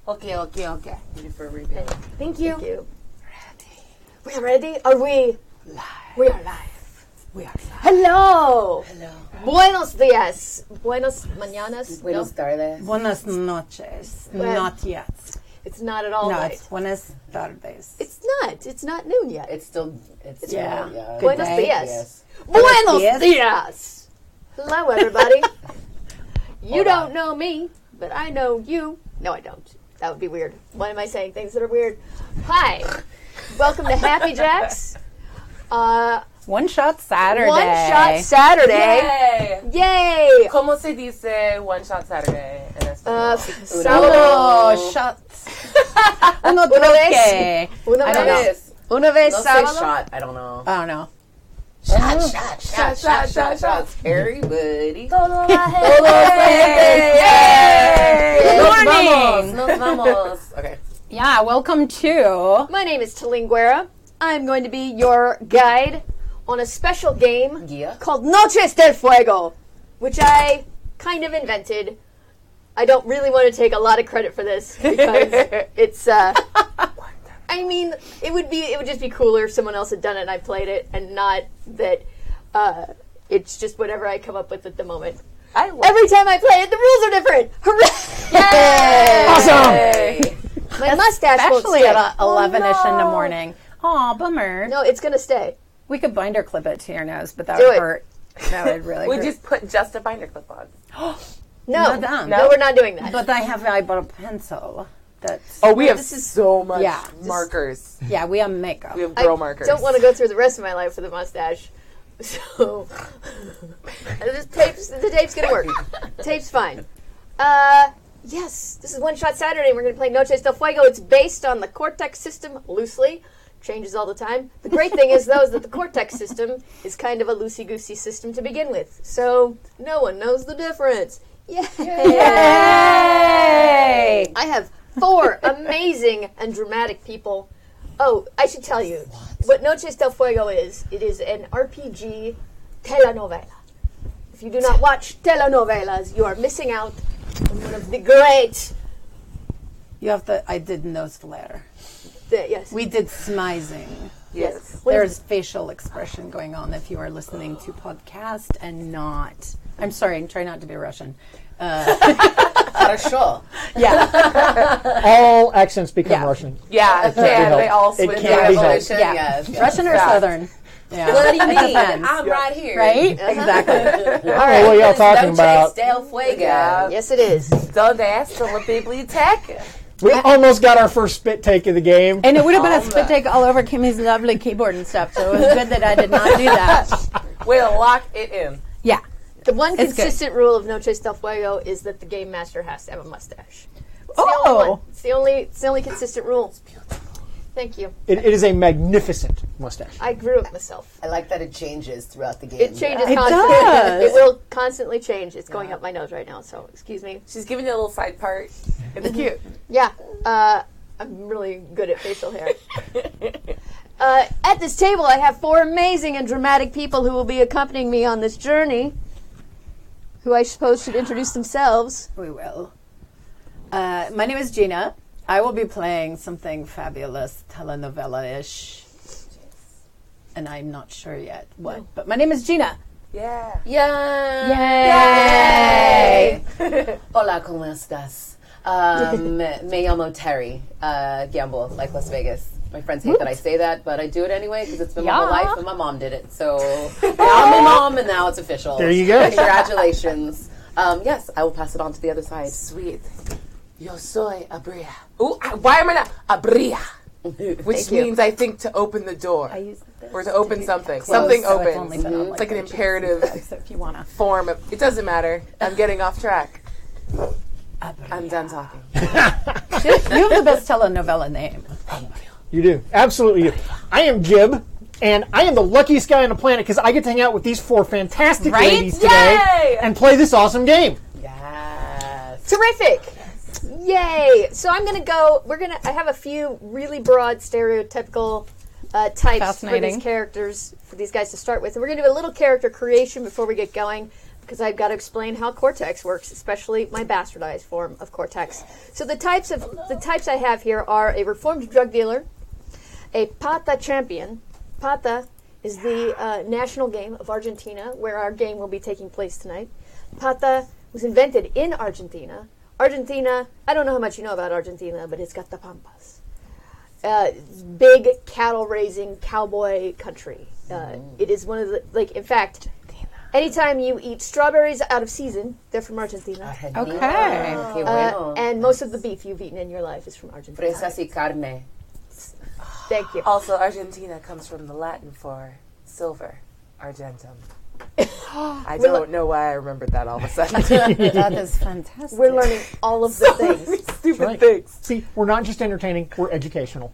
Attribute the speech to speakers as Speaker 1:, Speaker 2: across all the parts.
Speaker 1: Okay.
Speaker 2: Ready for a rebuild.
Speaker 1: Thank you.
Speaker 3: Thank you. We are ready? Are we?
Speaker 2: Live.
Speaker 3: We are live.
Speaker 2: We are live.
Speaker 3: Hello.
Speaker 2: Hello.
Speaker 3: Buenos días. Buenos mañanas.
Speaker 2: Buenos tardes.
Speaker 4: Buenas noches.
Speaker 3: Well,
Speaker 4: not yet.
Speaker 3: It's not at all
Speaker 4: No,
Speaker 3: right.
Speaker 4: it's buenas tardes.
Speaker 3: It's not. It's not noon yet.
Speaker 2: It's still.
Speaker 4: Yeah.
Speaker 2: Yeah.
Speaker 3: Buenos
Speaker 4: day.
Speaker 3: días.
Speaker 2: Yes.
Speaker 3: Buenos
Speaker 4: días.
Speaker 3: días. Hello, everybody. You
Speaker 2: Hold
Speaker 3: don't
Speaker 2: on.
Speaker 3: know me, but I know you. No, I don't. That would be weird. Why am I saying things that are weird? Hi. Welcome to Happy Jacks.
Speaker 4: One shot Saturday.
Speaker 3: One Shot Saturday.
Speaker 1: Yay!
Speaker 3: Yay!
Speaker 1: ¿Cómo se dice One Shot Saturday en español?
Speaker 3: Sábado.
Speaker 4: Uno shots. Uno
Speaker 3: Una
Speaker 4: troque.
Speaker 3: Una
Speaker 4: I don't
Speaker 3: vez. Una vez
Speaker 2: No say
Speaker 3: sábado.
Speaker 2: shot. I don't know.
Speaker 4: I don't know.
Speaker 2: Shot. Scary, buddy.
Speaker 4: Good morning.
Speaker 2: Nos vamos. Okay.
Speaker 4: Yeah, welcome to...
Speaker 3: My name is Talene Guerra. I'm going to be your guide on a special game
Speaker 2: Yeah.
Speaker 3: called Noches del Fuego, which I kind of invented. I don't really want to take a lot of credit for this because it's I mean, it would just be cooler if someone else had done it and I played it, and not that it's just whatever I come up with at the moment. Every time I play it, the rules are different. Hooray!
Speaker 4: Awesome!
Speaker 3: My mustache won't
Speaker 4: Especially
Speaker 3: stick.
Speaker 4: at 11-ish in the
Speaker 3: no.
Speaker 4: morning. Aw, bummer.
Speaker 3: No, it's gonna stay.
Speaker 4: We could binder clip it to your nose, but that
Speaker 3: Do
Speaker 4: would
Speaker 3: it.
Speaker 4: hurt. That would really
Speaker 1: We
Speaker 4: hurt.
Speaker 1: just put just a binder clip on.
Speaker 3: No,
Speaker 4: Madame.
Speaker 3: no, we're not doing that.
Speaker 4: But I bought a pencil. That's...
Speaker 1: Oh, we have
Speaker 3: this is-
Speaker 1: so much
Speaker 4: Yeah.
Speaker 1: markers.
Speaker 4: Yeah, we have makeup.
Speaker 1: We have
Speaker 3: I
Speaker 1: girl markers.
Speaker 3: don't want to go through the rest of my life with a mustache. So the tape's gonna work. Tape's fine. Yes, this is One Shot Saturday. We're gonna play Noches del Fuego. It's based on the Cortex system loosely. Changes all the time. The great thing is, though, is that the Cortex system is kind of a loosey-goosey system to begin with. So no one knows the difference. Yay!
Speaker 4: Yay!
Speaker 3: I have 4 amazing and dramatic people. Oh, I should tell you what Noches del Fuego is. It is an RPG telenovela. If you do not watch telenovelas, you are missing out on one of the great.
Speaker 4: You have to... I did nose flare.
Speaker 3: Yes.
Speaker 4: We did smizing.
Speaker 1: Yes.
Speaker 4: There's facial expression going on if you are listening to podcast and not... I'm sorry, I'm trying not to be Russian.
Speaker 2: Хорошо.
Speaker 4: Yeah.
Speaker 5: All accents become
Speaker 4: Yeah.
Speaker 5: Russian.
Speaker 1: Yeah, yeah, they all
Speaker 5: It
Speaker 1: switch.
Speaker 5: can't be helped.
Speaker 2: Evolution, yes.
Speaker 4: Russian or
Speaker 1: Yeah.
Speaker 4: Southern? Yeah.
Speaker 2: What do you
Speaker 4: It
Speaker 2: mean?
Speaker 4: depends.
Speaker 2: I'm right here.
Speaker 4: Right? Exactly.
Speaker 5: I don't know what y'all talking about.
Speaker 2: Del Fuego.
Speaker 1: Yeah.
Speaker 3: Yes, it is.
Speaker 1: Donde está la biblioteca?
Speaker 5: We almost got our first spit take of the game.
Speaker 4: And it would have been a spit take all over Kimmy's lovely keyboard and stuff, so it was good that I did not do that.
Speaker 1: Way to lock it in.
Speaker 4: Yeah.
Speaker 3: The one
Speaker 4: It's good.
Speaker 3: consistent rule of Noches del Fuego is that the game master has to have a mustache. It's the
Speaker 4: Oh.
Speaker 3: only one. It's the only consistent rule. Thank you.
Speaker 5: It is a magnificent mustache.
Speaker 3: I grew it myself.
Speaker 2: I like that it changes throughout the game.
Speaker 3: It changes
Speaker 4: It
Speaker 3: constantly.
Speaker 4: does.
Speaker 3: It will constantly change. It's going up my nose right now, so excuse me.
Speaker 1: She's giving you a little side part. It's cute.
Speaker 3: Yeah, I'm really good at facial hair. At this table, I have 4 amazing and dramatic people who will be accompanying me on this journey, who I suppose should introduce themselves.
Speaker 4: We will. My name is Gina. I will be playing something fabulous, telenovela-ish. And I'm not sure yet what. But my name is Gina.
Speaker 1: Yeah.
Speaker 4: Yay!
Speaker 2: Hola, ¿cómo estás? Me llamo Terry. Gamble, like Las Vegas. My friends hate that I say that, but I do it anyway because it's been my whole
Speaker 4: Yeah.
Speaker 2: life and my mom did it. So now I'm my mom and now it's official.
Speaker 5: There you go.
Speaker 2: Congratulations. Yes, I will pass it on to the other side.
Speaker 1: Sweet. Yo soy abria. Ooh, why am I not abria? Which
Speaker 3: Thank you.
Speaker 1: means I think to open the door or to open something.
Speaker 4: Close,
Speaker 1: Something
Speaker 4: so it's only
Speaker 1: opens.
Speaker 4: been on
Speaker 1: It's like an
Speaker 4: page.
Speaker 1: imperative
Speaker 4: So if you want to.
Speaker 1: form of. It doesn't matter. I'm getting off track. I'm done talking.
Speaker 4: You have the best telenovela name.
Speaker 5: You do. Absolutely you. I am Jib, and I am the luckiest guy on the planet because I get to hang out with these 4 fantastic
Speaker 4: Right?
Speaker 5: ladies today
Speaker 1: Yay!
Speaker 5: and play this awesome game.
Speaker 2: Yes.
Speaker 3: Terrific! Yay! So I'm going to go. I have a few really broad stereotypical types for
Speaker 4: Fascinating.
Speaker 3: these characters, for these guys to start with. And we're going to do a little character creation before we get going. because I've got to explain how Cortex works, especially my bastardized form of Cortex. So the types I have here are a reformed drug dealer, a pata champion. Pata is the national game of Argentina, where our game will be taking place tonight. Pata was invented in Argentina. Argentina, I don't know how much you know about Argentina, but it's got the pampas. Big cattle-raising cowboy country. It is one of the, in fact, anytime you eat strawberries out of season, they're from Argentina.
Speaker 2: Qué bueno.
Speaker 3: And most of the beef you've eaten in your life is from Argentina.
Speaker 2: Fresas y carne.
Speaker 3: Thank you.
Speaker 1: Also, Argentina comes from the Latin for silver, argentum. I don't know why I remembered that all of a sudden.
Speaker 4: That is fantastic.
Speaker 3: We're learning all of the things.
Speaker 1: Stupid things.
Speaker 5: See, we're not just entertaining, we're educational.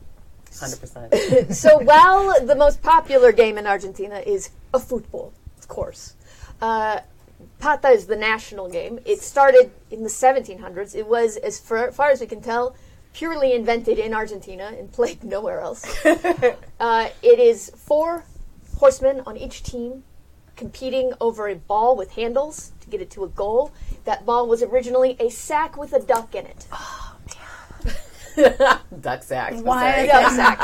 Speaker 2: 100%.
Speaker 3: So while the most popular game in Argentina is a football, of course, Pata is the national game. It started in the 1700s. It was, as far as we can tell, purely invented in Argentina and played nowhere else. It is 4 horsemen on each team competing over a ball with handles to get it to a goal. That ball was originally a sack with a duck in it.
Speaker 2: Duck sack.
Speaker 4: Why?
Speaker 3: Duck sack.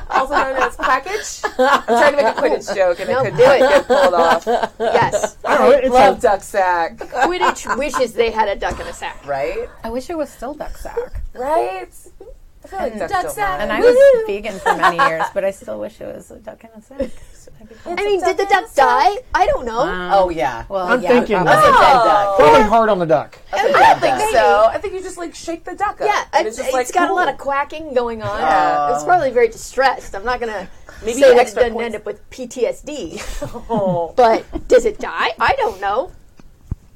Speaker 1: Also known as quackage. I'm trying to make a Quidditch joke and
Speaker 3: No,
Speaker 1: it couldn't
Speaker 3: do it.
Speaker 1: get pulled off.
Speaker 3: Yes.
Speaker 5: I don't know, it's
Speaker 1: Love duck sack.
Speaker 3: Quidditch wishes they had a duck in a sack.
Speaker 2: Right?
Speaker 4: I wish it was still duck sack.
Speaker 1: Right? I feel like ducks don't mind.
Speaker 4: And I was vegan for many years, but I still wish it was a duck in a sack.
Speaker 3: I mean, did the duck die? I don't know.
Speaker 2: Oh, yeah.
Speaker 4: Well,
Speaker 5: I'm
Speaker 4: yeah,
Speaker 5: thinking
Speaker 4: probably.
Speaker 2: That's a dead duck.
Speaker 5: probably hard on the duck.
Speaker 2: That's a
Speaker 1: I
Speaker 2: dead
Speaker 1: don't think
Speaker 2: duck.
Speaker 1: so. I think you just shake the duck up.
Speaker 3: Yeah,
Speaker 1: and
Speaker 3: it's
Speaker 1: just like
Speaker 3: got a lot
Speaker 1: cool.
Speaker 3: of quacking going on.
Speaker 1: Yeah.
Speaker 3: It's probably very distressed. I'm not going to
Speaker 1: Maybe
Speaker 3: say that it
Speaker 1: extra
Speaker 3: doesn't
Speaker 1: points.
Speaker 3: end up with PTSD.
Speaker 1: Oh.
Speaker 3: But does it die? I don't know.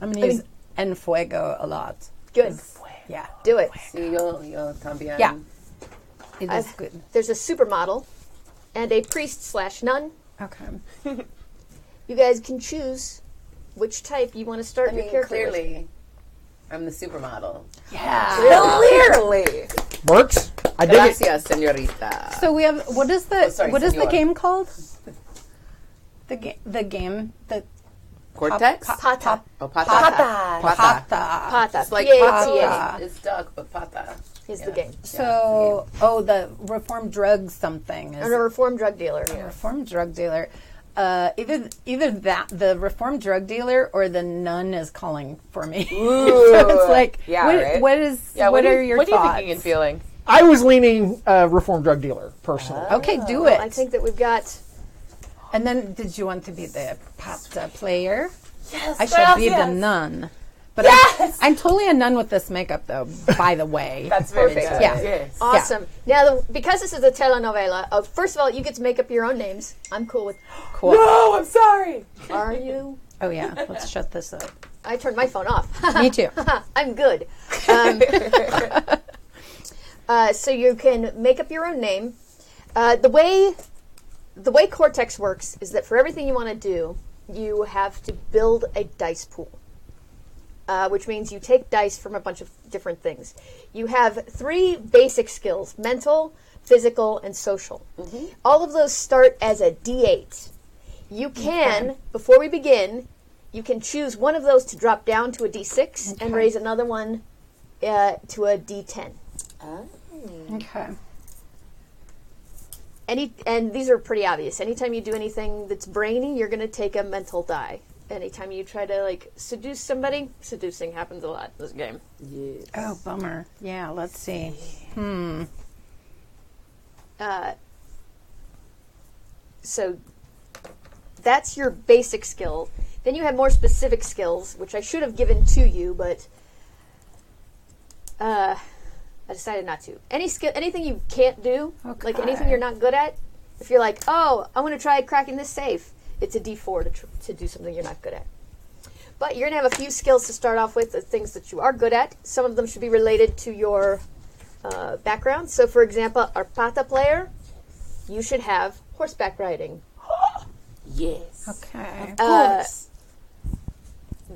Speaker 4: I'm going to use En Fuego a lot.
Speaker 3: Good.
Speaker 4: Yeah.
Speaker 3: Do it.
Speaker 2: Sí, yo también.
Speaker 4: Yeah. It is good.
Speaker 3: There's a supermodel and a priest/nun.
Speaker 4: Okay.
Speaker 3: You guys can choose which type you want to start
Speaker 2: I
Speaker 3: your
Speaker 2: mean,
Speaker 3: character with.
Speaker 2: clearly, I'm the supermodel.
Speaker 4: Yeah.
Speaker 1: Clearly.
Speaker 5: Works. I dig it.
Speaker 2: Gracias, señorita.
Speaker 4: So we have, what is the
Speaker 2: sorry,
Speaker 4: what is the
Speaker 2: senor.
Speaker 4: game called? The game the
Speaker 2: Cortex?
Speaker 3: Pata.
Speaker 2: Oh, pata.
Speaker 1: Pata.
Speaker 2: Pata.
Speaker 3: Pata.
Speaker 2: It's like
Speaker 3: P-A-T-A
Speaker 2: pata. It's duck, but pata.
Speaker 3: is the game.
Speaker 4: So the reformed drug something is
Speaker 3: And a reformed drug dealer.
Speaker 4: a reformed drug dealer. Either that the reformed drug dealer or the nun is calling for me. So it's like,
Speaker 1: Yeah,
Speaker 4: what,
Speaker 1: right?
Speaker 4: what is
Speaker 1: Yeah,
Speaker 4: what
Speaker 1: are
Speaker 4: are your
Speaker 1: what
Speaker 4: thoughts?
Speaker 1: are you thinking and feeling?
Speaker 5: I was leaning reformed drug dealer, personally.
Speaker 4: Okay, do it.
Speaker 3: I think that we've got...
Speaker 4: And then, did you want to be the pata player?
Speaker 1: Yes.
Speaker 4: I should be the nun. But I'm totally a nun with this makeup, though. By the way,
Speaker 1: That's very
Speaker 3: Perfect.
Speaker 1: good.
Speaker 4: Yeah.
Speaker 1: Yes.
Speaker 3: Awesome. Now, because this is a telenovela, first of all, you get to make up your own names. I'm cool with...
Speaker 4: cool.
Speaker 1: No, I'm sorry.
Speaker 3: Are you?
Speaker 4: Oh yeah, let's shut this up.
Speaker 3: I turned my phone off.
Speaker 4: Me too.
Speaker 3: I'm good. So you can make up your own name. The way Cortex works is that for everything you want to do, you have to build a dice pool, which means you take dice from a bunch of different things. You have 3 basic skills: mental, physical, and social. All of those start as a D8. You can, before we begin, you can choose one of those to drop down to a D6 and raise another one to a D10.
Speaker 4: Okay.
Speaker 3: And these are pretty obvious. Anytime you do anything that's brainy, you're going to take a mental die. Anytime you try to seduce somebody, seducing happens a lot in this game.
Speaker 1: Yes.
Speaker 4: Oh, bummer. Yeah, let's see.
Speaker 3: So that's your basic skill. Then you have more specific skills, which I should have given to you, but I decided not to. Anything you can't do, like anything you're not good at, if you're like, oh, I want to try cracking this safe, it's a D4 to do something you're not good at. But you're going to have a few skills to start off with, the things that you are good at. Some of them should be related to your background. So, for example, our Pata player, you should have horseback riding.
Speaker 1: Yes.
Speaker 4: Okay.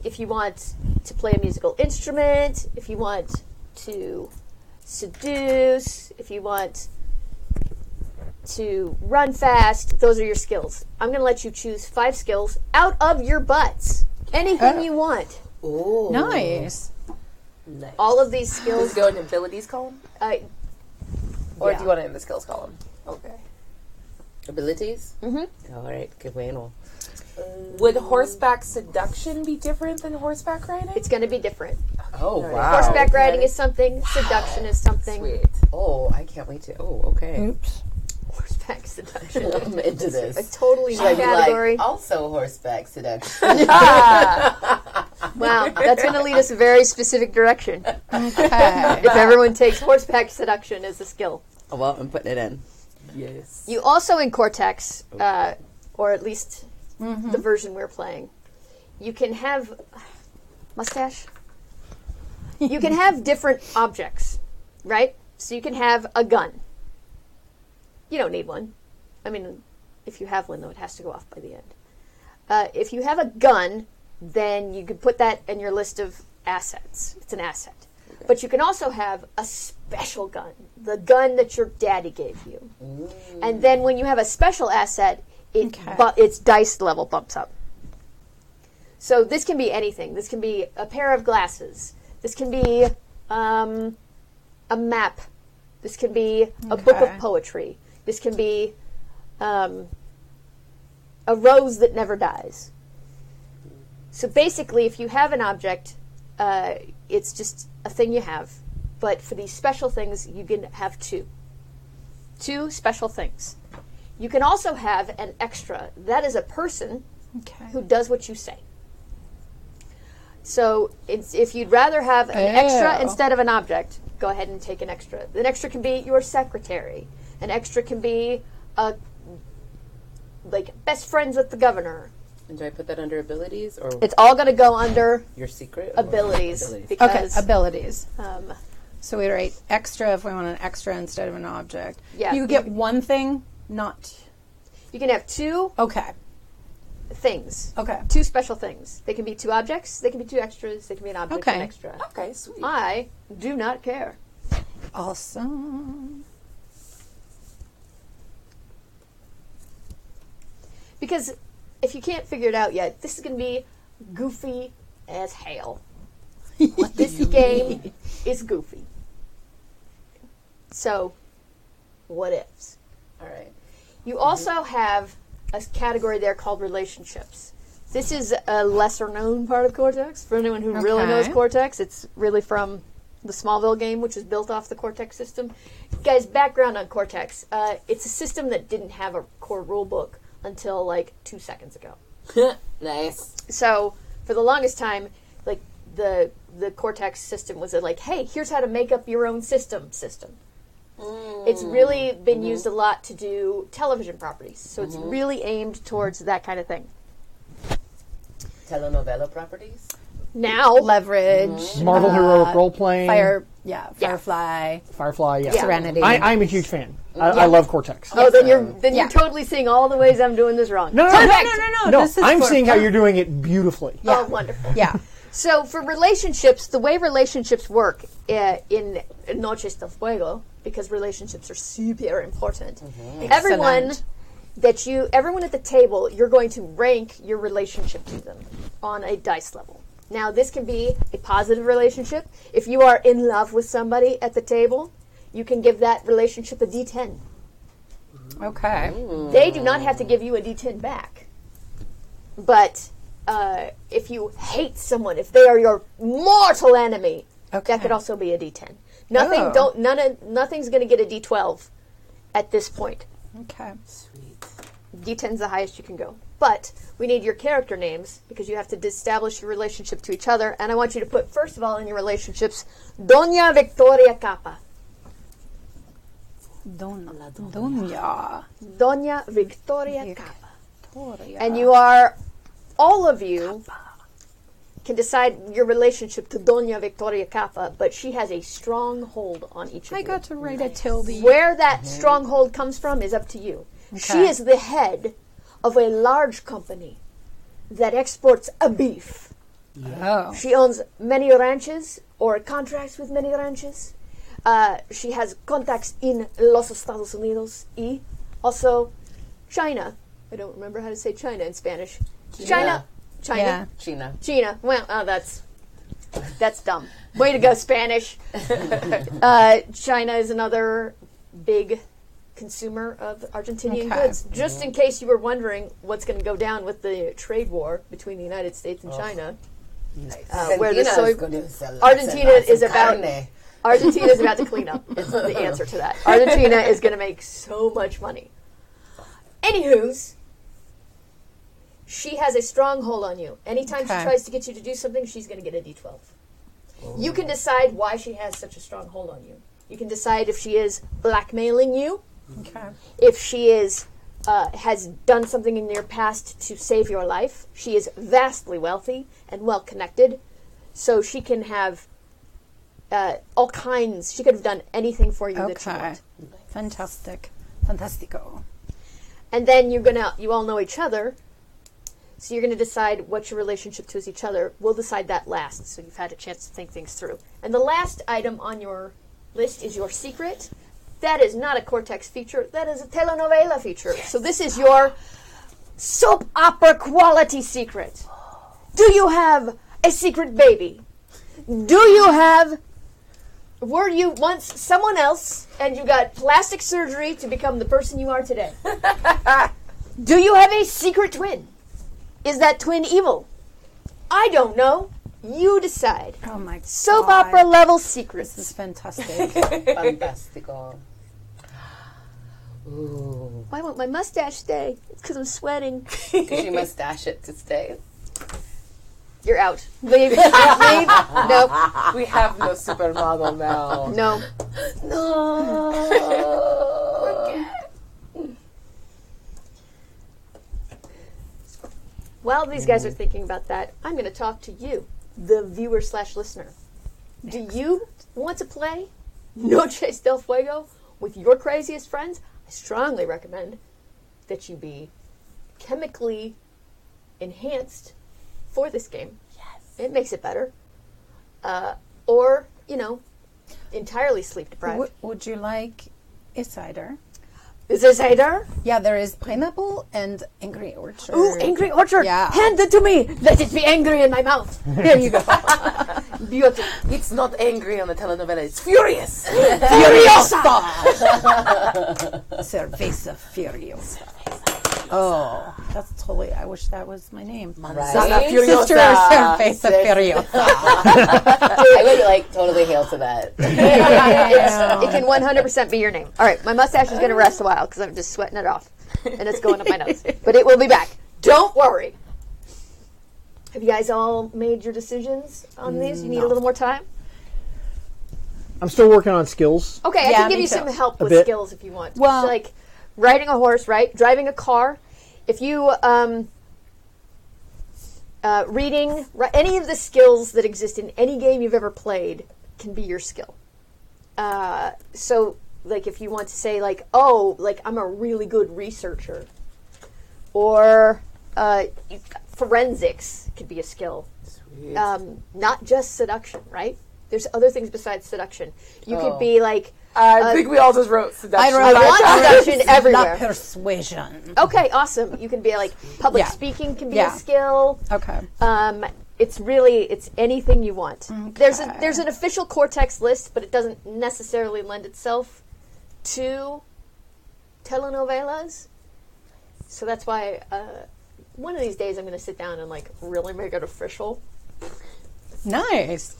Speaker 3: If you want to play a musical instrument, if you want to seduce, if you want to run fast, those are your skills. I'm going to let you choose 5 skills out of your butts Anything you want.
Speaker 1: Ooh.
Speaker 4: Nice.
Speaker 1: Nice.
Speaker 3: All of these
Speaker 1: Does
Speaker 3: skills.
Speaker 1: it go in the abilities column? Or
Speaker 3: Yeah.
Speaker 1: do you want it in the skills column?
Speaker 3: Okay.
Speaker 1: Abilities?
Speaker 3: Mm-hmm.
Speaker 1: All right, qué bueno. Would horseback seduction be different than horseback riding?
Speaker 3: It's going to be different.
Speaker 1: Oh,
Speaker 2: Right.
Speaker 1: wow.
Speaker 3: Horseback riding
Speaker 1: Okay.
Speaker 3: is something. Seduction is something.
Speaker 1: Sweet. Oh, I can't wait to. Oh, okay.
Speaker 4: Oops.
Speaker 3: Horseback seduction.
Speaker 2: I'm into
Speaker 3: A
Speaker 2: this.
Speaker 3: totally
Speaker 2: Should
Speaker 3: new
Speaker 2: I be
Speaker 3: category.
Speaker 2: like, also horseback seduction?
Speaker 3: Wow, that's going to lead us a very specific direction.
Speaker 4: Okay.
Speaker 3: If everyone takes horseback seduction as a skill.
Speaker 2: Well, I'm putting it in.
Speaker 1: Yes.
Speaker 3: You also in Cortex, or at least the version we're playing, you can have mustache. You can have different objects, right? So you can have a gun. You don't need one. I mean, if you have one, though, it has to go off by the end. If you have a gun, then you could put that in your list of assets. It's an asset. Okay. But you can also have a special gun, the gun that your daddy gave you. And then when you have a special asset, its dice level bumps up. So this can be anything. This can be a pair of glasses. This can be a map. This can be a book of poetry. This can be a rose that never dies. So basically, if you have an object, it's just a thing you have. But for these special things, you can have two. Two special things. You can also have an extra. That is a person who does what you say. So if you'd rather have an extra instead of an object, go ahead and take an extra. An extra can be your secretary. An extra can be like best friends with the governor.
Speaker 1: And do I put that under abilities or
Speaker 3: It's all going to go under
Speaker 1: your secret?
Speaker 3: abilities.
Speaker 4: Okay,
Speaker 3: Because,
Speaker 4: abilities.
Speaker 3: um,
Speaker 4: So we write extra if we want an extra instead of an object.
Speaker 3: Yeah.
Speaker 4: You get one thing, not...
Speaker 3: you can have two
Speaker 4: Okay.
Speaker 3: things.
Speaker 4: Okay.
Speaker 3: Two special things. They can be two objects. They can be two extras. They can be an object and an extra.
Speaker 1: Okay, sweet.
Speaker 3: I do not care.
Speaker 4: Awesome.
Speaker 3: Because if you can't figure it out yet, this is going to be goofy as hell. This game is goofy. So, what ifs?
Speaker 2: All right.
Speaker 3: You also have a category there called relationships. This is a lesser known part of Cortex. For anyone who really knows Cortex, it's really from the Smallville game, which is built off the Cortex system. Guys, background on Cortex. It's a system that didn't have a core rule book until like 2 seconds ago.
Speaker 1: Nice.
Speaker 3: So for the longest time, like the Cortex system was like, hey, here's how to make up your own system. It's really been used a lot to do television properties. So it's really aimed towards that kind of thing.
Speaker 2: Telenovela properties?
Speaker 3: Now,
Speaker 4: Leverage.
Speaker 5: Marvel heroic role playing.
Speaker 4: Firefly.
Speaker 5: Firefly. Yeah.
Speaker 4: Serenity.
Speaker 5: I'm a huge fan. I love Cortex.
Speaker 3: oh, then you're totally seeing all the ways I'm doing this wrong.
Speaker 5: No.
Speaker 4: This is
Speaker 5: I'm
Speaker 4: for
Speaker 5: seeing how
Speaker 4: fun.
Speaker 5: you're doing it beautifully.
Speaker 3: Oh, wonderful.
Speaker 4: Yeah.
Speaker 3: So for relationships, the way relationships work in Noches de Fuego, because relationships are super important. Everyone at the table, you're going to rank your relationship to them on a dice level. Now, this can be a positive relationship. If you are in love with somebody at the table, you can give that relationship a D10.
Speaker 4: Okay.
Speaker 3: They do not have to give you a D10 back. But if you hate someone, if they are your mortal enemy, that could also be a D10. Nothing's going to get a D12 at this point.
Speaker 4: Okay.
Speaker 1: Sweet.
Speaker 3: D10's the highest you can go. But we need your character names because you have to establish your relationship to each other. And I want you to put, first of all, in your relationships, Doña Victoria Capa.
Speaker 4: Doña.
Speaker 3: Doña Victoria Capa. And you are, all of you can decide your relationship to Doña Victoria Capa, but she has a strong hold on each of you.
Speaker 4: I got to write a tilde.
Speaker 3: Where that stronghold comes from is up to you. She is the head of a large company that exports a beef.
Speaker 4: Oh.
Speaker 3: She owns many ranches or contracts with many ranches. She has contacts in Los Estados Unidos also China. I don't remember how to say China in Spanish. China. China?
Speaker 2: China.
Speaker 3: China. Well, that's dumb. Way to go, Spanish. China is another big consumer of Argentinian goods. Just in case you were wondering what's going to go down with the trade war between the United States and China, where the Argentina is about to clean up. Is the answer to that. Argentina is going to make so much money. Anywho's, she has a stronghold on you. Anytime she tries to get you to do something, she's going to get a D12. You can decide why she has such a strong hold on you. You can decide if she is blackmailing you, if she is has done something in your past to save your life. She is vastly wealthy and well connected, so she can have all kinds. She could have done anything for you that you want.
Speaker 4: Fantastico.
Speaker 3: And then you all know each other. So you're going to decide what your relationship to each other. We'll decide that last, so you've had a chance to think things through. And the last item on your list is your secret. That is not a Cortex feature. That is a telenovela feature. Yes. So this is your soap opera quality secret. Do you have a secret baby? Were you once someone else and you got plastic surgery to become the person you are today? Do you have a secret twin? Is that twin evil? I don't know. You decide.
Speaker 4: Oh my god.
Speaker 3: Soap opera level secrets.
Speaker 4: This is fantastic.
Speaker 2: Fantastico. Ooh.
Speaker 3: Why won't my mustache stay? It's because I'm sweating.
Speaker 2: Because you mustache it to stay.
Speaker 3: You're out. Leave. Leave. No.
Speaker 1: We have no supermodel now.
Speaker 3: No.
Speaker 2: No.
Speaker 3: While these guys are thinking about that, I'm going to talk to you, the viewer/listener. Do you want to play Noches del Fuego with your craziest friends? I strongly recommend that you be chemically enhanced for this game. Yes. It makes it better. Or, entirely sleep deprived.
Speaker 4: Would you like a cider?
Speaker 3: Is this cider?
Speaker 4: Yeah, there is pineapple and Angry Orchard.
Speaker 3: Ooh, Angry Orchard.
Speaker 4: Yeah.
Speaker 3: Hand it to me. Let it be angry in my mouth. There you go. Beautiful.
Speaker 1: It's not angry on the telenovela. It's furious.
Speaker 3: Furiosa.
Speaker 4: Cerveza Furiosa. Oh, that's totally. I wish that was my name.
Speaker 2: Right?
Speaker 4: Sister Cerveza Furiosa.
Speaker 2: I would totally hail to that.
Speaker 3: It can 100% be your name. All right, my mustache is going to rest a while because I'm just sweating it off, and it's going up my nose. But it will be back. Don't worry. Have you guys all made your decisions on these? You need a little more time?
Speaker 5: I'm still working on skills.
Speaker 3: Okay, I can give you some help with skills if you want.
Speaker 4: Well,
Speaker 3: so, like riding a horse, right? Driving a car. If you reading, any of the skills that exist in any game you've ever played can be your skill. So, if you want to say, I'm a really good researcher, or forensics could be a skill.
Speaker 1: Sweet.
Speaker 3: Not just seduction, right? There's other things besides seduction. You could be
Speaker 1: I think we all just wrote seduction.
Speaker 3: I want seduction everywhere.
Speaker 4: La persuasion.
Speaker 3: Okay, awesome. You can be public speaking can be a skill.
Speaker 4: Okay.
Speaker 3: It's anything you want. Okay. There's an official Cortex list, but it doesn't necessarily lend itself to telenovelas. So that's why one of these days I'm going to sit down and really make it official.
Speaker 4: Nice.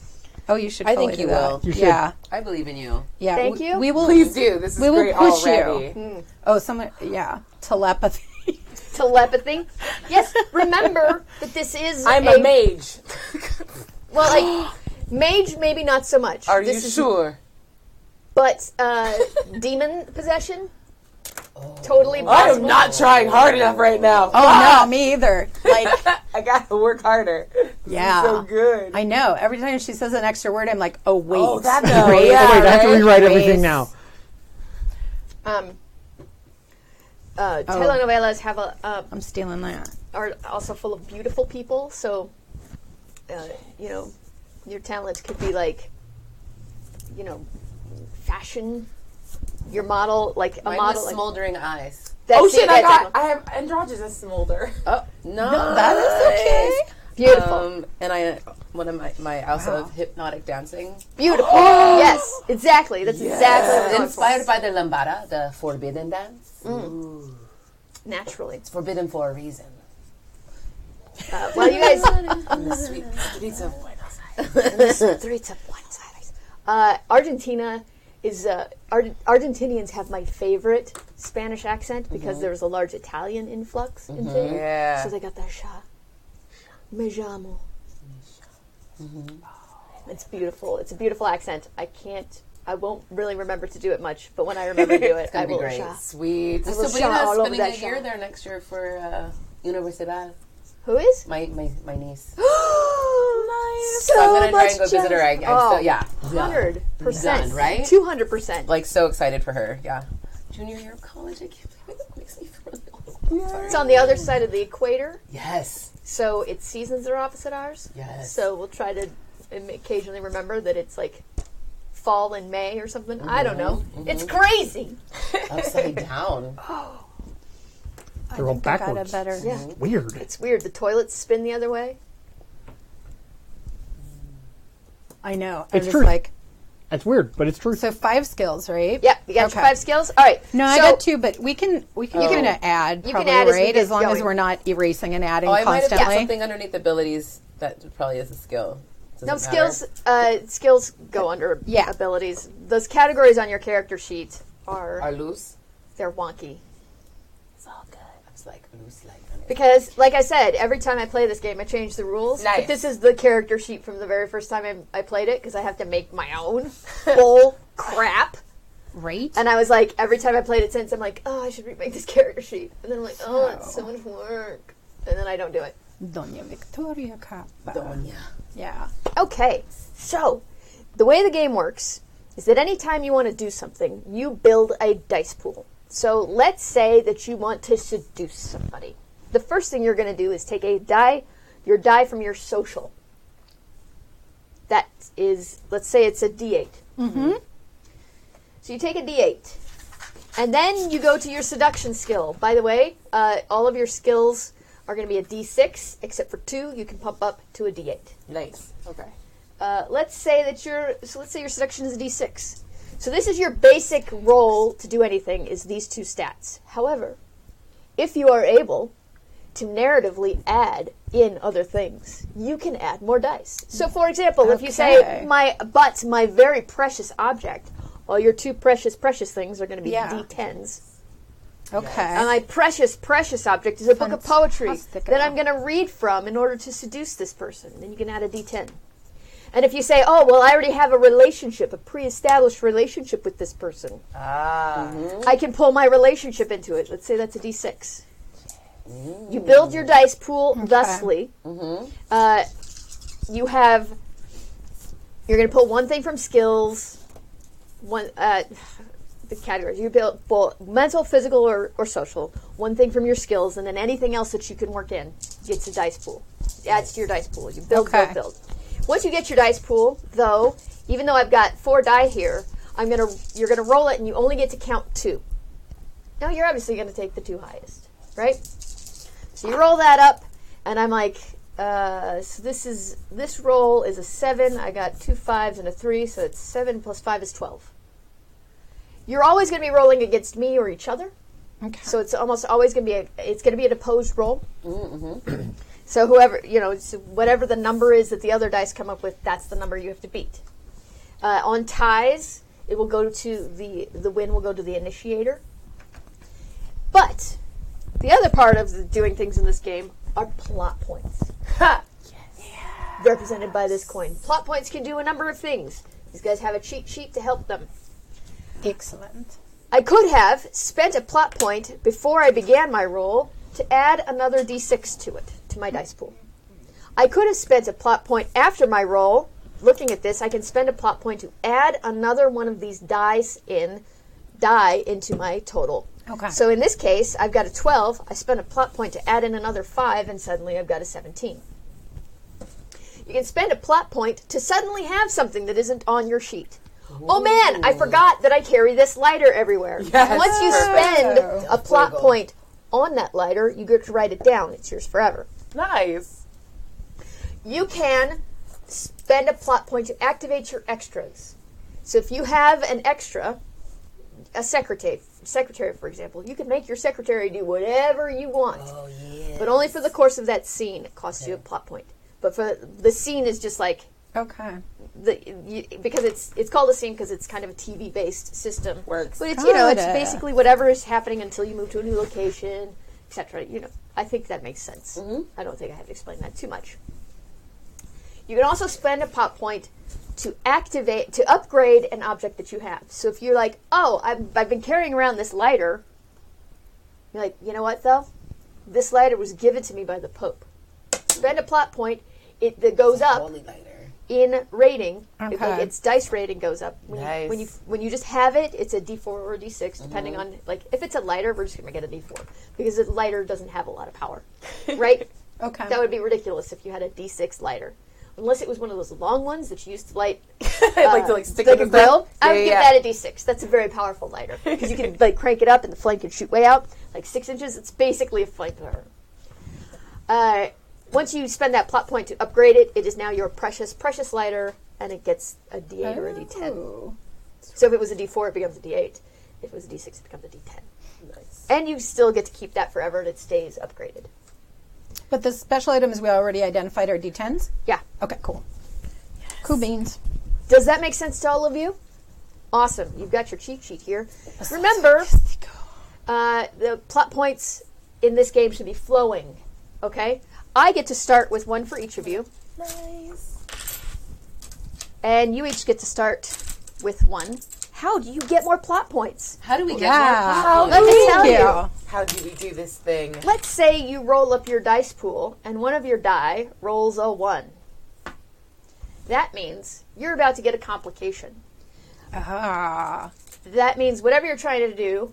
Speaker 4: Oh, you should.
Speaker 2: I
Speaker 4: totally
Speaker 2: think you
Speaker 4: do that.
Speaker 2: will.
Speaker 5: You should.
Speaker 4: Yeah.
Speaker 2: I believe in you.
Speaker 4: Yeah.
Speaker 3: Thank you.
Speaker 4: We will.
Speaker 1: Please do. This is
Speaker 4: we will
Speaker 1: great
Speaker 4: push
Speaker 1: already.
Speaker 4: you. Oh, someone. Yeah. Telepathy.
Speaker 3: Telepathy. Yes. Remember that this is.
Speaker 1: I'm a mage.
Speaker 3: Well, mage maybe not so much.
Speaker 1: Are you sure?
Speaker 3: But demon possession. Totally possible.
Speaker 1: I am not trying hard enough right now.
Speaker 4: Oh no, me either.
Speaker 1: I gotta work harder.
Speaker 4: Yeah.
Speaker 1: This is so good.
Speaker 4: I know. Every time she says an extra word, I'm like, oh wait.
Speaker 1: Oh, that
Speaker 4: Grace.
Speaker 1: no. Yeah,
Speaker 5: Wait, I have to rewrite
Speaker 4: Grace.
Speaker 5: everything now.
Speaker 3: Telenovelas have
Speaker 4: I'm stealing that.
Speaker 3: are also full of beautiful people. So, your talent could be fashion. Your model,
Speaker 2: Mine
Speaker 3: model,
Speaker 2: was smoldering eyes.
Speaker 3: That's
Speaker 1: Oh shit!
Speaker 3: it,
Speaker 1: I have androgynous smolder.
Speaker 2: Oh, No,
Speaker 4: that is okay.
Speaker 3: Beautiful.
Speaker 2: And one of my also hypnotic dancing.
Speaker 3: Beautiful. Yes, exactly. That's exactly what I'm
Speaker 2: Inspired by the lambada, the forbidden dance.
Speaker 3: Naturally.
Speaker 2: It's forbidden for a reason.
Speaker 3: Well, you guys...
Speaker 2: In the sweet streets of Buenos Aires.
Speaker 3: Argentina is... Argentinians have my favorite Spanish accent because there was a large Italian influx into it.
Speaker 1: Yeah.
Speaker 3: So they got that sha. Me llamo. It's beautiful. It's a beautiful accent. I won't really remember to do it much, but when I remember to do it, I will.
Speaker 2: Great.
Speaker 3: Sha.
Speaker 1: Sweet.
Speaker 3: I will
Speaker 2: Sabrina's
Speaker 3: sha all over
Speaker 2: spending
Speaker 3: that
Speaker 2: a year
Speaker 3: sha.
Speaker 2: there next year for Universidad.
Speaker 3: Who is?
Speaker 2: My niece.
Speaker 3: Nice.
Speaker 2: So I'm gonna try and go visit her. I'm still, yeah.
Speaker 3: 100%.
Speaker 2: Done, right?
Speaker 3: 200%.
Speaker 2: Like, so excited for her. Yeah. Junior year of college. I can't believe it makes me feel really old.
Speaker 3: It's on the other side of the equator,
Speaker 2: Yes.
Speaker 3: so its seasons are opposite ours.
Speaker 2: Yes.
Speaker 3: So we'll try to occasionally remember that it's like fall in May or something. I don't know. It's crazy.
Speaker 2: Upside down.
Speaker 5: They're all
Speaker 4: I got
Speaker 5: backwards.
Speaker 4: it better.
Speaker 3: Yeah.
Speaker 5: Weird.
Speaker 3: It's weird. The toilets spin the other way.
Speaker 4: I know.
Speaker 5: It's
Speaker 4: I'm
Speaker 5: true.
Speaker 4: just like,
Speaker 5: That's weird, but it's true.
Speaker 4: so 5 skills, right?
Speaker 3: Yeah, you got your
Speaker 4: Okay.
Speaker 3: 5 skills. All right.
Speaker 4: No, I
Speaker 3: so
Speaker 4: got 2, but we can kind of add,
Speaker 3: You can
Speaker 4: probably,
Speaker 3: add as we
Speaker 4: right?
Speaker 3: get
Speaker 4: As long as
Speaker 3: going.
Speaker 4: we're not erasing and adding
Speaker 2: Oh, I might have
Speaker 4: constantly.
Speaker 2: got something underneath abilities that probably is a skill. Does
Speaker 3: No,
Speaker 2: it matter?
Speaker 3: skills go under
Speaker 4: Yeah.
Speaker 3: abilities. Those categories on your character sheet
Speaker 2: Are loose.
Speaker 3: they're wonky.
Speaker 2: It's all good. I was like loose, like.
Speaker 3: Because, like I said, every time I play this game, I change the rules.
Speaker 1: Nice.
Speaker 3: But this is the character sheet from the very first time I played it, because I have to make my own bull crap.
Speaker 4: Right?
Speaker 3: And I was like, every time I played it since, I'm like, oh, I should remake this character sheet. And then I'm like, oh, it's so much work. And then I don't do it.
Speaker 4: Doña Victoria Capa.
Speaker 2: Doña.
Speaker 4: Yeah.
Speaker 3: Okay, so the way the game works is that anytime you want to do something, you build a dice pool. So let's say that you want to seduce somebody. The first thing you're going to do is take your die from your social. That is, let's say it's a D8. Mm-hmm. So you take a D8. And then you go to your seduction skill. By the way, all of your skills are going to be a D6, except for 2. You can pump up to a D8.
Speaker 1: Nice. Okay.
Speaker 3: Let's say your seduction is a D6. So this is your basic roll to do anything, is these 2 stats. However, if you are able to narratively add in other things, you can add more dice. So for example, if you say, my very precious object, well, your 2 precious things are going to be D10s.
Speaker 4: Okay.
Speaker 3: And my precious object is a book of poetry
Speaker 4: Fantastic.
Speaker 3: that I'm going to read from in order to seduce this person. Then you can add a D10. And if you say, oh, well, I already have a pre-established relationship with this person, I can pull my relationship into it. Let's say that's a D6. You build your dice pool thusly. You're going to pull one thing from skills, the categories. You build both mental, physical, or social. One thing from your skills, and then anything else that you can work in gets a dice pool. It adds to your dice pool. You build. Once you get your dice pool, though, even though I've got 4 die here, you're gonna roll it, and you only get to count 2. Now you're obviously gonna take the 2 highest, right? So you roll that up, and I'm like, so this roll is a 7. I got 2 5s and a 3, so it's 7 plus 5 is 12. You're always going to be rolling against me or each other. Okay. So it's almost always going to be an opposed roll. Mm-hmm. So whatever the number is that the other dice come up with, that's the number you have to beat. On ties, it will go to the win will go to the initiator. But the other part of doing things in this game are plot points. Ha! Yes. Represented by this coin. Plot points can do a number of things. These guys have a cheat sheet to help them.
Speaker 4: Excellent.
Speaker 3: I could have spent a plot point before I began my roll to add another D6 to it, to my dice pool. I could have spent a plot point after my roll. Looking at this, I can spend a plot point to add another one of these die into my total.
Speaker 4: Okay.
Speaker 3: So in this case, I've got a 12. I spent a plot point to add in another 5, and suddenly I've got a 17. You can spend a plot point to suddenly have something that isn't on your sheet. Oh man, I forgot that I carry this lighter everywhere.
Speaker 1: Yes.
Speaker 3: Once you spend a plot point on that lighter, you get to write it down. It's yours forever.
Speaker 1: Nice.
Speaker 3: You can spend a plot point to activate your extras. So if you have an extra, a secretary, for example, you can make your secretary do whatever you want.
Speaker 2: Oh, yeah.
Speaker 3: But only for the course of that scene. It costs you a plot point. But for the scene is just like
Speaker 4: Okay.
Speaker 3: because it's called a scene because it's kind of a TV-based system.
Speaker 1: Works.
Speaker 3: But it's it's
Speaker 4: Got it.
Speaker 3: basically whatever is happening until you move to a new location, etc. I think that makes sense. I don't think I have to explain that too much. You can also spend a plot point to upgrade an object that you have. So if you're like, oh, I've been carrying around this lighter, you're like, you know what though? This lighter was given to me by the Pope. Spend a plot point that goes up
Speaker 2: Holy lighter.
Speaker 3: in rating.
Speaker 4: Okay.
Speaker 3: Its dice rating goes up.
Speaker 1: Nice.
Speaker 3: When you just have it, it's a D4 or a D6, depending on if it's a lighter, we're just gonna get a D4 because a lighter doesn't have a lot of power, right?
Speaker 4: Okay.
Speaker 3: That would be ridiculous if you had a D6 lighter. Unless it was one of those long ones that you used to light
Speaker 1: to stick
Speaker 3: like
Speaker 1: in
Speaker 3: a
Speaker 1: the
Speaker 3: grill.
Speaker 1: stuff.
Speaker 3: I would
Speaker 1: Yeah,
Speaker 3: give
Speaker 1: yeah.
Speaker 3: that a D6. That's a very powerful lighter because you can crank it up and the flame can shoot way out, like 6 inches. It's basically a flamethrower. Once you spend that plot point to upgrade it, it is now your precious lighter, and it gets a D8 or a D10.
Speaker 4: Oh.
Speaker 3: So if it was a D4, it becomes a D8. If it was a D6, it becomes a D10.
Speaker 1: Nice.
Speaker 3: And you still get to keep that forever, and it stays upgraded.
Speaker 4: But the special items we already identified are D10s?
Speaker 3: Yeah.
Speaker 4: Okay, cool. Cool beans.
Speaker 3: Does that make sense to all of you? Awesome. You've got your cheat sheet here. Remember, the plot points in this game should be flowing. Okay? I get to start with one for each of you.
Speaker 1: Nice.
Speaker 3: And you each get to start with one. How do you get more plot points?
Speaker 2: How do we get
Speaker 4: Yeah.
Speaker 2: more
Speaker 3: Let me tell
Speaker 4: Thank
Speaker 3: you.
Speaker 4: you.
Speaker 1: How do we do this thing?
Speaker 3: Let's say you roll up your dice pool, and one of your die rolls a 1. That means you're about to get a complication.
Speaker 4: Ah.
Speaker 3: That means whatever you're trying to do,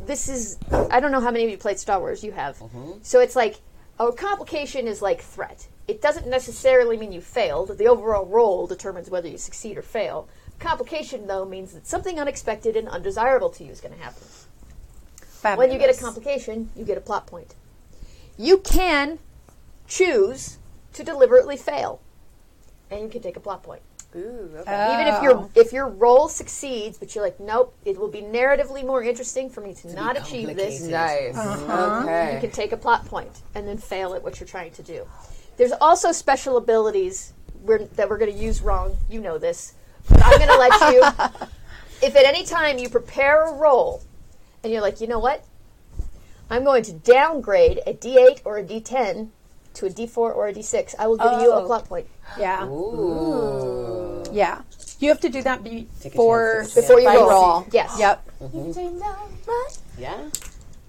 Speaker 3: this is, I don't know how many of you played Star Wars, you have. So it's like, a complication is like threat. It doesn't necessarily mean you failed. The overall roll determines whether you succeed or fail. Complication, though, means that something unexpected and undesirable to you is going to happen.
Speaker 4: Fabulous.
Speaker 3: When you get a complication, you get a plot point. You can choose to deliberately fail, and you can take a plot point.
Speaker 1: Ooh, okay.
Speaker 3: Even if your roll succeeds, but you're like, nope, it will be narratively more interesting for me to not achieve this.
Speaker 2: complicated.
Speaker 1: Nice.
Speaker 3: You
Speaker 1: Okay.
Speaker 3: can take a plot point and then fail at what you're trying to do. There's also special abilities that we're going to use wrong. You know this. But I'm going to let you, if at any time you prepare a roll and you're like, you know what? I'm going to downgrade a D8 or a D10 to a D4 or a D6. I will give you a plot point.
Speaker 4: Yeah.
Speaker 2: Ooh.
Speaker 4: Yeah. You have to do that before
Speaker 3: Before you
Speaker 4: I
Speaker 3: roll. Yes.
Speaker 4: Yep.
Speaker 2: Yeah.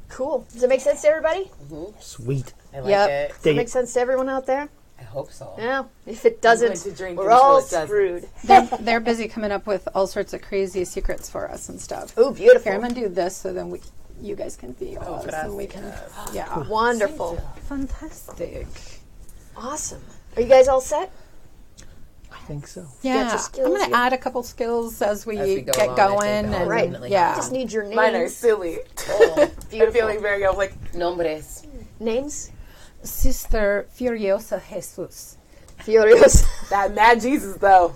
Speaker 3: Cool. Does it make sense to everybody?
Speaker 5: Sweet.
Speaker 2: I like
Speaker 4: Yep.
Speaker 2: it.
Speaker 3: Does it
Speaker 5: Dig
Speaker 3: make
Speaker 5: it.
Speaker 3: sense to everyone out there?
Speaker 2: I hope so.
Speaker 3: Yeah. If it
Speaker 1: going
Speaker 3: doesn't,
Speaker 1: to drink
Speaker 3: we're
Speaker 1: until
Speaker 3: all
Speaker 1: it doesn't.
Speaker 3: screwed.
Speaker 4: They're busy coming up with all sorts of crazy secrets for us and stuff.
Speaker 3: Ooh, beautiful.
Speaker 4: Here, I'm going to do this so then you guys can be us and we can. Yeah.
Speaker 3: Wonderful.
Speaker 4: Fantastic.
Speaker 3: Awesome. Are you guys all set?
Speaker 5: I think so.
Speaker 4: Yeah.
Speaker 3: your skills,
Speaker 4: I'm going to
Speaker 3: yeah.
Speaker 4: add a couple skills as we,
Speaker 2: go
Speaker 4: get
Speaker 2: along, I
Speaker 4: going.
Speaker 2: think.
Speaker 4: And,
Speaker 3: Right.
Speaker 2: Definitely.
Speaker 4: Yeah.
Speaker 3: Just need your names.
Speaker 1: Mine are silly.
Speaker 2: Oh,
Speaker 1: I'm feeling very like
Speaker 2: nombres.
Speaker 3: Names?
Speaker 4: Sister Furiosa Jesus.
Speaker 3: Furious.
Speaker 1: that mad Jesus though.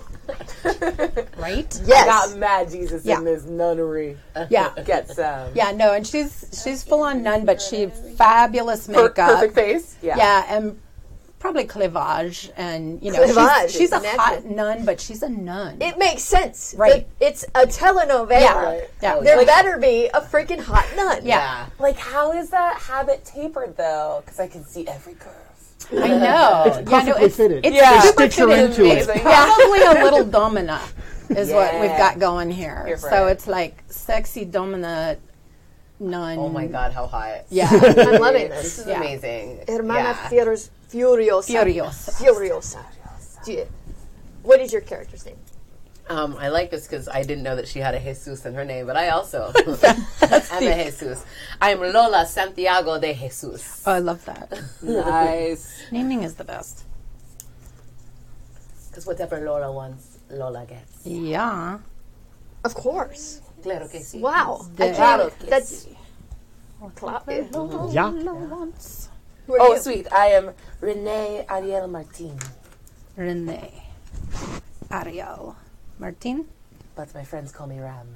Speaker 4: Right?
Speaker 3: Yes.
Speaker 1: Got mad Jesus
Speaker 4: Yeah.
Speaker 1: in this nunnery.
Speaker 4: Yeah.
Speaker 1: Get some.
Speaker 4: Yeah, no, and she's full on nun, but she fabulous makeup.
Speaker 1: Perfect face. Yeah.
Speaker 4: Yeah, and probably cleavage, and
Speaker 3: Cleavage,
Speaker 4: she's a
Speaker 3: imagine.
Speaker 4: hot nun, but she's a nun.
Speaker 3: It makes sense.
Speaker 4: Right.
Speaker 3: It's a telenovela.
Speaker 4: Yeah.
Speaker 1: Right.
Speaker 4: Yeah.
Speaker 3: There better be a freaking hot nun.
Speaker 4: Yeah.
Speaker 1: Like, how is that habit tapered though? Because I can see every curve.
Speaker 4: I know.
Speaker 5: Perfectly fitted.
Speaker 4: It's
Speaker 1: Yeah.
Speaker 4: super
Speaker 5: Stitch her
Speaker 4: fitted.
Speaker 5: into
Speaker 1: Amazing.
Speaker 5: it.
Speaker 4: Probably a little domina is what we've
Speaker 1: Yeah.
Speaker 4: got going here.
Speaker 1: Here for
Speaker 4: So
Speaker 1: it.
Speaker 4: it's like sexy domina nun.
Speaker 2: Oh my God, how hot.
Speaker 4: Yeah.
Speaker 3: I'm loving
Speaker 2: This
Speaker 3: this.
Speaker 2: is
Speaker 4: Yeah.
Speaker 2: amazing.
Speaker 3: Hermana
Speaker 2: Yeah.
Speaker 3: Furiosa.
Speaker 4: Furiosa.
Speaker 3: Furiosa. Yeah. What is your character's name?
Speaker 2: I like this because I didn't know that she had a Jesus in her name, but I also am a Jesus. I'm Lola Santiago de Jesus.
Speaker 4: Oh, I love that.
Speaker 1: Nice.
Speaker 4: Naming is the best.
Speaker 2: Because whatever Lola wants, Lola gets.
Speaker 4: Yeah.
Speaker 3: Of course.
Speaker 2: Claro que sí.
Speaker 3: Wow.
Speaker 4: The-
Speaker 3: I
Speaker 1: Claro
Speaker 3: can't,
Speaker 1: que
Speaker 3: that's
Speaker 5: Yeah.
Speaker 1: Oh, sweet. I am Renee Ariel Martin,
Speaker 4: Renee. Ariel. Martin?
Speaker 1: but my friends call me Ram.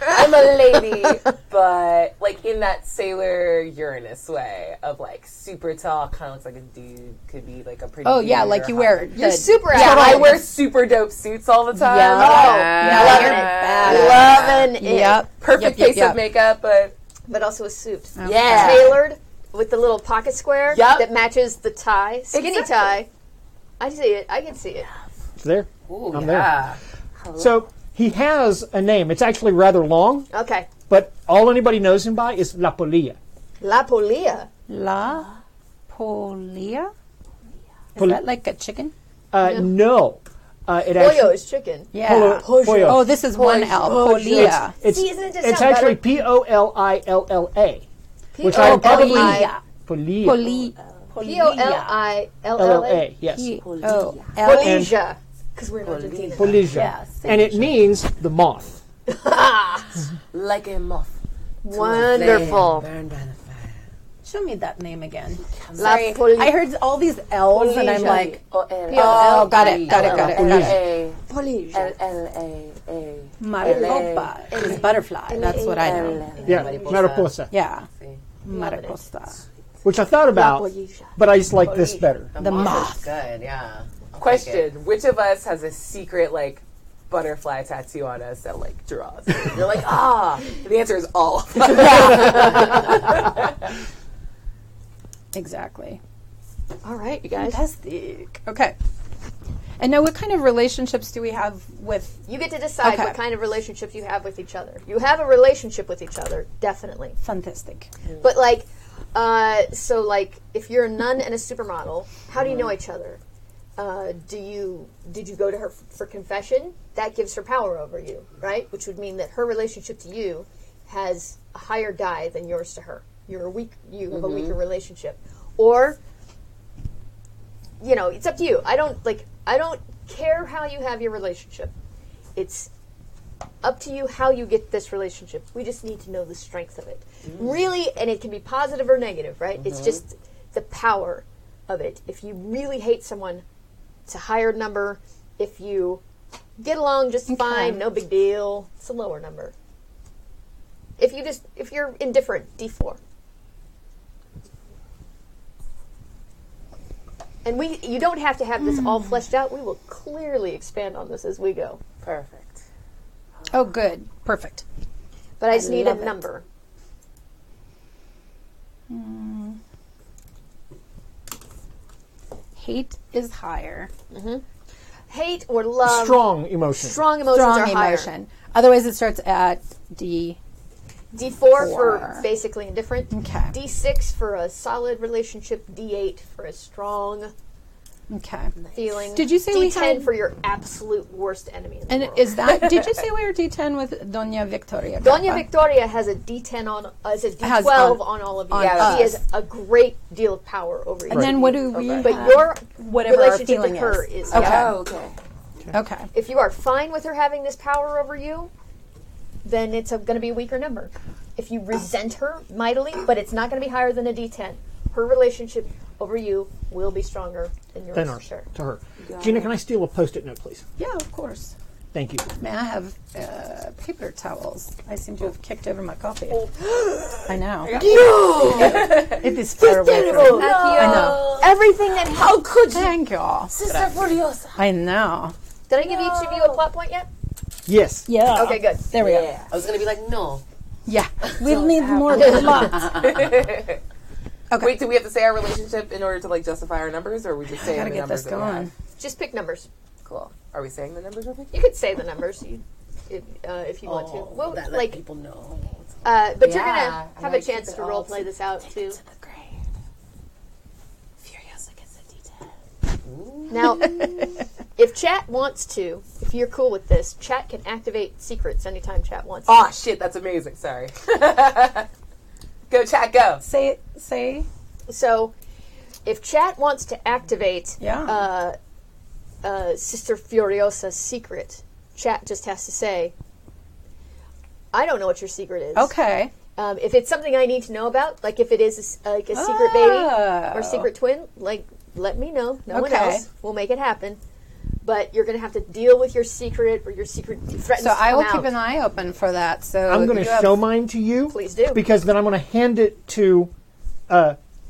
Speaker 1: I'm a lady, but like in that Sailor Uranus way of like super tall, kind of looks like a dude, could be like a pretty.
Speaker 4: Oh, yeah,
Speaker 1: dude
Speaker 4: like
Speaker 1: or
Speaker 4: you
Speaker 1: hot.
Speaker 4: wear.
Speaker 3: You're super
Speaker 1: Yeah,
Speaker 3: athletic.
Speaker 1: I wear super dope suits all the time.
Speaker 3: Loving it.
Speaker 4: Yep.
Speaker 1: Perfect
Speaker 4: Yep,
Speaker 1: face
Speaker 4: yep.
Speaker 1: of makeup, but
Speaker 3: But also a suit.
Speaker 1: yeah.
Speaker 3: Tailored with the little pocket square
Speaker 1: Yup.
Speaker 3: that matches the tie. Skinny
Speaker 1: Exactly.
Speaker 3: tie. I see it. I can see it.
Speaker 5: It's there.
Speaker 1: Ooh,
Speaker 5: I'm
Speaker 1: yeah.
Speaker 5: So he has a name. It's actually rather long,
Speaker 3: Okay.
Speaker 5: but all anybody knows him by is La Polilla.
Speaker 3: La Polia.
Speaker 4: La Polia? Is
Speaker 5: Pol-
Speaker 4: that like a chicken?
Speaker 5: No. It
Speaker 3: Pollo
Speaker 5: actually,
Speaker 3: is chicken.
Speaker 4: Yeah.
Speaker 5: Pollo.
Speaker 4: Oh, this is one L. Polia.
Speaker 5: It's,
Speaker 3: See, isn't it just
Speaker 5: it's
Speaker 3: sound
Speaker 5: actually
Speaker 3: better?
Speaker 5: Polilla, which I would probably
Speaker 4: Polilla.
Speaker 5: Polilla.
Speaker 3: Polilla.
Speaker 5: LLA, yes.
Speaker 4: P-O-L.
Speaker 3: Polia. Because we're in Argentina.
Speaker 5: Polilla.
Speaker 4: Yeah, same
Speaker 5: And it means the moth.
Speaker 1: Like a moth.
Speaker 3: Wonderful.
Speaker 1: Burned by the fire.
Speaker 4: Show me that name again.
Speaker 3: La
Speaker 4: Sorry,
Speaker 3: Polia.
Speaker 4: I heard all these L's and I'm like,
Speaker 1: Oh,
Speaker 4: got it.
Speaker 3: Polia.
Speaker 1: L-A-A.
Speaker 4: Maricopa is butterfly. That's what I know.
Speaker 5: Yeah, mariposa.
Speaker 4: Yeah. Mariposa.
Speaker 5: Which I thought about, but I just like this better.
Speaker 4: The moth.
Speaker 2: Good, yeah. I'll
Speaker 1: Question: which of us has a secret like butterfly tattoo on us that like draws? You're like, the answer is all of us.
Speaker 4: Exactly.
Speaker 3: All right, you guys.
Speaker 4: Fantastic. Okay. And now what kind of relationships do we have with...
Speaker 3: You get to decide
Speaker 4: Okay.
Speaker 3: what kind of relationships you have with each other. You have a relationship with each other, definitely.
Speaker 4: Fantastic.
Speaker 3: But like, so like, if you're a nun and a supermodel, how do you know each other? Did you go to her for confession? That gives her power over you, right? Which would mean that her relationship to you has a higher die than yours to her. You have a weaker relationship. Or, you know, it's up to you. I don't care how you have your relationship. It's up to you how you get this relationship. We just need to know the strength of it. Really, and it can be positive or negative, right? It's just the power of it. If you really hate someone, it's a higher number. If you get along just fine, no big deal, it's a lower number. If you're indifferent, D4. And you don't have to have this all fleshed out. We will clearly expand on this as we go.
Speaker 1: Perfect.
Speaker 4: Oh, good. Perfect.
Speaker 3: But I just need a
Speaker 4: love it.
Speaker 3: number.
Speaker 4: Hate is higher.
Speaker 3: Hate or love.
Speaker 5: Strong emotion.
Speaker 3: Strong emotions
Speaker 4: Strong
Speaker 3: are higher.
Speaker 4: emotion. Otherwise, it starts at D.
Speaker 3: D4
Speaker 4: Four.
Speaker 3: for basically indifferent.
Speaker 4: Okay.
Speaker 3: D6 for a solid relationship. D8 for a strong
Speaker 4: Okay.
Speaker 3: feeling.
Speaker 4: Did you say
Speaker 3: D10
Speaker 4: we had...
Speaker 3: for your absolute worst enemy in the
Speaker 4: And
Speaker 3: world.
Speaker 4: is that... Did you say we were D10 with Doña Victoria?
Speaker 3: Doña
Speaker 4: Capa?
Speaker 3: Victoria has a D10 on, as a
Speaker 4: Has
Speaker 3: D12
Speaker 4: on-
Speaker 3: on all of you.
Speaker 4: on
Speaker 3: Yeah, she
Speaker 4: us.
Speaker 3: has a great deal of power over you.
Speaker 4: And then what do we...
Speaker 3: But
Speaker 4: have?
Speaker 3: your
Speaker 4: whatever our
Speaker 3: relationship
Speaker 4: feeling
Speaker 3: to her
Speaker 4: is.
Speaker 3: is
Speaker 4: Okay.
Speaker 3: yeah.
Speaker 1: Oh, okay.
Speaker 4: Okay.
Speaker 3: If you are fine with her having this power over you, then it's going to be a weaker number. If you resent her mightily, but it's not going to be higher than a D10, her relationship over you will be stronger than yours.
Speaker 5: Than ours,
Speaker 3: Sure.
Speaker 5: to her. Gina, can I steal a Post-it note, please?
Speaker 4: Yeah, of course.
Speaker 5: Thank you.
Speaker 4: May I have paper towels? I seem to have kicked over my coffee. I know. It is far away from me. I know.
Speaker 3: Everything that
Speaker 1: How could you,
Speaker 4: Thank you.
Speaker 1: Sister Furiosa?
Speaker 4: I know.
Speaker 3: Did I give each of you a plot point yet?
Speaker 5: Yes.
Speaker 4: Yeah.
Speaker 3: Okay, good.
Speaker 4: There we go.
Speaker 1: Yeah.
Speaker 2: I was going to be like, no.
Speaker 4: Yeah. We'll need more plots. Okay.
Speaker 1: Wait, do we have to say our relationship in order to like justify our numbers, or are we just saying
Speaker 4: Gotta
Speaker 1: the
Speaker 4: get
Speaker 1: numbers
Speaker 4: this
Speaker 1: that we have?
Speaker 4: going.
Speaker 3: Just pick numbers.
Speaker 1: Cool. Are we saying the numbers?
Speaker 3: You could say the numbers if you want to. Well,
Speaker 2: That let
Speaker 3: like,
Speaker 2: people know.
Speaker 3: but you're
Speaker 1: Yeah,
Speaker 3: gonna
Speaker 1: and
Speaker 3: have
Speaker 1: I
Speaker 3: a chance
Speaker 1: keep it
Speaker 3: to
Speaker 1: all
Speaker 3: role play this out too.
Speaker 1: Furiosa gets a D10.
Speaker 3: Now, if chat wants to, if you're cool with this, chat can activate secrets anytime chat wants.
Speaker 1: Oh shit, that's amazing. Sorry. Go chat, go.
Speaker 4: Say.
Speaker 3: So, if chat wants to activate
Speaker 4: Yeah.
Speaker 3: Sister Furiosa's secret, chat just has to say, I don't know what your secret is.
Speaker 4: Okay.
Speaker 3: If it's something I need to know about, like if it is like a secret baby or secret twin, like let me know. No one else will make it happen. But you're going to have to deal with your secret or your secret threatens.
Speaker 4: So
Speaker 3: to
Speaker 4: I will
Speaker 3: come
Speaker 4: keep an
Speaker 3: out.
Speaker 4: eye open for that. So
Speaker 5: I'm going to show mine to you.
Speaker 3: Please do.
Speaker 5: Because then I'm going to hand it to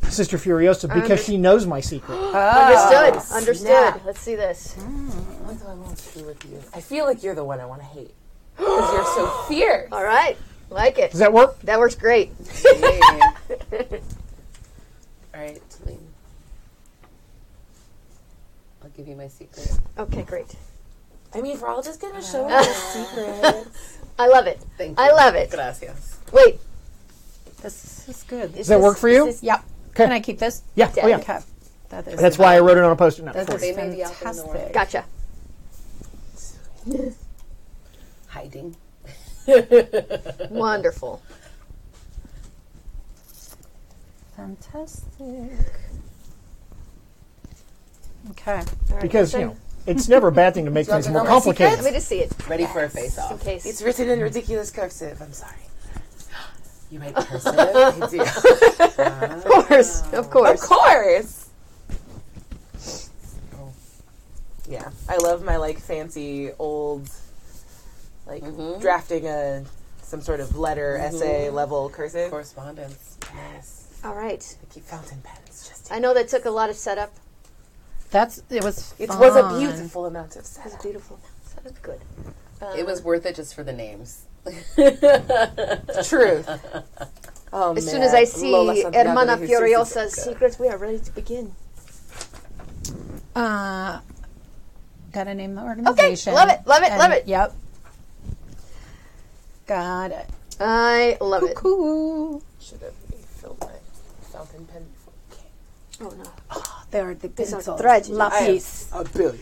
Speaker 5: Sister Furiosa because she knows my secret.
Speaker 3: Understood.
Speaker 1: snap.
Speaker 3: Let's see this.
Speaker 1: What do I want to do with you? I feel like you're the one I want to hate. Because you're so fierce.
Speaker 3: All right. Like it.
Speaker 5: Does that work?
Speaker 3: That works great.
Speaker 2: Yeah. All right, Talene. I'll give you my secret.
Speaker 3: Okay, great.
Speaker 1: I mean, if we're all just going to show our secrets.
Speaker 3: I love it.
Speaker 2: Thank you.
Speaker 3: I love it.
Speaker 2: Gracias.
Speaker 3: Wait.
Speaker 4: This is good.
Speaker 5: Does that work for you?
Speaker 4: Yep.
Speaker 5: Okay.
Speaker 4: Can I keep this?
Speaker 5: Yeah. Oh, yeah.
Speaker 4: Okay. That is
Speaker 5: That's why I wrote it on a post-it note.
Speaker 4: That
Speaker 5: for
Speaker 4: is
Speaker 5: you.
Speaker 2: They may be out in the world.
Speaker 4: fantastic.
Speaker 3: Gotcha.
Speaker 2: Hiding.
Speaker 3: Wonderful.
Speaker 4: Fantastic. Okay.
Speaker 3: All right,
Speaker 5: Because,
Speaker 3: so-
Speaker 5: you know, it's never a bad thing to make
Speaker 1: Do you want
Speaker 5: things
Speaker 1: to
Speaker 5: more
Speaker 1: know my
Speaker 5: complicated.
Speaker 3: Let me just see it
Speaker 2: Ready for a
Speaker 3: in
Speaker 2: face-off.
Speaker 3: case.
Speaker 1: It's written in ridiculous cursive. I'm sorry.
Speaker 2: You write cursive?
Speaker 1: I do.
Speaker 3: Of course. Of
Speaker 1: Of
Speaker 3: course.
Speaker 1: course. Yeah, I love my like fancy old, like drafting some sort of letter essay level cursive.
Speaker 2: Correspondence.
Speaker 1: Yes,
Speaker 3: All right.
Speaker 1: I keep fountain pens. Just
Speaker 3: I know that took a lot of setup.
Speaker 4: It was
Speaker 1: it
Speaker 4: fun.
Speaker 1: was a beautiful amount of
Speaker 3: That's
Speaker 1: setup.
Speaker 3: beautiful. That's good.
Speaker 2: It was worth it just for the names.
Speaker 1: Truth. Oh,
Speaker 3: As soon
Speaker 1: man.
Speaker 3: as I see
Speaker 1: Lola Santiago
Speaker 3: Hermana
Speaker 1: de Jesus
Speaker 3: Furiosa's
Speaker 1: Isabel.
Speaker 3: secrets, we are ready to begin.
Speaker 4: Gotta name the organization.
Speaker 3: love it, love it, love it.
Speaker 4: Yep. Got it.
Speaker 3: I love it.
Speaker 4: Cool.
Speaker 1: Should have refilled my fountain pen before.
Speaker 3: Oh no.
Speaker 4: They are the
Speaker 3: These are
Speaker 4: pencils.
Speaker 3: tragedies.
Speaker 4: Lapis.
Speaker 1: A billion,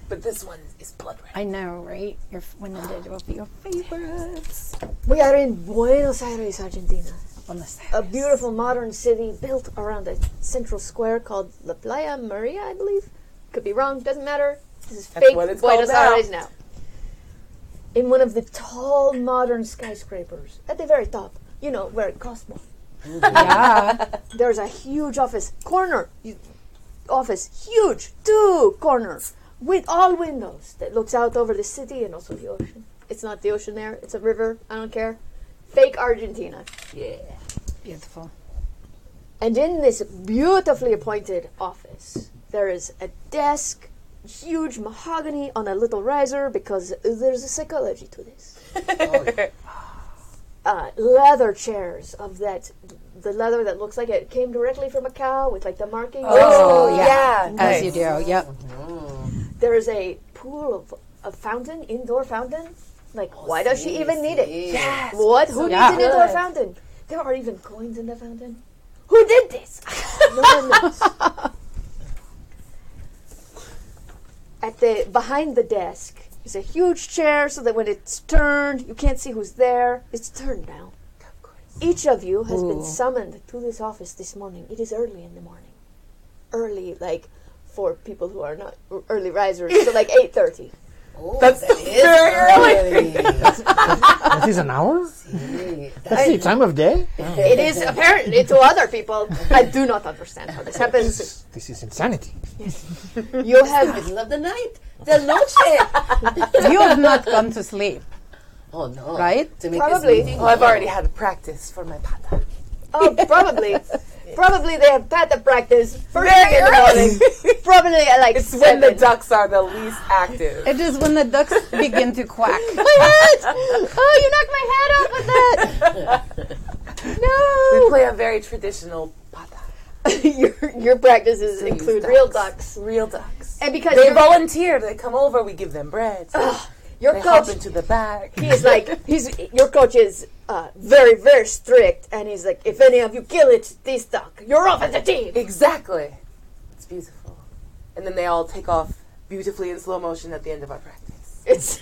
Speaker 1: but this one is blood red.
Speaker 4: I know, right? Your one of them will be your favorites.
Speaker 3: We are in Buenos Aires, Argentina.
Speaker 4: On the side.
Speaker 3: A beautiful modern city built around a central square called La Playa Maria, I believe. Could be wrong, doesn't matter. This is
Speaker 1: That's
Speaker 3: fake
Speaker 1: what it's
Speaker 3: Buenos
Speaker 1: called now.
Speaker 3: Aires now. In one of the tall modern skyscrapers, at the very top, you know, where it costs more.
Speaker 4: Yeah.
Speaker 3: There's a huge office, huge, 2 corners, with all windows that looks out over the city and also the ocean. It's not the ocean there, it's a river, I don't care. Fake Argentina.
Speaker 1: Yeah.
Speaker 4: Beautiful.
Speaker 3: And in this beautifully appointed office, there is a desk, huge mahogany on a little riser because there's a psychology to this. Leather chairs of the leather that looks like it came directly from a cow with like the markings.
Speaker 1: Oh,
Speaker 3: yeah.
Speaker 1: yeah.
Speaker 4: As you do. Yep.
Speaker 3: There is a pool of a fountain, indoor fountain. Like, why does she even need it?
Speaker 1: Yes.
Speaker 3: What? Who
Speaker 4: Yeah.
Speaker 3: needs an indoor fountain? There are even coins in the fountain. Who did this? No one knows. Behind the desk is a huge chair so that when it's turned, you can't see who's there. It's turned now. Each of you has been summoned to this office this morning. It is early in the morning. Early, like, for people who are not early risers, so like 8:30.
Speaker 2: Oh,
Speaker 1: That's
Speaker 2: that is
Speaker 1: very early.
Speaker 5: That is an hour? That's the time of day?
Speaker 3: It is apparently to other people. I do not understand how this happens.
Speaker 5: This is insanity.
Speaker 3: You have
Speaker 2: Middle of the night. The noche.
Speaker 4: You have not gone to sleep,
Speaker 2: Oh, no.
Speaker 4: right?
Speaker 2: To make
Speaker 3: Probably.
Speaker 2: this meeting?
Speaker 1: Well, I've already had a practice for my pata.
Speaker 3: probably they have pata practice first
Speaker 1: Very
Speaker 3: thing in the
Speaker 1: early.
Speaker 3: morning. Probably at like
Speaker 1: It's when the
Speaker 3: 7.
Speaker 1: ducks are the least active.
Speaker 4: It is when the ducks begin to quack.
Speaker 3: Oh, you knocked my head off with that.
Speaker 1: We
Speaker 3: No.
Speaker 1: play a very traditional pata.
Speaker 3: your practices include real ducks.
Speaker 1: Real ducks.
Speaker 3: And because
Speaker 1: They
Speaker 3: your,
Speaker 1: volunteer. They come over. We give them bread.
Speaker 3: your
Speaker 1: They hop
Speaker 3: coach,
Speaker 1: into the bag.
Speaker 3: your coach is very, very strict, and he's like, if any of you kill this duck, you're off as a team.
Speaker 1: Exactly. It's beautiful. And then they all take off beautifully in slow motion at the end of our practice.
Speaker 3: It's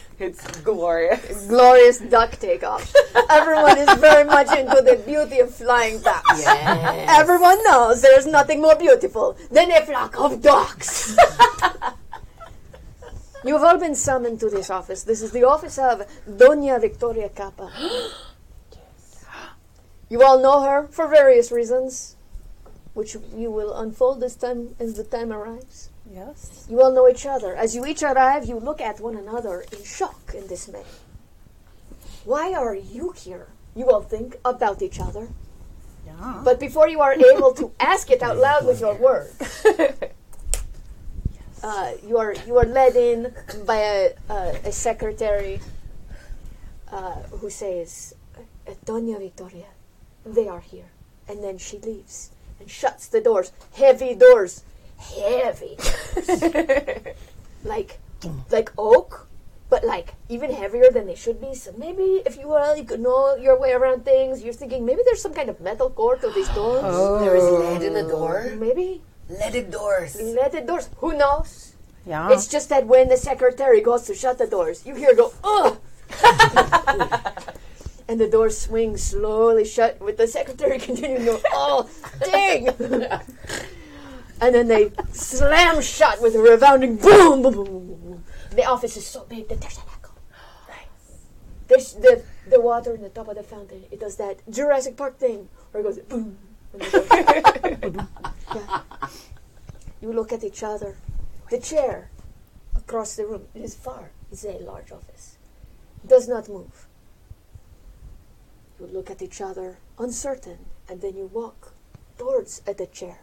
Speaker 1: Glorious.
Speaker 3: glorious duck takeoff. Everyone is very much into the beauty of flying ducks.
Speaker 2: Yes.
Speaker 3: Everyone knows there's nothing more beautiful than a flock of ducks. You have all been summoned to this office. This is the office of Doña Victoria Capa. You all know her for various reasons, which you will unfold as the time arrives.
Speaker 4: Yes.
Speaker 3: You all know each other. As you each arrive, you look at one another in shock and dismay. Why are you here? You all think about each other.
Speaker 4: Yeah.
Speaker 3: But before you are able to ask it out loud with your words, you are led in by a secretary who says, Doña Victoria, they are here. And then she leaves and shuts the doors. Heavy doors. Heavy. like oak, but like even heavier than they should be. So maybe if you could know your way around things, you're thinking maybe there's some kind of metal core to these doors.
Speaker 2: There is lead in the door.
Speaker 3: Maybe
Speaker 2: Leaded doors.
Speaker 3: leaded doors. Who knows?
Speaker 4: Yeah.
Speaker 3: It's just that when the secretary goes to shut the doors, you hear go, ugh! And the door swings slowly shut with the secretary continuing to go, oh, dang! And then they slam shut with a resounding boom, boom, boom, boom, boom. The office is so big that there's an echo. There's the water in the top of the fountain. It does that Jurassic Park thing where it goes boom. And it goes, boom. Yeah. You look at each other. The chair across the room is far. It's a large office. Does not move. You look at each other, uncertain, and then you walk towards the chair.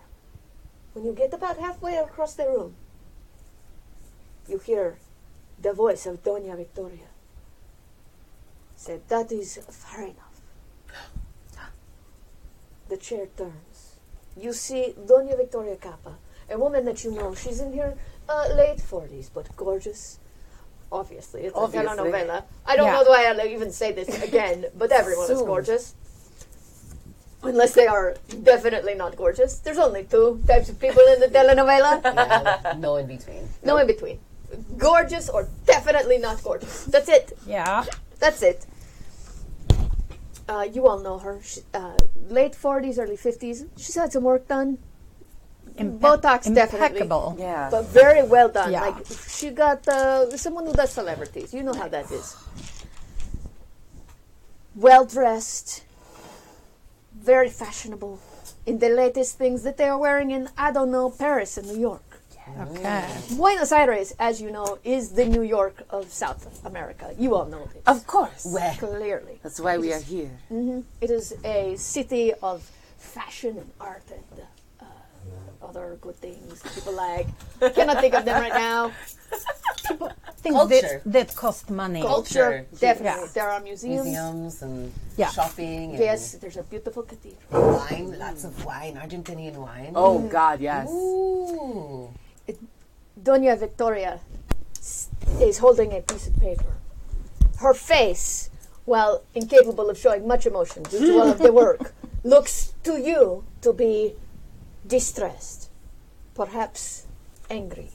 Speaker 3: When you get about halfway across the room, you hear the voice of Doña Victoria. Said, that is far enough. The chair turns. You see Doña Victoria Capa, a woman that you know. She's in her late 40s, but gorgeous. Obviously, it's a telenovela. I don't know why I even say this again, but everyone is gorgeous. Unless they are definitely not gorgeous. There's only two types of people in the telenovela.
Speaker 2: Yeah, no in between.
Speaker 3: No in between. Gorgeous or definitely not gorgeous. That's it.
Speaker 4: Yeah.
Speaker 3: That's it. You all know her. Late 40s, early 50s. She's had some work done. Botox, definitely.
Speaker 4: Impeccable.
Speaker 2: Yeah.
Speaker 3: But very well done.
Speaker 4: Yeah.
Speaker 3: Like, she got someone who does celebrities. You know how that is. Well dressed. Very fashionable. In the latest things that they are wearing in, I don't know, Paris and New York.
Speaker 4: Okay.
Speaker 3: Buenos Aires, as you know, is the New York of South America. You all know this.
Speaker 1: Of course.
Speaker 2: Well,
Speaker 3: Clearly.
Speaker 1: That's why we are here.
Speaker 3: It is a city of fashion and art and other good things people like. Cannot think of them right now.
Speaker 4: Things
Speaker 2: Culture.
Speaker 4: that cost money.
Speaker 3: Culture, definitely.
Speaker 4: Yeah.
Speaker 3: There are museums.
Speaker 2: museums and
Speaker 4: Yeah.
Speaker 2: shopping. And
Speaker 3: Yes, there's a beautiful cathedral.
Speaker 2: wine, lots of wine, Argentinian wine.
Speaker 1: Oh, God, yes.
Speaker 2: Ooh.
Speaker 3: Doña Victoria is holding a piece of paper. Her face, while incapable of showing much emotion due to all of the work, looks to you to be distressed, perhaps angry.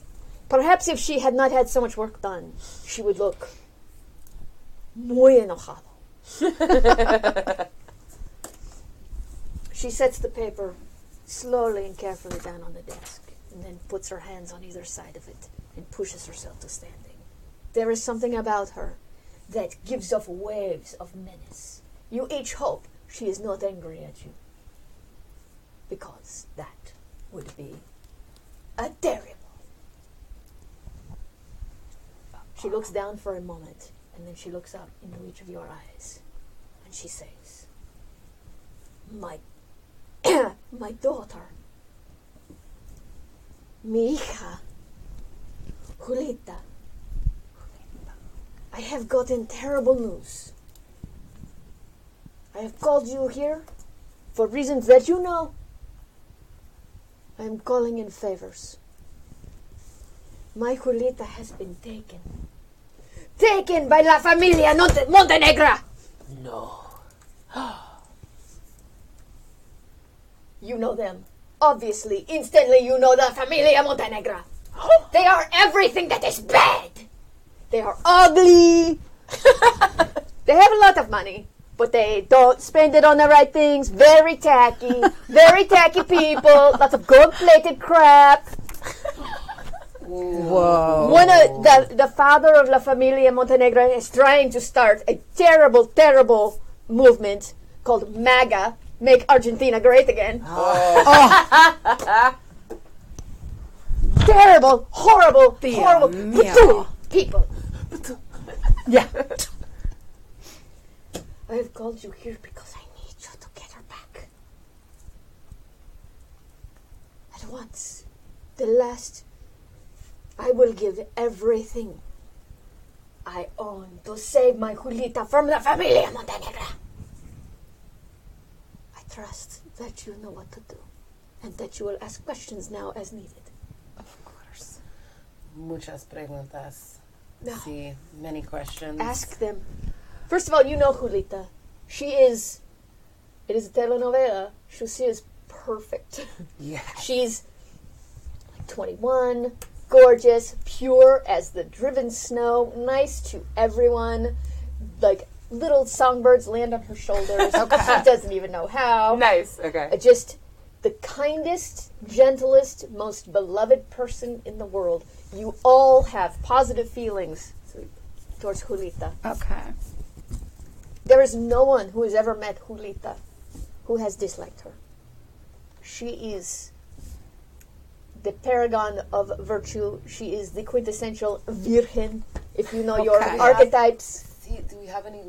Speaker 3: Perhaps if she had not had so much work done, she would look muy enojado. She sets the paper slowly and carefully down on the desk and then puts her hands on either side of it and pushes herself to standing. There is something about her that gives off waves of menace. You each hope she is not angry at you, because that would be a terrible. She looks down for a moment, and then she looks up into each of your eyes, and she says, my daughter, mi hija, Julita, I have gotten terrible news. I have called you here for reasons that you know. I am calling in favors. My Julita has been taken. Taken by La Familia Montenegra!
Speaker 1: No.
Speaker 3: You know them. Obviously, instantly you know La Familia Montenegra. They are everything that is bad. They are ugly. They have a lot of money, but they don't spend it on the right things. Very tacky people. Lots of gold-plated crap.
Speaker 4: Whoa.
Speaker 3: The father of La Familia Montenegra is trying to start a terrible, terrible movement called MAGA, Make Argentina Great Again. Terrible, horrible
Speaker 4: mío.
Speaker 3: people.
Speaker 4: Yeah.
Speaker 3: I have called you here because I need you to get her back. At once. The last. I will give everything I own to save my Julita from the Familia Montenegra. I trust that you know what to do and that you will ask questions now as needed.
Speaker 2: Of course. Muchas preguntas.
Speaker 3: No.
Speaker 2: Sí, many questions.
Speaker 3: Ask them. First of all, you know Julita. It is a telenovela. She is perfect.
Speaker 2: Yeah.
Speaker 3: She's like 21, gorgeous, pure as the driven snow, nice to everyone. Like little songbirds land on her shoulders. She doesn't even know how.
Speaker 1: Nice. Okay.
Speaker 3: Just the kindest, gentlest, most beloved person in the world. You all have positive feelings towards Julita.
Speaker 4: Okay.
Speaker 3: There is no one who has ever met Julita who has disliked her. She is the paragon of virtue. She is the quintessential virgen, if you know your
Speaker 4: Okay.
Speaker 3: archetypes.
Speaker 2: See, do we have any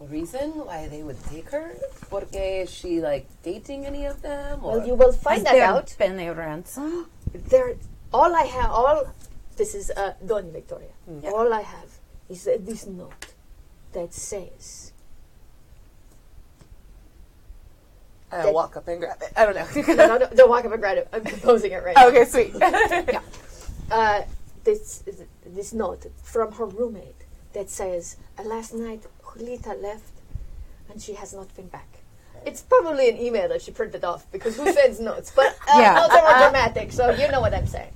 Speaker 2: reason why they would take her? Porque is she dating any of them? Or?
Speaker 3: Well, you will find
Speaker 4: Has
Speaker 3: that
Speaker 4: there
Speaker 3: out.
Speaker 4: been a ransom?
Speaker 3: This is Doña Victoria.
Speaker 2: Yeah.
Speaker 3: All I have is this note that says,
Speaker 1: I'll walk up and grab it. I don't know.
Speaker 3: no, don't walk up and grab it. I'm composing it right now.
Speaker 1: Okay, sweet.
Speaker 3: This note from her roommate that says, last night Julita left and she has not been back. It's probably an email that she printed off because who sends notes? But notes are more dramatic, so you know what I'm saying.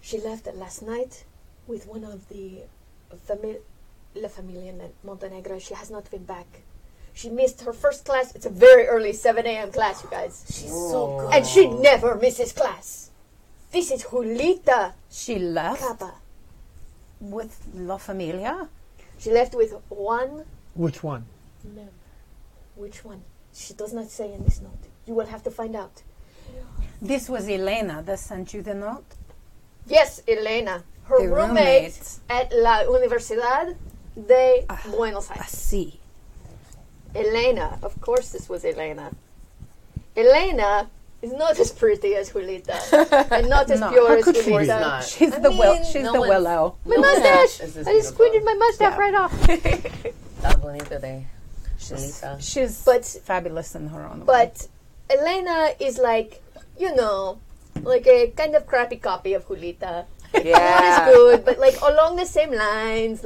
Speaker 3: She left last night with one of the La Familia Montenegra. She has not been back. She missed her first class. It's a very early 7 a.m. class, you guys.
Speaker 2: She's so good.
Speaker 3: And she never misses class. This is Julita
Speaker 4: She left
Speaker 3: Capa.
Speaker 4: with La Familia?
Speaker 3: She left with one
Speaker 5: Which one?
Speaker 3: member. Which one? She does not say in this note. You will have to find out.
Speaker 4: This was Elena that sent you the note?
Speaker 3: Yes, Elena. Her
Speaker 4: The
Speaker 3: roommate
Speaker 4: roommate.
Speaker 3: at La Universidad de Buenos
Speaker 4: I
Speaker 3: Aires.
Speaker 4: see.
Speaker 3: Elena. Of course this was Elena. Elena is not as pretty as Julita. And not as
Speaker 4: No,
Speaker 3: pure
Speaker 4: how
Speaker 3: as
Speaker 4: could she
Speaker 3: Julita.
Speaker 4: be?
Speaker 2: not?
Speaker 4: She's
Speaker 3: I
Speaker 4: the
Speaker 3: mean,
Speaker 4: she's
Speaker 2: no
Speaker 4: the
Speaker 2: one's-
Speaker 4: willow.
Speaker 3: My
Speaker 2: No one
Speaker 3: mustache!
Speaker 2: is this
Speaker 3: I just squinted my mustache
Speaker 4: Yeah.
Speaker 3: right off.
Speaker 2: Tan bonito de Julita.
Speaker 4: She's
Speaker 3: But-
Speaker 4: fabulous in her own way.
Speaker 3: But Elena is like a kind of crappy copy of Julita. Not as good, but along the same lines.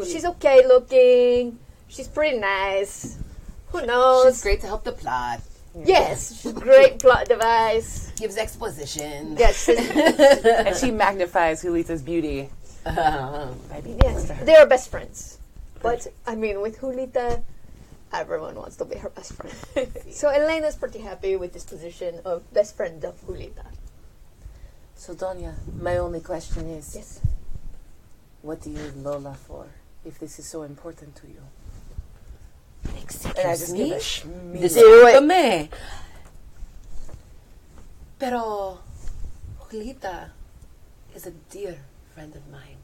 Speaker 3: She's okay looking. She's pretty nice. Who knows?
Speaker 2: She's great to help the plot.
Speaker 3: Yes, she's a great plot device.
Speaker 2: Gives exposition.
Speaker 3: Yes,
Speaker 1: And she magnifies Julita's beauty by being next to her.
Speaker 3: they are best friends. But with Julita, everyone wants to be her best friend. So Elena's pretty happy with this position of best friend of Julita.
Speaker 1: So, Doña, my only question is,
Speaker 3: Yes.
Speaker 1: what do you need Lola for, if this is so important to you?
Speaker 2: Excuse
Speaker 1: And I just give
Speaker 2: me?
Speaker 1: a shmee.
Speaker 2: Discúlpame. Pero Julita is a dear friend of mine.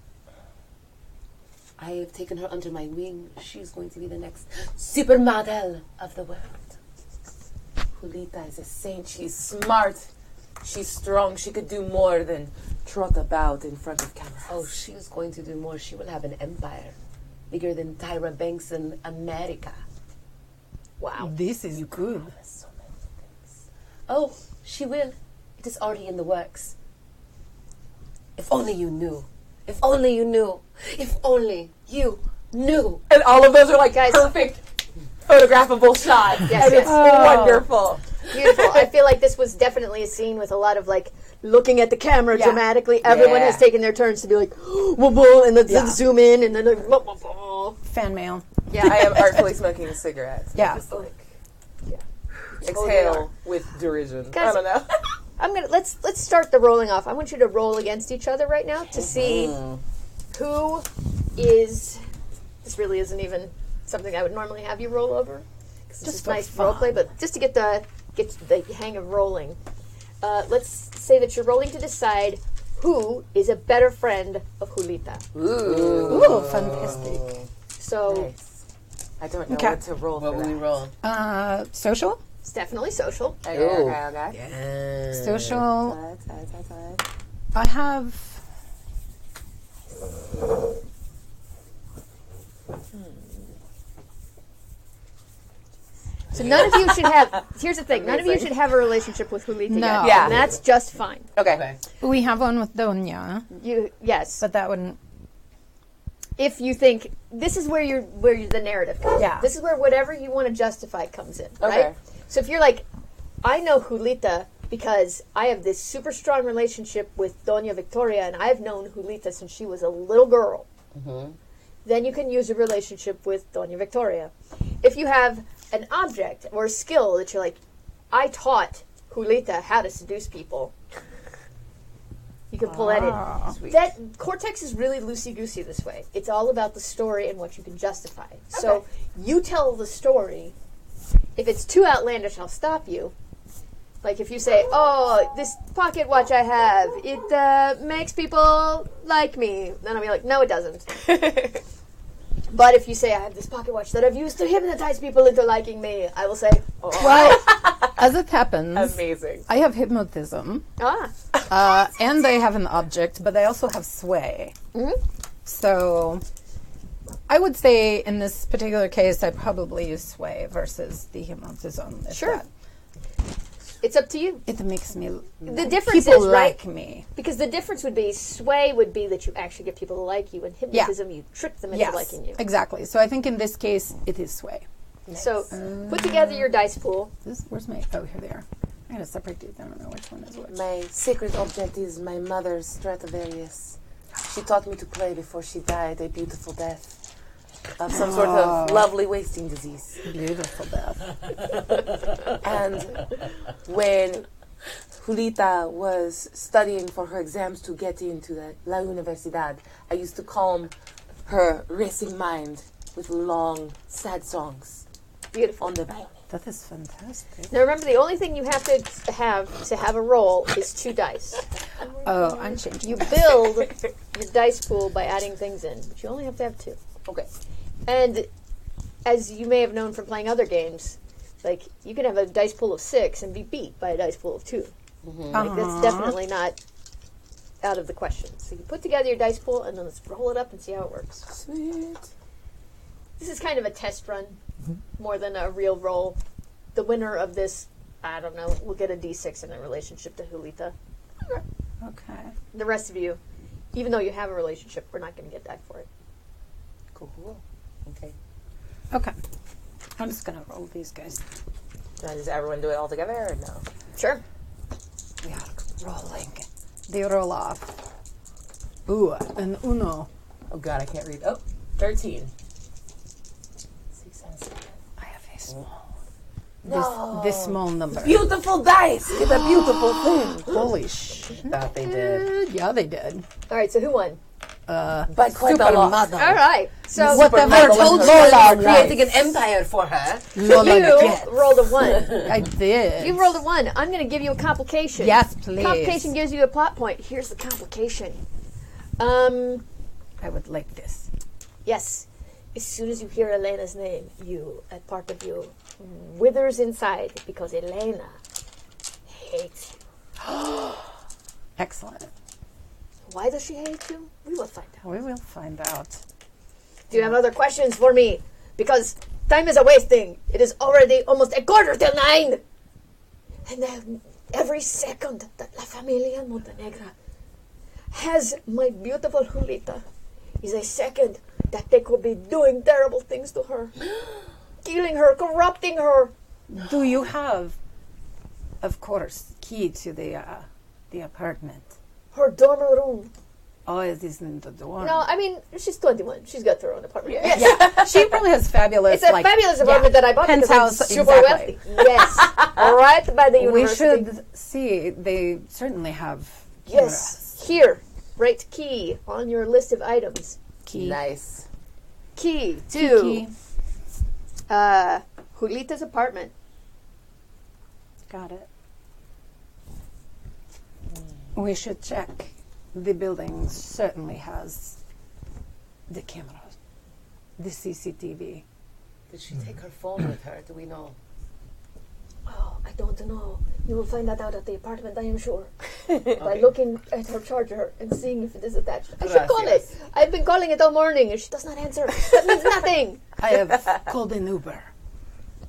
Speaker 2: I have taken her under my wing. She's going to be the next supermodel of the world.
Speaker 1: Julita is a saint. She's smart. She's strong. She could do more than trot about in front of cameras.
Speaker 2: Oh, she's going to do more. She will have an empire bigger than Tyra Banks in America.
Speaker 3: Wow.
Speaker 4: this is good.
Speaker 1: So many things.
Speaker 2: Oh, she will. It is already in the works. If only you knew. If only you knew. If only you knew.
Speaker 1: And all of those are
Speaker 3: Guys.
Speaker 1: perfect photographable shots.
Speaker 3: Yes,
Speaker 1: And
Speaker 3: yes.
Speaker 1: it's wonderful.
Speaker 3: Beautiful. I feel like this was definitely a scene with a lot of looking at the camera
Speaker 4: Yeah.
Speaker 3: dramatically. Everyone
Speaker 1: Yeah.
Speaker 3: has taken their turns to be like, whoa, whoa, and then zoom in, and then whoa, whoa, whoa.
Speaker 4: Fan mail.
Speaker 3: Yeah.
Speaker 1: I am artfully smoking a cigarette. So
Speaker 4: Yeah.
Speaker 1: just
Speaker 3: Yeah.
Speaker 1: exhale with derision.
Speaker 3: Guys-
Speaker 1: I don't know.
Speaker 3: I'm gonna let's start the rolling off. I want you to roll against each other right now to see who is. This really isn't even something I would normally have you roll over. It's
Speaker 4: Just
Speaker 3: just
Speaker 4: for
Speaker 3: nice
Speaker 4: fun.
Speaker 3: role play, but just to get the hang of rolling. Let's say that you're rolling to decide who is a better friend of Julita.
Speaker 4: Ooh, fantastic.
Speaker 3: So
Speaker 1: Nice. I don't know
Speaker 4: Okay.
Speaker 1: what to roll
Speaker 2: What
Speaker 1: for
Speaker 2: will we
Speaker 1: that.
Speaker 2: roll?
Speaker 4: Social?
Speaker 3: it's definitely social.
Speaker 1: Okay.
Speaker 4: Social.
Speaker 1: Side.
Speaker 4: I have.
Speaker 3: So none of you should have. Here's the thing: none of you
Speaker 1: Amazing.
Speaker 3: should have a relationship with Julita
Speaker 4: No.
Speaker 3: yet.
Speaker 1: Yeah.
Speaker 3: And that's just fine.
Speaker 1: Okay.
Speaker 4: We have one with Donya,
Speaker 3: Yes,
Speaker 4: but that wouldn't.
Speaker 3: if you think this is where the narrative comes.
Speaker 4: Yeah.
Speaker 3: in. This is where whatever you want to justify comes in.
Speaker 1: Okay.
Speaker 3: Right. So if you're like, I know Julita because I have this super strong relationship with Doña Victoria, and I've known Julita since she was a little girl. Then you can use a relationship with Doña Victoria. If you have an object or a skill that you're like, I taught Julita how to seduce people, you can pull that in. That Cortex is really loosey-goosey this way. It's all about the story and what you can justify. So you tell the story. If it's too outlandish, I'll stop you. Like if you say, oh, this pocket watch I have, it makes people like me. Then I'll be like, no, it doesn't. But if you say, I have this pocket watch that I've used to hypnotize people into liking me, I will say, oh,
Speaker 4: Well, as it happens,
Speaker 1: Amazing.
Speaker 4: I have hypnotism,
Speaker 3: ah.
Speaker 4: and they have an object, but they also have sway. So I would say in this particular case, I probably use sway versus the hypnotism. if
Speaker 3: Sure.
Speaker 4: that-
Speaker 3: It's up to you.
Speaker 4: It makes me.
Speaker 3: The difference
Speaker 4: People
Speaker 3: is, right?
Speaker 4: like me.
Speaker 3: Because the difference would be sway would be that you actually get people to like you, and hypnotism you trick them into
Speaker 4: Yes,
Speaker 3: liking you.
Speaker 4: exactly. So I think in this case, it is sway.
Speaker 3: So put together your dice pool.
Speaker 4: Where's my? Oh, here they are. I gotta separate these. I don't know which one is which.
Speaker 1: My secret object is my mother's Stradivarius. She taught me to play before she died a beautiful death of some sort of lovely wasting disease.
Speaker 4: Beautiful death.
Speaker 1: And when Julita was studying for her exams to get into the La Universidad, I used to calm her racing mind with long, sad songs
Speaker 3: Beautiful.
Speaker 1: on the violin.
Speaker 4: That is fantastic.
Speaker 3: Now remember, the only thing you have to have a roll is 2 dice.
Speaker 4: Oh, I'm changing.
Speaker 3: You build your dice pool by adding things in, but you only have to have 2.
Speaker 1: Okay.
Speaker 3: And as you may have known from playing other games, like you can have a dice pool of 6 and be beat by a dice pool of 2. Like that's definitely not out of the question. So you put together your dice pool and then let's roll it up and see how it works.
Speaker 1: Sweet.
Speaker 3: This is kind of a test run more than a real roll. The winner of this, I don't know, will get a D6 in a relationship to Julita.
Speaker 4: Okay.
Speaker 3: The rest of you, even though you have a relationship, we're not going to get that for it.
Speaker 1: Cool. Okay.
Speaker 4: Okay. I'm just gonna roll these guys.
Speaker 1: Now, does everyone do it all together or no?
Speaker 3: Sure.
Speaker 4: We are rolling. They roll off. Ooh, an uno.
Speaker 1: Oh God, I can't read. Oh, 13. 6 and 7.
Speaker 4: I have a small.
Speaker 1: No.
Speaker 4: This small number.
Speaker 1: Beautiful dice. It's a beautiful thing.
Speaker 4: Holy shit.
Speaker 1: That they did.
Speaker 4: Yeah, they did.
Speaker 3: All right, so who won?
Speaker 1: By quite a lot.
Speaker 3: All right. So
Speaker 4: Whatever
Speaker 1: I told you
Speaker 4: Lola
Speaker 1: we were creating an empire for her.
Speaker 4: Lola
Speaker 3: you
Speaker 4: gets.
Speaker 3: rolled a 1.
Speaker 4: I did.
Speaker 3: You rolled a 1. I'm going to give you a complication.
Speaker 4: Yes, please.
Speaker 3: Complication gives you a plot point. Here's the complication.
Speaker 4: I would like this.
Speaker 3: Yes. As soon as you hear Elena's name, a part of you, withers inside because Elena hates you.
Speaker 4: Excellent.
Speaker 3: Why does she hate you? We will find out.
Speaker 4: We will find out.
Speaker 3: Do you have other questions for me? Because time is a wasting. It is already almost 9:15. And every second that La Familia Montenegra has my beautiful Julita is a second that they could be doing terrible things to her. Killing her, corrupting her.
Speaker 4: Do you have, of course, key to the apartment?
Speaker 3: Her dormer room.
Speaker 4: Oh, it is in the dorm.
Speaker 3: No, I mean, she's 21. She's got her own apartment.
Speaker 1: Yeah.
Speaker 3: Yes.
Speaker 4: Yeah, she probably has fabulous.
Speaker 3: It's a fabulous apartment that I bought because I'm
Speaker 4: penthouse,
Speaker 3: super
Speaker 4: exactly.
Speaker 3: wealthy. Yes. Right by the
Speaker 4: We
Speaker 3: university.
Speaker 4: should see. They certainly have
Speaker 3: Yes. Here. Write key on your list of items.
Speaker 4: key.
Speaker 1: Nice.
Speaker 3: Key to
Speaker 4: Key.
Speaker 3: Julita's apartment.
Speaker 4: Got it. We should check. The building certainly has the cameras, the CCTV.
Speaker 2: Did she take her phone with her? Do we know?
Speaker 3: Oh, I don't know. You will find that out at the apartment, I am sure. By looking at her charger and seeing if it is attached. I should call it. I've been calling it all morning and she does not answer. That means nothing.
Speaker 4: I have called an Uber.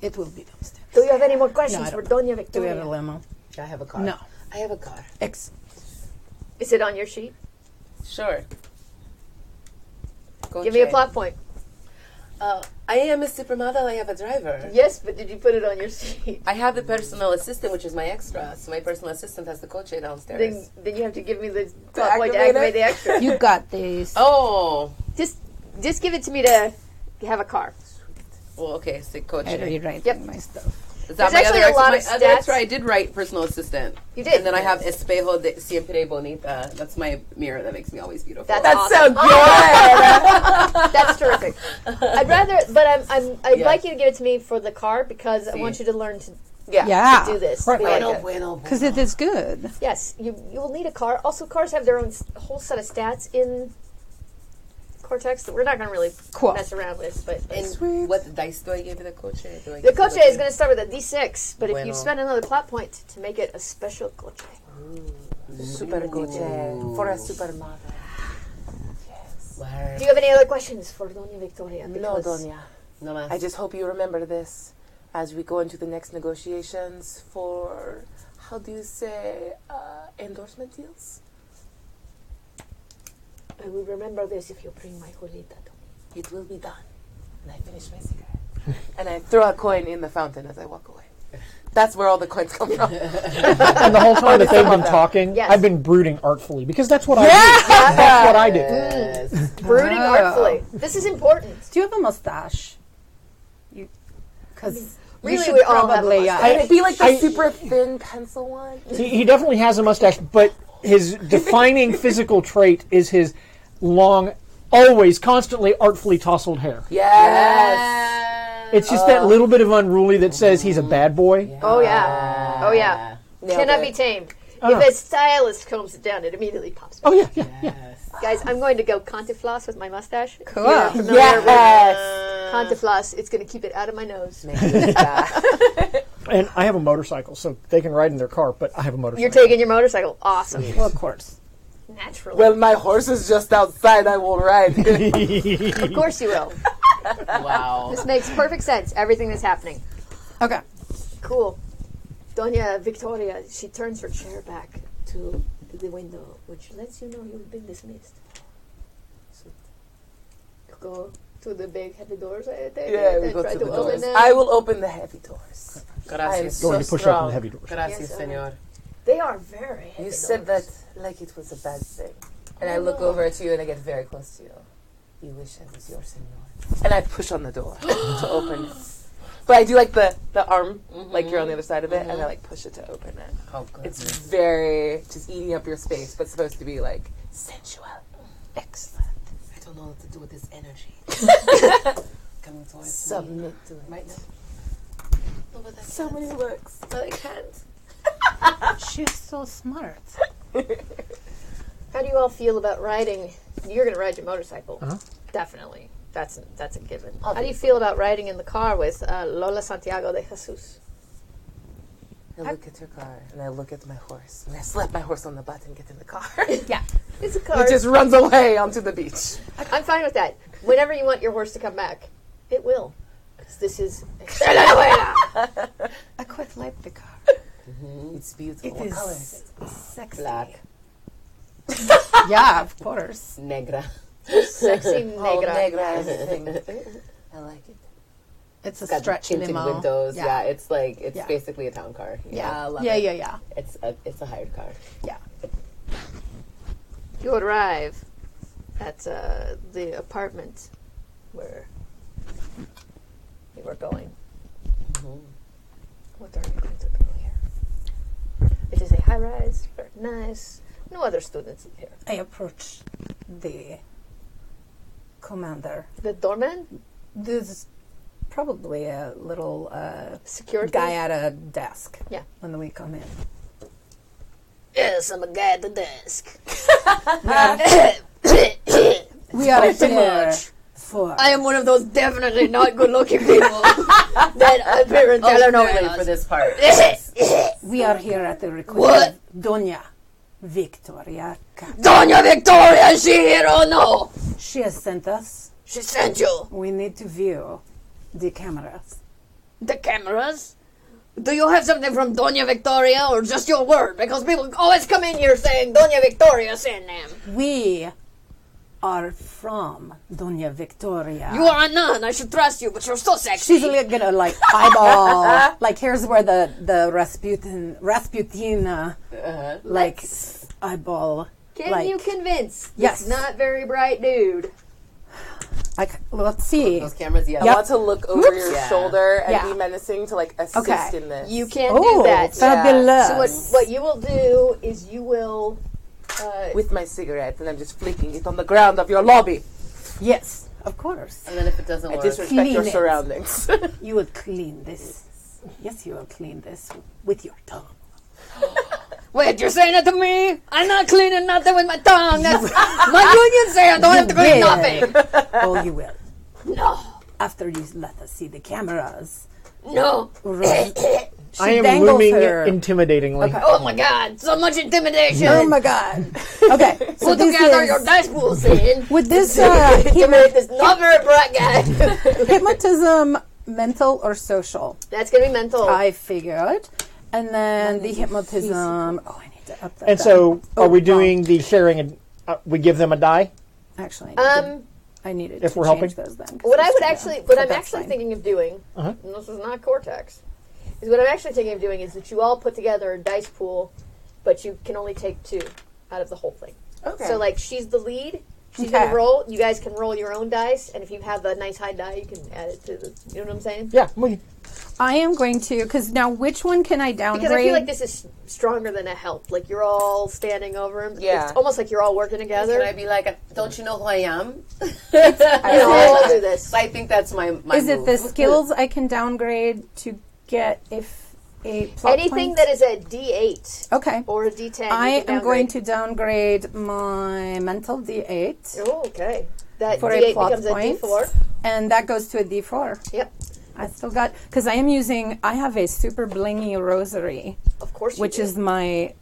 Speaker 4: It will be downstairs.
Speaker 3: Do you have any more questions
Speaker 4: I
Speaker 3: for
Speaker 4: don't.
Speaker 3: Doña
Speaker 4: Do we
Speaker 3: Victoria?
Speaker 4: have a limo?
Speaker 2: I have a car.
Speaker 4: No.
Speaker 2: I have a car.
Speaker 3: Is it on your sheet?
Speaker 2: Sure.
Speaker 3: Give me a plot point.
Speaker 2: I am a supermodel. I have a driver.
Speaker 3: Yes, but did you put it on your sheet?
Speaker 2: I have the personal assistant, which is my extra. So my personal assistant has the coche downstairs.
Speaker 3: Then you have to give me the plot point to activate the extra.
Speaker 4: You got this.
Speaker 2: Oh.
Speaker 3: Just give it to me to have a car.
Speaker 2: Well, okay. So coche.
Speaker 4: I rewrite
Speaker 3: Yep.
Speaker 4: my stuff.
Speaker 2: Is that
Speaker 3: There's
Speaker 2: my
Speaker 3: actually
Speaker 2: other
Speaker 3: a lot
Speaker 2: extra?
Speaker 3: of
Speaker 2: My other
Speaker 3: stats.
Speaker 2: extra, I did write personal assistant.
Speaker 3: You did.
Speaker 2: And then I have Espejo de Siempre Bonita. That's my mirror that makes me always beautiful.
Speaker 3: That's
Speaker 1: so
Speaker 3: awesome.
Speaker 1: good.
Speaker 3: That's terrific. I'd rather, but I'd
Speaker 2: Yeah.
Speaker 3: like you to give it to me for the car because I want you to learn to
Speaker 1: Yeah.
Speaker 3: do this.
Speaker 5: Right.
Speaker 3: We like
Speaker 2: Bueno,
Speaker 3: it.
Speaker 2: bueno,
Speaker 4: Because it is good.
Speaker 3: Yes, you will need a car. Also, cars have their own whole set of stats in Cortex that we're not going to really
Speaker 4: Cool.
Speaker 3: mess around with. But
Speaker 2: And what dice do I give you the coche? Do I
Speaker 3: the
Speaker 2: give
Speaker 3: coche
Speaker 2: you
Speaker 3: is going to start with a D6, but if you
Speaker 2: Bueno.
Speaker 3: spend another plot point to make it a special coche.
Speaker 1: Super coche for a supermodel.
Speaker 2: Word.
Speaker 3: Do you have any other questions for Doña Victoria?
Speaker 1: No,
Speaker 3: Because
Speaker 1: Doña.
Speaker 2: No más.
Speaker 1: I just hope you remember this as we go into the next negotiations for, how do you say, endorsement deals?
Speaker 3: I will remember this if you bring my Julita to me.
Speaker 1: It will be done. And I finish my cigarette. And I throw a coin in the fountain as I walk away. That's where all the coins come from.
Speaker 5: And the whole time that they've been talking,
Speaker 3: Yes.
Speaker 5: I've been brooding artfully because that's what I do. That's what I do.
Speaker 2: Yes.
Speaker 3: Brooding artfully. This is important.
Speaker 4: Do you have a mustache? Because
Speaker 3: Really, we all have a
Speaker 4: probably.
Speaker 3: mustache.
Speaker 1: And it'd be like the
Speaker 5: I-
Speaker 1: super thin pencil one.
Speaker 5: He definitely has a mustache, but his defining physical trait is his long, always, constantly, artfully tousled hair.
Speaker 1: Yes.
Speaker 5: It's just that little bit of unruly that says he's a bad boy.
Speaker 3: Oh, yeah. Oh, yeah.
Speaker 1: Nailed
Speaker 3: Cannot
Speaker 1: it.
Speaker 3: be tamed.
Speaker 5: Oh.
Speaker 3: If a stylist combs it down, it immediately pops back.
Speaker 5: Oh, yeah, yeah, yeah.
Speaker 3: Guys, I'm going to go Contifloss with my mustache.
Speaker 4: Cool.
Speaker 3: You're familiar
Speaker 1: Yes.
Speaker 3: with Contifloss. It's going to keep it out of my nose.
Speaker 5: And I have a motorcycle, so they can ride in their car, but I have a motorcycle.
Speaker 3: You're taking your motorcycle. Awesome.
Speaker 4: Well, of course.
Speaker 3: Naturally.
Speaker 1: Well, my horse is just outside. I will ride.
Speaker 3: Of course you will.
Speaker 2: Wow.
Speaker 3: This makes perfect sense. Everything that's happening.
Speaker 4: Okay.
Speaker 3: Cool. Doña Victoria, she turns her chair back to the window, which lets you know you've been dismissed. So, you go to the big heavy doors right there.
Speaker 1: Yeah, we
Speaker 3: and
Speaker 1: go
Speaker 3: try
Speaker 1: to the
Speaker 3: open
Speaker 1: doors.
Speaker 3: them.
Speaker 1: I will open the heavy doors. I am
Speaker 2: Gracias.
Speaker 1: so
Speaker 5: Going to push
Speaker 1: strong.
Speaker 5: open the heavy doors.
Speaker 2: Gracias,
Speaker 3: Yes,
Speaker 2: señor.
Speaker 3: They are very heavy
Speaker 1: You said
Speaker 3: doors.
Speaker 1: that like it was a bad thing. And I look over at you and I get very close to you. You wish I was your senor. And I push on the door to open it. But I do like the arm, like you're on the other side of it, and I like push it to open it.
Speaker 2: Oh, good.
Speaker 1: It's very just eating up your space, but supposed to be like sensual. Excellent.
Speaker 2: I don't know what to do with this energy. Coming towards me.
Speaker 1: Submit to it.
Speaker 2: Right now. Oh, but I
Speaker 1: So
Speaker 2: can't.
Speaker 1: many looks.
Speaker 2: But I can't.
Speaker 4: She's so smart.
Speaker 3: How do you all feel about riding? You're going to ride your motorcycle.
Speaker 5: Uh-huh.
Speaker 3: Definitely. That's a given. How do you feel about riding in the car with Lola Santiago de Jesus?
Speaker 1: I look at your car and I look at my horse and I slap my horse on the butt and get in the car.
Speaker 3: Yeah. It's a car.
Speaker 1: It just runs away onto the beach.
Speaker 3: I'm fine with that. Whenever you want your horse to come back, it will. 'Cause this is...
Speaker 4: I quite like the car.
Speaker 1: It's beautiful.
Speaker 4: It
Speaker 1: What
Speaker 4: is
Speaker 1: color is it?
Speaker 4: sexy.
Speaker 2: Black.
Speaker 4: Yeah, of course.
Speaker 2: Negra.
Speaker 3: Sexy
Speaker 1: Oh,
Speaker 3: negra.
Speaker 1: negra everything. I like it.
Speaker 4: It's a
Speaker 2: It's got
Speaker 4: stretch
Speaker 2: tinted
Speaker 4: limo.
Speaker 2: windows. Yeah. It's like it's
Speaker 4: Yeah.
Speaker 2: basically a town car.
Speaker 4: Yeah.
Speaker 2: I love
Speaker 4: Yeah,
Speaker 2: it.
Speaker 4: yeah.
Speaker 2: It's a hired car.
Speaker 4: Yeah.
Speaker 3: You arrive at the apartment where you were going. What are you going to do here? It is a high-rise, very nice. No other students here.
Speaker 4: I approach the commander.
Speaker 3: The doorman?
Speaker 4: This probably a little
Speaker 3: Security
Speaker 4: guy at a desk.
Speaker 3: Yeah.
Speaker 4: When we come in.
Speaker 3: Yes, I'm a guy at the desk.
Speaker 4: We are
Speaker 3: Too
Speaker 4: here
Speaker 3: much.
Speaker 4: for.
Speaker 3: I am one of those definitely not good-looking people that appear in telenovelas.
Speaker 2: For this part.
Speaker 4: We are here at the request
Speaker 3: What?
Speaker 4: of Doña Victoria.
Speaker 3: Doña Victoria, is she here or no?
Speaker 4: She has sent us.
Speaker 3: She sent you
Speaker 4: We need to view the cameras.
Speaker 3: the cameras. Do you have something from Doña Victoria or just your word? Because people always come in here saying Doña Victoria sent them.
Speaker 4: We are from Doña Victoria.
Speaker 3: You are a nun. I should trust you, but you're so sexy.
Speaker 4: She's gonna like eyeball. Like here's where the Rasputin like eyeball.
Speaker 3: Can
Speaker 4: like,
Speaker 3: you convince
Speaker 4: Yes.
Speaker 3: this not very bright dude?
Speaker 4: Like let's see.
Speaker 2: Those cameras, yeah.
Speaker 1: I want to look over your
Speaker 2: Yeah.
Speaker 1: shoulder and
Speaker 4: Yeah.
Speaker 1: be menacing to like assist
Speaker 4: Okay.
Speaker 1: in this.
Speaker 3: You can
Speaker 4: Oh,
Speaker 3: do that.
Speaker 4: fabulous.
Speaker 3: So what you will do is you will
Speaker 1: with my cigarette, and I'm just flicking it on the ground of your lobby.
Speaker 4: Yes, of course.
Speaker 2: And then if it doesn't
Speaker 1: I
Speaker 2: work,
Speaker 1: disrespect your
Speaker 4: Clean it.
Speaker 1: surroundings.
Speaker 4: You will clean this. Yes, you will clean this with your tongue.
Speaker 3: wait. You're saying it to me? I'm not cleaning nothing with my tongue. That's my union say I don't have to clean
Speaker 4: will.
Speaker 3: nothing.
Speaker 4: Oh, you will.
Speaker 3: No,
Speaker 4: After you let us see the cameras.
Speaker 3: no.
Speaker 4: She
Speaker 5: I am
Speaker 4: dangles
Speaker 5: looming
Speaker 4: her.
Speaker 5: intimidatingly.
Speaker 3: Oh my God! So much intimidation.
Speaker 4: Oh my god. Okay, so
Speaker 3: Put
Speaker 4: this
Speaker 3: together
Speaker 4: is
Speaker 3: your dice pools in.
Speaker 4: with this
Speaker 3: Intimidate this not very bright guy.
Speaker 4: hypnotism, mental or social.
Speaker 3: That's gonna be mental.
Speaker 4: I figured, and then the hypnotism. Oh, I need to up that.
Speaker 5: And
Speaker 4: down.
Speaker 5: so, are we
Speaker 4: wrong.
Speaker 5: doing the sharing? We give them a die?
Speaker 4: Actually, I needed
Speaker 5: if
Speaker 4: to
Speaker 5: we're
Speaker 4: change
Speaker 5: helping?
Speaker 4: those then. 'cause
Speaker 3: what I
Speaker 4: it's
Speaker 3: would
Speaker 4: too
Speaker 3: actually,
Speaker 4: young.
Speaker 3: what
Speaker 4: But
Speaker 3: I'm
Speaker 4: that's
Speaker 3: actually
Speaker 4: fine.
Speaker 3: thinking of doing,
Speaker 5: Uh-huh.
Speaker 3: and this is not Cortex, is what I'm actually thinking of doing is that you all put together a dice pool, but you can only take 2 out of the whole thing.
Speaker 1: Okay.
Speaker 3: So like she's the lead. She's
Speaker 4: Okay.
Speaker 3: gonna roll. You guys can roll your own dice, and if you have a nice high die, you can add it to the. You know what I'm saying?
Speaker 5: Yeah. We,
Speaker 4: I am going to because now which one can I downgrade?
Speaker 3: Because I feel like this is stronger than a help. Like you're all standing over him.
Speaker 1: Yeah.
Speaker 3: It's almost like you're all working together.
Speaker 2: can I be like, don't you know who I am?
Speaker 3: You know, I'll do this.
Speaker 2: So I think that's my
Speaker 4: Is it
Speaker 2: move.
Speaker 4: the skills I can downgrade to get if a plot
Speaker 3: Anything
Speaker 4: point?
Speaker 3: that is a D8
Speaker 4: Okay.
Speaker 3: or a D10.
Speaker 4: I
Speaker 3: you can
Speaker 4: am going
Speaker 3: downgrade.
Speaker 4: to downgrade my mental D8,
Speaker 3: Oh, okay. That
Speaker 4: For a
Speaker 3: D8
Speaker 4: plot
Speaker 3: becomes
Speaker 4: point.
Speaker 3: a D4.
Speaker 4: and that goes to a D4.
Speaker 3: Yep.
Speaker 4: I still got because I have a super blingy rosary,
Speaker 3: Of course.
Speaker 4: which
Speaker 3: you
Speaker 4: is my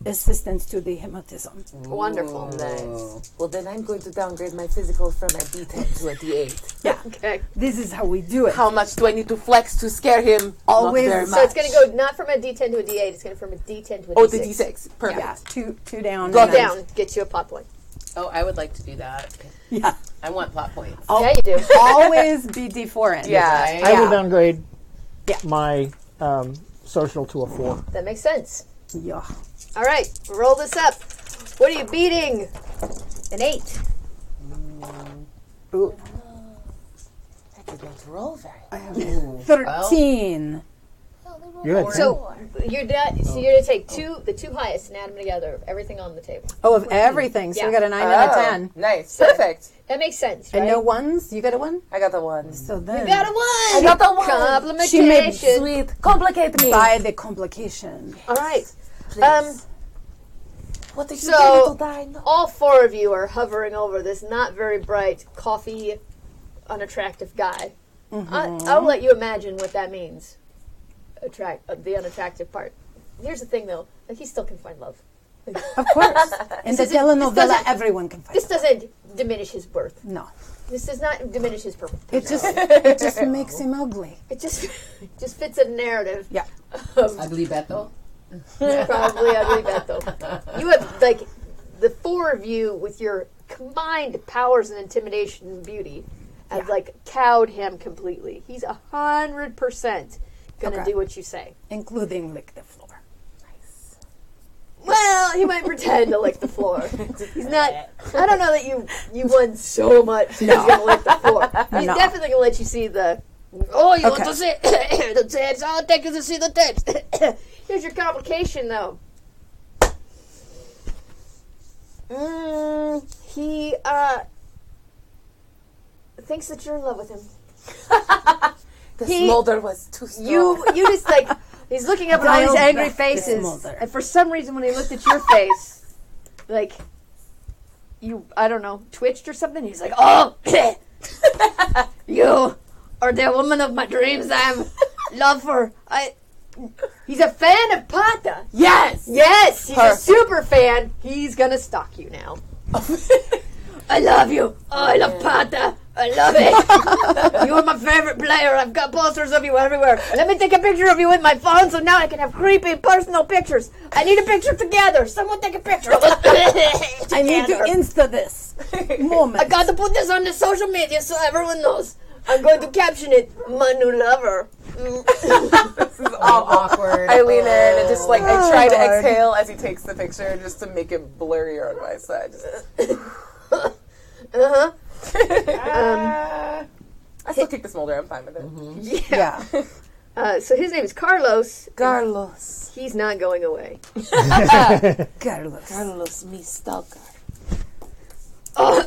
Speaker 4: assistance to the hypnotism.
Speaker 3: do. wonderful.
Speaker 1: Nice. Well, then I'm going to downgrade my physical from a D10 to a D8.
Speaker 4: Yeah,
Speaker 3: Okay.
Speaker 4: this is how we do it.
Speaker 1: How much do I need to flex to scare him?
Speaker 4: Always.
Speaker 1: Not very
Speaker 3: So it's
Speaker 1: much.
Speaker 3: going to go not from a D10 to a D8. It's going to from a D10 to a
Speaker 1: Oh,
Speaker 3: D6.
Speaker 1: the D6. Perfect.
Speaker 4: Yeah, two down.
Speaker 1: Go
Speaker 4: and then-
Speaker 3: Down gets you a plot point.
Speaker 2: Oh, I would like to do that.
Speaker 4: Yeah,
Speaker 2: I want plot points.
Speaker 4: Oh.
Speaker 3: Yeah, you do.
Speaker 4: always be D4 in.
Speaker 1: Yeah.
Speaker 2: Right?
Speaker 5: I will
Speaker 4: Yeah.
Speaker 5: downgrade
Speaker 4: Yeah.
Speaker 5: my social to a 4.
Speaker 3: That makes sense.
Speaker 4: Yeah.
Speaker 3: All right, roll this up. What are you beating? An 8.
Speaker 4: Ooh,
Speaker 1: I did not roll very
Speaker 4: I have 13.
Speaker 5: Good.
Speaker 3: So you're so you're gonna take the two highest and add them together. Everything on the table.
Speaker 4: Oh, of everything. So
Speaker 3: Yeah.
Speaker 4: we got a 9 and a
Speaker 1: Oh,
Speaker 4: 10.
Speaker 1: nice. Perfect.
Speaker 3: That makes sense, right?
Speaker 4: And no ones? You got a 1?
Speaker 1: I got the one.
Speaker 4: So then.
Speaker 3: You got a 1.
Speaker 1: I got the one.
Speaker 3: Complimentation.
Speaker 4: She made
Speaker 1: Sweet. Complicate me.
Speaker 4: By the complication.
Speaker 3: All right.
Speaker 1: What did you
Speaker 3: So-
Speaker 1: do, little die? No.
Speaker 3: All 4 of you are hovering over this not very bright, coffee, unattractive guy. I'll let you imagine what that means. The unattractive part. Here's the thing, though. Like, he still can find love.
Speaker 4: Of course. In the
Speaker 3: This
Speaker 4: telenovela,
Speaker 3: doesn't-
Speaker 4: everyone can find
Speaker 3: This
Speaker 4: it.
Speaker 3: doesn't diminish his worth.
Speaker 4: No.
Speaker 3: This does not diminish his purpose.
Speaker 4: It just makes him ugly.
Speaker 3: It just fits a narrative.
Speaker 4: Yeah.
Speaker 2: Ugly Beto.
Speaker 3: Probably ugly Beto. You have, like, the 4 of you with your combined powers and intimidation and beauty have, like, cowed him completely. He's 100% gonna
Speaker 4: Okay.
Speaker 3: do what you say.
Speaker 4: Including lick the floor.
Speaker 3: Well, he might pretend to lick the floor. He's not. I don't know that you won so much. He's gonna lick the floor. He's
Speaker 4: No.
Speaker 3: definitely gonna let you see the. Oh, you want
Speaker 4: Okay.
Speaker 3: to see the tapes? I'll take you to see the tapes. Here's your complication, though. He thinks that you're in love with him.
Speaker 1: The smolder was too strong.
Speaker 3: You just like he's looking up at all these
Speaker 4: Dial
Speaker 3: angry
Speaker 4: back the
Speaker 3: faces,
Speaker 4: smolder.
Speaker 3: and for some reason when he looked at your face, like you, I don't know, twitched or something. He's like, "Oh, you are the woman of my dreams. I'm love for He's a fan of Pata.
Speaker 1: Yes!
Speaker 3: Yes, he's a super fan. He's gonna stalk you now. I love you. Oh, I love Pata. I love it. You are my favorite player. I've got posters of you everywhere. Let me take a picture of you with my phone so now I can have creepy personal pictures. I need a picture together. Someone take a picture of us.
Speaker 4: I need to Insta this moment.
Speaker 3: I got to put this on the social media so everyone knows. I'm going to caption it, my new lover.
Speaker 1: This is all
Speaker 2: awkward.
Speaker 1: I lean in and just like I try to exhale as he takes the picture just to make it blurrier on my side. I still kick the smolder. I'm fine with it.
Speaker 4: Yeah.
Speaker 3: So his name is Carlos.
Speaker 1: Carlos.
Speaker 3: He's not going away.
Speaker 1: Carlos, me stalker.
Speaker 3: Oh,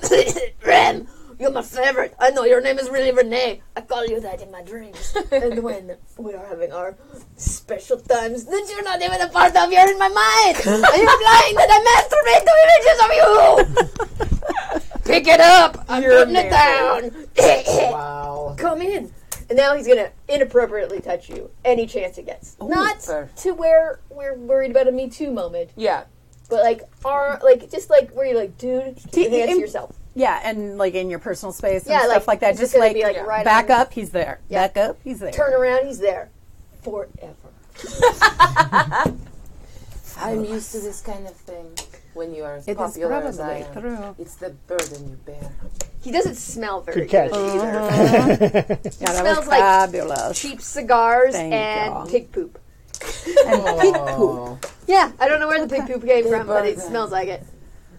Speaker 3: Ren, you're my favorite. I know your name is really Renee. I call you that in my dreams. And when we are having our special times that you're not even a part of, you're in my mind. And you're implying that I masturbate to images of you. Pick it up. I'm putting it down.
Speaker 2: Wow.
Speaker 3: Come in. And now he's going to inappropriately touch you any chance he gets. Not
Speaker 1: sir.
Speaker 3: to where we're worried about a Me Too moment,
Speaker 1: Yeah.
Speaker 3: but just where you're like, dude, keep your hands to yourself.
Speaker 4: Yeah, and like in your personal space and
Speaker 3: Yeah,
Speaker 4: stuff like that.
Speaker 3: he's
Speaker 4: Just
Speaker 3: gonna
Speaker 4: like,
Speaker 3: be, like, right
Speaker 4: back
Speaker 3: on-
Speaker 4: up, he's there.
Speaker 3: Yeah.
Speaker 4: Back up, he's there.
Speaker 3: Turn around, he's there. Forever.
Speaker 1: I'm used to this kind of thing when you are as
Speaker 4: It is
Speaker 1: popular as I
Speaker 4: probably
Speaker 1: am.
Speaker 4: true.
Speaker 1: It's the burden you bear.
Speaker 3: He doesn't smell very
Speaker 5: Good catch.
Speaker 3: good either.
Speaker 4: Yeah, that
Speaker 3: smells
Speaker 4: was
Speaker 3: like
Speaker 4: fabulous.
Speaker 3: Cheap cigars
Speaker 4: Thank
Speaker 3: and
Speaker 4: y'all.
Speaker 3: pig poop.
Speaker 4: And pig poop.
Speaker 3: Yeah, I don't know where the pig poop came from, but it
Speaker 1: burden.
Speaker 3: smells like it.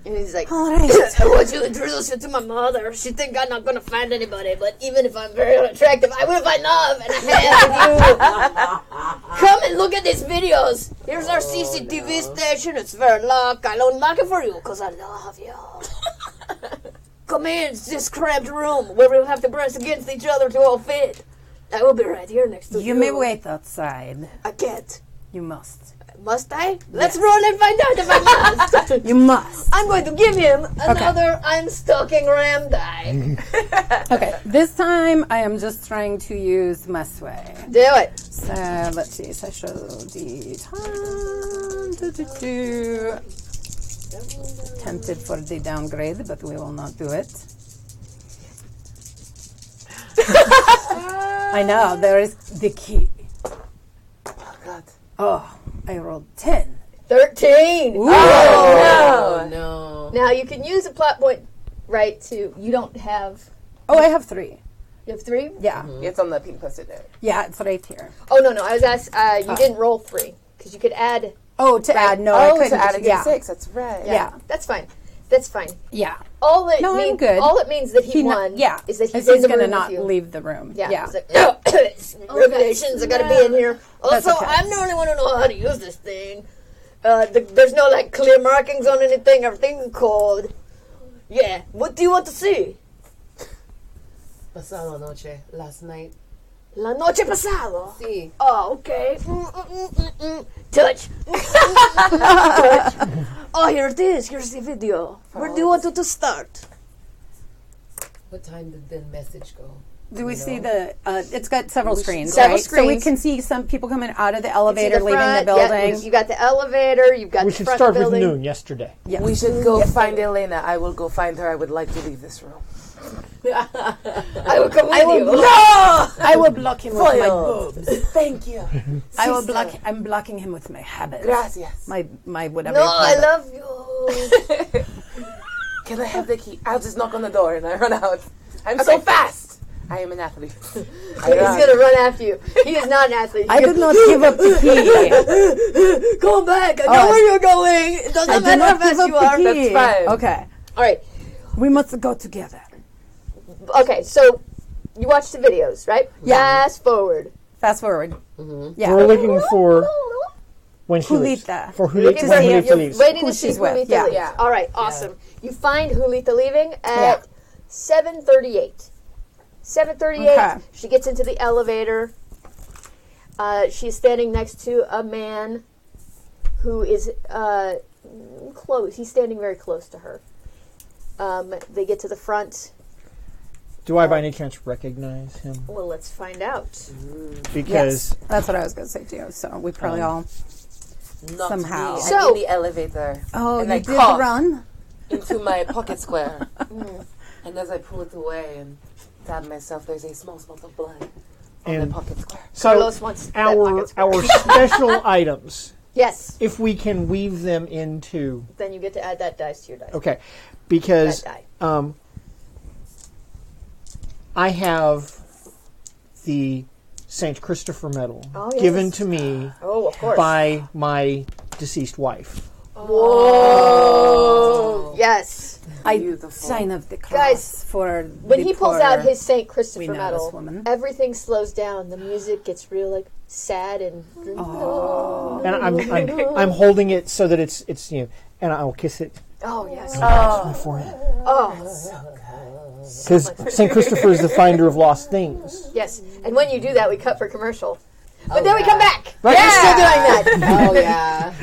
Speaker 3: And he's like,
Speaker 4: All right.
Speaker 3: I want you to introduce you to my mother. She think I'm not going to find anybody, but even if I'm very unattractive, I will find love and a hand with you. Come and look at these videos. Here's our CCTV station. It's very locked. I'll unlock it for you because I love you. Come in. It's this cramped room where we'll have to press against each other to all fit. I will be right here next to you.
Speaker 4: You may wait outside.
Speaker 3: I can't.
Speaker 4: You must.
Speaker 3: Must I? Let's roll and find out if I must.
Speaker 4: You must.
Speaker 3: I'm going to give him another I'm stalking Ram die.
Speaker 4: Okay, this time I am just trying to use my sway.
Speaker 3: Do it.
Speaker 4: So let's see. Special D10. Tempted for the downgrade, but we will not do it. I know, there is the key.
Speaker 1: Oh, God.
Speaker 4: Oh, I rolled 10.
Speaker 3: 13.
Speaker 2: Oh, no.
Speaker 3: Now you can use a plot point, right, to, you don't have,
Speaker 4: Oh, I have 3.
Speaker 3: you have 3?
Speaker 4: Yeah.
Speaker 1: It's on the pink post-it note.
Speaker 4: Yeah, it's right here.
Speaker 3: Oh, no, I was asked, you didn't roll 3, because you could add,
Speaker 4: Oh, to add. No, I couldn't.
Speaker 1: to add a
Speaker 4: yeah.
Speaker 1: D6. That's right.
Speaker 4: Yeah.
Speaker 3: that's fine. That's fine.
Speaker 4: Yeah.
Speaker 3: All it
Speaker 4: No, I'm
Speaker 3: means,
Speaker 4: good.
Speaker 3: all it means that he won
Speaker 4: Yeah.
Speaker 3: is that he's
Speaker 4: Is
Speaker 3: in the
Speaker 4: going to
Speaker 3: room
Speaker 4: not
Speaker 3: with you.
Speaker 4: leave the room.
Speaker 3: Yeah. He's like, no, regulations, I gotta be in here.
Speaker 4: That's
Speaker 3: Also,
Speaker 4: okay.
Speaker 3: I'm the only one who know how to use this thing. There's no, like, clear markings on anything. Everything's cold. Yeah. What do you want to see?
Speaker 2: Pasado noche, last night.
Speaker 3: La noche pasado.
Speaker 2: Sí.
Speaker 3: Oh, okay. Touch. Touch. Oh, here it is. Here's the video. Where do you want it to start?
Speaker 2: What time did the message go?
Speaker 4: Do we see the? It's got several screens,
Speaker 3: Several
Speaker 4: right? So we
Speaker 3: screens.
Speaker 4: can see some people coming out of the
Speaker 3: See
Speaker 4: elevator, leaving the
Speaker 3: front, yeah,
Speaker 4: building.
Speaker 3: you got the elevator. You've got
Speaker 5: We
Speaker 3: the
Speaker 5: should
Speaker 3: front
Speaker 5: start with
Speaker 3: building.
Speaker 5: noon yesterday.
Speaker 4: Yes.
Speaker 1: We should go find Elena. I will go find her. I would like to leave this room.
Speaker 3: I will come with you.
Speaker 4: I will block him with my
Speaker 1: Foiled.
Speaker 4: boobs.
Speaker 1: Thank you.
Speaker 4: I will
Speaker 1: Sister.
Speaker 4: block. I'm blocking him with my habits.
Speaker 1: Gracias.
Speaker 4: My whatever.
Speaker 3: No,
Speaker 4: you call
Speaker 3: I
Speaker 4: it.
Speaker 3: love you.
Speaker 1: Can I have the key? I'll just knock on the door and I run out. I'm so fast. I am an athlete.
Speaker 3: He's gonna run after you. He is not an athlete.
Speaker 4: I did not give up the key.
Speaker 3: Go back. I know where you're going. It
Speaker 4: I
Speaker 3: doesn't
Speaker 4: did
Speaker 3: matter how
Speaker 4: not give
Speaker 3: fast
Speaker 4: up
Speaker 3: you are.
Speaker 4: the key.
Speaker 1: That's fine.
Speaker 4: Okay,
Speaker 3: All right.
Speaker 4: we must go together.
Speaker 3: Okay. So you watch the videos, right?
Speaker 4: Yeah.
Speaker 3: Fast forward.
Speaker 4: Fast forward. Yeah.
Speaker 5: We're looking for when she leaves.
Speaker 4: Julita.
Speaker 5: For
Speaker 3: Looking
Speaker 5: Julita,
Speaker 3: for
Speaker 5: when
Speaker 3: you're
Speaker 5: Julita leaves.
Speaker 3: waiting
Speaker 4: Who
Speaker 3: to see
Speaker 4: she's with,
Speaker 3: Julita
Speaker 4: yeah.
Speaker 3: leave.
Speaker 1: Yeah.
Speaker 3: All right. Awesome. You find Julita leaving at 7:38. 7:38.
Speaker 4: Okay.
Speaker 3: She gets into the elevator. She's standing next to a man who is close. He's standing very close to her. They get to the front.
Speaker 5: Do I by any chance recognize him?
Speaker 3: Well, let's find out.
Speaker 5: Because
Speaker 4: Yes, that's what I was going to say too. So we probably all.
Speaker 1: Not
Speaker 4: Somehow.
Speaker 1: me.
Speaker 3: So-
Speaker 1: I'm in the elevator.
Speaker 4: Oh,
Speaker 1: and
Speaker 4: you
Speaker 1: I
Speaker 4: did
Speaker 1: cough
Speaker 4: run.
Speaker 1: into my pocket square. And as I pull it away and stab myself, there's a small spot of blood on
Speaker 5: And-
Speaker 1: the pocket square.
Speaker 5: so
Speaker 3: Carlos wants that pocket square.
Speaker 5: our special items,
Speaker 3: Yes.
Speaker 5: if we can weave them into
Speaker 3: Then you get to add that dice to your dice.
Speaker 5: okay, because
Speaker 3: That die.
Speaker 5: I have the Saint Christopher medal
Speaker 3: Oh, yes.
Speaker 5: given to me
Speaker 3: Oh, of course.
Speaker 5: by my deceased wife.
Speaker 3: Whoa. Yes.
Speaker 1: Beautiful.
Speaker 4: Sign of the cross
Speaker 3: Guys,
Speaker 4: for
Speaker 3: When
Speaker 4: the
Speaker 3: he pulls
Speaker 4: poor
Speaker 3: out his St. Christopher
Speaker 4: Queen
Speaker 3: medal,
Speaker 4: Alice woman.
Speaker 3: everything slows down. The music gets real like sad and
Speaker 5: And I'm holding it so that it's and I'll kiss it
Speaker 3: oh yes.
Speaker 5: on my forehead.
Speaker 3: Oh
Speaker 5: Because Saint Christopher is the finder of lost things.
Speaker 3: yes. And when you do that, we cut for commercial. But then we come back.
Speaker 5: Right?
Speaker 3: We're still doing that.
Speaker 2: Oh, yeah.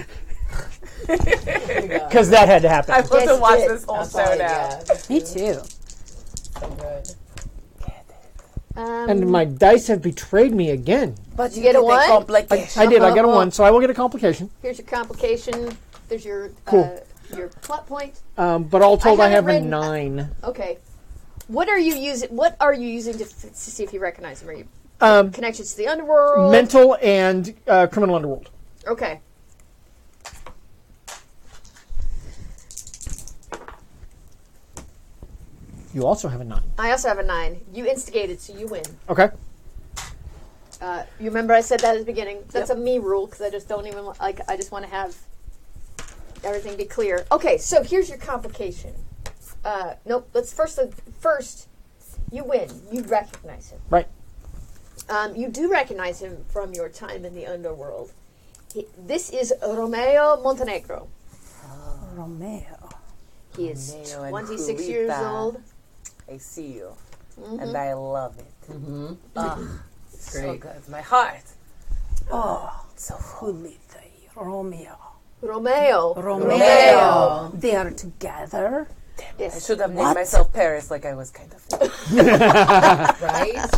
Speaker 5: Because that had to happen.
Speaker 1: I want
Speaker 3: Yes,
Speaker 1: to watch
Speaker 3: it
Speaker 1: this whole
Speaker 2: That's
Speaker 1: show
Speaker 2: right,
Speaker 1: now.
Speaker 2: yeah.
Speaker 4: Me too.
Speaker 2: So good.
Speaker 5: And my dice have betrayed me again.
Speaker 1: But
Speaker 3: You get a
Speaker 1: get
Speaker 3: one?
Speaker 1: complication.
Speaker 5: I did. I got a 1, so I will get a complication.
Speaker 3: Here's your complication. There's your
Speaker 5: Cool.
Speaker 3: your plot point.
Speaker 5: But all told, I have
Speaker 3: haven't
Speaker 5: a
Speaker 3: read-
Speaker 5: 9.
Speaker 3: Okay. What are you using to see if you recognize him? Are you connections to the underworld?
Speaker 5: Mental and criminal underworld.
Speaker 3: Okay.
Speaker 5: You also have a 9.
Speaker 3: I also have a 9. You instigated, so you win.
Speaker 5: Okay.
Speaker 3: You remember I said that at the beginning. That's a me rule because I just don't even like. I just want to have everything be clear. Okay, so here's your complication. Nope. Let's first. You win. You recognize him.
Speaker 5: Right.
Speaker 3: You do recognize him from your time in the underworld. This is Romeo Montenegro.
Speaker 4: Romeo.
Speaker 3: He is
Speaker 1: Romeo and
Speaker 3: 26 years
Speaker 1: Julita.
Speaker 3: old.
Speaker 1: I see you. And I love it. So good. My heart.
Speaker 4: Oh, so Julita, Romeo.
Speaker 3: Romeo.
Speaker 4: Romeo. They are together.
Speaker 1: I
Speaker 3: Yes.
Speaker 1: should have named myself Paris like I was kind of.
Speaker 2: Right?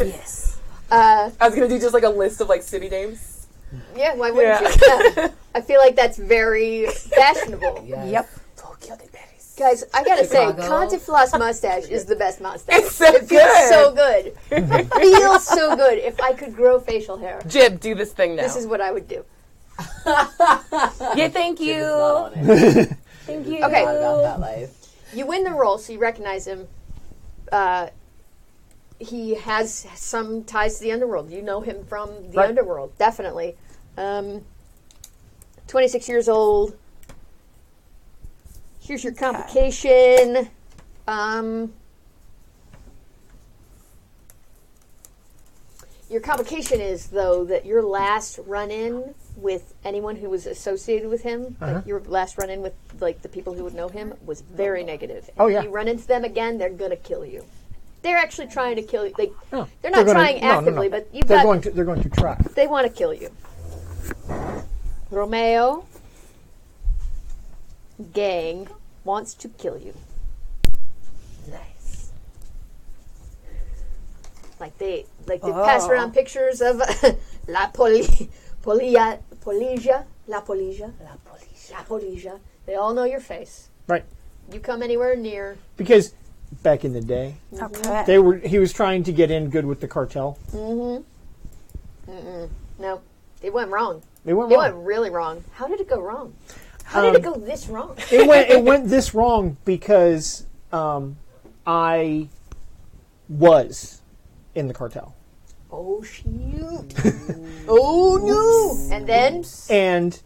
Speaker 4: Yes.
Speaker 1: I was going to do just like a list of like city names.
Speaker 3: Yeah, why wouldn't you? Yeah. I feel like that's very fashionable.
Speaker 2: Yes.
Speaker 4: Yep.
Speaker 1: Tokyo de Paris.
Speaker 3: Guys, I gotta say,
Speaker 2: Chicago.
Speaker 3: Conte Floss mustache is the best mustache.
Speaker 1: It's so
Speaker 3: it feels
Speaker 1: good.
Speaker 3: so good. It feels so good. If I could grow facial hair,
Speaker 1: Jib, do this thing now.
Speaker 3: this is what I would do.
Speaker 1: Yeah, thank you.
Speaker 3: Thank you.
Speaker 2: Not
Speaker 3: Okay,
Speaker 2: about that life.
Speaker 3: you win the role, so you recognize him. He has some ties to the underworld. You know him from the
Speaker 5: Right.
Speaker 3: underworld, definitely. 26 years old. Here's your complication. Your complication is, though, that your last run-in with anyone who was associated with him, like your last run-in with like the people who would know him, was very negative.
Speaker 5: Oh,
Speaker 3: If
Speaker 5: yeah.
Speaker 3: you run into them again, they're gonna kill you. They're actually trying to kill you. Like,
Speaker 5: No,
Speaker 3: they're not
Speaker 5: gonna-
Speaker 3: trying
Speaker 5: no, no, no.
Speaker 3: actively, but you've
Speaker 5: they're
Speaker 3: got.
Speaker 5: going to try.
Speaker 3: They want to kill you. Romeo gang wants to kill you.
Speaker 1: Nice.
Speaker 3: Like they pass around pictures of La Polija. They all know your face.
Speaker 5: Right.
Speaker 3: You come anywhere near.
Speaker 5: Because back in the day,
Speaker 4: Okay.
Speaker 5: he was trying to get in good with the cartel.
Speaker 3: No, it went wrong.
Speaker 5: It went
Speaker 3: It
Speaker 5: wrong.
Speaker 3: went really wrong. How did it go wrong? How did it go this wrong?
Speaker 5: It went this wrong because I was in the cartel.
Speaker 3: Oh shoot! Oh no! And then
Speaker 5: And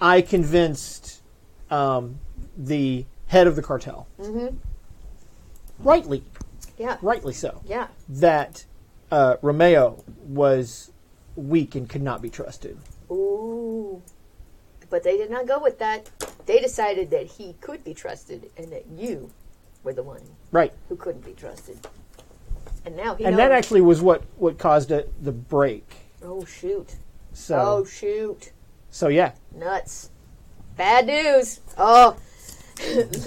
Speaker 5: I convinced the head of the cartel, rightly so,
Speaker 3: yeah.
Speaker 5: that Romeo was weak and could not be trusted.
Speaker 3: Ooh. But they did not go with that. They decided that he could be trusted and that you were the one
Speaker 5: Right.
Speaker 3: who couldn't be trusted. And now he
Speaker 5: And
Speaker 3: knows.
Speaker 5: that actually was what caused the break.
Speaker 3: Oh, shoot.
Speaker 5: So,
Speaker 3: Oh, shoot.
Speaker 5: so yeah.
Speaker 3: Nuts. Bad news. Oh.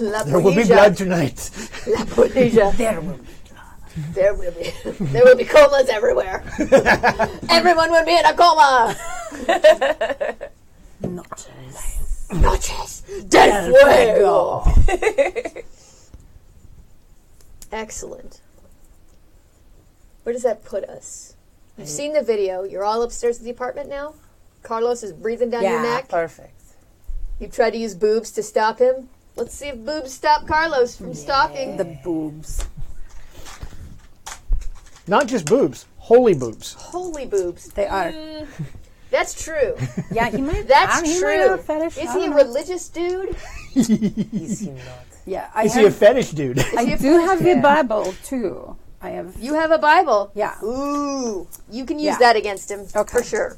Speaker 3: La
Speaker 5: There will be
Speaker 3: Polilla.
Speaker 5: blood tonight.
Speaker 3: La Polilla.
Speaker 4: There will be.
Speaker 3: There will be. There will be comas everywhere. Everyone will be in a coma.
Speaker 4: Noches.
Speaker 3: Noches del Fuego. Excellent. Where does that put us? You've seen the video. You're all upstairs in the apartment now. Carlos is breathing down your neck.
Speaker 1: Perfect.
Speaker 3: You tried to use boobs to stop him. Let's see if boobs stop Carlos from stalking.
Speaker 4: The boobs.
Speaker 5: Not just boobs, holy boobs.
Speaker 3: Holy boobs.
Speaker 4: They are.
Speaker 3: That's true.
Speaker 4: Yeah, he might.
Speaker 3: That's
Speaker 4: he might
Speaker 3: true.
Speaker 4: have a fetish.
Speaker 3: Is
Speaker 4: I
Speaker 3: he a
Speaker 4: don't know.
Speaker 3: religious dude?
Speaker 1: Is he not?
Speaker 4: Yeah, I
Speaker 5: Is he a
Speaker 4: have.
Speaker 5: fetish dude?
Speaker 4: I do have the Bible too. I have.
Speaker 3: You have a Bible.
Speaker 4: Yeah.
Speaker 3: Ooh. You can use
Speaker 4: Yeah.
Speaker 3: that against him
Speaker 4: Okay.
Speaker 3: for sure.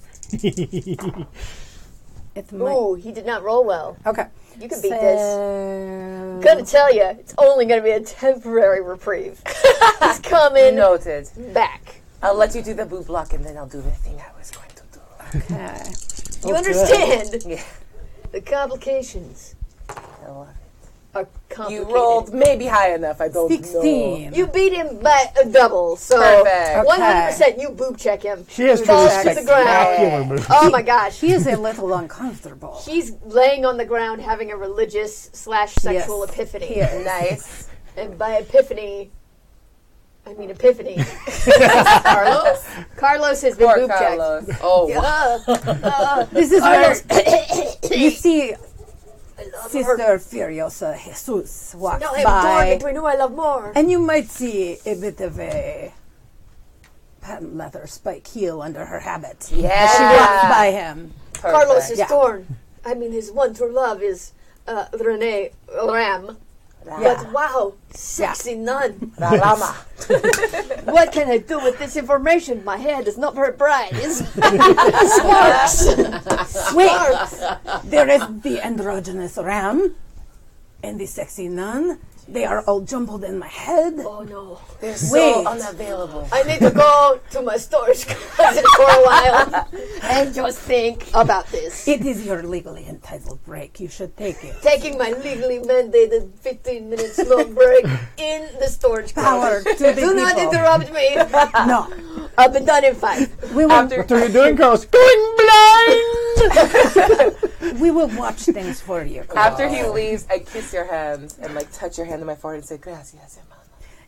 Speaker 4: It's my.
Speaker 3: Ooh, he did not roll well.
Speaker 4: Okay.
Speaker 3: You can beat this.
Speaker 4: So,
Speaker 3: Gonna tell you, it's only gonna be a temporary reprieve. He's coming
Speaker 1: Noted.
Speaker 3: back.
Speaker 1: I'll let you do the boob block and then I'll do the thing I was going to do.
Speaker 4: Okay.
Speaker 3: You understand
Speaker 1: Yeah.
Speaker 3: the complications
Speaker 1: I love it.
Speaker 3: are complicated.
Speaker 1: You rolled maybe high enough. I don't
Speaker 4: 16.
Speaker 3: You beat him by a double, so
Speaker 1: Perfect.
Speaker 3: 100% you boob check him.
Speaker 5: She has
Speaker 3: Falls
Speaker 5: really
Speaker 3: to the ground.
Speaker 5: spectacular moves.
Speaker 3: Oh my gosh.
Speaker 4: He is a little uncomfortable.
Speaker 3: He's laying on the ground having a religious / sexual
Speaker 4: Yes.
Speaker 3: epiphany.
Speaker 4: He is.
Speaker 1: Nice.
Speaker 3: And by epiphany, I mean epiphany.
Speaker 1: Carlos?
Speaker 3: Carlos has been
Speaker 1: Poor
Speaker 3: boob checked.
Speaker 1: Carlos. Oh.
Speaker 4: This is where you see
Speaker 3: I love her.
Speaker 4: Sister Furiosa Jesus walk
Speaker 3: Now I have a door
Speaker 4: by,
Speaker 3: between who I love more.
Speaker 4: and you might see a bit of a patent leather spike heel under her habit.
Speaker 1: Yeah.
Speaker 4: As she walks by him.
Speaker 3: Carlos is
Speaker 4: Yeah.
Speaker 3: torn. I mean, his one true love is Renee Ram. But wow, sexy nun.
Speaker 1: Rama.
Speaker 3: What can I do with this information? My head is not very bright. It's sparks.
Speaker 4: Wait, there is the androgynous ram and the sexy nun. They are all jumbled in my head.
Speaker 3: Oh no.
Speaker 1: They're so
Speaker 4: Wait.
Speaker 1: unavailable.
Speaker 3: I need to go to my storage closet for a while and just think about this.
Speaker 4: It is your legally entitled break. You should take it.
Speaker 3: Taking my legally mandated 15 minutes long break in the storage
Speaker 4: Power
Speaker 3: closet.
Speaker 4: to the
Speaker 3: Do not
Speaker 4: people.
Speaker 3: interrupt me.
Speaker 4: No,
Speaker 3: I'll be done in 5.
Speaker 4: we will.
Speaker 5: What are you doing, Carlos? Going blind!
Speaker 4: We will watch things for you.
Speaker 1: After he leaves, I kiss your hand and like touch your hand on my forehead and say, gracias, hermano.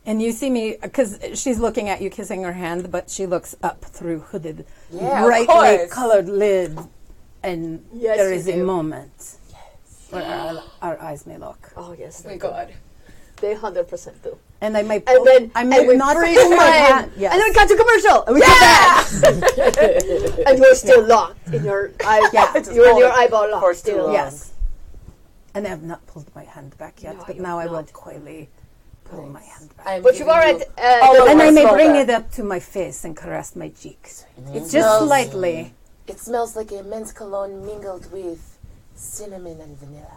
Speaker 4: And you see me, because she's looking at you kissing her hand, but she looks up through hooded,
Speaker 1: Yeah, of
Speaker 4: brightly
Speaker 1: course.
Speaker 4: colored lid, and
Speaker 3: Yes,
Speaker 4: there
Speaker 3: you
Speaker 4: is a
Speaker 3: do.
Speaker 4: moment where our eyes may look.
Speaker 3: Oh, yes.
Speaker 1: My God.
Speaker 3: They 100% do.
Speaker 4: And I might,
Speaker 3: And then
Speaker 4: I might
Speaker 3: and we
Speaker 4: not
Speaker 3: freeze
Speaker 4: pull my
Speaker 3: frame.
Speaker 4: hand. Yes.
Speaker 3: And then we cut to commercial. And we come back. And you're still locked in your eye.
Speaker 4: Yeah.
Speaker 3: You're in your eyeball locked
Speaker 1: For too
Speaker 3: still.
Speaker 1: long.
Speaker 4: Yes. And I have not pulled my hand back yet,
Speaker 3: No,
Speaker 4: but
Speaker 3: you
Speaker 4: now I
Speaker 3: have
Speaker 4: will
Speaker 3: not.
Speaker 4: coyly pull my hand back.
Speaker 1: I'm
Speaker 3: But you've
Speaker 1: giving
Speaker 3: already...
Speaker 1: you all of
Speaker 4: And I may
Speaker 1: smell
Speaker 4: bring
Speaker 1: that.
Speaker 4: it up to my face and caress my cheeks.
Speaker 1: It
Speaker 4: Just
Speaker 1: smells-
Speaker 4: slightly.
Speaker 1: It smells like a men's cologne mingled with cinnamon and vanilla.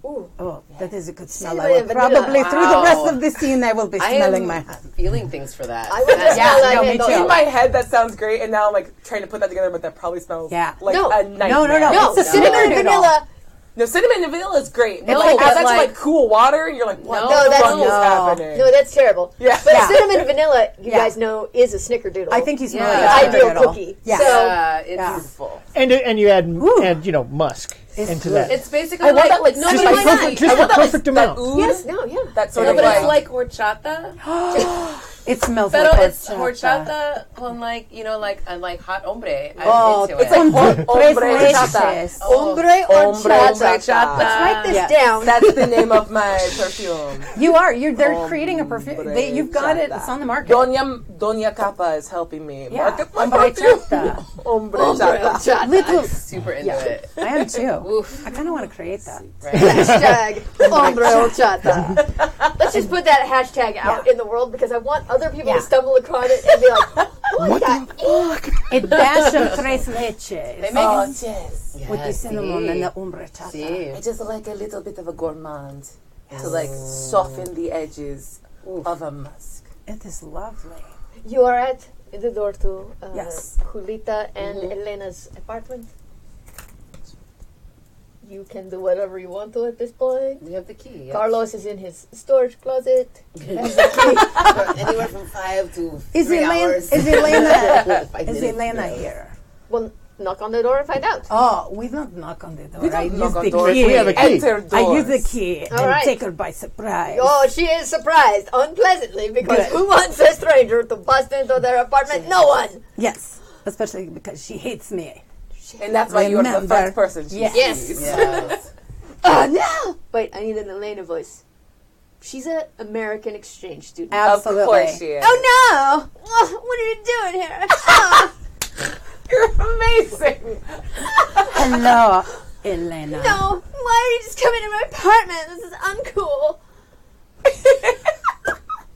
Speaker 3: Ooh.
Speaker 4: Oh, that is a good smell.
Speaker 3: Cinnamon
Speaker 4: I will
Speaker 3: and vanilla.
Speaker 4: probably, through the rest of the scene, I will be
Speaker 6: I
Speaker 4: smelling
Speaker 6: am
Speaker 4: my hand.
Speaker 6: feeling things for that.
Speaker 3: I would just
Speaker 4: Yeah,
Speaker 3: smell that
Speaker 4: no, me
Speaker 3: handle.
Speaker 4: too.
Speaker 1: In my head, that sounds great, and now I'm like trying to put that together, but that probably smells
Speaker 4: Yeah.
Speaker 1: like
Speaker 3: No.
Speaker 1: a nightmare.
Speaker 4: No,
Speaker 3: No,
Speaker 4: It's a
Speaker 3: cinnamon and
Speaker 4: snickerdoodle.
Speaker 3: vanilla.
Speaker 1: No, cinnamon and vanilla is great. But
Speaker 6: No,
Speaker 1: like,
Speaker 6: but
Speaker 1: that's
Speaker 6: like-
Speaker 1: like cool water, and you're like, what
Speaker 6: No,
Speaker 1: the
Speaker 3: that's-
Speaker 1: fuck is
Speaker 4: no.
Speaker 1: happening?
Speaker 3: No, that's terrible.
Speaker 1: Yeah.
Speaker 3: But
Speaker 4: Yeah.
Speaker 3: cinnamon and vanilla, you
Speaker 4: Yeah.
Speaker 3: guys know, is a snickerdoodle.
Speaker 4: I think you smell
Speaker 6: Yeah.
Speaker 4: like a
Speaker 3: Ideal
Speaker 4: snickerdoodle.
Speaker 3: cookie.
Speaker 4: Yeah.
Speaker 3: So,
Speaker 6: It's
Speaker 4: Yeah.
Speaker 6: beautiful.
Speaker 5: And you add
Speaker 4: Ooh.
Speaker 5: musk
Speaker 4: It's
Speaker 5: into
Speaker 4: good.
Speaker 5: that.
Speaker 6: It's basically
Speaker 1: I want
Speaker 6: like
Speaker 1: that, like,
Speaker 6: no,
Speaker 1: just
Speaker 6: but
Speaker 1: like
Speaker 6: why
Speaker 1: perfect-
Speaker 6: not?
Speaker 5: just
Speaker 1: I want
Speaker 5: the
Speaker 1: that,
Speaker 5: perfect
Speaker 1: that
Speaker 5: amount.
Speaker 1: oud,
Speaker 3: yes, no, yeah.
Speaker 1: that sort
Speaker 6: No,
Speaker 1: of
Speaker 6: but
Speaker 1: like,
Speaker 6: it's like horchata.
Speaker 4: It smells
Speaker 6: Pero
Speaker 4: like
Speaker 6: it's horchata con like like hot hombre.
Speaker 4: Oh,
Speaker 6: I'm into
Speaker 4: it's
Speaker 6: it.
Speaker 4: on
Speaker 1: hombre
Speaker 4: delicious.
Speaker 3: Hombre
Speaker 1: Hombre
Speaker 3: horchata.
Speaker 1: horchata.
Speaker 3: Let's write this
Speaker 4: Yes.
Speaker 3: down.
Speaker 1: that's the name of my perfume.
Speaker 4: They're creating a perfume. You've got it. It's on the market.
Speaker 1: Doña Capa is helping me
Speaker 4: Yeah.
Speaker 1: market my
Speaker 4: Hombre
Speaker 1: perfume.
Speaker 4: chata.
Speaker 1: Hombre
Speaker 3: Hombre
Speaker 1: chata.
Speaker 3: horchata.
Speaker 4: Little.
Speaker 6: Super into
Speaker 4: Yeah.
Speaker 6: it.
Speaker 4: I am too.
Speaker 6: Oof.
Speaker 4: I kind of want to create that.
Speaker 6: Right.
Speaker 3: Hashtag hombre horchata. Let's just put that hashtag out in the world because I want other people
Speaker 4: Yeah.
Speaker 3: to stumble across it and be like, what the
Speaker 4: A dash of tres leches
Speaker 6: They make
Speaker 1: Oh,
Speaker 6: it.
Speaker 1: yes.
Speaker 4: with the cinnamon and the umbre chata.
Speaker 6: See.
Speaker 1: I just like a little bit of a gourmand. to like soften the edges of a musk.
Speaker 4: It is lovely.
Speaker 3: You are at the door to
Speaker 4: Yes.
Speaker 3: Julita and Elena's apartment. You can do whatever you want to at this point.
Speaker 2: We have the key. Yes.
Speaker 3: Carlos is in his storage closet.
Speaker 2: Anywhere from 5 to
Speaker 4: Is
Speaker 2: 3
Speaker 4: Elena?
Speaker 2: hours.
Speaker 4: Is Elena?
Speaker 2: 5
Speaker 4: Is
Speaker 2: minutes.
Speaker 4: Elena here?
Speaker 3: Well, knock on the door and find out.
Speaker 4: Oh, we don't knock on the door. I use
Speaker 1: Knock on
Speaker 4: the
Speaker 1: doors.
Speaker 4: key.
Speaker 5: We have a key.
Speaker 1: Enter doors.
Speaker 4: I use the key and
Speaker 3: right.
Speaker 4: take her by surprise.
Speaker 3: Oh, she is surprised, unpleasantly, because
Speaker 4: Good.
Speaker 3: who wants a stranger to bust into their apartment? No one.
Speaker 4: Yes, especially because she hates me.
Speaker 1: And that's why you're the
Speaker 4: Remember.
Speaker 1: first person she
Speaker 3: Yes.
Speaker 1: sees.
Speaker 2: Yes.
Speaker 3: Oh, no! Wait, I need an Elena voice. She's an American exchange student.
Speaker 4: Absolutely.
Speaker 1: Of course she is.
Speaker 3: Oh, no! Oh, what are you doing here? Oh,
Speaker 1: You're amazing.
Speaker 4: Hello, Elena.
Speaker 3: no! Why are you just coming to my apartment? This is uncool.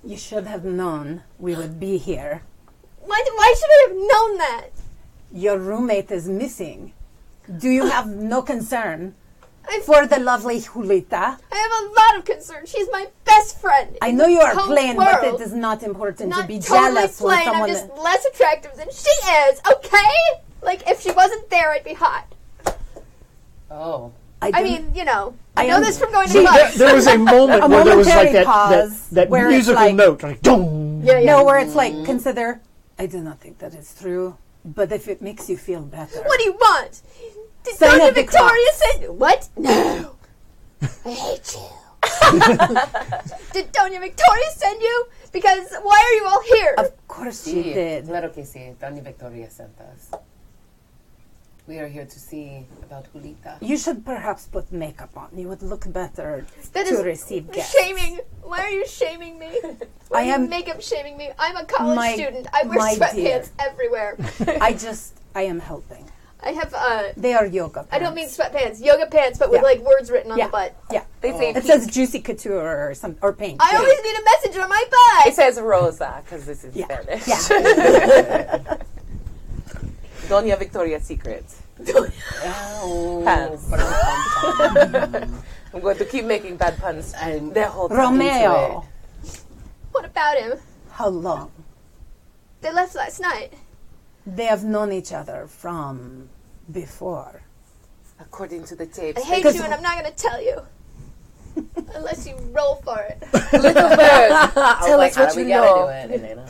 Speaker 4: You should have known we would be here.
Speaker 3: Why should I have known that?
Speaker 4: Your roommate is missing. Do you have no concern
Speaker 3: I
Speaker 4: for the lovely Julita?
Speaker 3: have a lot of concern. She's my best friend.
Speaker 4: I know you are
Speaker 3: Whole
Speaker 4: plain, but
Speaker 3: world.
Speaker 4: it is not important
Speaker 3: Not
Speaker 4: to be
Speaker 3: totally
Speaker 4: jealous when
Speaker 3: plain.
Speaker 4: someone.
Speaker 3: I'm just less attractive than she is, okay? Like, if she wasn't there, I'd be hot.
Speaker 2: Oh.
Speaker 3: I
Speaker 4: didn't-
Speaker 3: mean, you know,
Speaker 4: I
Speaker 3: I know
Speaker 4: am-
Speaker 3: this from going to
Speaker 5: See,
Speaker 3: clubs.
Speaker 5: there was a moment
Speaker 4: A
Speaker 5: where there was like
Speaker 4: momentary
Speaker 5: that,
Speaker 4: pause
Speaker 5: that
Speaker 4: where it's
Speaker 5: musical
Speaker 4: like-
Speaker 5: note, like dong.
Speaker 3: Yeah, yeah.
Speaker 4: No, where it's like, consider, I do not think that is true, but if it makes you feel better.
Speaker 3: What do you want? Did
Speaker 4: Sign
Speaker 3: Doña
Speaker 4: up the
Speaker 3: Victoria send what? No. I hate you. Did Doña Victoria send you? Because why are you all here?
Speaker 4: Of course she did.
Speaker 2: Claro que sí. Doña Victoria sent us. We are here to see about Julita.
Speaker 4: You should perhaps put makeup on. You would look better
Speaker 3: That
Speaker 4: to
Speaker 3: is
Speaker 4: receive guests.
Speaker 3: Shaming. Why are you shaming me? Why
Speaker 4: I
Speaker 3: are you
Speaker 4: am-
Speaker 3: makeup shaming me? I'm a college
Speaker 4: My-
Speaker 3: student. I wear
Speaker 4: my
Speaker 3: sweatpants
Speaker 4: dear.
Speaker 3: everywhere.
Speaker 4: I am helping.
Speaker 3: I have
Speaker 4: They are yoga pants.
Speaker 3: I don't mean sweatpants, yoga pants, but with
Speaker 4: Yeah.
Speaker 3: like words written on
Speaker 4: Yeah.
Speaker 3: the butt.
Speaker 4: Yeah.
Speaker 1: They say
Speaker 4: It says juicy couture or some or pink.
Speaker 3: I
Speaker 4: yeah.
Speaker 3: always need a message on my butt.
Speaker 1: It says Rosa because this is
Speaker 4: Yeah.
Speaker 1: Spanish.
Speaker 4: Yeah.
Speaker 1: Doña Victoria's Secret.
Speaker 2: Oh.
Speaker 1: Pants. I'm going to keep making bad puns
Speaker 2: And
Speaker 1: the whole time.
Speaker 4: Romeo.
Speaker 3: What about him?
Speaker 4: How long?
Speaker 3: They left last night.
Speaker 4: They have known each other from before.
Speaker 1: According to the tapes.
Speaker 3: I hate
Speaker 4: Because-
Speaker 3: you, and I'm not going to tell you unless you roll for it.
Speaker 1: Little bird.
Speaker 2: Tell
Speaker 1: us what you
Speaker 2: we
Speaker 1: know.
Speaker 2: gotta do it, Elena.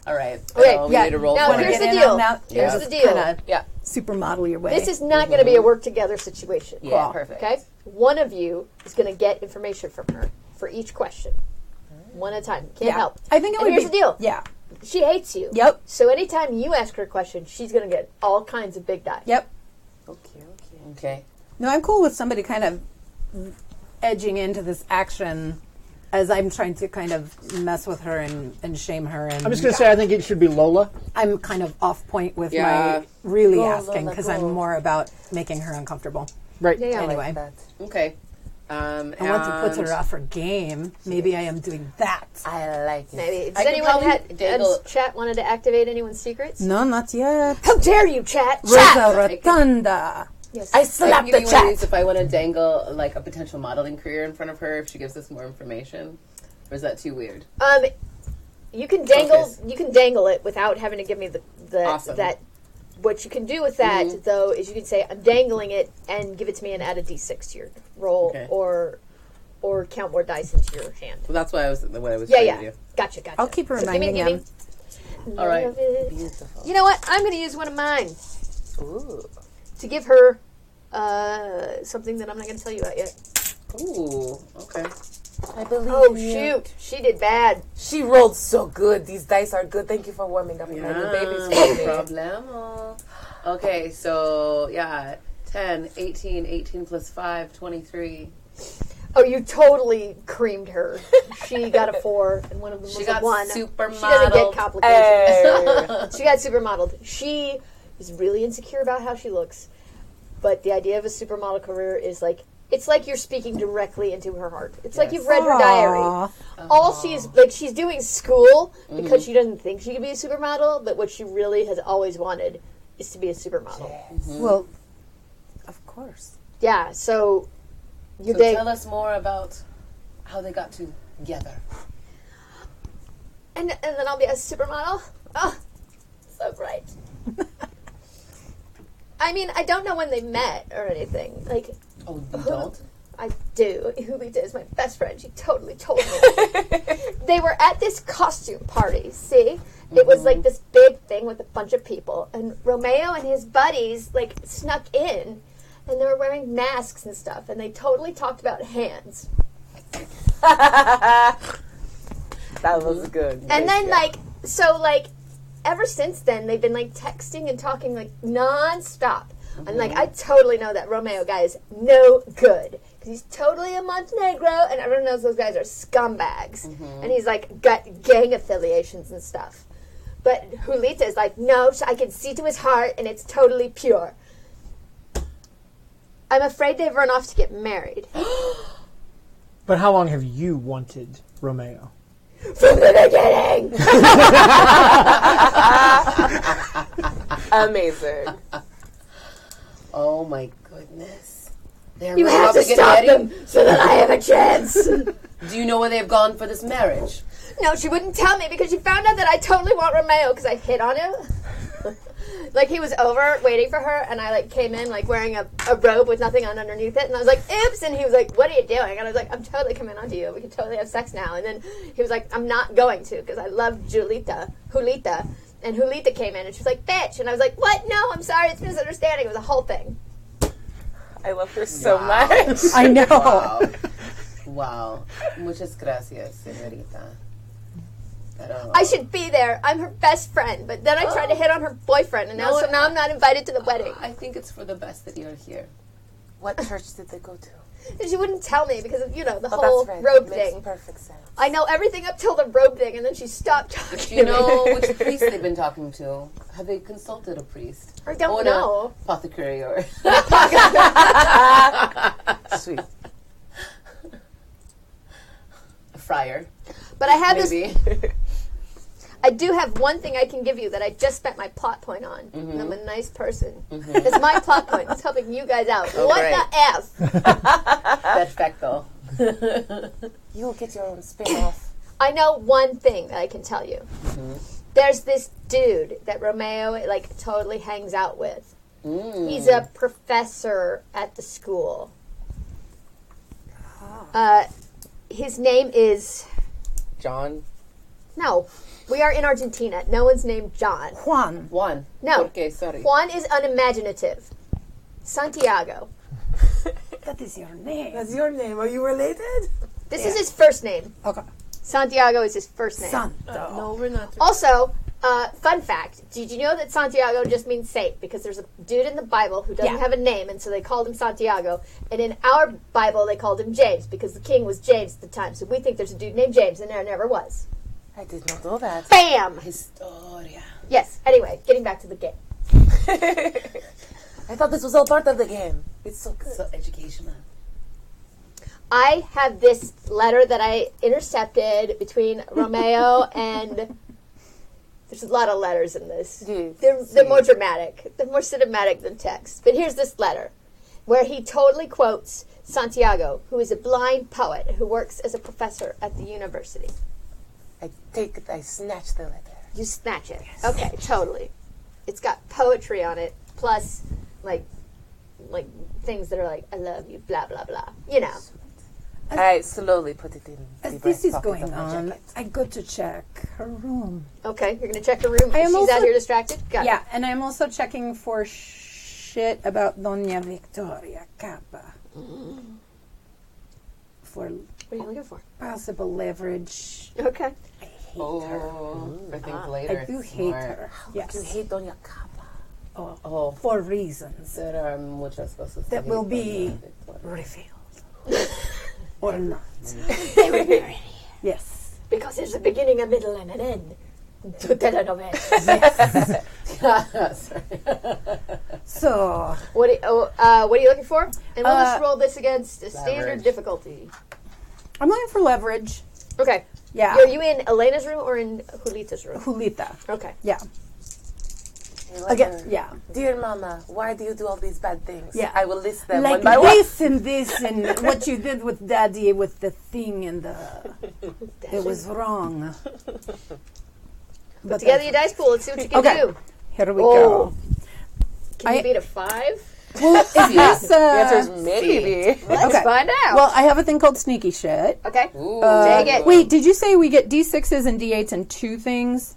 Speaker 2: All right.
Speaker 3: Okay,
Speaker 2: we
Speaker 4: yeah.
Speaker 2: need to roll
Speaker 3: Now,
Speaker 2: for
Speaker 4: Wanna
Speaker 3: here's
Speaker 2: it.
Speaker 4: get
Speaker 3: the
Speaker 4: in
Speaker 3: deal.
Speaker 4: on that?
Speaker 3: Here's
Speaker 2: Yeah.
Speaker 3: the deal.
Speaker 4: Kinda
Speaker 1: Yeah.
Speaker 4: supermodel your way.
Speaker 3: This is not going to be a work together situation.
Speaker 1: Yeah, perfect.
Speaker 3: Okay? One of you is going to get information from her for each question. One at a time. Can't
Speaker 4: yeah.
Speaker 3: help.
Speaker 4: I think it
Speaker 3: And
Speaker 4: would
Speaker 3: here's
Speaker 4: be
Speaker 3: the deal.
Speaker 4: Yeah.
Speaker 3: She hates you.
Speaker 4: Yep.
Speaker 3: So anytime you ask her a question, she's going to get all kinds of big die.
Speaker 4: Yep.
Speaker 1: Okay.
Speaker 2: Okay.
Speaker 4: No, I'm cool with somebody kind of edging into this action as I'm trying to kind of mess with her and shame her. And
Speaker 5: I'm just going to say I think it should be Lola.
Speaker 4: I'm kind of off point with
Speaker 2: Yeah.
Speaker 4: my really
Speaker 1: Go,
Speaker 4: asking
Speaker 1: Lola,
Speaker 4: because
Speaker 1: go.
Speaker 4: I'm more about making her uncomfortable.
Speaker 5: Right.
Speaker 3: Yeah, yeah.
Speaker 4: Anyway.
Speaker 1: That.
Speaker 2: Okay.
Speaker 4: I want to put her off her game. Maybe I am doing that.
Speaker 1: I like it.
Speaker 3: Maybe. Does
Speaker 2: I could
Speaker 3: anyone
Speaker 2: probably dangle-
Speaker 3: has chat wanted to activate anyone's secrets?
Speaker 4: No, not yet.
Speaker 3: How dare you, chat?
Speaker 4: Rosa
Speaker 3: Chat!
Speaker 4: Rotunda.
Speaker 3: Yes.
Speaker 1: I
Speaker 2: I'm
Speaker 1: slapped the
Speaker 2: giving one of
Speaker 1: chat.
Speaker 2: these if I want to dangle like a potential modeling career in front of her if she gives us more information, or is that too weird?
Speaker 3: You can dangle.
Speaker 2: Focus.
Speaker 3: You can dangle it without having to give me the
Speaker 2: Awesome.
Speaker 3: that. What you can do with that though is you can say I'm dangling it and give it to me and add a d6 to your roll
Speaker 2: Okay.
Speaker 3: or count more dice into your hand.
Speaker 2: Well, that's why I was
Speaker 3: Yeah,
Speaker 2: trying
Speaker 3: yeah.
Speaker 2: to do.
Speaker 3: Gotcha.
Speaker 4: I'll keep
Speaker 3: So
Speaker 4: reminding
Speaker 3: give me.
Speaker 2: All right.
Speaker 3: Love it.
Speaker 1: Beautiful.
Speaker 3: You know what? I'm going to use one of mine
Speaker 1: Ooh.
Speaker 3: to give her something that I'm not going to tell you about yet.
Speaker 2: Ooh. Okay.
Speaker 1: I believe
Speaker 3: Oh
Speaker 1: in you.
Speaker 3: shoot! She did bad.
Speaker 1: She rolled so good. These dice are good. Thank you for warming up my new babies
Speaker 2: No
Speaker 1: for me.
Speaker 2: problemo. Okay, so yeah, 10, 18, 18 plus 5, 23.
Speaker 3: Oh, you totally creamed her. She got a 4, and one of them
Speaker 2: She
Speaker 3: was
Speaker 2: got
Speaker 3: a 1.
Speaker 2: super
Speaker 3: She doesn't get
Speaker 2: modeled.
Speaker 3: complications.
Speaker 1: Hey.
Speaker 3: She got supermodeled. She is really insecure about how she looks, but the idea of a supermodel career is like it's like you're speaking directly into her heart. It's like you've read her diary.
Speaker 4: Aw.
Speaker 3: All she's like she's doing school because she doesn't think she can be a supermodel, but what she really has always wanted is to be a supermodel.
Speaker 4: Well, of course.
Speaker 3: Yeah, so you
Speaker 2: So
Speaker 3: dig.
Speaker 2: tell us more about how they got together.
Speaker 3: And then I'll be a supermodel. Oh, so great. I mean, I don't know when they met or anything. Like,
Speaker 2: Oh, you don't?
Speaker 3: I do. Julita is my best friend. She totally told me. They were at this costume party, see? It was like this big thing with a bunch of people. And Romeo and his buddies, like, snuck in. And they were wearing masks and stuff. And they totally talked about hands.
Speaker 1: That was good.
Speaker 3: And then, like, so, like, ever since then, they've been, like, texting and talking, like, nonstop. And, like, I totally know that Romeo guy is no good. Because he's totally a Montenegro, and everyone knows those guys are scumbags. And he's, like, got gang affiliations and stuff. But Julita is like, no, I can see to his heart, and it's totally pure. I'm afraid they've run off to get married.
Speaker 5: But how long have you wanted Romeo?
Speaker 3: From the beginning!
Speaker 1: Amazing.
Speaker 2: Oh my goodness. They're
Speaker 3: You
Speaker 2: running
Speaker 3: have
Speaker 2: off
Speaker 3: to
Speaker 2: get
Speaker 3: stop
Speaker 2: married?
Speaker 3: them so that I have a chance.
Speaker 2: Do you know where they've gone for this marriage?
Speaker 3: No, she wouldn't tell me because she found out that I totally want Romeo because I hit on him. Like, he was over waiting for her, and I, like, came in, like, wearing a robe with nothing on underneath it, and I was like, oops, and he was like, what are you doing? And I was like, I'm totally coming onto you. We can totally have sex now. And then he was like, I'm not going to because I love Julita. And Julita came in, and she was like, bitch. And I was like, what? No, I'm sorry. It's misunderstanding. It was a whole thing.
Speaker 1: I love her so much.
Speaker 5: I know.
Speaker 2: Wow. Wow. Muchas gracias, señorita.
Speaker 3: I should be there. I'm her best friend. But then I tried to hit on her boyfriend, and now I'm not invited to the wedding.
Speaker 2: I think it's for the best that you're here.
Speaker 1: What church did they go to?
Speaker 3: And she wouldn't tell me because of, you know, the
Speaker 1: Oh,
Speaker 3: whole
Speaker 1: that's right.
Speaker 3: robe
Speaker 1: That makes
Speaker 3: thing.
Speaker 1: perfect sense.
Speaker 3: I know everything up till the robe thing, and then she stopped talking
Speaker 2: Do
Speaker 3: to
Speaker 2: you
Speaker 3: me.
Speaker 2: know which priest they've been talking to? Have they consulted a priest?
Speaker 3: I don't
Speaker 2: Or an
Speaker 3: know.
Speaker 2: apothecary or...
Speaker 1: Sweet.
Speaker 2: a friar.
Speaker 3: But I have this.
Speaker 2: Maybe.
Speaker 3: I do have one thing I can give you that I just spent my plot point on. And I'm a nice person. It's my plot point. It's helping you guys out.
Speaker 2: Oh,
Speaker 3: What
Speaker 2: great.
Speaker 3: the F?
Speaker 2: Perfecto.
Speaker 1: You'll get your own spin-off.
Speaker 3: I know one thing that I can tell you. There's this dude that Romeo, like, totally hangs out with. He's a professor at the school. His name is...
Speaker 2: John.
Speaker 3: No. We are in Argentina. No one's named John.
Speaker 4: Juan.
Speaker 2: Juan.
Speaker 3: No.
Speaker 2: Okay, sorry.
Speaker 3: Juan is unimaginative. Santiago.
Speaker 4: That is your name.
Speaker 1: That's your name. Are you related?
Speaker 3: This is his first name.
Speaker 4: Okay.
Speaker 3: Santiago is his first name.
Speaker 4: Santo.
Speaker 2: No, we're not.
Speaker 3: Also, fun fact, did you know that Santiago just means saint? Because there's a dude in the Bible who doesn't have a name, and so they called him Santiago. And in our Bible, they called him James, because the king was James at the time. So we think there's a dude named James, and there never was.
Speaker 1: I did not know that.
Speaker 3: Bam!
Speaker 2: Historia.
Speaker 3: Yes, anyway, getting back to the game.
Speaker 1: I thought this was all part of the game. It's so good.
Speaker 2: So educational.
Speaker 3: I have this letter that I intercepted between Romeo and... There's a lot of letters in this.
Speaker 1: Yes.
Speaker 3: They're more dramatic. They're more cinematic than text. But here's this letter where he totally quotes Santiago, who is a blind poet who works as a professor at the university.
Speaker 1: I snatch the letter.
Speaker 3: You snatch it. Okay, totally. It's got poetry on it, plus, like things that are like, I love you, blah, blah, blah. You know.
Speaker 1: I slowly put it in the
Speaker 4: As this
Speaker 1: breast
Speaker 4: is
Speaker 1: pocket
Speaker 4: going
Speaker 1: of my
Speaker 4: on,
Speaker 1: jacket.
Speaker 4: I go to check her room.
Speaker 3: Okay, you're going to check her room.
Speaker 4: I am
Speaker 3: She's
Speaker 4: also-
Speaker 3: out here distracted? Got
Speaker 4: Yeah, and I'm also checking for shit about Doña Victoria Capa. For
Speaker 3: it. What are you looking for?
Speaker 4: possible leverage.
Speaker 3: Okay.
Speaker 4: I hate her.
Speaker 2: Oh, for things later.
Speaker 4: I do hate
Speaker 2: Smart.
Speaker 4: her.
Speaker 1: You
Speaker 4: Yes.
Speaker 1: hate Doña Capa.
Speaker 2: Oh,
Speaker 4: For reasons
Speaker 2: there are muchas cosas
Speaker 4: that
Speaker 2: to
Speaker 4: will
Speaker 2: hate
Speaker 4: be
Speaker 2: on Victoria.
Speaker 4: revealed. Or not.
Speaker 3: They were married.
Speaker 4: Yes.
Speaker 3: Because there's a beginning, a middle, and an end to telenovela.
Speaker 2: Sorry.
Speaker 4: So,
Speaker 3: What are you looking for? And we'll just roll this against a standard
Speaker 2: Leverage.
Speaker 3: difficulty.
Speaker 4: I'm looking for leverage.
Speaker 3: Okay.
Speaker 4: Yeah.
Speaker 3: Are you in Elena's room or in Julita's room?
Speaker 4: Julita.
Speaker 3: Okay.
Speaker 4: Yeah. Again, yeah.
Speaker 1: Dear Mama, why do you do all these bad things?
Speaker 4: Yeah.
Speaker 1: I will list them
Speaker 4: Like
Speaker 1: one by one.
Speaker 4: this and this and what you did with Daddy with the thing and the... It was wrong. But
Speaker 3: Together your dice pool. Let's see what you can
Speaker 4: Okay.
Speaker 3: do.
Speaker 4: Here we
Speaker 3: Oh.
Speaker 4: go.
Speaker 3: Can you beat a 5?
Speaker 4: Well, is this...
Speaker 1: The answer is maybe.
Speaker 3: Let's find out.
Speaker 4: Well, I have a thing called sneaky shit.
Speaker 3: okay.
Speaker 1: Ooh.
Speaker 3: Take it.
Speaker 4: Wait, did you say we get D6s and D8s and 2 things?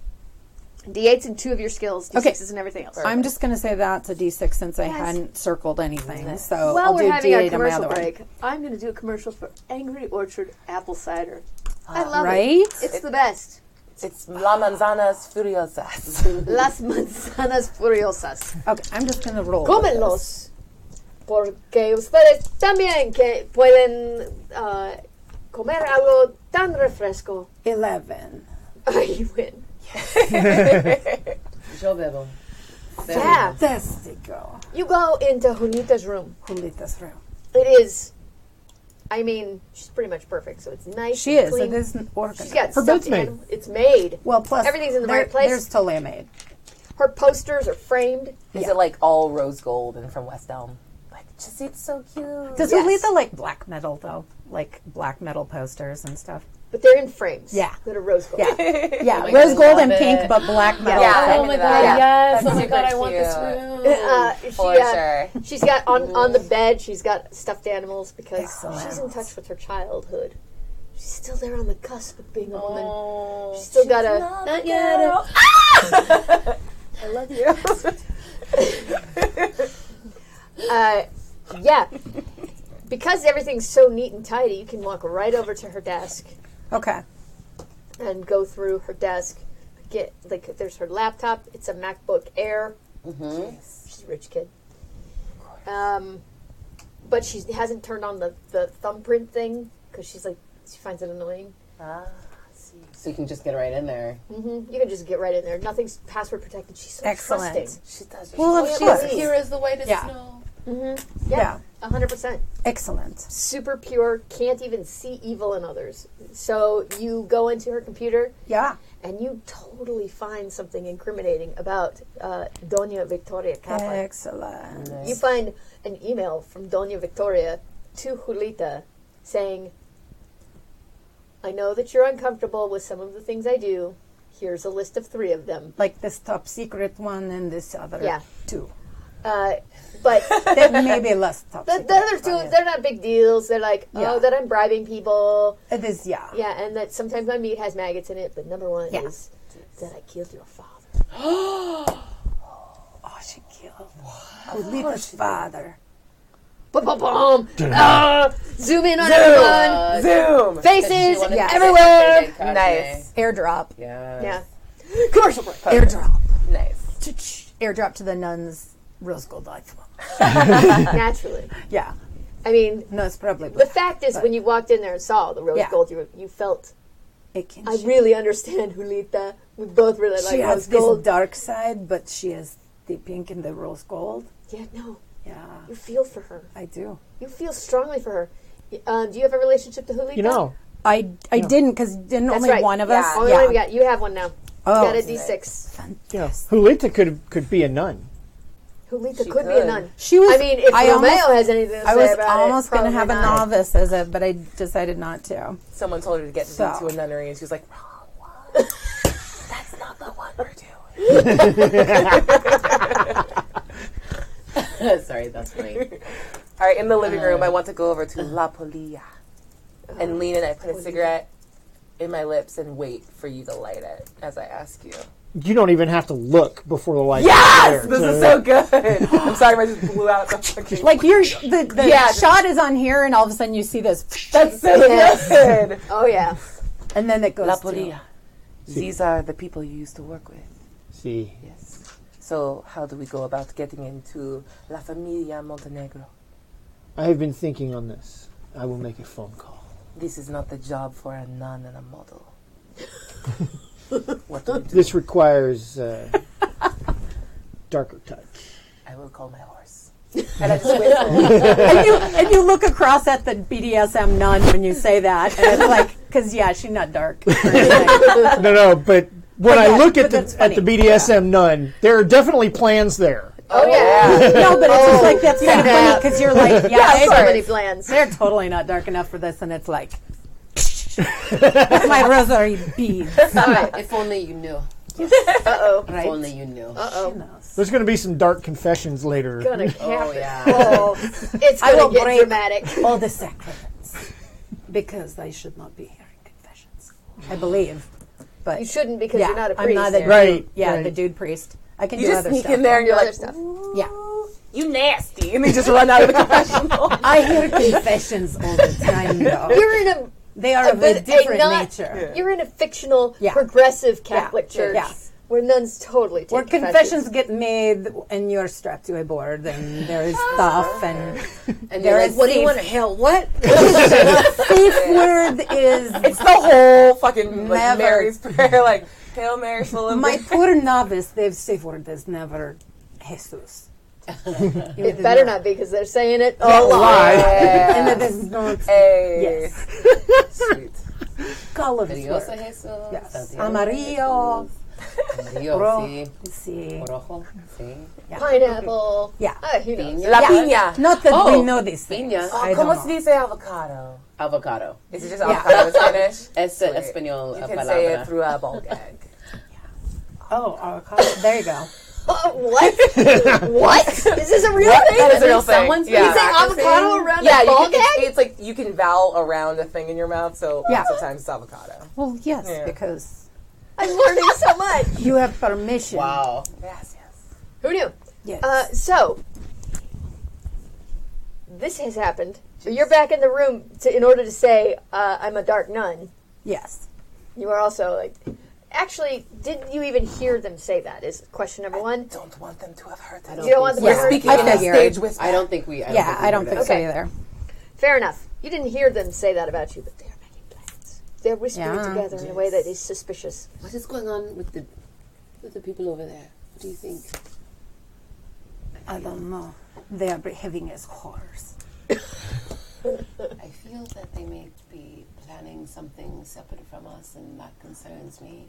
Speaker 3: D8s and 2 of your skills. D6s
Speaker 4: Okay.
Speaker 3: and everything else.
Speaker 4: I'm just going to say that's a D6 since I hadn't circled anything. So
Speaker 3: While
Speaker 4: I'll
Speaker 3: we're
Speaker 4: do
Speaker 3: having our
Speaker 4: D8 on my
Speaker 3: commercial
Speaker 4: other one.
Speaker 3: break, I'm going to do a commercial for Angry Orchard apple cider. I love
Speaker 4: Right?
Speaker 3: it. It's the best.
Speaker 1: It's La Manzanas Furiosas.
Speaker 3: Las manzanas furiosas.
Speaker 4: Okay, I'm just going to roll.
Speaker 3: Cómenlos. Porque ustedes también que pueden comer algo tan refresco.
Speaker 4: 11.
Speaker 3: You win.
Speaker 6: Yo bebo.
Speaker 3: Yeah.
Speaker 4: Fantastico.
Speaker 3: You go into Julita's room.
Speaker 4: Julita's room.
Speaker 3: It is, I mean, she's pretty much perfect. So it's nice.
Speaker 4: She
Speaker 3: and
Speaker 4: is.
Speaker 3: clean.
Speaker 4: It isn't organized.
Speaker 3: She's got
Speaker 5: Her
Speaker 3: stuffed
Speaker 5: bed's made.
Speaker 3: animal. It's made.
Speaker 4: Well, plus
Speaker 3: Everything's in the
Speaker 4: there-
Speaker 3: right place.
Speaker 4: There's totally a maid.
Speaker 3: Her posters are framed.
Speaker 1: Is it like all rose gold and from West Elm? Like, just it's so cute.
Speaker 4: Does
Speaker 3: Yes.
Speaker 4: Julita like black metal though? Like black metal posters and stuff.
Speaker 3: But they're in frames.
Speaker 4: Yeah.
Speaker 3: That are rose gold.
Speaker 4: Yeah, yeah.
Speaker 6: my
Speaker 4: Rose
Speaker 6: God,
Speaker 4: gold
Speaker 6: I
Speaker 4: and
Speaker 6: love
Speaker 4: pink,
Speaker 6: it.
Speaker 4: but black metal.
Speaker 3: Yeah.
Speaker 4: stuff.
Speaker 6: Oh my
Speaker 1: that.
Speaker 6: god,
Speaker 3: Yeah.
Speaker 6: yes.
Speaker 1: That's
Speaker 6: Oh my god, I
Speaker 1: super
Speaker 6: want this
Speaker 1: cute.
Speaker 6: room.
Speaker 1: For sure.
Speaker 3: She's got on the bed. She's got stuffed animals because
Speaker 4: Excellent.
Speaker 3: she's in touch with her childhood. She's still there on the cusp of being a woman.
Speaker 6: Oh.
Speaker 3: She's still got a
Speaker 6: Not yet.
Speaker 1: I love you.
Speaker 3: yeah. Because everything's so neat and tidy, you can walk right over to her desk
Speaker 4: Okay.
Speaker 3: and go through her desk. Get like there's her laptop. It's a MacBook Air. She's a rich kid. But she hasn't turned on the thumbprint thing because she finds it annoying.
Speaker 6: So you can just get right in there.
Speaker 3: You can just get right in there. Nothing's password protected. She's so
Speaker 4: Excellent.
Speaker 3: trusting.
Speaker 1: She does.
Speaker 4: Well, of
Speaker 3: She's
Speaker 4: course.
Speaker 3: here.
Speaker 6: Here is the way to
Speaker 4: Yeah.
Speaker 6: snow.
Speaker 4: Yeah.
Speaker 3: 100%.
Speaker 4: Excellent.
Speaker 3: Super pure. Can't even see evil in others. So you go into her computer
Speaker 4: Yeah.
Speaker 3: and you totally find something incriminating about Doña Victoria Capa.
Speaker 4: Excellent.
Speaker 3: You find an email from Doña Victoria to Julita saying, I know that you're uncomfortable with some of the things I do. Here's a list of 3 of them.
Speaker 4: Like this top secret one and this other
Speaker 3: Yeah.
Speaker 4: 2.
Speaker 3: But
Speaker 4: They may be less top
Speaker 3: the
Speaker 4: secret.
Speaker 3: other 2, they're not big deals. They're like,
Speaker 4: Yeah.
Speaker 3: that I'm bribing people.
Speaker 4: It is, yeah.
Speaker 3: Yeah, and that sometimes my meat has maggots in it. But number 1
Speaker 4: Yeah.
Speaker 3: is that I killed your father.
Speaker 4: Oh, she killed Julita's father.
Speaker 3: Ba-ba-bum. Zoom in on everyone.
Speaker 1: Zoom.
Speaker 3: Faces
Speaker 6: Yeah.
Speaker 3: everywhere.
Speaker 1: Nice.
Speaker 4: Airdrop.
Speaker 3: Yeah. Commercial break.
Speaker 4: Airdrop.
Speaker 1: Nice.
Speaker 4: Airdrop to the nuns. Rose gold iPhone.
Speaker 3: Naturally.
Speaker 4: Yeah.
Speaker 3: I mean,
Speaker 4: No, it's probably
Speaker 3: the fact is, when you walked in there and saw the rose
Speaker 4: Yeah.
Speaker 3: gold, you felt,
Speaker 4: it can
Speaker 3: I really understand Julita. We both really
Speaker 4: she
Speaker 3: like
Speaker 4: has
Speaker 3: rose
Speaker 4: this
Speaker 3: gold.
Speaker 4: dark side, but she has the pink and the rose gold.
Speaker 3: Yeah, no.
Speaker 4: Yeah,
Speaker 3: You feel for her.
Speaker 4: I do.
Speaker 3: You feel strongly for her. Do you have a relationship to Julita?
Speaker 5: You know,
Speaker 4: I didn't because didn't
Speaker 3: That's
Speaker 4: only
Speaker 3: right.
Speaker 4: one of
Speaker 1: Yeah.
Speaker 4: us.
Speaker 3: Only one we got. You have one now.
Speaker 4: Oh,
Speaker 3: You got a D6.
Speaker 4: yes.
Speaker 5: Julita could be a nun.
Speaker 3: Julita
Speaker 1: She
Speaker 3: could be a
Speaker 1: could.
Speaker 3: nun.
Speaker 4: She was.
Speaker 3: I mean, if
Speaker 4: I
Speaker 3: Romeo
Speaker 4: almost-
Speaker 3: has anything to say
Speaker 4: I was
Speaker 3: about
Speaker 4: almost
Speaker 3: it,
Speaker 4: going to
Speaker 3: probably
Speaker 4: have a
Speaker 3: not.
Speaker 4: novice as a, but I decided not to.
Speaker 1: Someone told her to get
Speaker 4: So.
Speaker 1: into a nunnery, and she was like, "Wrong one. That's not the one we're doing."
Speaker 6: Sorry, that's funny.
Speaker 1: All right, in the living room, I want to go over to La Polilla and lean in. I put a cigarette in my lips and wait for you to light it as I ask you.
Speaker 5: You don't even have to look before the light.
Speaker 1: Yes, this is so good. I'm sorry if I just blew out the fucking.
Speaker 4: Like you're the
Speaker 1: Yeah.
Speaker 4: shot is on here, and all of a sudden you see this,
Speaker 1: That's so good.
Speaker 3: Oh, yeah.
Speaker 4: and then it goes.
Speaker 1: La
Speaker 4: to-
Speaker 1: Polilla. These are the people you used to work with.
Speaker 5: See,
Speaker 1: Yes. So how do we go about getting into La Familia Montenegro?
Speaker 5: I have been thinking on this. I will make a phone call.
Speaker 1: This is not the job for a nun and a model. What do we do?
Speaker 5: This requires darker touch.
Speaker 1: I will call my horse. And I just whistle.
Speaker 4: and you look across at the BDSM nun when you say that, and it's like, because she's not dark. or anything.
Speaker 5: No, but when I look at
Speaker 4: that's
Speaker 5: the at the
Speaker 4: funny.
Speaker 5: BDSM nun, there are definitely plans there.
Speaker 3: Oh yeah.
Speaker 4: No, but it's just like that's kind of funny because you're like, yeah,
Speaker 3: So many plans.
Speaker 4: they're totally not dark enough for this, and it's like my rosary beads.
Speaker 2: If only you knew.
Speaker 3: Uh-oh.
Speaker 2: If only you knew.
Speaker 4: Uh-oh.
Speaker 5: There's going to be some dark confessions later.
Speaker 3: Gonna
Speaker 2: Oh yeah.
Speaker 4: Oh,
Speaker 3: It's
Speaker 4: I
Speaker 3: gonna
Speaker 4: will
Speaker 3: get
Speaker 4: break
Speaker 3: dramatic.
Speaker 4: all the sacraments because I should not be hearing confessions. I believe, but
Speaker 3: You shouldn't because
Speaker 4: yeah,
Speaker 3: you're not a
Speaker 4: I'm
Speaker 3: priest.
Speaker 4: not a
Speaker 5: Right,
Speaker 4: dude, yeah,
Speaker 5: right.
Speaker 4: the dude priest. I can
Speaker 1: You
Speaker 4: do
Speaker 1: just
Speaker 4: other
Speaker 1: sneak
Speaker 4: stuff.
Speaker 1: in there and you're
Speaker 3: Other
Speaker 1: like,
Speaker 3: stuff.
Speaker 4: Yeah,
Speaker 1: you nasty. And they just run out of the confessional.
Speaker 4: I hear confessions all the time. Though.
Speaker 3: You're in a
Speaker 4: They are of a
Speaker 3: but
Speaker 4: different
Speaker 3: not-
Speaker 4: nature.
Speaker 3: You're in a fictional,
Speaker 4: Yeah.
Speaker 3: progressive Catholic
Speaker 4: Yeah.
Speaker 3: church
Speaker 4: Yeah.
Speaker 3: where nuns totally take
Speaker 4: Where confessions get made and you're strapped to a board and there is stuff and
Speaker 2: And
Speaker 4: there
Speaker 2: you're
Speaker 4: is
Speaker 2: like, what do you
Speaker 4: safe-
Speaker 2: want to hell? What?
Speaker 4: safe word is
Speaker 1: It's the whole fucking like,
Speaker 4: Never.
Speaker 1: Mary's prayer, like Hail Mary, full of
Speaker 4: my
Speaker 1: grace.
Speaker 4: poor novice. Their safe word is never Jesus.
Speaker 3: It better not be because they're saying it a lot.
Speaker 5: Why?
Speaker 4: And it is not.
Speaker 1: Hey.
Speaker 4: Yes.
Speaker 1: Sweet.
Speaker 4: Call of his
Speaker 2: Dios
Speaker 4: word.
Speaker 2: Jesus.
Speaker 4: Yes.
Speaker 2: Santiago
Speaker 4: Amarillo.
Speaker 2: Amarillo,
Speaker 4: Ro-
Speaker 2: sí.
Speaker 4: sí.
Speaker 2: Rojo, sí.
Speaker 3: Pineapple.
Speaker 4: Yeah.
Speaker 3: Who knows?
Speaker 1: La
Speaker 4: Yeah.
Speaker 1: piña.
Speaker 4: Not that
Speaker 2: Oh,
Speaker 4: we know these things.
Speaker 2: piña.
Speaker 4: I
Speaker 1: ¿Cómo
Speaker 4: don't
Speaker 1: se
Speaker 4: know.
Speaker 1: dice avocado?
Speaker 2: Avocado.
Speaker 1: Is it just
Speaker 4: Yeah.
Speaker 1: avocado in Spanish?
Speaker 2: Es
Speaker 1: Sweet.
Speaker 2: español
Speaker 1: You can
Speaker 2: palabra.
Speaker 1: say it through a ball gag.
Speaker 4: Oh, avocado. There you go.
Speaker 3: What? What? Is this a real thing?
Speaker 1: That is a real thing.
Speaker 2: Someone's
Speaker 1: Yeah.
Speaker 3: You say avocado around
Speaker 1: Yeah,
Speaker 3: a ball
Speaker 1: you can,
Speaker 3: gag?
Speaker 1: it's like you can vowel around a thing in your mouth, so
Speaker 4: Yeah.
Speaker 1: sometimes it's avocado.
Speaker 4: Well, yes,
Speaker 1: Yeah.
Speaker 4: because
Speaker 3: I'm learning so much.
Speaker 4: you have permission.
Speaker 2: Wow.
Speaker 1: Yes, yes.
Speaker 3: Who knew?
Speaker 4: Yes.
Speaker 3: So, this has happened. So you're back in the room in order to say, I'm a dark nun.
Speaker 4: Yes.
Speaker 3: You are also like... Actually, did you even hear them say that? Is question number one.
Speaker 1: Don't want them to have heard that.
Speaker 3: You don't want them
Speaker 1: We're
Speaker 3: to hear
Speaker 1: speaking
Speaker 4: I
Speaker 1: in a
Speaker 4: figured.
Speaker 1: stage whisper.
Speaker 2: I don't think we.
Speaker 4: I don't think so
Speaker 3: Okay.
Speaker 4: either.
Speaker 3: Fair enough. You didn't hear them say that about you, but they're making plans. They're whispering
Speaker 4: Yeah.
Speaker 3: together in a way that is suspicious.
Speaker 2: What is going on with the people over there? What do you think?
Speaker 4: I don't know. They are behaving as whores.
Speaker 2: I feel that they may be planning something separate from us, and that concerns me.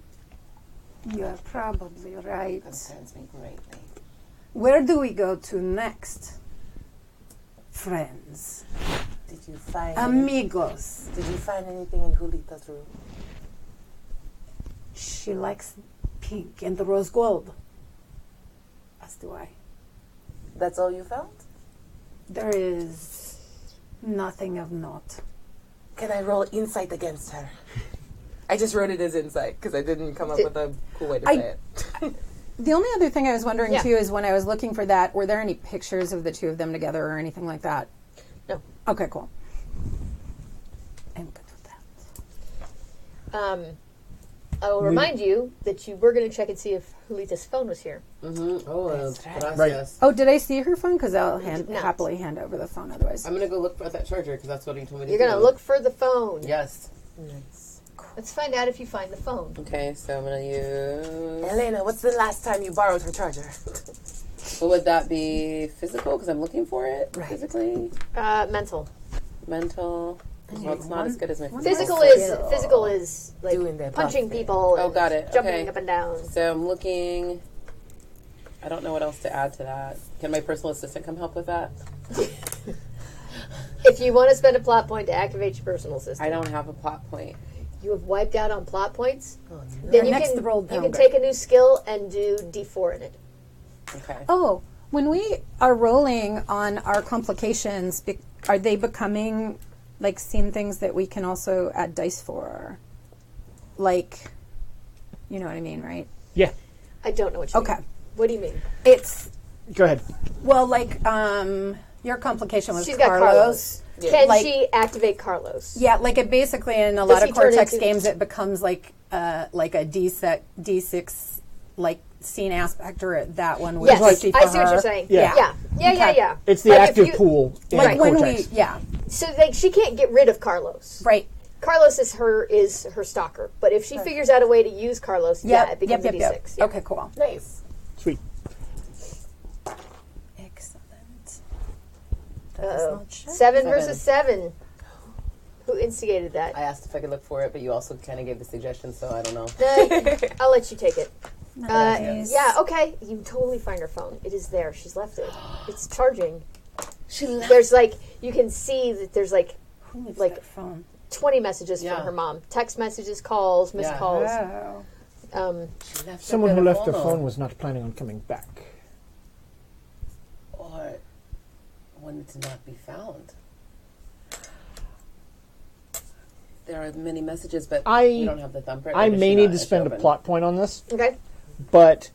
Speaker 4: You are probably right.
Speaker 2: Concerns me greatly.
Speaker 4: Where do we go to next? Friends.
Speaker 1: Did you find
Speaker 4: Amigos.
Speaker 1: Did you find anything in Julita's room?
Speaker 4: She likes pink and the rose gold. As do I.
Speaker 1: That's all you found?
Speaker 4: There is nothing of note.
Speaker 1: Can I roll insight against her? I just wrote it as insight because I didn't come up with a cool way to say it.
Speaker 7: The only other thing I was wondering
Speaker 3: Yeah.
Speaker 7: too is when I was looking for that, were there any pictures of the two of them together or anything like that?
Speaker 3: No.
Speaker 7: Okay, cool.
Speaker 4: I'm good with that.
Speaker 3: I will remind you that you were going to check and see if Julita's phone was here.
Speaker 2: Mm-hmm. Oh, gracias.
Speaker 5: Right.
Speaker 7: Oh, did I see her phone? Because I'll
Speaker 3: not.
Speaker 7: happily hand over the phone otherwise.
Speaker 2: I'm gonna go look for that charger because that's what he told me to
Speaker 3: You're
Speaker 2: do.
Speaker 3: going to look for the phone.
Speaker 2: Yes.
Speaker 3: Let's find out if you find the phone.
Speaker 2: Okay, so I'm gonna use.
Speaker 1: Elena, what's the last time you borrowed her charger?
Speaker 2: Well, would that be physical? Because I'm looking for it.
Speaker 1: Right.
Speaker 2: Physically,
Speaker 3: Mental.
Speaker 2: mental. Well, it's not as good as my
Speaker 3: Physical is like
Speaker 1: Doing their
Speaker 3: punching
Speaker 1: buffing.
Speaker 3: people.
Speaker 2: Oh,
Speaker 3: and
Speaker 2: got it.
Speaker 3: Jumping
Speaker 2: Okay.
Speaker 3: up and down.
Speaker 2: So I'm looking. I don't know what else to add to that. Can my personal assistant come help with that?
Speaker 3: If you want to spend a plot point to activate your personal system,
Speaker 2: I don't have a plot point.
Speaker 3: you have wiped out on plot points. Then you
Speaker 4: next
Speaker 3: can
Speaker 4: roll
Speaker 3: you
Speaker 4: down
Speaker 3: can
Speaker 4: grade.
Speaker 3: take a new skill and do D4 in it.
Speaker 2: Okay.
Speaker 7: Oh, when we are rolling on our complications, are they becoming like scene things that we can also add dice for? Like, you know what I mean, right?
Speaker 5: Yeah.
Speaker 3: I don't know what you
Speaker 7: Okay.
Speaker 3: mean. What do you mean?
Speaker 4: It's,
Speaker 5: Go ahead.
Speaker 4: well, like, your complication was
Speaker 3: She's got
Speaker 4: Carlos.
Speaker 3: Can
Speaker 4: Like-
Speaker 3: she activate Carlos?
Speaker 4: Yeah, like it basically in a lot
Speaker 3: he
Speaker 4: of
Speaker 3: turn
Speaker 4: Cortex
Speaker 3: into-
Speaker 4: games, it becomes like a D6 like scene aspect, or that one was
Speaker 3: Yes,
Speaker 4: risky
Speaker 3: I
Speaker 4: for
Speaker 3: see what
Speaker 4: her.
Speaker 3: you're saying.
Speaker 5: Yeah.
Speaker 3: Yeah.
Speaker 5: It's the
Speaker 3: Like if
Speaker 5: active
Speaker 3: you-
Speaker 5: pool in
Speaker 4: Like when
Speaker 5: Cortex.
Speaker 4: we, yeah,
Speaker 3: So like she can't get rid of Carlos.
Speaker 4: right.
Speaker 3: Carlos is her stalker, but if she figures out a way to use Carlos, yeah, it becomes a D6. Yeah.
Speaker 4: Okay, cool.
Speaker 1: Nice.
Speaker 5: Sweet.
Speaker 4: Excellent. That is
Speaker 3: Uh-oh.
Speaker 4: not sure.
Speaker 3: 7 versus 7. Who instigated that?
Speaker 6: I asked if I could look for it, but you also kind of gave the suggestion, so I don't know.
Speaker 3: I'll let you take it.
Speaker 7: Nice.
Speaker 3: Yeah, okay. You totally find her phone. It is there. She's left it. It's charging.
Speaker 6: She left.
Speaker 3: There's like, you can see that there's like
Speaker 4: Who leaves
Speaker 3: Like-
Speaker 4: that phone?
Speaker 3: 20 messages
Speaker 6: Yeah.
Speaker 3: from her mom. Text messages, calls, missed
Speaker 6: Yeah.
Speaker 3: calls.
Speaker 4: Wow.
Speaker 6: She left
Speaker 5: Someone who left their
Speaker 6: telefono.
Speaker 5: phone was not planning on coming back.
Speaker 6: Or wanted to not be found. There are many messages, but we don't have the thumbprint.
Speaker 5: I
Speaker 6: or does
Speaker 5: may
Speaker 6: she
Speaker 5: need
Speaker 6: not?
Speaker 5: to
Speaker 6: Is she
Speaker 5: spend a
Speaker 6: open?
Speaker 5: plot point on this,
Speaker 3: Okay.
Speaker 5: but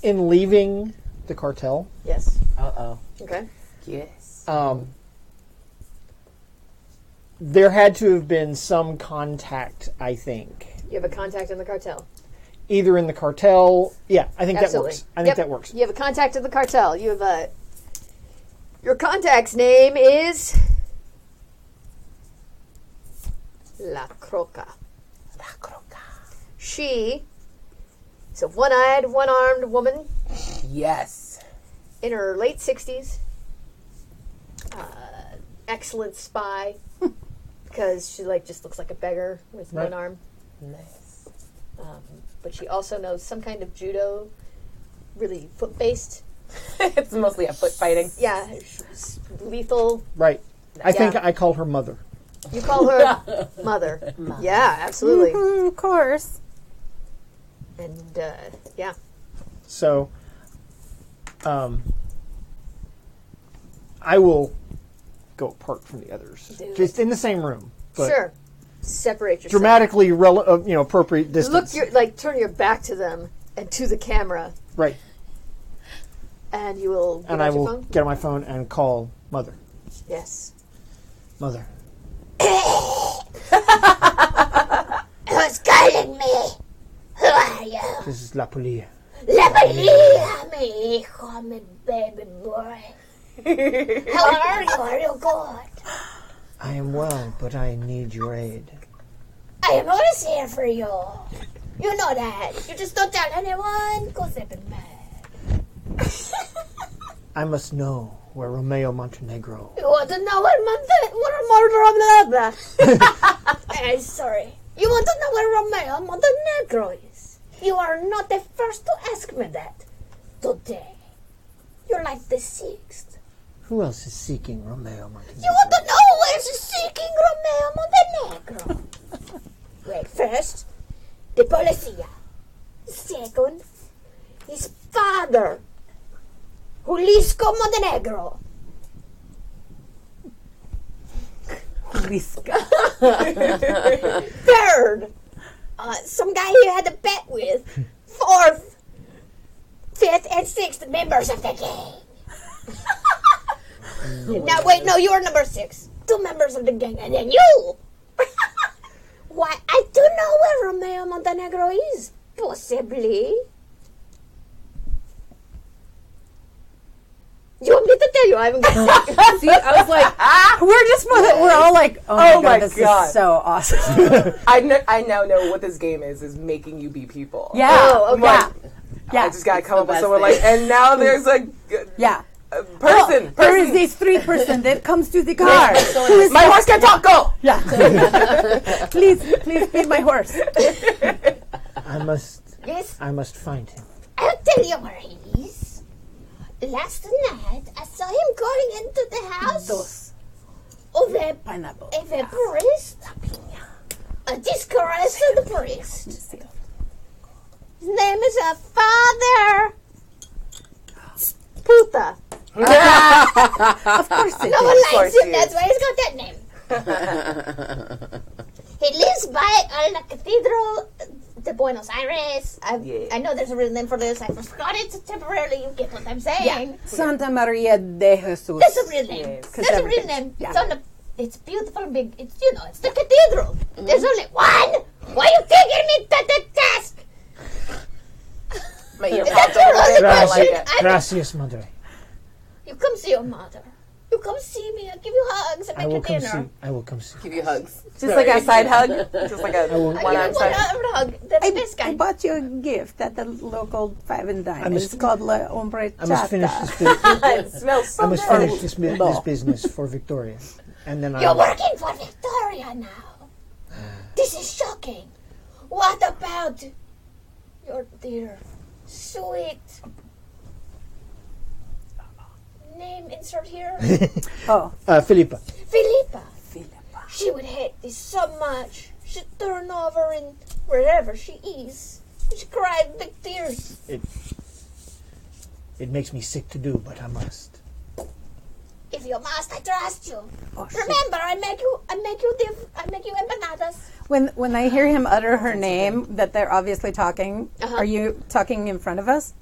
Speaker 5: in leaving the cartel,
Speaker 3: Yes.
Speaker 6: Uh-oh.
Speaker 3: Okay.
Speaker 6: Yes.
Speaker 5: there had to have been some contact, I think.
Speaker 3: You have a contact in the cartel.
Speaker 5: Either in the cartel, yeah, I think
Speaker 3: Absolutely.
Speaker 5: that works. I think that works.
Speaker 3: You have a contact in the cartel. You have a... Your contact's name is... La Croca.
Speaker 6: La Croca.
Speaker 3: She is a one-eyed, one-armed woman
Speaker 6: Yes.
Speaker 3: in her late 60s. Excellent spy. Because she just looks like a beggar with
Speaker 5: Right.
Speaker 3: one arm.
Speaker 6: Nice.
Speaker 3: But she also knows some kind of judo, really foot-based.
Speaker 6: It's mostly a foot fighting.
Speaker 3: Yeah, she's lethal.
Speaker 5: Right. I think
Speaker 3: Yeah.
Speaker 5: I call her mother.
Speaker 3: You call her Mother. Yeah, absolutely.
Speaker 7: Mhm, of course.
Speaker 3: And, yeah.
Speaker 5: So, I will go apart from the others,
Speaker 3: Do
Speaker 5: just in the same room, but
Speaker 3: Sure. Separate yourself.
Speaker 5: dramatically, appropriate distance.
Speaker 3: Turn your back to them and to the camera,
Speaker 5: Right.
Speaker 3: and you will get
Speaker 5: And
Speaker 3: out
Speaker 5: I
Speaker 3: your
Speaker 5: will
Speaker 3: phone.
Speaker 5: get on my phone and call mother.
Speaker 3: Yes.
Speaker 5: Mother.
Speaker 8: Who's calling me? Who are you?
Speaker 5: This is La Polia.
Speaker 8: La Maria, mi hijo, mi baby boy. How are you? Are you good?
Speaker 5: I am well, but I need your aid.
Speaker 8: I am always here for you. You know that. You just don't tell anyone because they've been mad.
Speaker 5: I must know where Romeo Montenegro.
Speaker 8: You want to know what I'm sorry. You want to know where Romeo Montenegro is? You are not the first to ask me that today. You're like the sixth.
Speaker 5: Who else is seeking Romeo Montenegro?
Speaker 8: You want to know who else is seeking Romeo Montenegro? Wait, first, the policia. Second, his father, Jalisco Montenegro. Third, some guy he had a bet with. Fourth, fifth, and sixth members of the gang. Now, wait, no, you're number 6. 2 members of the gang, and then you. Why, I do know where Romeo Montenegro is. Possibly. You want me to tell you? I haven't got it.
Speaker 4: See, I was like, we're all like, oh my god, this is so awesome.
Speaker 6: I now know what this game is making you be people.
Speaker 4: Yeah.
Speaker 3: Oh, okay.
Speaker 4: Yeah. Yeah.
Speaker 6: I just gotta come up with best someone thing. like, and now there's a
Speaker 4: Yeah.
Speaker 6: person.
Speaker 4: There is this 3% that comes to the car.
Speaker 6: My horse can talk. Go.
Speaker 4: Yeah. please feed my horse.
Speaker 8: Yes,
Speaker 5: I must find him.
Speaker 8: I'll tell you where he is. Last night, I saw him going into the house of a
Speaker 4: Pineapple.
Speaker 8: priest. A disgrace of the priest. His name is a Father Puta.
Speaker 4: Of course it
Speaker 8: No
Speaker 4: is.
Speaker 8: one likes
Speaker 6: course
Speaker 8: him,
Speaker 6: he
Speaker 8: that's
Speaker 6: is.
Speaker 8: why he's got that name. He lives by La Cathedral de Buenos Aires. I know there's a real name for this. I forgot it temporarily. You get what I'm saying?
Speaker 7: Santa Maria de Jesus.
Speaker 8: That's a real name.
Speaker 6: Yes.
Speaker 8: That's a real name. It's on the. It's beautiful, big. It's it's the cathedral. There's only one. Why are you taking me to the task?
Speaker 6: My ear
Speaker 8: Is
Speaker 6: popped
Speaker 8: that your
Speaker 6: over
Speaker 8: only
Speaker 6: there. I like
Speaker 8: question?
Speaker 6: it.
Speaker 5: Gracias, mother.
Speaker 8: You come see your mother. You come see me. I'll give you hugs and
Speaker 5: I
Speaker 8: make
Speaker 5: will
Speaker 8: you
Speaker 5: come
Speaker 8: dinner.
Speaker 5: see. I will come see.
Speaker 6: Give you hugs.
Speaker 1: Just like a side hug. Just like a
Speaker 5: will-
Speaker 8: I
Speaker 1: one
Speaker 8: give
Speaker 1: arm
Speaker 8: you
Speaker 1: side.
Speaker 8: one hug. The best
Speaker 7: I
Speaker 8: kind.
Speaker 7: bought you a gift at the local 5 and Dime.
Speaker 5: must-
Speaker 7: It's called La Hombre
Speaker 5: I must finish
Speaker 7: Chata.
Speaker 5: this business.
Speaker 1: It smells so
Speaker 5: I must
Speaker 1: good.
Speaker 5: finish this business for Victoria, and then
Speaker 8: You're
Speaker 5: I'll.
Speaker 8: working for Victoria now. This is shocking. What about your dear, sweet name insert here?
Speaker 7: Oh,
Speaker 5: Philippa.
Speaker 8: Philippa. She would hate this so much. She'd turn over in wherever she is. She'd cry big tears.
Speaker 5: It makes me sick to do, but I must.
Speaker 8: If you must, I trust you.
Speaker 7: oh shit.
Speaker 8: Remember, I make you empanadas.
Speaker 7: When I hear him utter her name, that they're obviously talking, are you talking in front of us?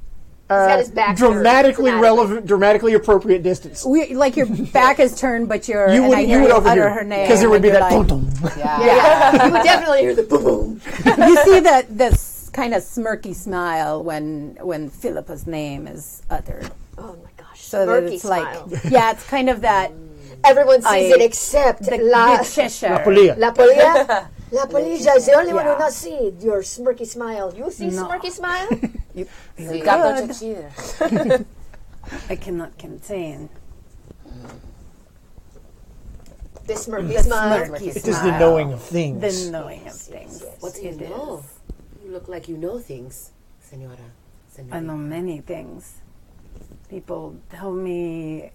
Speaker 3: He's got his back turned
Speaker 5: Dramatically
Speaker 3: dramatically.
Speaker 5: relevant, dramatically appropriate distance.
Speaker 7: Like your back is turned, but you're
Speaker 5: You
Speaker 7: and I
Speaker 5: would
Speaker 7: hear you
Speaker 5: overhear
Speaker 7: utter her name
Speaker 5: because there would
Speaker 7: and
Speaker 5: be
Speaker 7: you're
Speaker 5: that
Speaker 7: like-
Speaker 5: boom, boom.
Speaker 3: Yeah. You would definitely hear the boom boom.
Speaker 7: You see that this kind of smirky smile when Philippa's name is uttered,
Speaker 3: Oh my gosh.
Speaker 7: so that
Speaker 3: Smirky
Speaker 7: it's
Speaker 3: smile.
Speaker 7: like it's kind of that
Speaker 3: Everyone sees
Speaker 7: I-
Speaker 3: it except
Speaker 7: the
Speaker 3: La
Speaker 7: Cheshire.
Speaker 5: Polia.
Speaker 3: La Polia. La Polia is the only one who
Speaker 7: Yeah.
Speaker 3: not see your smirky smile. You see
Speaker 7: No.
Speaker 3: smirky smile?
Speaker 1: You got no chachira.
Speaker 7: I cannot contain
Speaker 3: The smirky smile.
Speaker 7: smirky
Speaker 5: It is the
Speaker 7: smile.
Speaker 5: knowing of things.
Speaker 7: The knowing of things.
Speaker 6: What do you
Speaker 7: It
Speaker 6: know?
Speaker 7: is.
Speaker 6: You look like you know things, Senora.
Speaker 7: I know many things. People tell me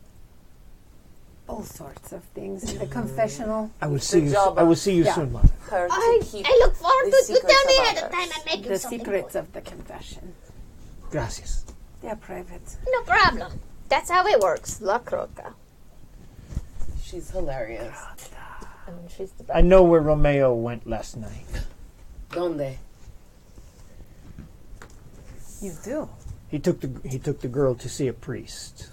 Speaker 7: all sorts of things in the confessional.
Speaker 5: I will see you.
Speaker 1: job
Speaker 5: I will see you
Speaker 7: Yeah.
Speaker 5: soon, Mother.
Speaker 1: Her to
Speaker 8: I
Speaker 1: keep
Speaker 8: look forward
Speaker 1: the
Speaker 8: to you.
Speaker 1: secrets
Speaker 8: Tell me
Speaker 1: of
Speaker 8: ahead of
Speaker 1: others.
Speaker 8: time. I make you
Speaker 7: The
Speaker 8: something
Speaker 7: secrets
Speaker 8: good.
Speaker 7: of the confession.
Speaker 5: Gracias.
Speaker 7: They are private.
Speaker 8: No problem.
Speaker 3: That's how it works. La Croca.
Speaker 6: She's hilarious.
Speaker 3: And she's the
Speaker 5: I know where Romeo went last night.
Speaker 6: Donde?
Speaker 7: You do.
Speaker 5: He took the girl to see a priest.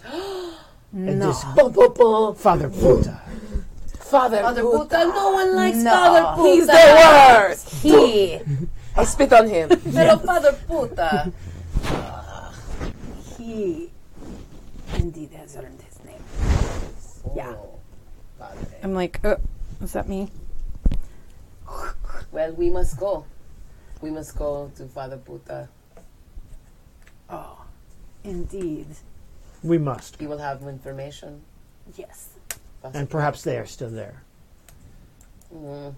Speaker 5: And
Speaker 7: No.
Speaker 5: this
Speaker 3: Bum, bum, bum.
Speaker 5: Father Puta.
Speaker 1: Father
Speaker 6: Puta, no one likes
Speaker 7: No.
Speaker 6: Father Puta.
Speaker 1: He's the worst.
Speaker 7: He
Speaker 1: I spit on him.
Speaker 6: Pero Father Puta.
Speaker 7: he indeed has earned his name. Yeah.
Speaker 6: Oh, padre.
Speaker 7: I'm like, is that me?
Speaker 6: Well, we must go. We must go to Father Puta.
Speaker 7: Oh, indeed.
Speaker 5: We must.
Speaker 6: He will have information.
Speaker 7: Yes.
Speaker 5: And perhaps they are still there.
Speaker 6: Mm.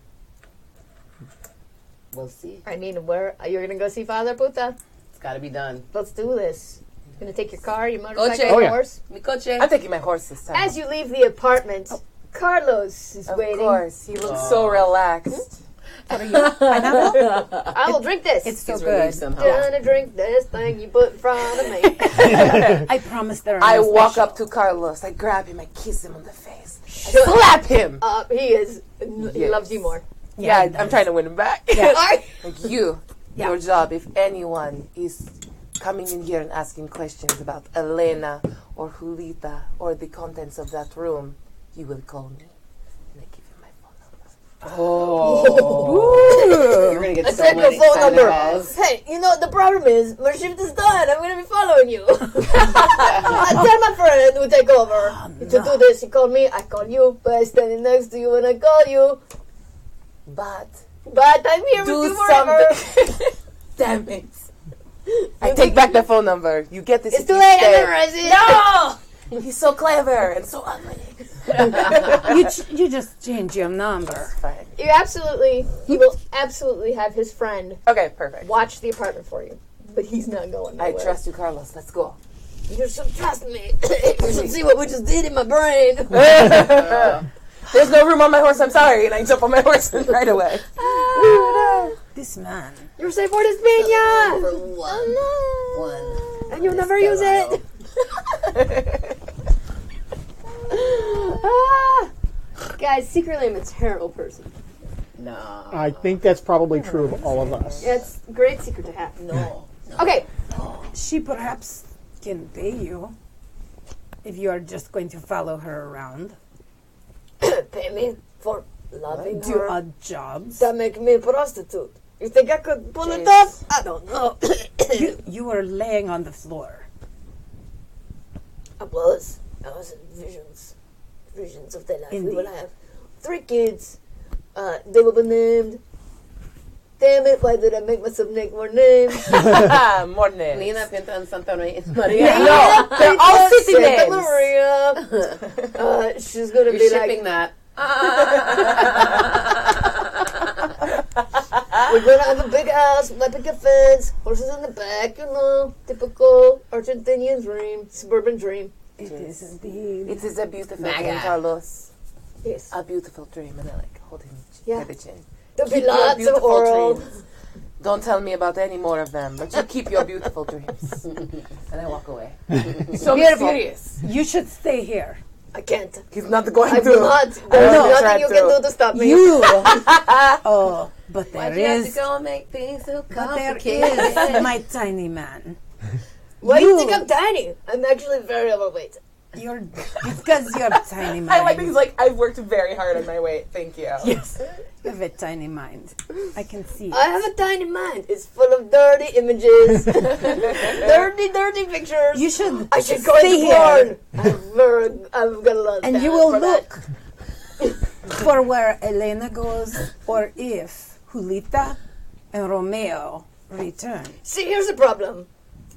Speaker 6: We'll see.
Speaker 3: I mean, where you're gonna go see Father Puta?
Speaker 6: It's got to be done.
Speaker 3: Let's do this. You're gonna take your car, your motorcycle,
Speaker 6: Coche.
Speaker 5: Oh,
Speaker 3: your
Speaker 5: yeah.
Speaker 3: horse.
Speaker 6: Mi coche.
Speaker 1: I'm taking my horse this time.
Speaker 3: As you leave the apartment, Carlos is
Speaker 1: of
Speaker 3: waiting.
Speaker 1: course, he looks so relaxed.
Speaker 7: Pineapple?
Speaker 3: I will drink this.
Speaker 7: It's so
Speaker 6: He's
Speaker 7: good.
Speaker 6: relieved somehow.
Speaker 3: Gonna drink this thing you put in front of me.
Speaker 7: I promise there are
Speaker 1: I
Speaker 7: no
Speaker 1: walk
Speaker 7: special.
Speaker 1: up to Carlos, I grab him, I kiss him on the face, I slap him.
Speaker 3: He loves you more.
Speaker 1: Yeah, I'm trying to win him back.
Speaker 7: Yeah.
Speaker 1: Like you,
Speaker 7: Yeah.
Speaker 1: your job, if anyone is coming in here and asking questions about Elena or Julita or the contents of that room, you will call me. And I give you my phone number.
Speaker 6: You're going to get so
Speaker 3: Take your
Speaker 6: many
Speaker 3: phone number.
Speaker 6: calls.
Speaker 3: Hey, you know the problem is my shift is done. I'm gonna be following you. I tell my friend who take over to do this. He called me. I call you. But I'm standing next to you and I call you.
Speaker 1: But
Speaker 3: But I'm here with
Speaker 1: do
Speaker 3: you forever.
Speaker 1: something. Damn it. I take back the phone number. You get this.
Speaker 3: It's
Speaker 1: if
Speaker 3: too
Speaker 1: you
Speaker 3: late. I
Speaker 1: stay.
Speaker 3: memorize it. No.
Speaker 1: He's so clever and so ugly.
Speaker 7: You just change your number.
Speaker 1: Fine.
Speaker 3: He will absolutely have his friend
Speaker 1: Okay, perfect.
Speaker 3: watch the apartment for you. But he's not going
Speaker 1: I
Speaker 3: nowhere.
Speaker 1: trust you, Carlos. Let's go.
Speaker 3: You should trust me. You should see what we just did in my brain.
Speaker 1: There's no room on my horse. I'm sorry. And I jump on my horse right away.
Speaker 7: This man.
Speaker 3: You're safe for this piña.
Speaker 6: For one.
Speaker 3: And you'll never use it. Guys, secretly I'm a terrible person.
Speaker 6: No.
Speaker 5: I think that's probably true of all of us.
Speaker 3: It's a great secret to have.
Speaker 6: No.
Speaker 3: Okay,
Speaker 7: She perhaps can pay you if you are just going to follow her around,
Speaker 3: pay me for loving
Speaker 7: do
Speaker 3: her.
Speaker 7: odd jobs.
Speaker 3: That make me a prostitute. You think I could pull it
Speaker 1: Jeez.
Speaker 3: off? I don't know.
Speaker 7: You were laying on the floor.
Speaker 3: I was in visions.
Speaker 8: visions of the life we will have. 3 kids. They will be named. Damn it, why did I make myself make more names?
Speaker 1: More names.
Speaker 6: Lena, Pinta, and Santa Maria.
Speaker 1: No, they're all city
Speaker 8: Santa
Speaker 1: names.
Speaker 8: Maria. She's going to
Speaker 6: You're
Speaker 8: be
Speaker 6: shipping
Speaker 8: like,
Speaker 6: that.
Speaker 8: we're going to have a big house, with my picket fence, horses in the back, typical Argentinian dream, suburban dream.
Speaker 1: It is indeed. It is a beautiful
Speaker 6: Maga.
Speaker 1: dream, Carlos.
Speaker 8: Yes.
Speaker 1: A beautiful dream, and I like holding
Speaker 8: Yeah.
Speaker 1: by the chin.
Speaker 8: There'll be
Speaker 1: Keep your
Speaker 8: lots of
Speaker 1: beautiful
Speaker 8: oral.
Speaker 1: dreams. Don't tell me about any more of them, but you keep your beautiful dreams. And I walk away. So mysterious.
Speaker 4: You should stay here.
Speaker 8: I can't.
Speaker 1: He's not going
Speaker 8: I
Speaker 1: to.
Speaker 8: will not. There's nothing you can do to stop me.
Speaker 4: You. Oh, but
Speaker 6: Why'd
Speaker 4: there
Speaker 6: you have to
Speaker 4: is.
Speaker 6: go and make things so
Speaker 4: But there
Speaker 6: complicated?
Speaker 4: is my tiny man.
Speaker 8: Why do you think I'm tiny? I'm actually very overweight.
Speaker 4: You're because you're tiny
Speaker 1: I
Speaker 4: mind.
Speaker 1: like things like, I've worked very hard on my weight. Thank you.
Speaker 4: Yes, you have a tiny mind. I can see.
Speaker 8: I have a tiny mind. It's full of dirty images, dirty pictures.
Speaker 4: You should.
Speaker 8: I should go
Speaker 4: stay
Speaker 8: into porn. I've got a lot of
Speaker 4: and
Speaker 8: talent
Speaker 4: you will
Speaker 8: for that.
Speaker 4: look for where Elena goes, or if Julita and Romeo return.
Speaker 8: See, here's the problem.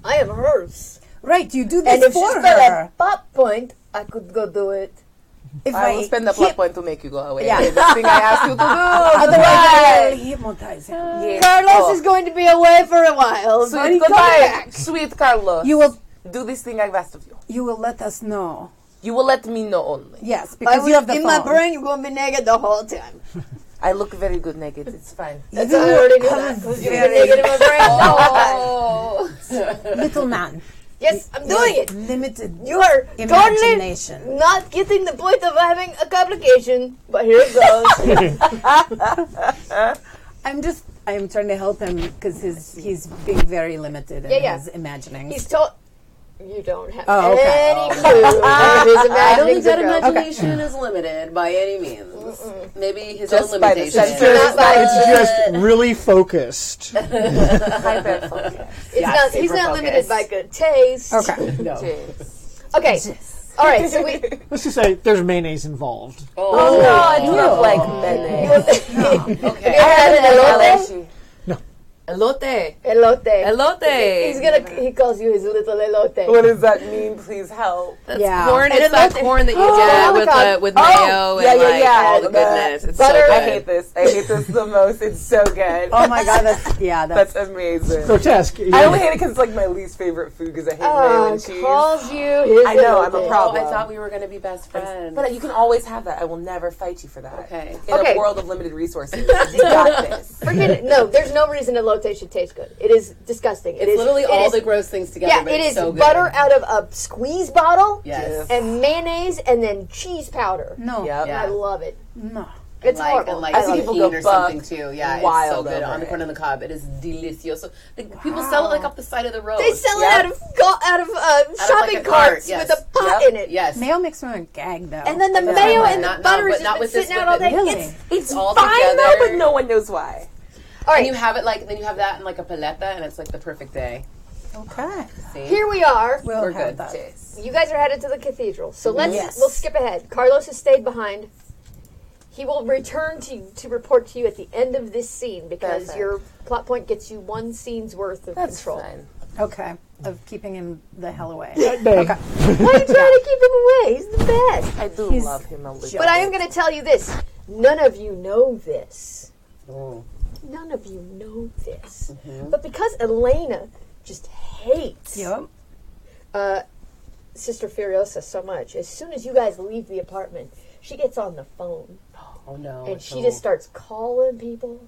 Speaker 8: I am hers.
Speaker 4: Right, you do
Speaker 8: And
Speaker 4: this
Speaker 8: if
Speaker 4: for
Speaker 8: she's got
Speaker 4: her.
Speaker 8: a pop point, I could go do it.
Speaker 4: If
Speaker 1: I will spend the plot point to make you go away.
Speaker 4: Yeah.
Speaker 1: The thing I asked you to do.
Speaker 4: Otherwise, I will hypnotize him.
Speaker 1: Yes.
Speaker 8: Carlos is going to be away for a while. but
Speaker 1: Sweet,
Speaker 8: he's coming
Speaker 1: goodbye,
Speaker 8: back.
Speaker 1: sweet Carlos.
Speaker 4: You will.
Speaker 1: do this thing I've asked of you.
Speaker 4: You will let us know.
Speaker 1: You will let me know only.
Speaker 4: Yes,
Speaker 8: I
Speaker 4: because
Speaker 8: will,
Speaker 4: you have the
Speaker 8: in
Speaker 4: phone.
Speaker 8: my brain, you're going to be naked the whole time.
Speaker 1: I look very good naked. It's fine.
Speaker 8: That's how I already knew that. Because you've been naked in my brain the whole time.
Speaker 4: Little man.
Speaker 8: Yes, I'm doing it.
Speaker 4: Limited
Speaker 8: You are
Speaker 4: imagination.
Speaker 8: totally not getting the point of having a complication, but here it goes.
Speaker 4: I'm trying to help him because he's being very limited in
Speaker 8: Yeah.
Speaker 4: his imagining.
Speaker 8: He's told. You don't have
Speaker 4: Oh, okay.
Speaker 8: any clue where his
Speaker 6: I don't think that
Speaker 8: imaginings are going.
Speaker 6: imagination is limited by any means. Maybe his
Speaker 1: Just
Speaker 6: own
Speaker 1: by the
Speaker 6: limitations.
Speaker 1: censors.
Speaker 8: Not by-
Speaker 5: It's just really focused.
Speaker 1: Hyper focus.
Speaker 8: He's
Speaker 6: super
Speaker 8: not limited
Speaker 6: focused.
Speaker 8: by good taste.
Speaker 4: Okay.
Speaker 6: No.
Speaker 8: Okay. All right. So we.
Speaker 5: Let's just say there's mayonnaise involved.
Speaker 1: Oh, no, I do not like mayonnaise.
Speaker 6: Okay.
Speaker 1: I had an
Speaker 8: Elote?
Speaker 1: elote.
Speaker 6: Elote.
Speaker 8: Elote.
Speaker 6: Elote.
Speaker 8: He calls you his little elote.
Speaker 1: What does that mean? Please help.
Speaker 6: That's
Speaker 4: Yeah.
Speaker 6: corn.
Speaker 8: And
Speaker 6: It's that
Speaker 8: elote.
Speaker 6: corn that you
Speaker 8: Oh,
Speaker 6: get
Speaker 8: my God.
Speaker 6: with mayo
Speaker 1: yeah,
Speaker 6: and
Speaker 1: yeah,
Speaker 6: like
Speaker 1: yeah.
Speaker 6: all the
Speaker 1: The
Speaker 6: goodness. It's
Speaker 8: butter.
Speaker 6: so
Speaker 1: I
Speaker 6: good.
Speaker 1: hate this. I hate this the most. It's so good.
Speaker 4: Oh my god, that's
Speaker 1: That's amazing.
Speaker 5: Grotesque.
Speaker 1: I only hate it because it's like my least favorite food because I hate mayo and cheese.
Speaker 8: Calls you his
Speaker 1: I know, I'm a
Speaker 8: elote.
Speaker 1: problem.
Speaker 6: Oh, I thought we were going to be best friends.
Speaker 1: But you can always have that. I will never fight you for that.
Speaker 6: Okay.
Speaker 1: In
Speaker 8: Okay.
Speaker 1: a world of limited resources, you got this.
Speaker 8: Forget it. No, there's no reason elote should taste good. It is disgusting.
Speaker 6: It's literally all the gross things together.
Speaker 8: Yeah,
Speaker 6: but
Speaker 8: it
Speaker 6: it's
Speaker 8: is
Speaker 6: so good.
Speaker 8: butter out of a squeeze bottle
Speaker 6: Yes.
Speaker 8: and mayonnaise and then cheese powder.
Speaker 4: no.
Speaker 1: Yep.
Speaker 6: Yeah.
Speaker 8: I love it.
Speaker 4: No.
Speaker 8: It's
Speaker 6: like,
Speaker 8: horrible.
Speaker 6: And like
Speaker 1: I see people go
Speaker 6: tahini or something
Speaker 1: buck
Speaker 6: too. Yeah,
Speaker 1: wild
Speaker 6: it's so good
Speaker 1: over
Speaker 6: on the
Speaker 1: it.
Speaker 6: corn on the cob. It is delicioso. People sell it like off the side of the road.
Speaker 8: They sell
Speaker 1: Yep.
Speaker 8: it out of shopping
Speaker 6: like a cart,
Speaker 8: carts
Speaker 6: yes.
Speaker 8: with a pot
Speaker 1: Yep.
Speaker 8: in it.
Speaker 6: Yes.
Speaker 4: Mayo makes me want to gag though.
Speaker 8: And then the
Speaker 6: That's
Speaker 8: mayo
Speaker 6: fine.
Speaker 8: and
Speaker 6: Not-
Speaker 8: the butter
Speaker 6: but
Speaker 8: has
Speaker 6: not
Speaker 8: just
Speaker 6: with
Speaker 8: been
Speaker 6: this
Speaker 8: sitting out all day.
Speaker 4: Really?
Speaker 8: It's
Speaker 1: It's
Speaker 6: all
Speaker 1: fine
Speaker 6: together.
Speaker 1: though, but no one knows why.
Speaker 8: all
Speaker 6: And
Speaker 8: right.
Speaker 6: you have it like, then you have that in like a paleta, and it's like the perfect day.
Speaker 4: okay,
Speaker 6: See?
Speaker 8: Here we are.
Speaker 4: we'll
Speaker 6: We're
Speaker 4: have
Speaker 6: good.
Speaker 4: that.
Speaker 8: You guys are headed to the cathedral. So
Speaker 4: Yes.
Speaker 8: we'll skip ahead. Carlos has stayed behind. He will return to report to you at the end of this scene because
Speaker 1: Perfect.
Speaker 8: your plot point gets you one scene's worth of
Speaker 1: That's
Speaker 8: control.
Speaker 1: fine.
Speaker 4: Okay, of keeping him the hell away.
Speaker 5: That day.
Speaker 4: Okay.
Speaker 8: Why are you trying to keep him away? He's the best.
Speaker 1: I do
Speaker 4: He's
Speaker 1: love him a little.
Speaker 8: But I am going to tell you this. None of you know this.
Speaker 6: Oh.
Speaker 8: None of you know this. But because Elena just hates
Speaker 4: Yep.
Speaker 8: Sister Furiosa so much, as soon as you guys leave the apartment, she gets on the phone
Speaker 6: Oh no.
Speaker 8: and she just starts calling people.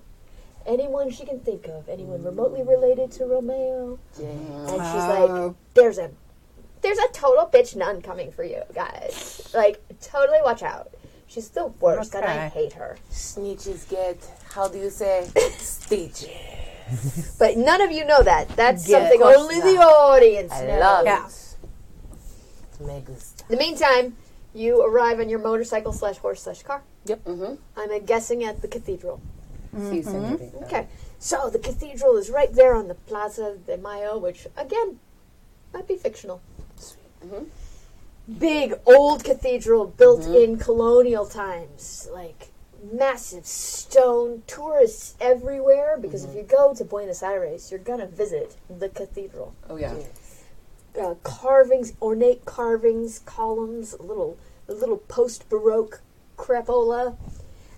Speaker 8: Anyone she can think of, anyone remotely related to Romeo. And she's like, there's a total bitch nun coming for you guys. Like, totally watch out. She's the worst and I
Speaker 4: Okay.
Speaker 8: hate her.
Speaker 1: Snitches get, how do you say, stitches.
Speaker 8: But none of you know that. That's
Speaker 1: Yeah,
Speaker 8: something
Speaker 1: of course
Speaker 8: only
Speaker 1: not.
Speaker 8: the audience
Speaker 1: I
Speaker 8: knows.
Speaker 1: love
Speaker 4: Yeah.
Speaker 1: it. Me gusta.
Speaker 8: In the meantime, you arrive on your motorcycle / horse / car.
Speaker 6: Mm-hmm.
Speaker 8: I'm guessing at the cathedral.
Speaker 6: See, senorita.
Speaker 8: Okay. So the cathedral is right there on the Plaza de Mayo, which, again, might be fictional. big old cathedral built in colonial times, like massive stone, tourists everywhere, because if you go to Buenos Aires, you're going to visit the cathedral.
Speaker 6: Oh, yeah.
Speaker 8: Carvings, ornate carvings, columns, a little post-Baroque crepola,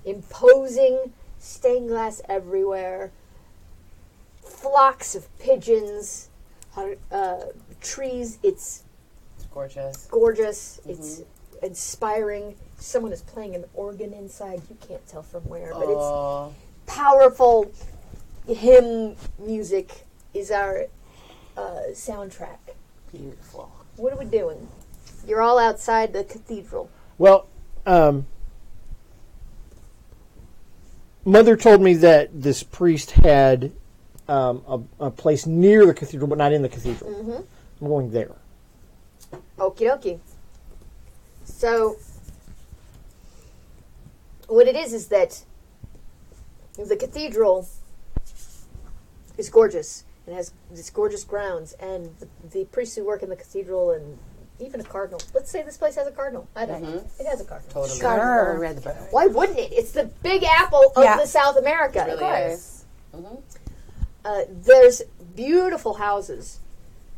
Speaker 8: imposing stained glass everywhere, flocks of pigeons, trees. It's
Speaker 6: gorgeous.
Speaker 8: It's inspiring. Someone is playing an organ inside. You can't tell from where, but it's powerful. Hymn music is our soundtrack.
Speaker 1: Beautiful.
Speaker 8: What are we doing? You're all outside the cathedral.
Speaker 5: Well, Mother told me that this priest had a place near the cathedral, but not in the cathedral.
Speaker 8: Mm-hmm.
Speaker 5: I'm going there.
Speaker 8: Okie dokie. So, what it is that the cathedral is gorgeous. It has these gorgeous grounds, and the priests who work in the cathedral, and even a cardinal. Let's say this place has a cardinal. I don't know. It has a cardinal.
Speaker 6: Totally.
Speaker 1: Cardinal Redbird.
Speaker 8: Why wouldn't it? It's the big apple of the South America.
Speaker 6: It really is.
Speaker 8: There's beautiful houses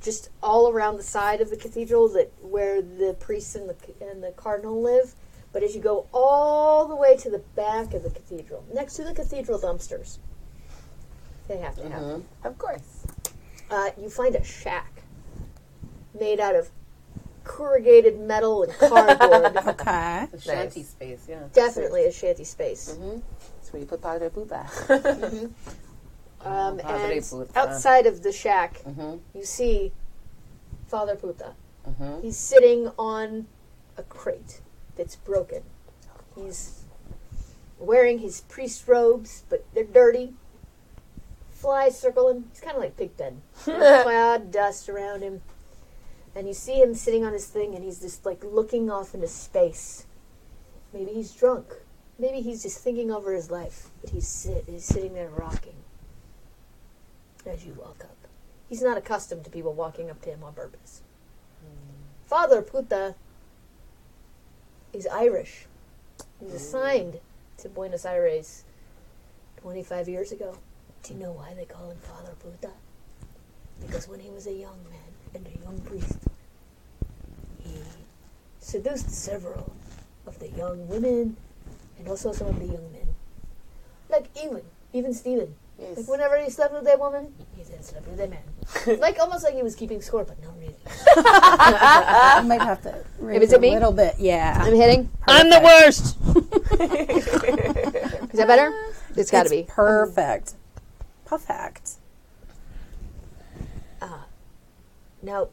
Speaker 8: just all around the side of the cathedral where the priests and the cardinal live. But as you go all the way to the back of the cathedral, next to the cathedral dumpsters, they have to have.
Speaker 1: Of course.
Speaker 8: You find a shack made out of corrugated metal and cardboard.
Speaker 7: Okay.
Speaker 6: The shanty space, yeah.
Speaker 8: Definitely a shanty space.
Speaker 1: That's where you put Padre Puta.
Speaker 8: And
Speaker 6: Padre Puta.
Speaker 8: outside of the shack, you see Father Puta. He's sitting on a crate that's broken. He's wearing his priest robes, but they're dirty. Flies circle him. He's kind of like Pigpen. Cloud dust around him. And you see him sitting on his thing, and he's just like looking off into space. Maybe he's drunk. Maybe he's just thinking over his life. But he's sitting there rocking as you walk up. He's not accustomed to people walking up to him on purpose. Father Puta is Irish. He was assigned to Buenos Aires 25 years ago. Do you know why they call him Father Puta? Because when he was a young man and a young priest, he seduced several of the young women and also some of the young men. Like even Stephen.
Speaker 1: Yes.
Speaker 8: Like whenever he slept with a woman, he then slept with a man. Like almost like he was keeping score, but not really.
Speaker 7: I might have to raise
Speaker 8: it
Speaker 7: a
Speaker 8: me?
Speaker 7: little bit. Yeah.
Speaker 8: I'm hitting.
Speaker 5: I'm the worst!
Speaker 8: Is that better? It's got to be.
Speaker 7: Perfect. Perfect.
Speaker 8: Now,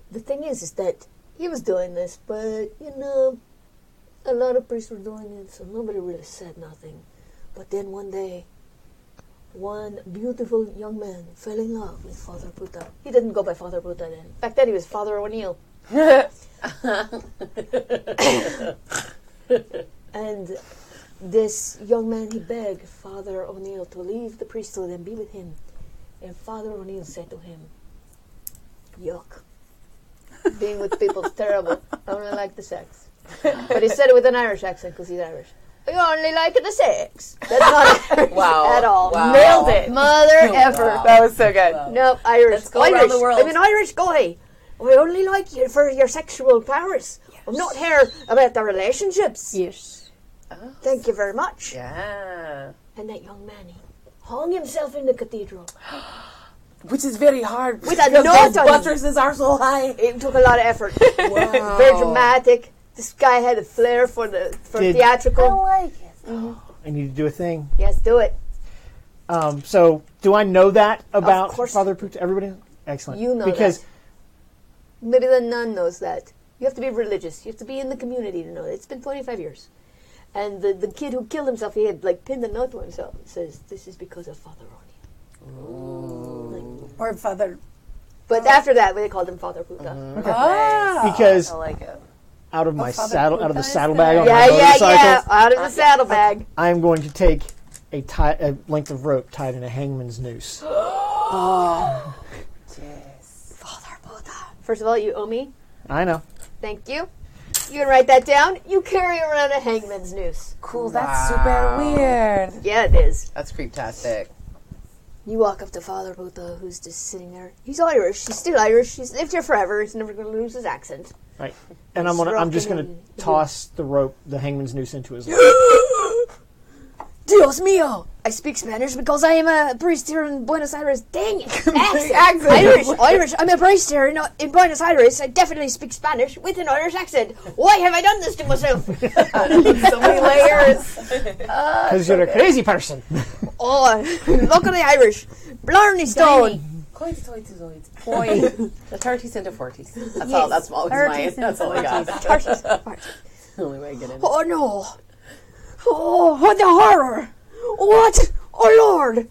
Speaker 8: the thing is that he was doing this, but, a lot of priests were doing it, so nobody really said nothing. But then one day, one beautiful young man fell in love with Father Puta. He didn't go by Father Puta then. Back then he was Father O'Neill. And this young man, he begged Father O'Neill to leave the priesthood and be with him. And Father O'Neill said to him, "Yuck. Being with people is terrible. I don't really like the sex." But he said it with an Irish accent because he's Irish. "You only like the sex." That's not Irish at all.
Speaker 6: Wow.
Speaker 8: Nailed it. Mother ever.
Speaker 1: That was so good.
Speaker 8: No, Irish.
Speaker 6: Let's go around the world.
Speaker 8: I'm an Irish guy. I only like you for your sexual powers. Yes. I'm not here about the relationships.
Speaker 7: Yes.
Speaker 8: Thank you very much.
Speaker 6: Yeah.
Speaker 8: And that young man, he hung himself in the cathedral.
Speaker 1: Which is very hard.
Speaker 8: With a
Speaker 1: because
Speaker 8: note
Speaker 1: those
Speaker 8: on
Speaker 1: buttresses are so high.
Speaker 8: It took a lot of effort.
Speaker 1: Wow.
Speaker 8: Very dramatic. This guy had a flair for theatrical.
Speaker 1: like it.
Speaker 5: I need to do a thing.
Speaker 8: Yes, do it.
Speaker 5: So, do I know that about
Speaker 8: course.
Speaker 5: Father Puta? Everybody? Excellent.
Speaker 8: You know
Speaker 5: because
Speaker 8: that. Maybe the nun knows that. You have to be religious. You have to be in the community to know it. It's been 25 years. And the kid who killed himself, he had pinned a note to himself. It says, "This is because of Father O'Neill."
Speaker 7: Or Father.
Speaker 8: But after that, they called him Father Puta.
Speaker 5: because
Speaker 1: I like it.
Speaker 5: out of my
Speaker 7: Father
Speaker 5: saddle, out of the
Speaker 7: Puta is
Speaker 5: saddlebag on
Speaker 8: Yeah,
Speaker 5: my motorcycle,
Speaker 8: yeah. Out of the saddlebag.
Speaker 5: I am going to take a length of rope tied in a hangman's noose.
Speaker 8: Father Puta. First of all, you owe me.
Speaker 5: I know.
Speaker 8: Thank you.
Speaker 3: You can write that down. You carry around a hangman's noose.
Speaker 1: Cool, that's super weird.
Speaker 3: Yeah, it is.
Speaker 6: That's creeptastic.
Speaker 3: You walk up to Father Botha, who's just sitting there. He's Irish. He's still Irish. He's lived here forever. He's never going to lose his accent.
Speaker 5: Right. And I'm just gonna toss the rope, the hangman's noose, into his lap.
Speaker 3: Dios mío! I speak Spanish because I am a priest here in Buenos Aires. Dang it! Irish. I'm a priest here in Buenos Aires. I definitely speak Spanish with an Irish accent. Why have I done this to myself?
Speaker 6: So many layers.
Speaker 5: Because you're a crazy person.
Speaker 3: Oh, look at the Irish. Blarney Stone.
Speaker 6: Boy, the 30s into 40s. That's all. That's all. That's all I got. The only way I get in.
Speaker 3: Oh no! Oh, what the horror! What? Oh Lord!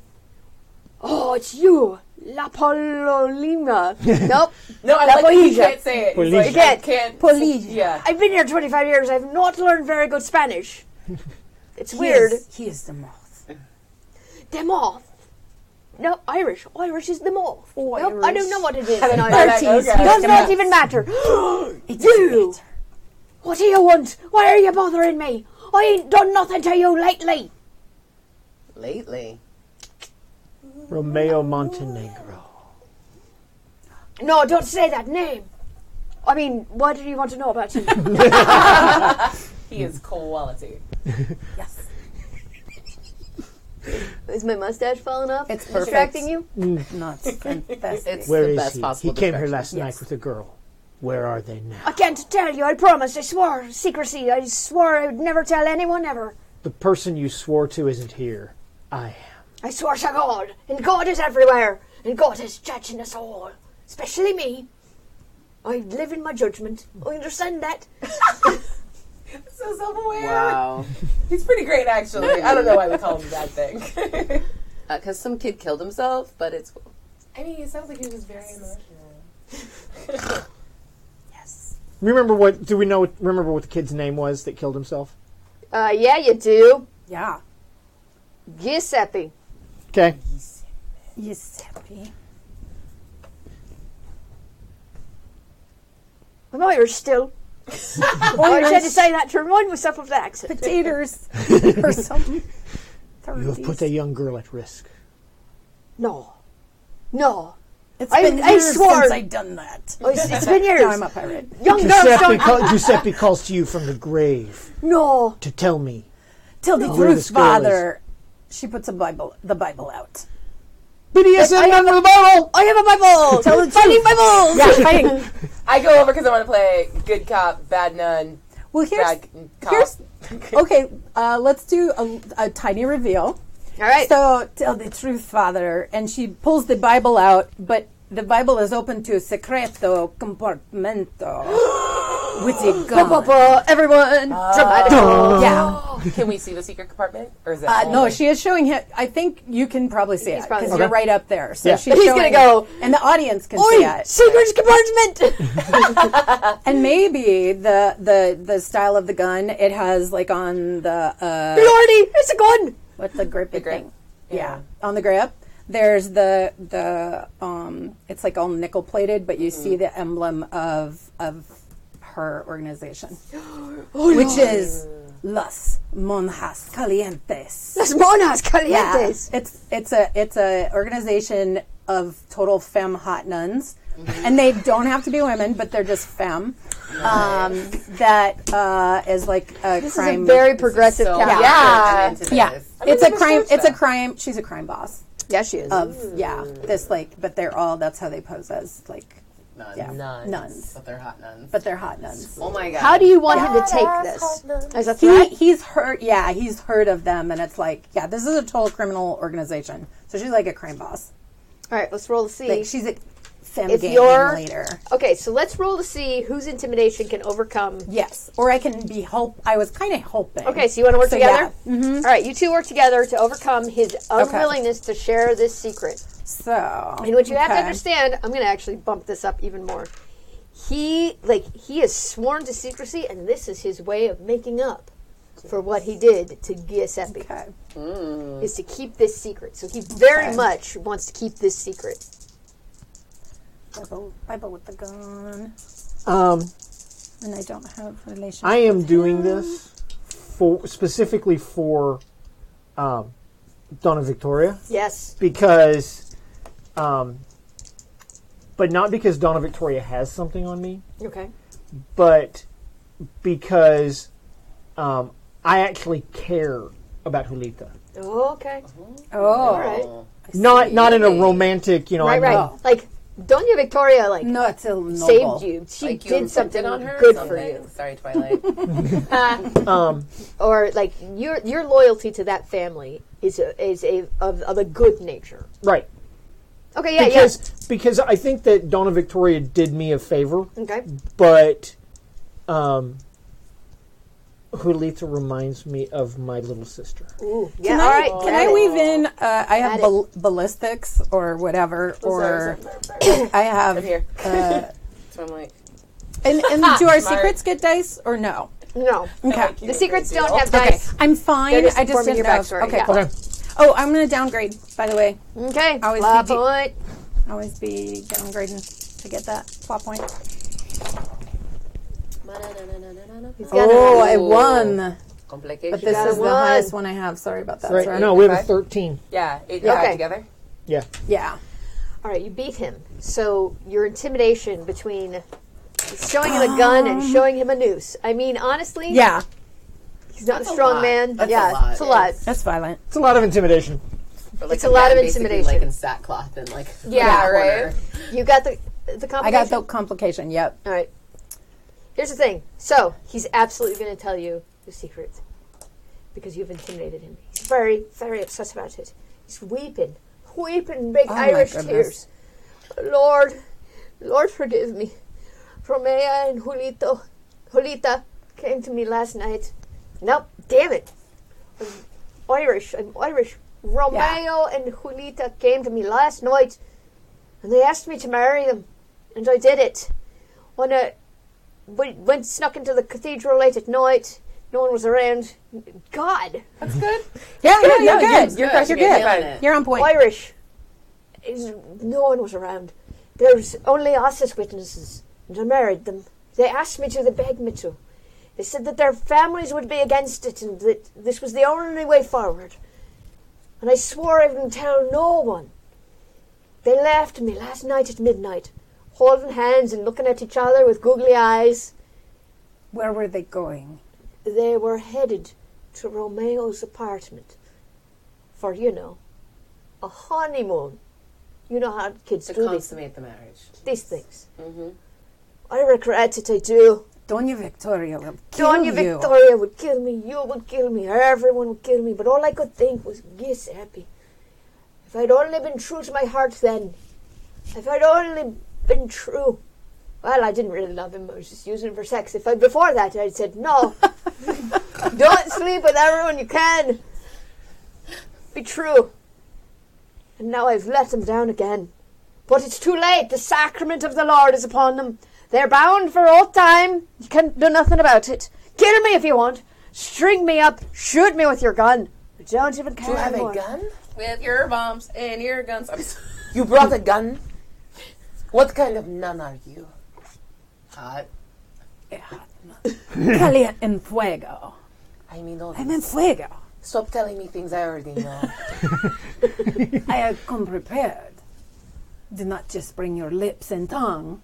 Speaker 3: Oh, it's you, La Pololina. Nope.
Speaker 6: No, I like that you can't say it.
Speaker 5: Polilla.
Speaker 6: Like, I can't.
Speaker 7: Polilla.
Speaker 6: Yeah.
Speaker 3: I've been here 25 years. I've not learned very good Spanish. It's weird.
Speaker 7: He is the moth.
Speaker 3: The moth. No, Irish. Irish is the moth.
Speaker 7: Oh,
Speaker 3: nope, I don't know what it is.
Speaker 6: I
Speaker 3: in
Speaker 6: don't
Speaker 3: Irish.
Speaker 6: know. Okay.
Speaker 3: Does not even matter. You! What do you want? Why are you bothering me? I ain't done nothing to you lately.
Speaker 6: Lately.
Speaker 5: Romeo Montenegro.
Speaker 3: No, don't say that name. I mean, what do you want to know about you?
Speaker 6: He is quality.
Speaker 7: Yes.
Speaker 3: Is my mustache falling off?
Speaker 7: It's perfect.
Speaker 3: Distracting you?
Speaker 7: Not fantastic.
Speaker 6: It's
Speaker 5: Where
Speaker 6: the
Speaker 5: is
Speaker 6: best
Speaker 5: he?
Speaker 6: possible
Speaker 5: He came here
Speaker 6: distraction.
Speaker 5: last night with a girl. Where are they now?
Speaker 3: I can't tell you. I promised. I swore secrecy. I swore I would never tell anyone ever.
Speaker 5: The person you swore to isn't here. I am.
Speaker 3: I swore to God, and God is everywhere, and God is judging us all, especially me. I live in my judgment. I understand that.
Speaker 6: So self-aware.
Speaker 4: Wow.
Speaker 6: He's pretty great, actually. I don't know why we call him that thing. Because some kid killed himself, but it's cool. I mean, it sounds like he was very emotional.
Speaker 5: Remember what the kid's name was that killed himself?
Speaker 3: Yeah, you do.
Speaker 7: Yeah.
Speaker 3: Giuseppe.
Speaker 5: Okay.
Speaker 7: Giuseppe.
Speaker 3: I'm Irish still. I had to say that to remind myself of the accent.
Speaker 7: Potatoes. Or something.
Speaker 5: You have put a young girl at risk.
Speaker 3: No.
Speaker 7: It's
Speaker 3: I
Speaker 7: been years
Speaker 3: swore.
Speaker 7: since I've done that.
Speaker 3: Oh, it's been years.
Speaker 7: Now I'm a pirate.
Speaker 3: Young girls don't...
Speaker 5: Giuseppe calls to you from the grave
Speaker 3: No.
Speaker 5: to tell me.
Speaker 7: Till the
Speaker 5: Where
Speaker 7: truth,
Speaker 5: this girl
Speaker 7: Father. She puts the Bible out.
Speaker 5: But he has said none of the Bible!
Speaker 3: I have a Bible.
Speaker 7: Tell the
Speaker 3: Fighting
Speaker 7: truth.
Speaker 3: Bibles.
Speaker 7: Yeah, fighting.
Speaker 6: I go over because I want to play good cop, bad nun,
Speaker 7: Well,
Speaker 6: bad cop.
Speaker 7: okay. Let's do a tiny reveal.
Speaker 3: All right.
Speaker 7: So, tell the truth, Father. And she pulls the Bible out, but the Bible is open to secreto compartmento. With a gun.
Speaker 3: Everyone. Dramatic.
Speaker 7: Yeah.
Speaker 6: Can we see the secret compartment? Or is that
Speaker 7: No, she is showing him. I think you can probably see
Speaker 3: He's
Speaker 7: it
Speaker 3: probably
Speaker 7: because
Speaker 3: see
Speaker 7: you're
Speaker 3: it.
Speaker 7: right up there. So
Speaker 5: Yeah.
Speaker 7: she's
Speaker 3: He's
Speaker 7: showing
Speaker 3: gonna go,
Speaker 7: and the audience can
Speaker 3: Oi,
Speaker 7: see it.
Speaker 3: secret compartment.
Speaker 7: And maybe the style of the gun it has like on the
Speaker 3: Lordy, it's a gun.
Speaker 7: what's the grip
Speaker 6: grip?
Speaker 7: thing? Yeah, on the grip. There's the it's like all nickel plated, but you see the emblem of her organization, which is Las Monjas Calientes.
Speaker 3: Las Monas Calientes.
Speaker 7: It's a organization of total femme hot nuns, and they don't have to be women, but they're just femme. That is like a
Speaker 3: This
Speaker 7: crime.
Speaker 3: is a very progressive
Speaker 6: So
Speaker 3: cast.
Speaker 7: yeah. It's a crime. It's a crime. She's a crime boss
Speaker 3: Yeah, she is.
Speaker 7: of this like, but they're all. That's how they pose as like
Speaker 6: Nuns.
Speaker 7: nuns.
Speaker 6: But they're hot nuns.
Speaker 7: But they're hot nuns.
Speaker 6: Oh my god.
Speaker 3: How do you want him to take this? As a threat?
Speaker 7: He's heard. Yeah, he's heard of them, and it's like, yeah, this is a total criminal organization. So she's like a crime boss.
Speaker 3: All right, let's roll to see.
Speaker 7: Like she's a femme
Speaker 3: If
Speaker 7: gang
Speaker 3: you're-
Speaker 7: leader.
Speaker 3: Okay, so let's roll to see whose intimidation can overcome.
Speaker 7: Yes, or I can be I was kind of hoping.
Speaker 3: Okay, so you want to work together?
Speaker 7: Yeah. Mm-hmm.
Speaker 3: All right, you two work together to overcome his unwillingness to share this secret.
Speaker 7: So,
Speaker 3: And what you have to understand, I'm going to actually bump this up even more. He is sworn to secrecy, and this is his way of making up for what he did to Giuseppe.
Speaker 7: Okay.
Speaker 3: Is to keep this secret. So he very much wants to keep this secret.
Speaker 7: Bible with the gun. and I don't have relations.
Speaker 5: I am doing this specifically for Donna Victoria.
Speaker 3: Yes.
Speaker 5: Because, but not because Donna Victoria has something on me,
Speaker 3: Okay.
Speaker 5: but because I actually care about Julita.
Speaker 3: Oh, okay.
Speaker 7: Oh,
Speaker 3: All right.
Speaker 5: Not in a romantic, you know.
Speaker 3: Right,
Speaker 5: I'm
Speaker 3: right.
Speaker 5: not-
Speaker 3: Like, Doña Victoria, like,
Speaker 4: Not till noble.
Speaker 3: saved you. She
Speaker 6: Like you
Speaker 3: did something
Speaker 6: on her or
Speaker 3: good for
Speaker 6: something?
Speaker 3: you.
Speaker 6: Sorry, Twilight.
Speaker 3: Or, like, your loyalty to that family is of a good nature.
Speaker 5: Right.
Speaker 3: Okay, yeah,
Speaker 5: Because I think that Donna Victoria did me a favor,
Speaker 3: yeah. Okay.
Speaker 5: but Julita reminds me of my little sister.
Speaker 3: Ooh, yeah,
Speaker 7: Can
Speaker 3: all
Speaker 7: I,
Speaker 3: right.
Speaker 7: can
Speaker 3: got
Speaker 7: I
Speaker 3: it.
Speaker 7: weave in? I have
Speaker 3: Got
Speaker 7: ballistics or whatever, or I have.
Speaker 6: I'm here. So I'm like,
Speaker 7: And do our secrets get dice or no?
Speaker 3: No.
Speaker 7: Okay.
Speaker 3: The secrets don't have
Speaker 7: Okay,
Speaker 3: dice.
Speaker 7: I'm fine.
Speaker 3: They're just
Speaker 7: I just
Speaker 3: informing
Speaker 7: didn't
Speaker 3: your
Speaker 7: know.
Speaker 3: backstory,
Speaker 7: Okay,
Speaker 3: yeah.
Speaker 7: cool.
Speaker 5: Okay.
Speaker 7: Oh, I'm going to downgrade. By the way,
Speaker 3: Okay.
Speaker 7: Always
Speaker 3: Plot
Speaker 7: be deep.
Speaker 3: point.
Speaker 7: always be downgrading to get that plot point.
Speaker 3: He's got
Speaker 4: Oh,
Speaker 3: a-
Speaker 4: I won.
Speaker 6: complication.
Speaker 4: But this
Speaker 3: got
Speaker 4: is
Speaker 3: a
Speaker 4: the
Speaker 3: one.
Speaker 4: highest one I have. Sorry about that.
Speaker 5: Right.
Speaker 4: Sorry.
Speaker 5: No, we have a
Speaker 6: Okay.
Speaker 5: 13.
Speaker 6: Yeah, 8
Speaker 3: Okay.
Speaker 6: and 5 together.
Speaker 5: Yeah.
Speaker 4: Yeah.
Speaker 3: All right, you beat him. So your intimidation between showing him a gun and showing him a noose. I mean, honestly,
Speaker 7: Yeah,
Speaker 3: he's not
Speaker 6: That's
Speaker 3: a
Speaker 6: a
Speaker 3: strong
Speaker 6: lot.
Speaker 3: man.
Speaker 6: That's
Speaker 3: yeah,
Speaker 6: a lot.
Speaker 3: it's a lot.
Speaker 7: that's violent.
Speaker 5: It's a lot of intimidation.
Speaker 6: For, like,
Speaker 3: It's a lot
Speaker 6: man
Speaker 3: of
Speaker 6: basically,
Speaker 3: intimidation.
Speaker 6: like in sackcloth and like
Speaker 3: Yeah,
Speaker 6: in a
Speaker 3: right.
Speaker 6: corner.
Speaker 3: You got the complication.
Speaker 7: I got the complication. Yep.
Speaker 3: All right. Here's the thing. So he's absolutely going to tell you the secret because you've intimidated him. He's very, very upset about it. He's weeping big
Speaker 7: my
Speaker 3: Irish
Speaker 7: goodness.
Speaker 3: tears. Lord, forgive me. Romea and Julita came to me last night. Nope, damn it. I'm Irish. Romeo and Julita came to me last night, and they asked me to marry them, and I did it. When I went snuck into the cathedral late at night, no one was around. God,
Speaker 6: That's good.
Speaker 7: Yeah, you're good.
Speaker 6: You're
Speaker 7: You're good.
Speaker 6: nailing it.
Speaker 7: You're on point.
Speaker 3: Irish. No one was around. There's only us as witnesses, and I married them. They asked me to, they begged me to. They said that their families would be against it, and that this was the only way forward. And I swore I wouldn't tell no one. They left me last night at midnight, holding hands and looking at each other with googly eyes.
Speaker 7: Where were they going?
Speaker 3: They were headed to Romeo's apartment for, a honeymoon. You know how kids
Speaker 6: To
Speaker 3: do
Speaker 6: consummate the marriage.
Speaker 3: these things. I regret it, I do.
Speaker 7: Doña Victoria will kill
Speaker 3: Doña
Speaker 7: you.
Speaker 3: Victoria would kill me, you would kill me, everyone would kill me, but all I could think was, yes, happy. If I'd only been true to my heart then, if I'd only been true. Well, I didn't really love him, I was just using him for sex. Before that, I'd said, no, don't sleep with everyone you can. Be true. And now I've let them down again. But it's too late, the sacrament of the Lord is upon them. They're bound for all time. You can't do nothing about it. Kill me if you want. String me up. Shoot me with your gun. I don't even care
Speaker 6: Do you have
Speaker 3: anymore.
Speaker 6: a gun? With your bombs and your guns. I'm so
Speaker 1: You brought a gun? What kind of nun are you?
Speaker 6: hot.
Speaker 7: Caliente en fuego.
Speaker 1: I mean, all
Speaker 7: I'm
Speaker 1: this.
Speaker 7: in fuego.
Speaker 1: Stop telling me things I already know.
Speaker 7: I have come prepared. Do not just bring your lips and tongue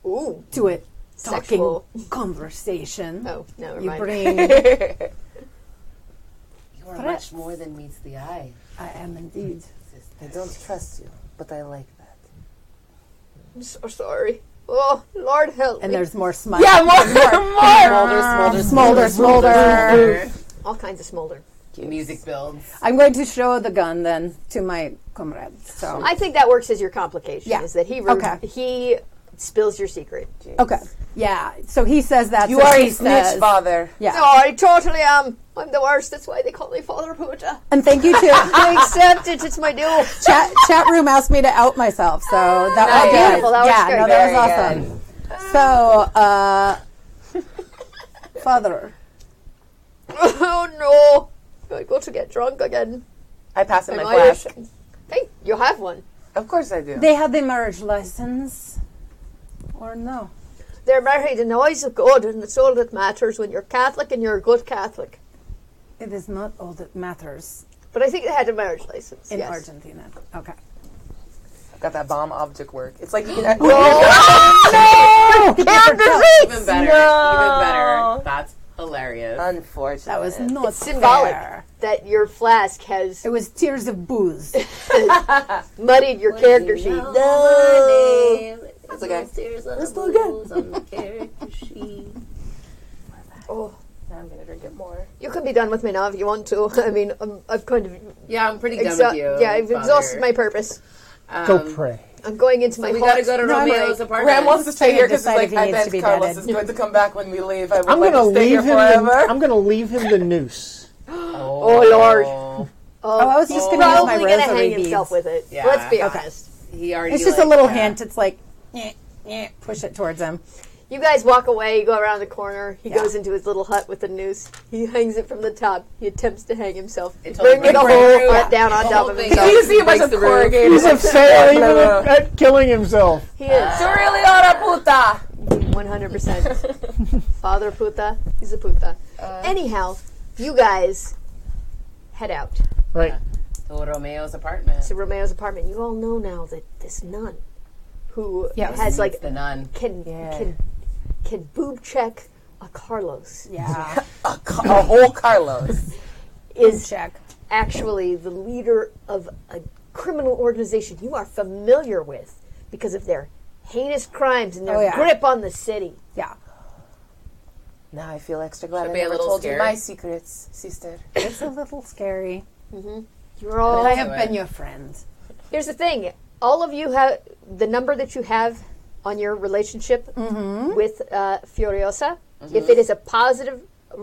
Speaker 3: Ooh.
Speaker 7: to a talking
Speaker 3: Sexual.
Speaker 7: conversation.
Speaker 3: Oh, never
Speaker 7: You
Speaker 3: mind.
Speaker 7: bring.
Speaker 6: You are much more than meets the eye.
Speaker 7: I am indeed.
Speaker 1: I don't trust you, but I like that.
Speaker 3: I'm so sorry. Oh, Lord help
Speaker 4: And
Speaker 3: me.
Speaker 4: there's more smile.
Speaker 1: Yeah, more.
Speaker 7: Smolder.
Speaker 3: All kinds of smolder.
Speaker 6: Music builds.
Speaker 4: I'm going to show the gun then to my comrades. So
Speaker 3: I think that works as your complication.
Speaker 4: Yeah.
Speaker 3: Is that he
Speaker 4: Okay.
Speaker 3: he spills your secret.
Speaker 4: okay, yeah. So he says that.
Speaker 1: You
Speaker 4: so
Speaker 1: are
Speaker 4: she
Speaker 1: a snitch,
Speaker 4: says-
Speaker 1: father.
Speaker 4: Yeah.
Speaker 3: No, I totally am. I'm the worst. That's why they call me Father Huda.
Speaker 4: And thank you to
Speaker 3: I accept it. It's my due.
Speaker 4: chat room asked me to out myself, so that was good.
Speaker 3: beautiful. That was
Speaker 4: yeah,
Speaker 3: good.
Speaker 4: no, that was awesome. So, Father,
Speaker 3: Oh no! I go to get drunk again.
Speaker 1: I pass him
Speaker 3: I'm
Speaker 1: my
Speaker 3: Irish.
Speaker 1: flask.
Speaker 3: Hey, you have one.
Speaker 1: Of course I do.
Speaker 4: they have the marriage license, or no?
Speaker 8: They're married and always good, and it's all that matters when you're Catholic and you're a good Catholic.
Speaker 7: It is not all that matters
Speaker 8: But I think they had a marriage license.
Speaker 7: in
Speaker 8: yes.
Speaker 7: Argentina. Okay.
Speaker 6: Got that bomb object work. It's like you can.
Speaker 2: Even better. Even better. That's hilarious.
Speaker 6: Unfortunate.
Speaker 7: That was not
Speaker 8: It's symbolic
Speaker 7: fair.
Speaker 8: that your flask has
Speaker 7: It was tears of booze.
Speaker 8: muddied your character sheet.
Speaker 6: No. That's okay.
Speaker 2: Let's
Speaker 6: go again.
Speaker 2: On the character sheet.
Speaker 8: Oh,
Speaker 6: Now I'm gonna drink it more.
Speaker 8: you can be done with me now if you want to. I mean, I've kind of
Speaker 2: Yeah, I'm pretty done with you.
Speaker 8: yeah, I've
Speaker 2: Father.
Speaker 8: exhausted my purpose.
Speaker 5: Go pray.
Speaker 8: I'm going into my
Speaker 2: We
Speaker 8: heart.
Speaker 2: gotta go to
Speaker 7: No, I'm
Speaker 2: Romeo's
Speaker 7: like-
Speaker 2: apartment.
Speaker 6: Graham wants to stay here because it's
Speaker 7: decide
Speaker 6: like
Speaker 7: if he
Speaker 6: I
Speaker 7: needs to
Speaker 6: bet
Speaker 7: be
Speaker 6: Carlos
Speaker 7: bedded.
Speaker 6: is going to come back when we leave. I would
Speaker 5: I'm
Speaker 6: like
Speaker 5: gonna
Speaker 6: to stay here
Speaker 5: leave him.
Speaker 6: forever.
Speaker 5: I'm gonna leave him the noose.
Speaker 8: Oh Lord!
Speaker 7: Oh, I was just going to use my
Speaker 8: Probably gonna
Speaker 7: rosary
Speaker 8: hang himself
Speaker 7: beads.
Speaker 8: with it.
Speaker 2: Yeah.
Speaker 8: Let's be
Speaker 2: Okay.
Speaker 8: honest.
Speaker 2: He already.
Speaker 7: It's just a little hint. It's like, push it towards him.
Speaker 8: You guys walk away, you go around the corner. He goes into his little hut with the noose. He hangs it from the top. He attempts to hang himself.
Speaker 2: totally
Speaker 8: Bringing the
Speaker 2: breaks
Speaker 8: whole
Speaker 2: through.
Speaker 8: hut down on
Speaker 2: The
Speaker 8: top
Speaker 2: whole
Speaker 8: of
Speaker 2: thing
Speaker 8: himself.
Speaker 6: You see a bunch
Speaker 2: breaks
Speaker 6: of
Speaker 2: the roof.
Speaker 6: corrugated.
Speaker 5: He's a fail even
Speaker 6: No.
Speaker 5: at killing himself.
Speaker 8: He is
Speaker 6: Tú really are a puta.
Speaker 8: 100%. Father puta. He's a puta. Anyhow, you guys head out
Speaker 5: Right.
Speaker 2: To Romeo's apartment.
Speaker 8: to Romeo's apartment. You all know now that this nun, who
Speaker 7: Yes.
Speaker 8: has like
Speaker 2: The nun.
Speaker 8: can boob check a Carlos,
Speaker 7: Yeah.
Speaker 6: A whole Carlos.
Speaker 8: is
Speaker 7: Check.
Speaker 8: actually the leader of a criminal organization you are familiar with because of their heinous crimes and their
Speaker 7: Oh, yeah.
Speaker 8: grip on the city.
Speaker 7: Yeah.
Speaker 6: Now I feel extra glad
Speaker 2: Should
Speaker 6: I
Speaker 2: be a
Speaker 6: never
Speaker 2: little
Speaker 6: told you
Speaker 2: scared.
Speaker 6: my secrets, sister.
Speaker 7: It's a little scary.
Speaker 8: You're all.
Speaker 7: I have
Speaker 2: it.
Speaker 7: been your friend.
Speaker 8: Here's the thing: all of you have the number that you have on your relationship with Furiosa. If it is a positive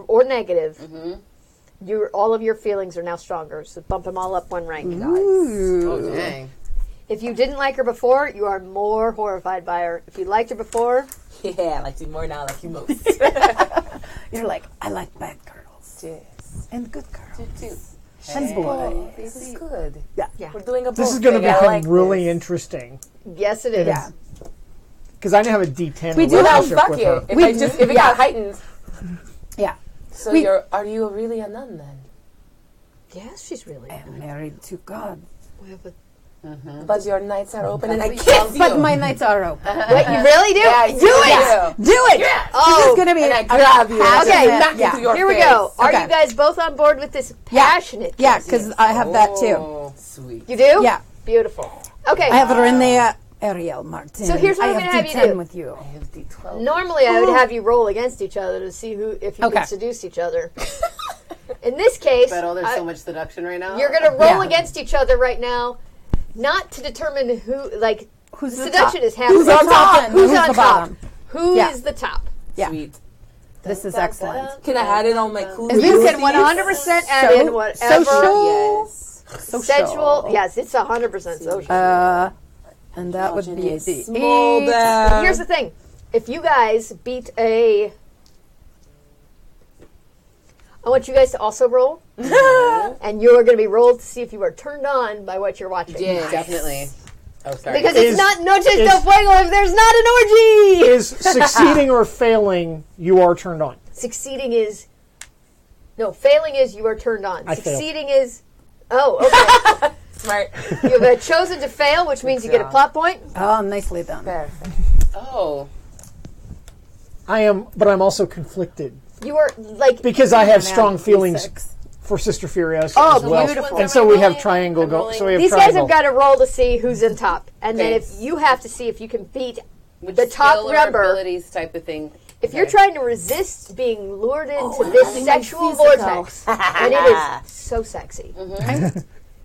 Speaker 8: or negative, all of your feelings are now stronger. So bump them all up one rank.
Speaker 2: Oh, dang.
Speaker 8: If you didn't like her before, you are more horrified by her. If you liked her before,
Speaker 6: Yeah, I like you more now, like you most.
Speaker 7: You're like, I like bad girls
Speaker 6: Yes.
Speaker 7: and good girls
Speaker 6: Too.
Speaker 7: and boys.
Speaker 6: This is good.
Speaker 7: Yeah.
Speaker 6: We're doing a
Speaker 5: This is
Speaker 6: both
Speaker 5: going to
Speaker 6: thing. I
Speaker 5: become
Speaker 6: like
Speaker 5: really
Speaker 6: this.
Speaker 5: interesting
Speaker 8: yes, it is.
Speaker 7: Yeah.
Speaker 5: because I now have a D10
Speaker 7: We do
Speaker 6: Now,
Speaker 5: relationship
Speaker 6: fuck
Speaker 5: with
Speaker 6: it.
Speaker 5: her.
Speaker 6: If it got heightened.
Speaker 7: Yeah.
Speaker 6: So
Speaker 7: We-
Speaker 6: are you really a nun then?
Speaker 8: Yes, she's really.
Speaker 7: I am married to God.
Speaker 8: We have a-
Speaker 6: But your nights are open and I
Speaker 2: We
Speaker 6: kiss
Speaker 2: love
Speaker 6: you.
Speaker 7: But my nights are open.
Speaker 8: Wait, you really do?
Speaker 6: Yeah, I
Speaker 8: do
Speaker 6: do.
Speaker 8: it!
Speaker 7: Do it!
Speaker 8: Oh,
Speaker 7: This is going to be
Speaker 6: And I grab you.
Speaker 7: passionate-
Speaker 8: Okay,
Speaker 6: Smack
Speaker 7: yeah.
Speaker 6: into your
Speaker 8: Here we
Speaker 6: face.
Speaker 8: go. Are
Speaker 7: Okay.
Speaker 8: you guys both on board with this passionate?
Speaker 7: Yeah,
Speaker 8: kiss?
Speaker 7: because I have that too.
Speaker 2: Oh,
Speaker 6: Sweet.
Speaker 8: You do?
Speaker 7: Yeah.
Speaker 8: Beautiful. Okay.
Speaker 7: I have Renee Ariel Martin.
Speaker 8: So here's what
Speaker 7: I
Speaker 8: I'm
Speaker 7: have
Speaker 8: gonna have you
Speaker 7: D10
Speaker 8: do.
Speaker 7: with you.
Speaker 6: I have D12.
Speaker 8: Normally, I would have you roll against each other to see if you
Speaker 7: Okay.
Speaker 8: can seduce each other. In this case,
Speaker 2: But there's so much seduction right now.
Speaker 8: you're going to roll
Speaker 7: Yeah.
Speaker 8: against each other right now, not to determine who. Like
Speaker 7: Who's the
Speaker 8: seduction
Speaker 7: top?
Speaker 8: is happening.
Speaker 7: Who's on top? and
Speaker 8: Who's
Speaker 7: who's
Speaker 8: on
Speaker 7: the
Speaker 8: top?
Speaker 7: bottom?
Speaker 8: Who
Speaker 7: Yeah.
Speaker 8: is the top?
Speaker 7: Yeah.
Speaker 6: Sweet.
Speaker 7: This is excellent.
Speaker 6: Can I add it on my cool?
Speaker 8: You can
Speaker 6: Lucy's?
Speaker 8: 100% add in whatever
Speaker 7: social.
Speaker 6: Yes.
Speaker 8: sensual. Yes, it's 100% social.
Speaker 7: And that would be
Speaker 6: Homogeneous.
Speaker 7: the
Speaker 6: Small
Speaker 7: 8.
Speaker 6: down.
Speaker 8: Here's the thing: if you guys beat a, I want you guys to also roll, and you're going to be rolled to see if you are turned on by what you're watching.
Speaker 2: Yeah, definitely. Oh, sorry.
Speaker 8: Because it's
Speaker 5: Is-
Speaker 8: not Noches del
Speaker 5: is-
Speaker 8: Fuego if there's not an orgy.
Speaker 5: Is succeeding or failing, you are turned on.
Speaker 8: Succeeding is, no, failing is you are turned on.
Speaker 5: I fail.
Speaker 8: Succeeding is, oh, okay.
Speaker 6: Smart.
Speaker 8: You have chosen to fail, which means you get a plot point.
Speaker 7: Oh, nicely done.
Speaker 6: Perfect.
Speaker 2: Oh.
Speaker 5: I am, but I'm also conflicted
Speaker 8: You are like
Speaker 5: because I have strong feelings
Speaker 7: D6.
Speaker 5: for Sister Furiosa
Speaker 8: Oh,
Speaker 5: as well.
Speaker 8: beautiful.
Speaker 5: And so we have triangle go. So we have
Speaker 8: these guys
Speaker 5: triangle.
Speaker 8: have got to roll to see who's in top, and then
Speaker 2: Okay.
Speaker 8: if you have to see if you can beat
Speaker 2: Which
Speaker 8: the top
Speaker 2: skill or
Speaker 8: member.
Speaker 2: abilities type of thing.
Speaker 8: If you're
Speaker 2: Okay.
Speaker 8: trying to resist being lured into this sexual vortex, and it is so sexy,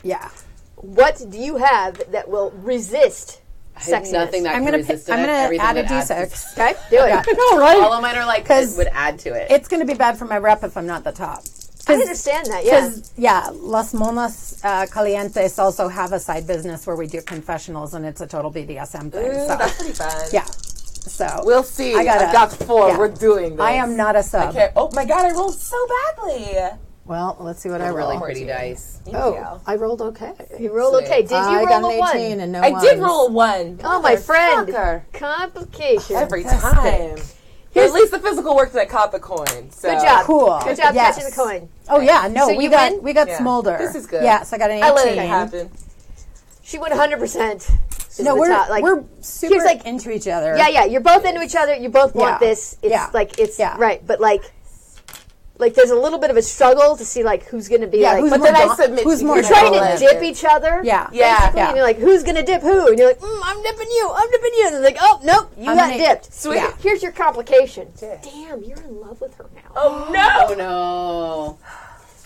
Speaker 7: Yeah.
Speaker 8: what do you have that will resist
Speaker 2: I have
Speaker 8: sexiness?
Speaker 2: nothing that
Speaker 7: I'm
Speaker 2: can
Speaker 7: gonna
Speaker 2: resist
Speaker 7: I'm
Speaker 2: it.
Speaker 7: gonna
Speaker 2: Everything
Speaker 7: add a
Speaker 2: that adds to-
Speaker 7: D6.
Speaker 8: Okay, do it.
Speaker 7: Yeah.
Speaker 5: All right.
Speaker 2: All of mine are like
Speaker 7: 'Cause
Speaker 2: would add to it.
Speaker 7: It's going to be bad for my rep if I'm not the top.
Speaker 8: I understand that. Yeah.
Speaker 7: Because, yeah, Las Monas Calientes also have a side business where we do confessionals, and it's a total BDSM thing.
Speaker 6: Ooh,
Speaker 7: So,
Speaker 6: that's pretty fun.
Speaker 7: yeah. So,
Speaker 6: We'll see.
Speaker 7: I
Speaker 6: I got 4.
Speaker 7: yeah.
Speaker 6: We're doing this.
Speaker 7: I am not a sub.
Speaker 6: Okay. Oh my god, I rolled so badly.
Speaker 4: Well, let's see what I
Speaker 6: Really
Speaker 4: roll.
Speaker 6: pretty dice.
Speaker 3: Oh, I rolled okay. You
Speaker 6: Sweet.
Speaker 3: rolled okay. Did you
Speaker 4: I
Speaker 3: roll
Speaker 4: got
Speaker 3: a
Speaker 4: an
Speaker 3: 1?
Speaker 4: 18 and no
Speaker 1: I did
Speaker 4: ones.
Speaker 1: roll a 1.
Speaker 3: Oh, my friend.
Speaker 1: Motherfucker.
Speaker 3: Complication.
Speaker 1: Every time. At least the physical work that caught the coin. So.
Speaker 3: Good job.
Speaker 4: Cool.
Speaker 3: Good job
Speaker 4: Yes.
Speaker 3: catching the coin.
Speaker 4: Oh yeah, no,
Speaker 3: So
Speaker 4: we
Speaker 3: you
Speaker 4: got
Speaker 3: win?
Speaker 4: we got
Speaker 1: Yeah.
Speaker 4: Smolder.
Speaker 1: This is good.
Speaker 4: Yes, I got an 18.
Speaker 1: I let it happen.
Speaker 3: She went 100%.
Speaker 4: No, we're super
Speaker 3: here's like-
Speaker 4: into each other.
Speaker 3: Yeah, you're both into each other. You both want
Speaker 4: Yeah.
Speaker 3: this. It's
Speaker 4: Yeah.
Speaker 3: like, it's,
Speaker 4: Yeah.
Speaker 3: right, but like there's a little bit of a struggle to see like who's going to be
Speaker 4: Yeah,
Speaker 3: like,
Speaker 4: who's
Speaker 3: but
Speaker 4: more
Speaker 3: then I
Speaker 4: dom-
Speaker 3: submit
Speaker 4: who's
Speaker 3: to
Speaker 4: more
Speaker 3: you're trying to
Speaker 4: dominant.
Speaker 3: dip each other.
Speaker 4: Yeah.
Speaker 1: Yeah.
Speaker 3: And you're like, who's going to dip who? And you're like, I'm dipping you. And they're like, oh, nope, you
Speaker 4: I'm
Speaker 3: got
Speaker 4: gonna-
Speaker 3: dipped.
Speaker 1: Sweet.
Speaker 3: Yeah. Here's your complication.
Speaker 1: Yeah.
Speaker 3: Damn, you're in love with her now.
Speaker 1: Oh, no.
Speaker 6: Oh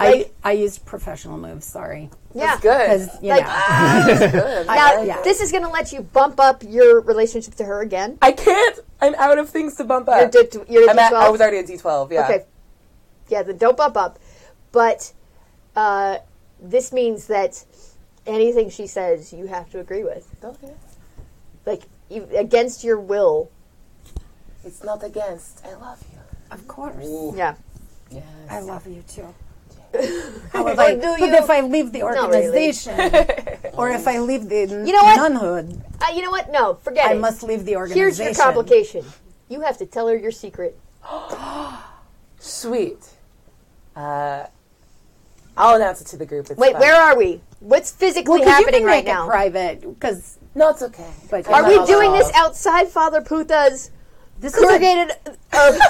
Speaker 6: no.
Speaker 4: I used professional moves. Sorry,
Speaker 3: Yeah.
Speaker 1: That's good.
Speaker 4: because you
Speaker 3: Like-
Speaker 4: know.
Speaker 1: That's good.
Speaker 3: Now,
Speaker 4: yeah.
Speaker 3: this is going to let you bump up your relationship to her again.
Speaker 1: I can't. I'm out of things to bump up.
Speaker 3: You're
Speaker 1: I'm at,
Speaker 3: D12.
Speaker 1: I was already at D12, yeah.
Speaker 3: Okay. Yeah, then don't bump up. But this means that anything she says, you have to agree with.
Speaker 1: Okay.
Speaker 3: Like, against your will.
Speaker 1: It's not against. I love you.
Speaker 4: Of course,
Speaker 3: Yeah.
Speaker 6: Yes.
Speaker 4: I love you too.
Speaker 3: Or
Speaker 4: But
Speaker 3: do
Speaker 4: but
Speaker 3: you?
Speaker 4: if I leave the
Speaker 3: Not really.
Speaker 4: organization, or if I leave the
Speaker 3: You know what?
Speaker 4: nunhood,
Speaker 3: You know what? No, forget
Speaker 4: I
Speaker 3: it.
Speaker 4: must leave the
Speaker 3: Here's
Speaker 4: organization.
Speaker 3: your complication. You have to tell her your secret.
Speaker 1: Sweet. I'll announce it to the group. It's
Speaker 3: Wait,
Speaker 1: fine.
Speaker 3: where are we? What's physically
Speaker 4: Well, 'cause you
Speaker 3: happening
Speaker 4: can
Speaker 3: right
Speaker 4: make it
Speaker 3: now?
Speaker 4: private, because
Speaker 1: No, it's okay.
Speaker 4: but
Speaker 3: Are we
Speaker 1: not
Speaker 3: doing
Speaker 1: allowed.
Speaker 3: this outside Father Puta's
Speaker 4: this is a,
Speaker 3: corrugated?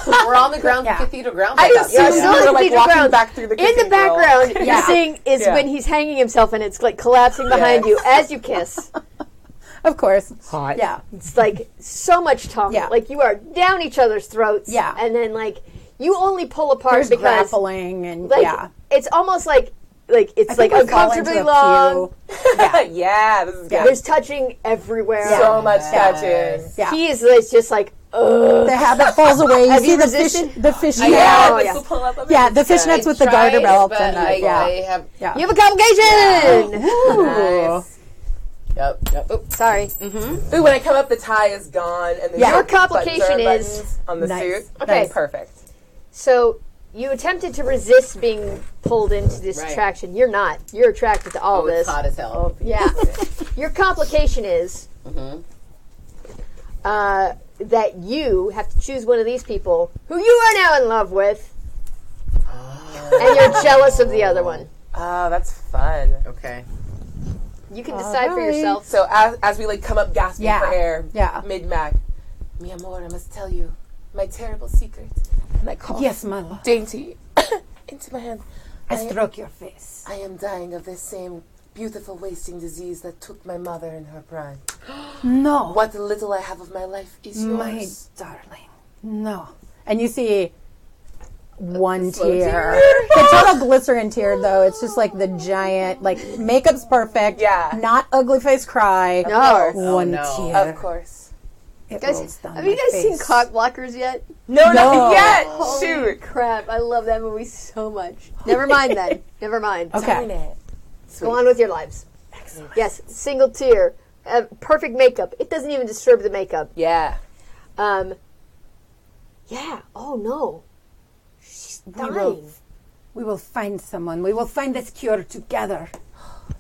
Speaker 6: We're on the ground,
Speaker 4: Yeah.
Speaker 6: cathedral ground.
Speaker 1: I
Speaker 6: like that.
Speaker 1: assumed
Speaker 3: Yeah.
Speaker 1: we were like
Speaker 3: Cathedral
Speaker 1: walking
Speaker 3: grounds.
Speaker 1: back through the
Speaker 3: In the
Speaker 1: cathedral.
Speaker 3: background, you're
Speaker 4: Yeah.
Speaker 3: seeing is
Speaker 1: Yeah.
Speaker 3: when he's hanging himself and it's like collapsing behind you as you kiss.
Speaker 4: of course,
Speaker 5: Hot.
Speaker 4: yeah.
Speaker 3: It's like so much tongue.
Speaker 4: Yeah.
Speaker 3: Like you are down each other's throats.
Speaker 4: Yeah.
Speaker 3: And then like you only pull apart
Speaker 4: There's
Speaker 3: because
Speaker 4: grappling and
Speaker 3: like
Speaker 4: yeah.
Speaker 3: it's almost like it's
Speaker 4: I
Speaker 3: like
Speaker 4: think we fall into
Speaker 3: uncomfortably
Speaker 4: a
Speaker 3: long.
Speaker 4: few.
Speaker 1: Yeah, this is good.
Speaker 3: There's touching everywhere.
Speaker 1: So much
Speaker 6: Yes.
Speaker 1: touching.
Speaker 4: Yeah.
Speaker 3: He is just like, ugh.
Speaker 4: The habit falls away. You
Speaker 3: Have
Speaker 4: see
Speaker 3: you
Speaker 4: the fish,
Speaker 3: resisted?
Speaker 4: the fish.
Speaker 1: Yeah,
Speaker 3: Oh,
Speaker 1: this
Speaker 3: yeah.
Speaker 1: will pull up a
Speaker 4: Yeah, the
Speaker 1: bit.
Speaker 4: fishnets with the
Speaker 6: I
Speaker 4: garter
Speaker 6: tried,
Speaker 4: belt
Speaker 6: but
Speaker 4: and
Speaker 6: I
Speaker 4: yeah.
Speaker 6: have.
Speaker 4: Yeah.
Speaker 3: You have a complication.
Speaker 1: Nice.
Speaker 6: Yep. Oop.
Speaker 3: Sorry.
Speaker 1: Ooh, when I come up, the tie is gone, and the
Speaker 4: Yeah.
Speaker 3: Your
Speaker 1: buttons
Speaker 3: complication
Speaker 1: are
Speaker 3: is-
Speaker 1: buttons on the
Speaker 4: Nice.
Speaker 1: suit.
Speaker 3: Okay.
Speaker 1: Perfect.
Speaker 3: So you attempted to resist being pulled into this
Speaker 6: Right.
Speaker 3: attraction. You're not. You're attracted to all
Speaker 6: Oh,
Speaker 3: this.
Speaker 6: it's hot as hell.
Speaker 3: Yeah. Your complication is that you have to choose one of these people who you are now in love with, and you're jealous of the other one.
Speaker 1: Oh, that's fun.
Speaker 6: Okay.
Speaker 3: You can decide for
Speaker 4: Alright.
Speaker 3: yourself.
Speaker 1: So as we like come up gasping
Speaker 4: Yeah.
Speaker 1: for air,
Speaker 4: Yeah.
Speaker 1: mid-mac, mi amor, I must tell you my terrible secret. And I cough
Speaker 4: Yes, my love.
Speaker 1: dainty into my hand.
Speaker 4: I stroke your face.
Speaker 1: I am dying of this same beautiful wasting disease that took my mother in her prime.
Speaker 4: No,
Speaker 1: What little I have of my life is
Speaker 4: my
Speaker 1: yours.
Speaker 4: darling. No. And you see one
Speaker 6: slow
Speaker 4: tear. The total glycerin tear, though, it's just like the giant, like makeup's perfect.
Speaker 1: Yeah.
Speaker 4: Not ugly face cry.
Speaker 3: No.
Speaker 4: One
Speaker 6: no.
Speaker 4: tear.
Speaker 1: Of course.
Speaker 4: It
Speaker 3: Guys,
Speaker 4: rolls down
Speaker 3: have you
Speaker 4: my
Speaker 3: guys seen
Speaker 4: face.
Speaker 3: Cock Blockers yet?
Speaker 1: No,
Speaker 4: No.
Speaker 1: not yet.
Speaker 3: Holy
Speaker 1: Shoot.
Speaker 3: crap, I love that movie so much. Never mind then. Never mind.
Speaker 4: Okay.
Speaker 1: Darn it.
Speaker 3: Go on with your lives. Yes, single tear. Perfect makeup. It doesn't even disturb the makeup.
Speaker 1: Yeah.
Speaker 3: Yeah. Oh no. She's
Speaker 4: will.
Speaker 3: dying.
Speaker 4: We will find someone. We will find this cure together.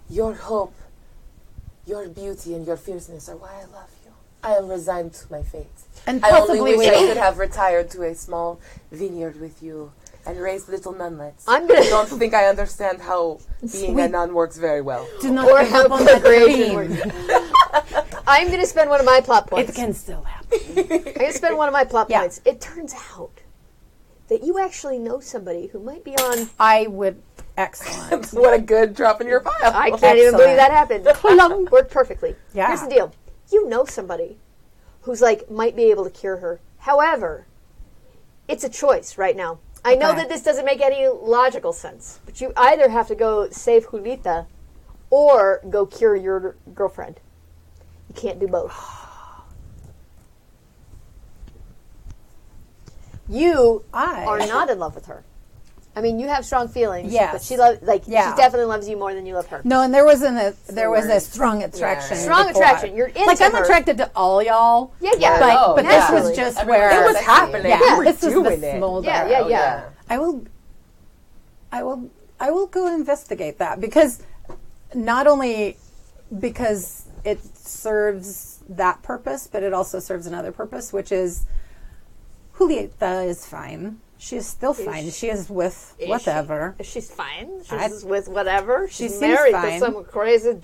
Speaker 1: Your hope, your beauty, and your fierceness are why I love you. I am resigned to my fate.
Speaker 4: And
Speaker 1: I only
Speaker 4: possibly
Speaker 1: wish I
Speaker 4: we
Speaker 1: could have retired to a small vineyard with you and raised little nunlets.
Speaker 3: I'm gonna-
Speaker 1: I don't think I understand how being a nun works very well.
Speaker 4: do not
Speaker 3: Or
Speaker 4: give
Speaker 3: how
Speaker 4: up on that
Speaker 3: procreation
Speaker 4: dream.
Speaker 3: I'm going to spend one of my plot
Speaker 4: It
Speaker 3: points.
Speaker 4: can still happen.
Speaker 3: I'm going to spend one of my plot
Speaker 4: Yeah.
Speaker 3: points. It turns out that you actually know somebody who might be on.
Speaker 4: I would. Excellent.
Speaker 1: What a good drop in your pile.
Speaker 3: I can't even believe that happened. Worked perfectly.
Speaker 4: Yeah.
Speaker 3: Here's the deal. You know somebody who's like might be able to cure her. However, it's a choice right now. I know
Speaker 4: Okay.
Speaker 3: that this doesn't make any logical sense, but you either have to go save Julita or go cure your girlfriend. You can't do both. You are not in love with her. I mean, you have strong feelings,
Speaker 4: Yes.
Speaker 3: but she loves
Speaker 4: Yeah.
Speaker 3: she definitely loves you more than you love her.
Speaker 4: No, and there was a strong attraction.
Speaker 3: Strong
Speaker 4: before.
Speaker 3: attraction. You're into
Speaker 4: like I'm
Speaker 3: her.
Speaker 4: attracted to all y'all.
Speaker 3: Yeah.
Speaker 4: But this
Speaker 3: naturally.
Speaker 4: was just
Speaker 6: Everyone
Speaker 4: where
Speaker 1: It was
Speaker 6: Sexy.
Speaker 1: happening.
Speaker 4: Yeah,
Speaker 1: You were
Speaker 4: this is
Speaker 1: doing
Speaker 4: the
Speaker 1: it.
Speaker 4: smolder.
Speaker 3: Yeah.
Speaker 6: Oh, yeah.
Speaker 4: I will
Speaker 7: I will go investigate that because not only because it serves that purpose, but it also serves another purpose, which is Julieta is fine. She is still fine. She is with whatever.
Speaker 3: She's fine. She's with whatever.
Speaker 7: She
Speaker 3: She's
Speaker 7: seems
Speaker 3: married
Speaker 7: fine.
Speaker 3: to some crazy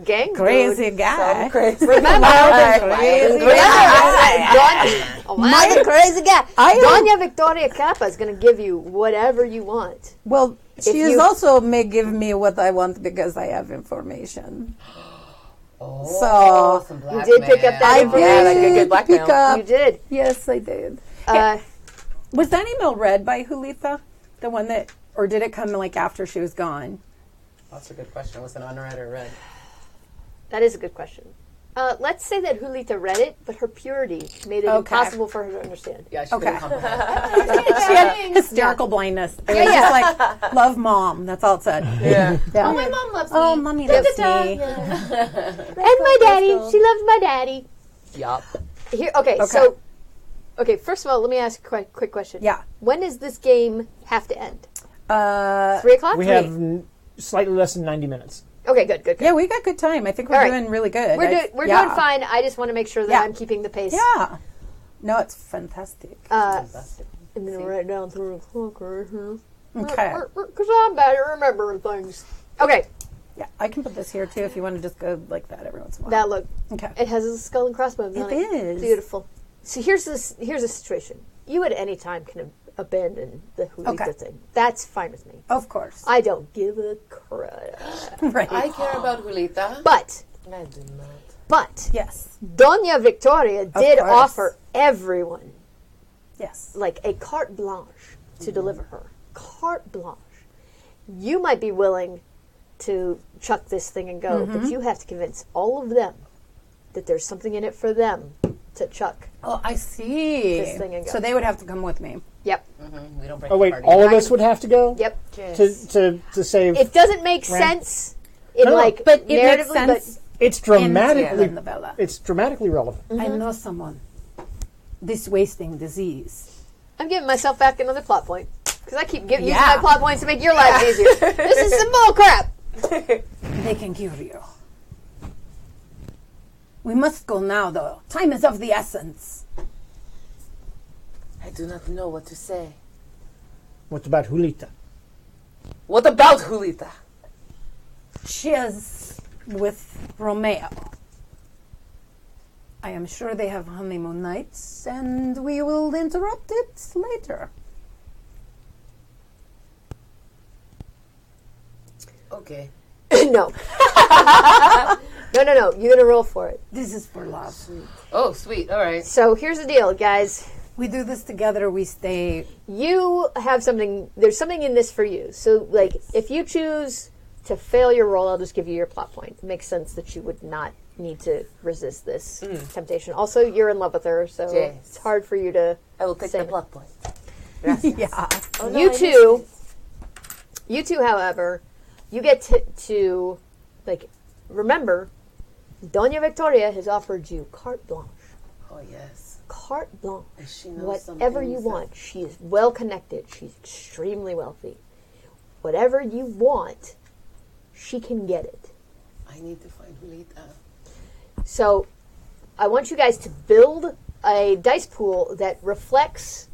Speaker 3: gang
Speaker 7: Crazy
Speaker 3: dude.
Speaker 7: guy.
Speaker 3: Remember? My crazy guy. Doña Victoria Capa is going to give you whatever you want.
Speaker 7: Well, she
Speaker 3: If
Speaker 7: is
Speaker 3: you-
Speaker 7: also may give me what I want because I have information.
Speaker 6: Oh,
Speaker 7: So
Speaker 6: some
Speaker 3: You did pick up that
Speaker 7: I
Speaker 3: information.
Speaker 6: Yeah, like a good blackmail.
Speaker 7: pick up.
Speaker 3: You did.
Speaker 7: Yes, I did.
Speaker 3: Uh,
Speaker 7: Was that email read by Julita? The one that, or did it come like after she was gone?
Speaker 6: That's a good question. Was it unread or read?
Speaker 3: that is a good question. Let's say that Julita read it, but her purity made it
Speaker 7: Okay.
Speaker 3: impossible for her to understand.
Speaker 6: Yeah, she
Speaker 7: Okay.
Speaker 6: couldn't comprehend.
Speaker 7: She had hysterical blindness. It was just like, love mom. That's all it said.
Speaker 6: Yeah.
Speaker 7: Yeah.
Speaker 8: My mom loves me.
Speaker 7: Oh, mommy loves me.
Speaker 3: And my daddy. She loves my daddy.
Speaker 6: Yup.
Speaker 3: Here, okay, so, first of all, let me ask a quick question.
Speaker 7: Yeah.
Speaker 3: When does this game have to end? 3 o'clock?
Speaker 5: We have slightly less than 90 minutes.
Speaker 3: Okay, good.
Speaker 7: Yeah, we got good time. I think we're
Speaker 3: All right.
Speaker 7: doing really good.
Speaker 3: We're
Speaker 7: Yeah.
Speaker 3: doing fine. I just want to make sure that
Speaker 7: Yeah.
Speaker 3: I'm keeping the pace.
Speaker 7: Yeah. No, it's fantastic.
Speaker 3: And then write down 3 o'clock right here.
Speaker 7: Okay.
Speaker 3: Because I'm bad at remembering things. Okay,
Speaker 7: Yeah, I can put this here too if you want to just go like that every once in a while.
Speaker 3: that look.
Speaker 7: Okay.
Speaker 3: It has a skull and crossbones on it.
Speaker 7: It is.
Speaker 3: Beautiful. So here's a situation. You at any time can abandon the Julita
Speaker 7: Okay.
Speaker 3: thing. That's fine with me.
Speaker 7: Of course.
Speaker 3: I don't give a crap.
Speaker 7: Right.
Speaker 6: I care about Julita.
Speaker 3: But
Speaker 1: I do not.
Speaker 7: Yes.
Speaker 3: Doña Victoria did
Speaker 7: course.
Speaker 3: offer everyone
Speaker 7: Yes.
Speaker 3: like a carte blanche to deliver her. Carte blanche. You might be willing to chuck this thing and go, but you have to convince all of them that there's something in it for them to chuck.
Speaker 7: Oh, I see.
Speaker 3: This thing and go.
Speaker 7: So they would have to come with me.
Speaker 3: Yep.
Speaker 6: We don't break
Speaker 5: Oh,
Speaker 6: the
Speaker 5: wait,
Speaker 6: party.
Speaker 5: all of us would have to go?
Speaker 3: Yep.
Speaker 5: To save.
Speaker 3: It doesn't make sense in
Speaker 5: No,
Speaker 3: like
Speaker 7: But it makes
Speaker 3: narratively,
Speaker 7: sense
Speaker 5: it's
Speaker 7: in
Speaker 5: dramatically.
Speaker 7: the novella.
Speaker 5: It's dramatically relevant.
Speaker 7: I know someone. This wasting disease.
Speaker 3: I'm giving myself back another plot point. Because I keep using
Speaker 7: Yeah.
Speaker 3: my plot points to make your lives easier. This is some bull crap.
Speaker 7: They can cure you. We must go now, though. Time is of the essence.
Speaker 1: I do not know what to say.
Speaker 5: What about Julita?
Speaker 1: What about Julita?
Speaker 7: She is with Romeo. I am sure they have honeymoon nights, and we will interrupt it later.
Speaker 6: Okay.
Speaker 3: No. No. You're going to roll for it.
Speaker 7: This is for love.
Speaker 6: Oh, sweet. All right.
Speaker 3: So here's the deal, guys.
Speaker 7: We do this together, we stay.
Speaker 3: You have something, there's something in this for you. So, like, if you choose to fail your roll, I'll just give you your plot point. It makes sense that you would not need to resist this temptation. Also, you're in love with her, so
Speaker 1: Yes.
Speaker 3: it's hard for you to.
Speaker 1: I will take
Speaker 3: Say
Speaker 1: the
Speaker 3: it.
Speaker 1: plot point.
Speaker 7: Yeah.
Speaker 3: You two, however, you get to like, remember, Doña Victoria has offered you carte blanche.
Speaker 6: Oh, yes.
Speaker 3: Carte blanche.
Speaker 6: And she knows
Speaker 3: Whatever
Speaker 6: something
Speaker 3: you
Speaker 6: that-
Speaker 3: want. She is well connected. She's extremely wealthy. Whatever you want, she can get it.
Speaker 6: I need to find Julita.
Speaker 3: So, I want you guys to build a dice pool that reflects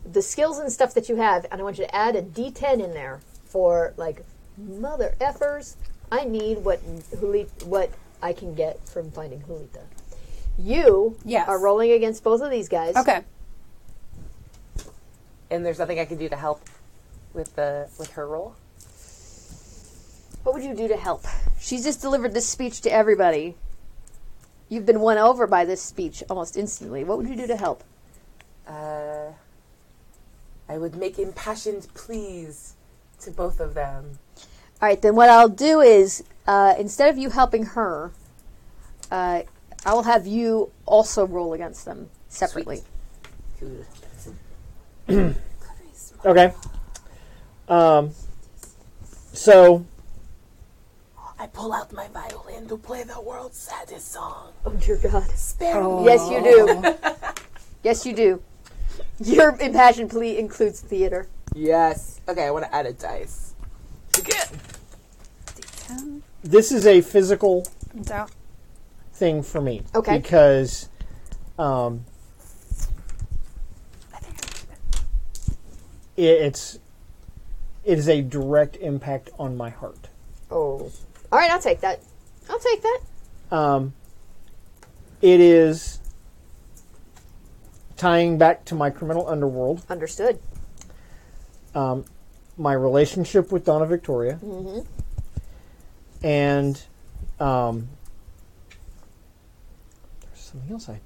Speaker 3: the skills and stuff that you have, and I want you to add a D10 in there for like mother effers. I need what I can get from finding Julita. You
Speaker 7: Yes.
Speaker 3: are rolling against both of these guys.
Speaker 7: Okay.
Speaker 1: And there's nothing I can do to help with her role.
Speaker 3: What would you do to help? She's just delivered this speech to everybody. You've been won over by this speech almost instantly. What would you do to help?
Speaker 1: I would make impassioned pleas to both of them.
Speaker 3: All right, then what I'll do is, instead of you helping her, I will have you also roll against them separately.
Speaker 5: Okay. So,
Speaker 1: I pull out my violin to play the world's saddest song.
Speaker 3: Oh, dear God.
Speaker 1: Spare me.
Speaker 3: Yes, you do. Yes, you do. Your impassioned plea includes theater.
Speaker 1: Yes. Okay, I want to add a dice.
Speaker 5: This is a physical
Speaker 7: Doubt.
Speaker 5: thing for me.
Speaker 3: Okay.
Speaker 5: Because it is a direct impact on my heart.
Speaker 3: Oh. All right, I'll take that.
Speaker 5: It is tying back to my criminal underworld,
Speaker 3: Understood.
Speaker 5: my relationship with Donna Victoria, and there's something else I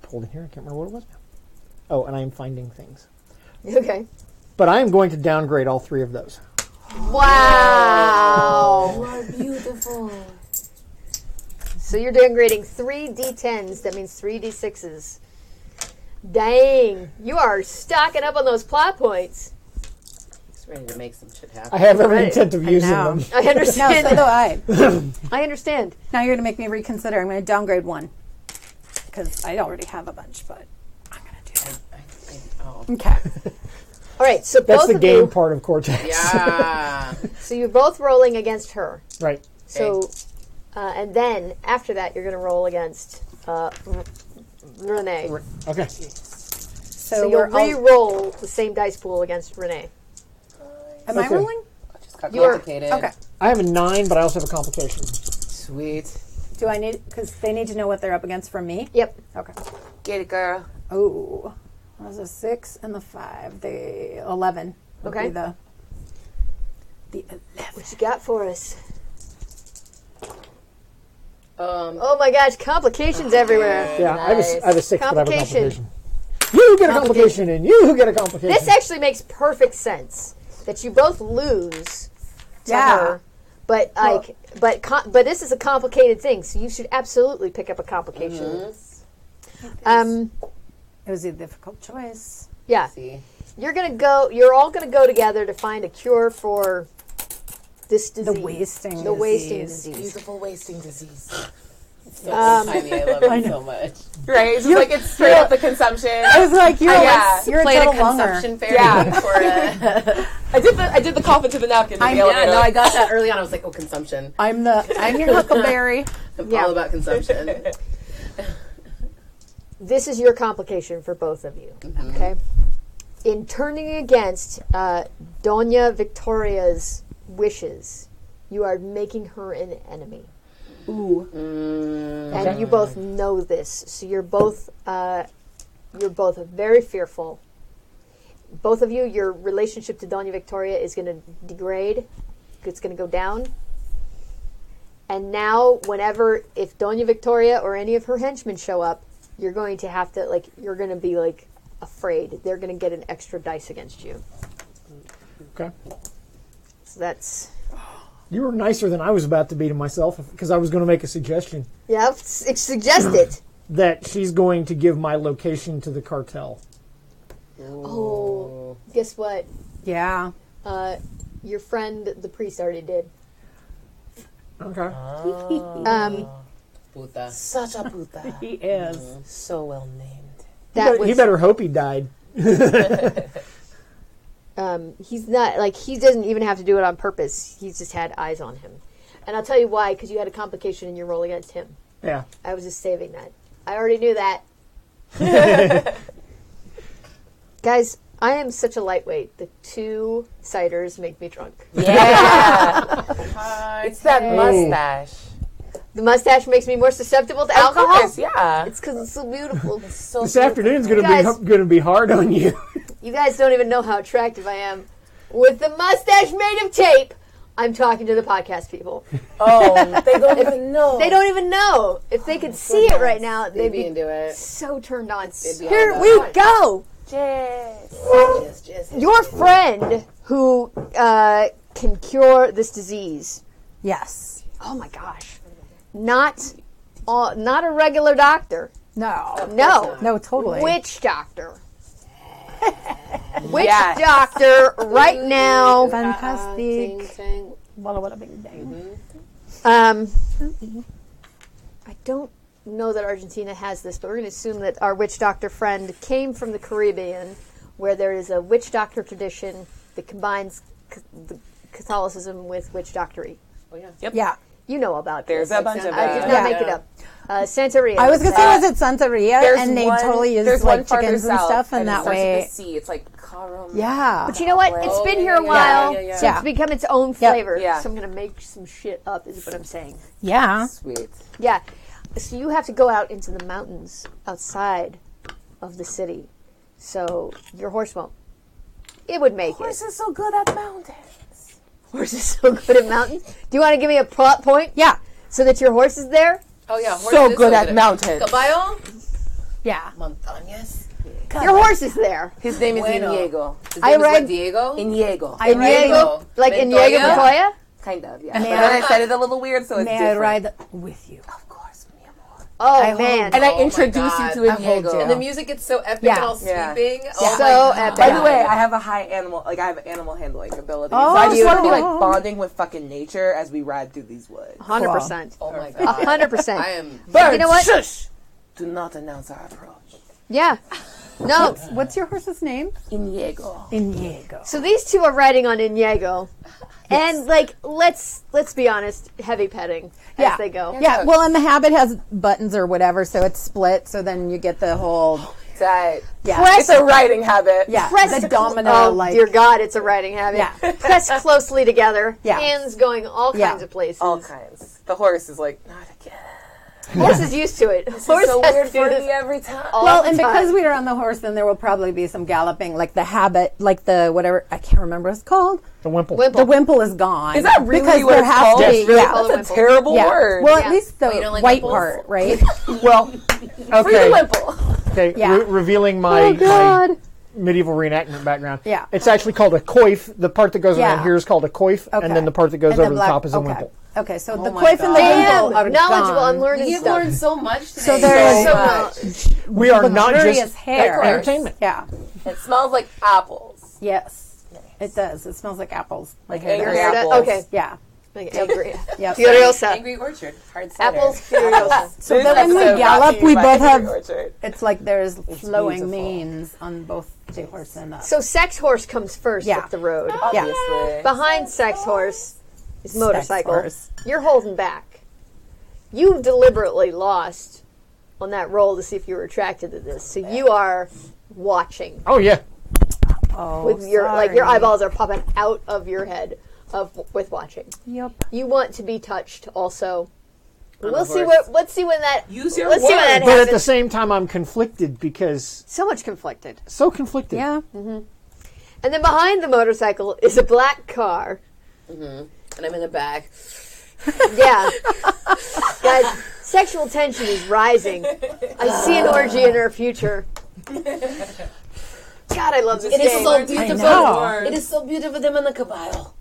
Speaker 5: pulled in here. I can't remember what it was now. Oh, and I am finding things.
Speaker 3: Okay.
Speaker 5: But I am going to downgrade all three of those.
Speaker 3: Wow.
Speaker 1: You are beautiful.
Speaker 3: So you're downgrading 3 D10s. That means 3 D6s. Dang. You are stocking up on those plot points.
Speaker 6: He's ready to make some shit happen.
Speaker 5: I have every
Speaker 3: Right.
Speaker 5: intent of using
Speaker 7: know.
Speaker 5: them.
Speaker 3: I
Speaker 7: No,
Speaker 3: understand.
Speaker 7: so do I.
Speaker 3: I understand.
Speaker 7: Now you're going to make me reconsider. I'm going to downgrade 1. Because I already have a bunch, but I'm going to do that.
Speaker 6: Oh.
Speaker 7: Okay.
Speaker 3: All right, so
Speaker 5: That's
Speaker 3: both
Speaker 5: the
Speaker 3: of
Speaker 5: game
Speaker 3: you.
Speaker 5: part of Cortex.
Speaker 6: Yeah.
Speaker 3: So you're both rolling against her.
Speaker 5: Right.
Speaker 3: So, and then after that, you're going to roll against Renee.
Speaker 5: Okay.
Speaker 3: So you'll
Speaker 7: we're all-
Speaker 3: re-roll the same dice pool against Renee.
Speaker 7: Am I
Speaker 5: Okay.
Speaker 7: rolling?
Speaker 6: Just got
Speaker 3: You're-
Speaker 6: complicated.
Speaker 7: Okay.
Speaker 5: I have a 9, but I also have a complication.
Speaker 6: Sweet.
Speaker 7: Do I need, because they need to know what they're up against from me?
Speaker 3: Yep.
Speaker 7: Okay.
Speaker 1: Get it, girl.
Speaker 7: Oh, that was a 6 and the 5. The 11. would
Speaker 3: Okay.
Speaker 7: be the 11.
Speaker 3: What you got for us?
Speaker 6: Um,
Speaker 3: Oh my gosh, complications everywhere.
Speaker 5: Yeah, I have a 6, but I have a
Speaker 3: Complication.
Speaker 5: complication. You get a complication, and you get a complication.
Speaker 3: This actually makes perfect sense that you both lose to
Speaker 7: Yeah.
Speaker 3: her, but like, but this is a complicated thing, so you should absolutely pick up a complication.
Speaker 7: It was a difficult choice.
Speaker 3: Yeah,
Speaker 6: see.
Speaker 3: you're all gonna go together to find a cure for this disease.
Speaker 7: The wasting
Speaker 3: The wasting
Speaker 7: disease.
Speaker 3: disease.
Speaker 1: Beautiful wasting disease.
Speaker 6: So tiny. I love it so much.
Speaker 1: Right? It's just like it's straight up the consumption.
Speaker 7: I was like, you're,
Speaker 1: yeah.
Speaker 7: you're a
Speaker 6: Played a
Speaker 7: total longer.
Speaker 6: consumption fairy
Speaker 1: Yeah.
Speaker 6: for a...
Speaker 1: I did the cough into the napkin. In the
Speaker 6: Yeah,
Speaker 1: elevator.
Speaker 6: no, I got that early on. I was like, oh, consumption.
Speaker 7: I'm your huckleberry.
Speaker 6: I'm
Speaker 3: Yeah.
Speaker 6: all about consumption.
Speaker 3: This is your complication for both of you. Okay. In turning against Doña Victoria's wishes, you are making her an enemy.
Speaker 7: Ooh.
Speaker 3: And you both know this, so you're both very fearful. Both of you, your relationship to Doña Victoria is going to degrade. It's going to go down. And now, if Doña Victoria or any of her henchmen show up, you're going to have to, you're going to be, afraid. They're going to get an extra dice against you.
Speaker 5: Okay.
Speaker 3: So that's...
Speaker 5: You were nicer than I was about to be to myself because I was going to make a suggestion
Speaker 3: Yeah, suggest it.
Speaker 5: that she's going to give my location to the cartel.
Speaker 3: Oh, guess what?
Speaker 7: Yeah.
Speaker 3: Your friend, the priest, already did.
Speaker 5: Okay.
Speaker 6: Puta.
Speaker 1: Such a puta.
Speaker 7: He is.
Speaker 1: So well named.
Speaker 5: He better hope he died.
Speaker 3: He's not, he doesn't even have to do it on purpose. He's just had eyes on him. And I'll tell you why, because you had a complication in your roll against him.
Speaker 5: Yeah.
Speaker 3: I was just saving that. I already knew that. Guys, I am such a lightweight. The 2 ciders make me drunk.
Speaker 1: Yeah. It's that mustache.
Speaker 3: The mustache makes me more susceptible to
Speaker 1: Of
Speaker 3: alcohol.
Speaker 1: course, yeah.
Speaker 3: It's because it's so beautiful.
Speaker 1: So
Speaker 5: This afternoon's going
Speaker 3: Guys.
Speaker 5: to be hard on you.
Speaker 3: You guys don't even know how attractive I am. With the mustache made of tape, I'm talking to the podcast people.
Speaker 1: Oh, they don't even know.
Speaker 3: They don't even know. If they could see it right now, they'd be
Speaker 6: into it.
Speaker 3: so turned on.
Speaker 6: be
Speaker 3: Here
Speaker 6: all
Speaker 3: we
Speaker 6: about
Speaker 3: go.
Speaker 6: Just
Speaker 3: Your friend who can cure this disease.
Speaker 7: Yes.
Speaker 3: Oh my gosh. Not a regular doctor.
Speaker 7: No.
Speaker 3: No.
Speaker 7: Totally.
Speaker 3: Witch doctor. Witch doctor right now.
Speaker 7: Fantastic. Walla walla bing bang.
Speaker 3: I don't know that Argentina has this, but we're going to assume that our witch doctor friend came from the Caribbean, where there is a witch doctor tradition that combines Catholicism with witch doctory.
Speaker 6: Oh yeah.
Speaker 1: Yep.
Speaker 7: Yeah.
Speaker 3: You know about
Speaker 1: There's
Speaker 3: this.
Speaker 1: a bunch of
Speaker 3: I did
Speaker 1: that.
Speaker 3: not make it up. Santeria.
Speaker 7: I was gonna say, was it Santeria?
Speaker 1: There's
Speaker 7: And they
Speaker 1: one-
Speaker 7: totally use
Speaker 1: there's one
Speaker 7: like
Speaker 1: farther
Speaker 7: chickens and
Speaker 1: south,
Speaker 7: stuff, and
Speaker 1: it
Speaker 7: that
Speaker 1: starts with
Speaker 7: way.
Speaker 1: a C. It's like Karam.
Speaker 7: Yeah.
Speaker 3: But you know what? It's been here a while,
Speaker 6: yeah.
Speaker 3: so
Speaker 7: Yeah.
Speaker 3: it's become its own flavor.
Speaker 1: Yeah.
Speaker 3: So I'm going to make some shit up, is what I'm saying.
Speaker 7: Yeah.
Speaker 1: Sweet.
Speaker 3: Yeah. So you have to go out into the mountains outside of the city. So your horse won't. It would make
Speaker 1: Horse
Speaker 3: it.
Speaker 1: is so good at mountains.
Speaker 3: Horse is so good at mountains. Do you want to give me a plot point?
Speaker 7: Yeah.
Speaker 3: So that your horse is there?
Speaker 6: Oh yeah.
Speaker 1: So good at mountains.
Speaker 6: Caballo.
Speaker 7: Yeah.
Speaker 6: Montañas.
Speaker 3: Your horse is there.
Speaker 1: His name is
Speaker 6: Bueno.
Speaker 1: Inigo.
Speaker 6: His
Speaker 3: I
Speaker 6: name is
Speaker 3: read-
Speaker 6: what, Diego.
Speaker 1: Inigo.
Speaker 3: Inigo? Like Inigo
Speaker 6: Montoya?
Speaker 3: Montoya?
Speaker 1: Kind of, yeah.
Speaker 7: May
Speaker 1: But
Speaker 7: I-
Speaker 1: then I said it a little weird, so it's
Speaker 7: May I
Speaker 1: different.
Speaker 7: ride with you?
Speaker 1: Of course, mi amor.
Speaker 3: Oh,
Speaker 7: I
Speaker 3: man.
Speaker 1: And I
Speaker 6: Oh my
Speaker 1: introduce
Speaker 6: God.
Speaker 1: you to
Speaker 7: I hold
Speaker 1: Inigo.
Speaker 7: you.
Speaker 6: And the music gets so epic
Speaker 7: Yeah.
Speaker 6: and all
Speaker 1: Yeah.
Speaker 6: sweeping.
Speaker 7: Yeah.
Speaker 6: Oh my
Speaker 3: So
Speaker 6: God.
Speaker 3: epic.
Speaker 1: By the way, I have a high animal, like I have animal handling ability.
Speaker 7: Oh,
Speaker 1: so I just want to be like
Speaker 7: beautiful.
Speaker 1: bonding with fucking nature as we ride through these woods.
Speaker 3: 100%.
Speaker 6: Oh my God.
Speaker 3: 100%.
Speaker 6: I am.
Speaker 1: Birds,
Speaker 3: You know what?
Speaker 1: shush! Do not announce our approach.
Speaker 3: Yeah. No.
Speaker 7: What's your horse's name?
Speaker 1: Inigo.
Speaker 7: Inigo.
Speaker 3: So these two are riding on Inigo. And like let's be honest, heavy petting
Speaker 7: Yeah.
Speaker 3: as they go.
Speaker 7: Yeah. Well, and the habit has buttons or whatever, so it's split. So then you get the whole.
Speaker 1: Tight.
Speaker 7: Yeah.
Speaker 1: It's a riding habit.
Speaker 7: Yeah.
Speaker 3: Press
Speaker 7: The domino,
Speaker 3: Oh
Speaker 7: like.
Speaker 3: dear God, it's a riding habit.
Speaker 7: Yeah.
Speaker 3: Press closely together.
Speaker 7: Yeah.
Speaker 3: Hands going all
Speaker 7: Yeah.
Speaker 3: kinds of places.
Speaker 1: All kinds. The horse is like, not again.
Speaker 3: Horse is used to it.
Speaker 1: It's
Speaker 3: Horse
Speaker 1: so
Speaker 3: has
Speaker 1: weird
Speaker 3: to do
Speaker 1: for
Speaker 3: this
Speaker 1: me every time.
Speaker 3: all
Speaker 7: Well,
Speaker 3: the
Speaker 7: and
Speaker 3: time.
Speaker 7: because we are on the horse, then there will probably be some galloping, like the habit, like the whatever, I can't remember what it's called.
Speaker 5: The wimple.
Speaker 3: Wimple.
Speaker 7: The wimple is gone.
Speaker 1: Is that really
Speaker 7: because
Speaker 1: what
Speaker 7: there
Speaker 1: it's
Speaker 7: has
Speaker 1: called?
Speaker 7: to
Speaker 3: Yes,
Speaker 7: be,
Speaker 3: really
Speaker 7: yeah.
Speaker 3: called
Speaker 1: That's a
Speaker 3: Wimple.
Speaker 1: terrible
Speaker 7: Yeah.
Speaker 1: word.
Speaker 7: Well,
Speaker 3: Yeah.
Speaker 7: at least the
Speaker 6: you don't like
Speaker 7: white
Speaker 6: wimples?
Speaker 7: part, right?
Speaker 5: Well,
Speaker 1: Free
Speaker 5: okay.
Speaker 1: the wimple.
Speaker 5: Okay,
Speaker 7: Yeah.
Speaker 5: revealing my,
Speaker 3: Oh God.
Speaker 5: my medieval reenactment background.
Speaker 7: Yeah.
Speaker 5: It's actually called a coif. The part that goes
Speaker 7: Yeah.
Speaker 5: around here is called a coif,
Speaker 7: Okay.
Speaker 5: and then the part that goes
Speaker 7: And
Speaker 5: over the
Speaker 7: black-
Speaker 5: top is a
Speaker 7: okay.
Speaker 5: wimple.
Speaker 7: Okay, so the
Speaker 6: my
Speaker 7: coif and the
Speaker 3: Damn,
Speaker 7: wimple are
Speaker 3: knowledgeable.
Speaker 7: gone.
Speaker 3: I'm learning
Speaker 6: You've
Speaker 3: stuff.
Speaker 6: learned so much today.
Speaker 7: So there is
Speaker 3: So much.
Speaker 5: We are not
Speaker 7: luxurious
Speaker 5: just
Speaker 7: hair.
Speaker 5: entertainment.
Speaker 7: Yeah.
Speaker 1: It smells like apples.
Speaker 7: Yes. It does. It smells like apples.
Speaker 1: Like
Speaker 7: My hair
Speaker 1: angry
Speaker 7: does.
Speaker 1: apples.
Speaker 3: Okay.
Speaker 7: Yeah.
Speaker 3: Like angry.
Speaker 7: Yep.
Speaker 3: Furiosa.
Speaker 6: Angry Orchard. Hard cider.
Speaker 3: Apples. Furiosa.
Speaker 7: So
Speaker 1: This
Speaker 7: then when we
Speaker 1: episode brought
Speaker 7: gallop,
Speaker 1: to you
Speaker 7: we
Speaker 1: by
Speaker 7: both
Speaker 1: Angry
Speaker 7: have.
Speaker 1: Orchard.
Speaker 7: It's like there's flowing
Speaker 1: beautiful.
Speaker 7: manes on both the horse and us.
Speaker 3: So sex horse comes first
Speaker 7: Yeah.
Speaker 3: up the road.
Speaker 7: Yeah.
Speaker 1: Obviously.
Speaker 3: Behind sex horse is motorcycle.
Speaker 7: horse.
Speaker 3: You're holding back. You deliberately lost on that roll to see if you were attracted to this. So you are watching
Speaker 5: Oh yeah.
Speaker 7: Oh,
Speaker 3: with your like your eyeballs are popping out of your head with watching.
Speaker 7: Yep.
Speaker 3: You want to be touched also. We'll
Speaker 6: a
Speaker 3: see
Speaker 6: horse.
Speaker 3: let's see when that
Speaker 6: Use your
Speaker 3: let's see when that
Speaker 6: words.
Speaker 5: But at
Speaker 3: happens.
Speaker 5: the same time, I'm conflicted because
Speaker 3: So much conflicted.
Speaker 5: so conflicted.
Speaker 7: Yeah.
Speaker 3: And then behind the motorcycle is a black car.
Speaker 6: And I'm in the back.
Speaker 3: Yeah. Guys, sexual tension is rising. I see an orgy in our future. God, I love this
Speaker 6: It is
Speaker 3: game.
Speaker 6: so beautiful.
Speaker 7: know.
Speaker 6: It is so beautiful them on the caballo.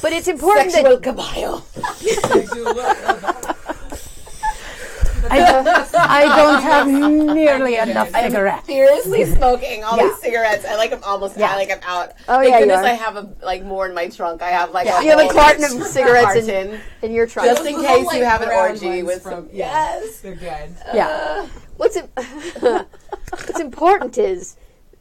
Speaker 3: But it's important
Speaker 6: Sexual
Speaker 3: that
Speaker 6: caballo.
Speaker 7: I don't have nearly enough cigarettes.
Speaker 6: Furiously smoking all
Speaker 7: Yeah.
Speaker 6: these cigarettes. I like I'm almost
Speaker 7: Yeah.
Speaker 6: I like I'm out.
Speaker 3: Oh,
Speaker 6: Thank
Speaker 3: yeah, you
Speaker 6: goodness
Speaker 3: are.
Speaker 6: I have more in my trunk. I have like
Speaker 3: you have a
Speaker 6: whole
Speaker 3: carton of cigarettes
Speaker 6: carton.
Speaker 3: in your trunk.
Speaker 6: Just in case you have an orgy with some yes.
Speaker 9: They're good.
Speaker 7: Yeah.
Speaker 3: What's important is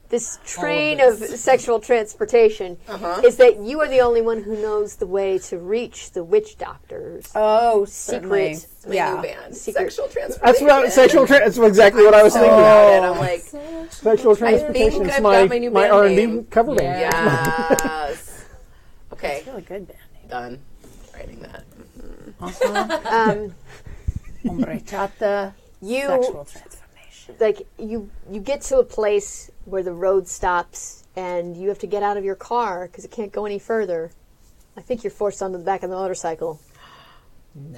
Speaker 3: this train of sexual transportation is that you are the only one who knows the way to reach the witch doctors.
Speaker 7: Oh,
Speaker 3: Secret.
Speaker 7: secret.
Speaker 6: My new band.
Speaker 3: Secret.
Speaker 6: Sexual transportation.
Speaker 5: That's what that's exactly what I was thinking.
Speaker 6: And I'm like,
Speaker 5: Sexual transportation. It's
Speaker 6: I've
Speaker 5: my
Speaker 6: got my new
Speaker 5: my
Speaker 6: band
Speaker 5: R&B
Speaker 6: name.
Speaker 5: cover band.
Speaker 6: yes. Okay,
Speaker 7: Really good band name.
Speaker 6: done. Writing that.
Speaker 7: Hombre chata.
Speaker 3: You
Speaker 7: Sexual transformation.
Speaker 3: like you get to a place where the road stops and you have to get out of your car because it can't go any further. I think you're forced onto the back of the motorcycle.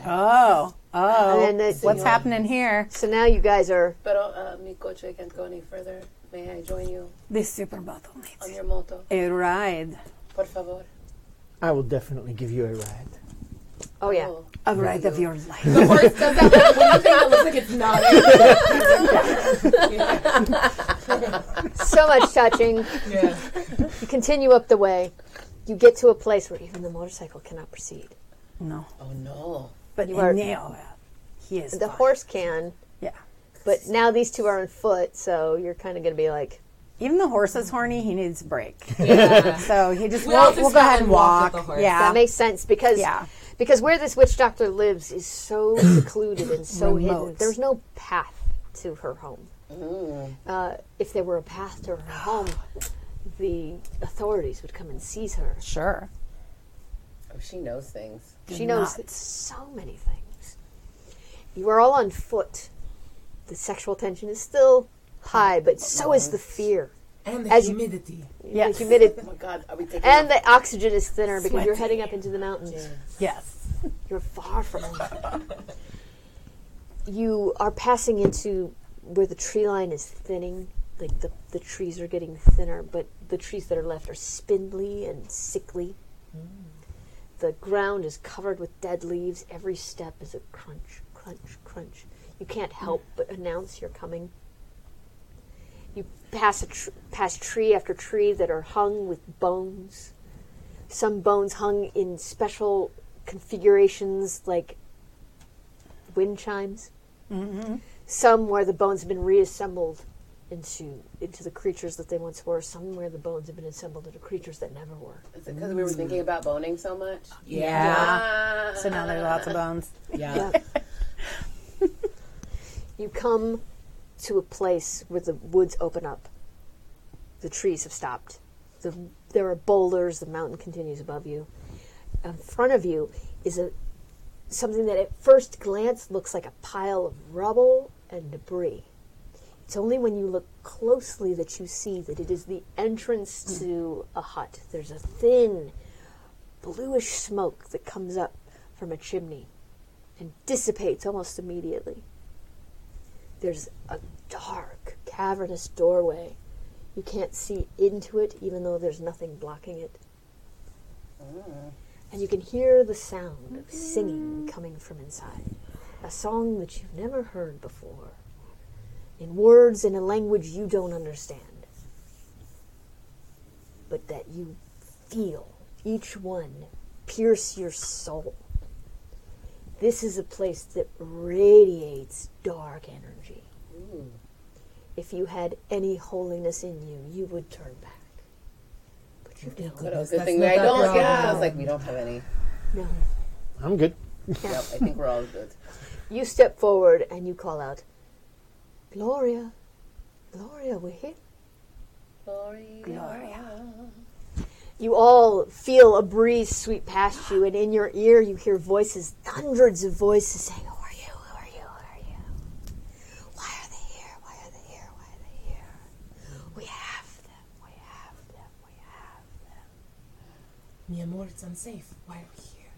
Speaker 7: Oh.
Speaker 3: And then
Speaker 7: What's happening here?
Speaker 3: so now you guys are
Speaker 6: Pero mi coche can't go any further. May I join you
Speaker 7: This supermodel
Speaker 6: on
Speaker 7: needs
Speaker 6: your moto?
Speaker 7: a ride.
Speaker 6: Por favor.
Speaker 5: I will definitely give you a ride.
Speaker 3: oh yeah.
Speaker 6: Oh.
Speaker 7: A ride of your life.
Speaker 6: The horse does that when you think it looks like it's not.
Speaker 3: So much touching.
Speaker 9: Yeah.
Speaker 3: You continue up the way. You get to a place where even the motorcycle cannot proceed.
Speaker 7: No.
Speaker 6: Oh no.
Speaker 7: But
Speaker 3: You are-
Speaker 7: Neo, he is
Speaker 3: The
Speaker 7: fine.
Speaker 3: horse can,
Speaker 7: Yeah.
Speaker 3: but now these two are on foot, so you're kind of going to be like,
Speaker 4: Even the horse is horny. He needs a break.
Speaker 6: Yeah.
Speaker 4: So he just
Speaker 1: We'll
Speaker 4: we'll go ahead and walk.
Speaker 1: with the horse.
Speaker 4: Yeah.
Speaker 3: That makes sense because where this witch doctor lives is so secluded and so hidden.
Speaker 4: Remote.
Speaker 3: There's no path to her home. If there were a path to her home, the authorities would come and seize her.
Speaker 4: Sure.
Speaker 6: Oh, she knows things.
Speaker 3: She knows so many things. You are all on foot. The sexual tension is still high, but so is the fear.
Speaker 1: And the humidity.
Speaker 3: The humidity.
Speaker 6: Oh my God, are we taking?
Speaker 3: And the oxygen is thinner because you're heading up into the mountains.
Speaker 4: Yes.
Speaker 3: You're far from home. You are passing into where the tree line is thinning. Like the trees are getting thinner, but the trees that are left are spindly and sickly. The ground is covered with dead leaves. Every step is a crunch, crunch, crunch. You can't help but announce you're coming. You pass past tree after tree that are hung with bones. Some bones hung in special configurations like wind chimes. Mm-hmm. Some where the bones have been reassembled into the creatures that they once were. Some where the bones have been assembled into creatures that never were.
Speaker 6: Is it because we were thinking about boning so much?
Speaker 4: Yeah. So now there's lots of bones.
Speaker 6: Yeah.
Speaker 3: You come to a place where the woods open up. The trees have stopped. There are boulders. The mountain continues above you. In front of you is something that at first glance looks like a pile of rubble and debris. It's only when you look closely that you see that it is the entrance to a hut. There's a thin, bluish smoke that comes up from a chimney and dissipates almost immediately. There's a dark, cavernous doorway. You can't see into it, even though there's nothing blocking it. And you can hear the sound of singing coming from inside. A song that you've never heard before. In words in a language you don't understand. But that you feel, each one, pierce your soul. This is a place that radiates dark energy. If you had any holiness in you, you would turn back. But you don't.
Speaker 6: Good thing I don't. Yeah, I was like, we don't have any.
Speaker 3: No.
Speaker 5: I'm good.
Speaker 6: Yep, I think we're all good.
Speaker 3: You step forward and you call out, Gloria, Gloria, we're here.
Speaker 6: Gloria.
Speaker 3: You all feel a breeze sweep past you, and in your ear you hear voices, hundreds of voices saying, Who are you? Who are you? Who are you? Why are they here? Why are they here? Why are they here? We have them. We have them. We have them.
Speaker 1: Mi amor, it's unsafe. Why are we here?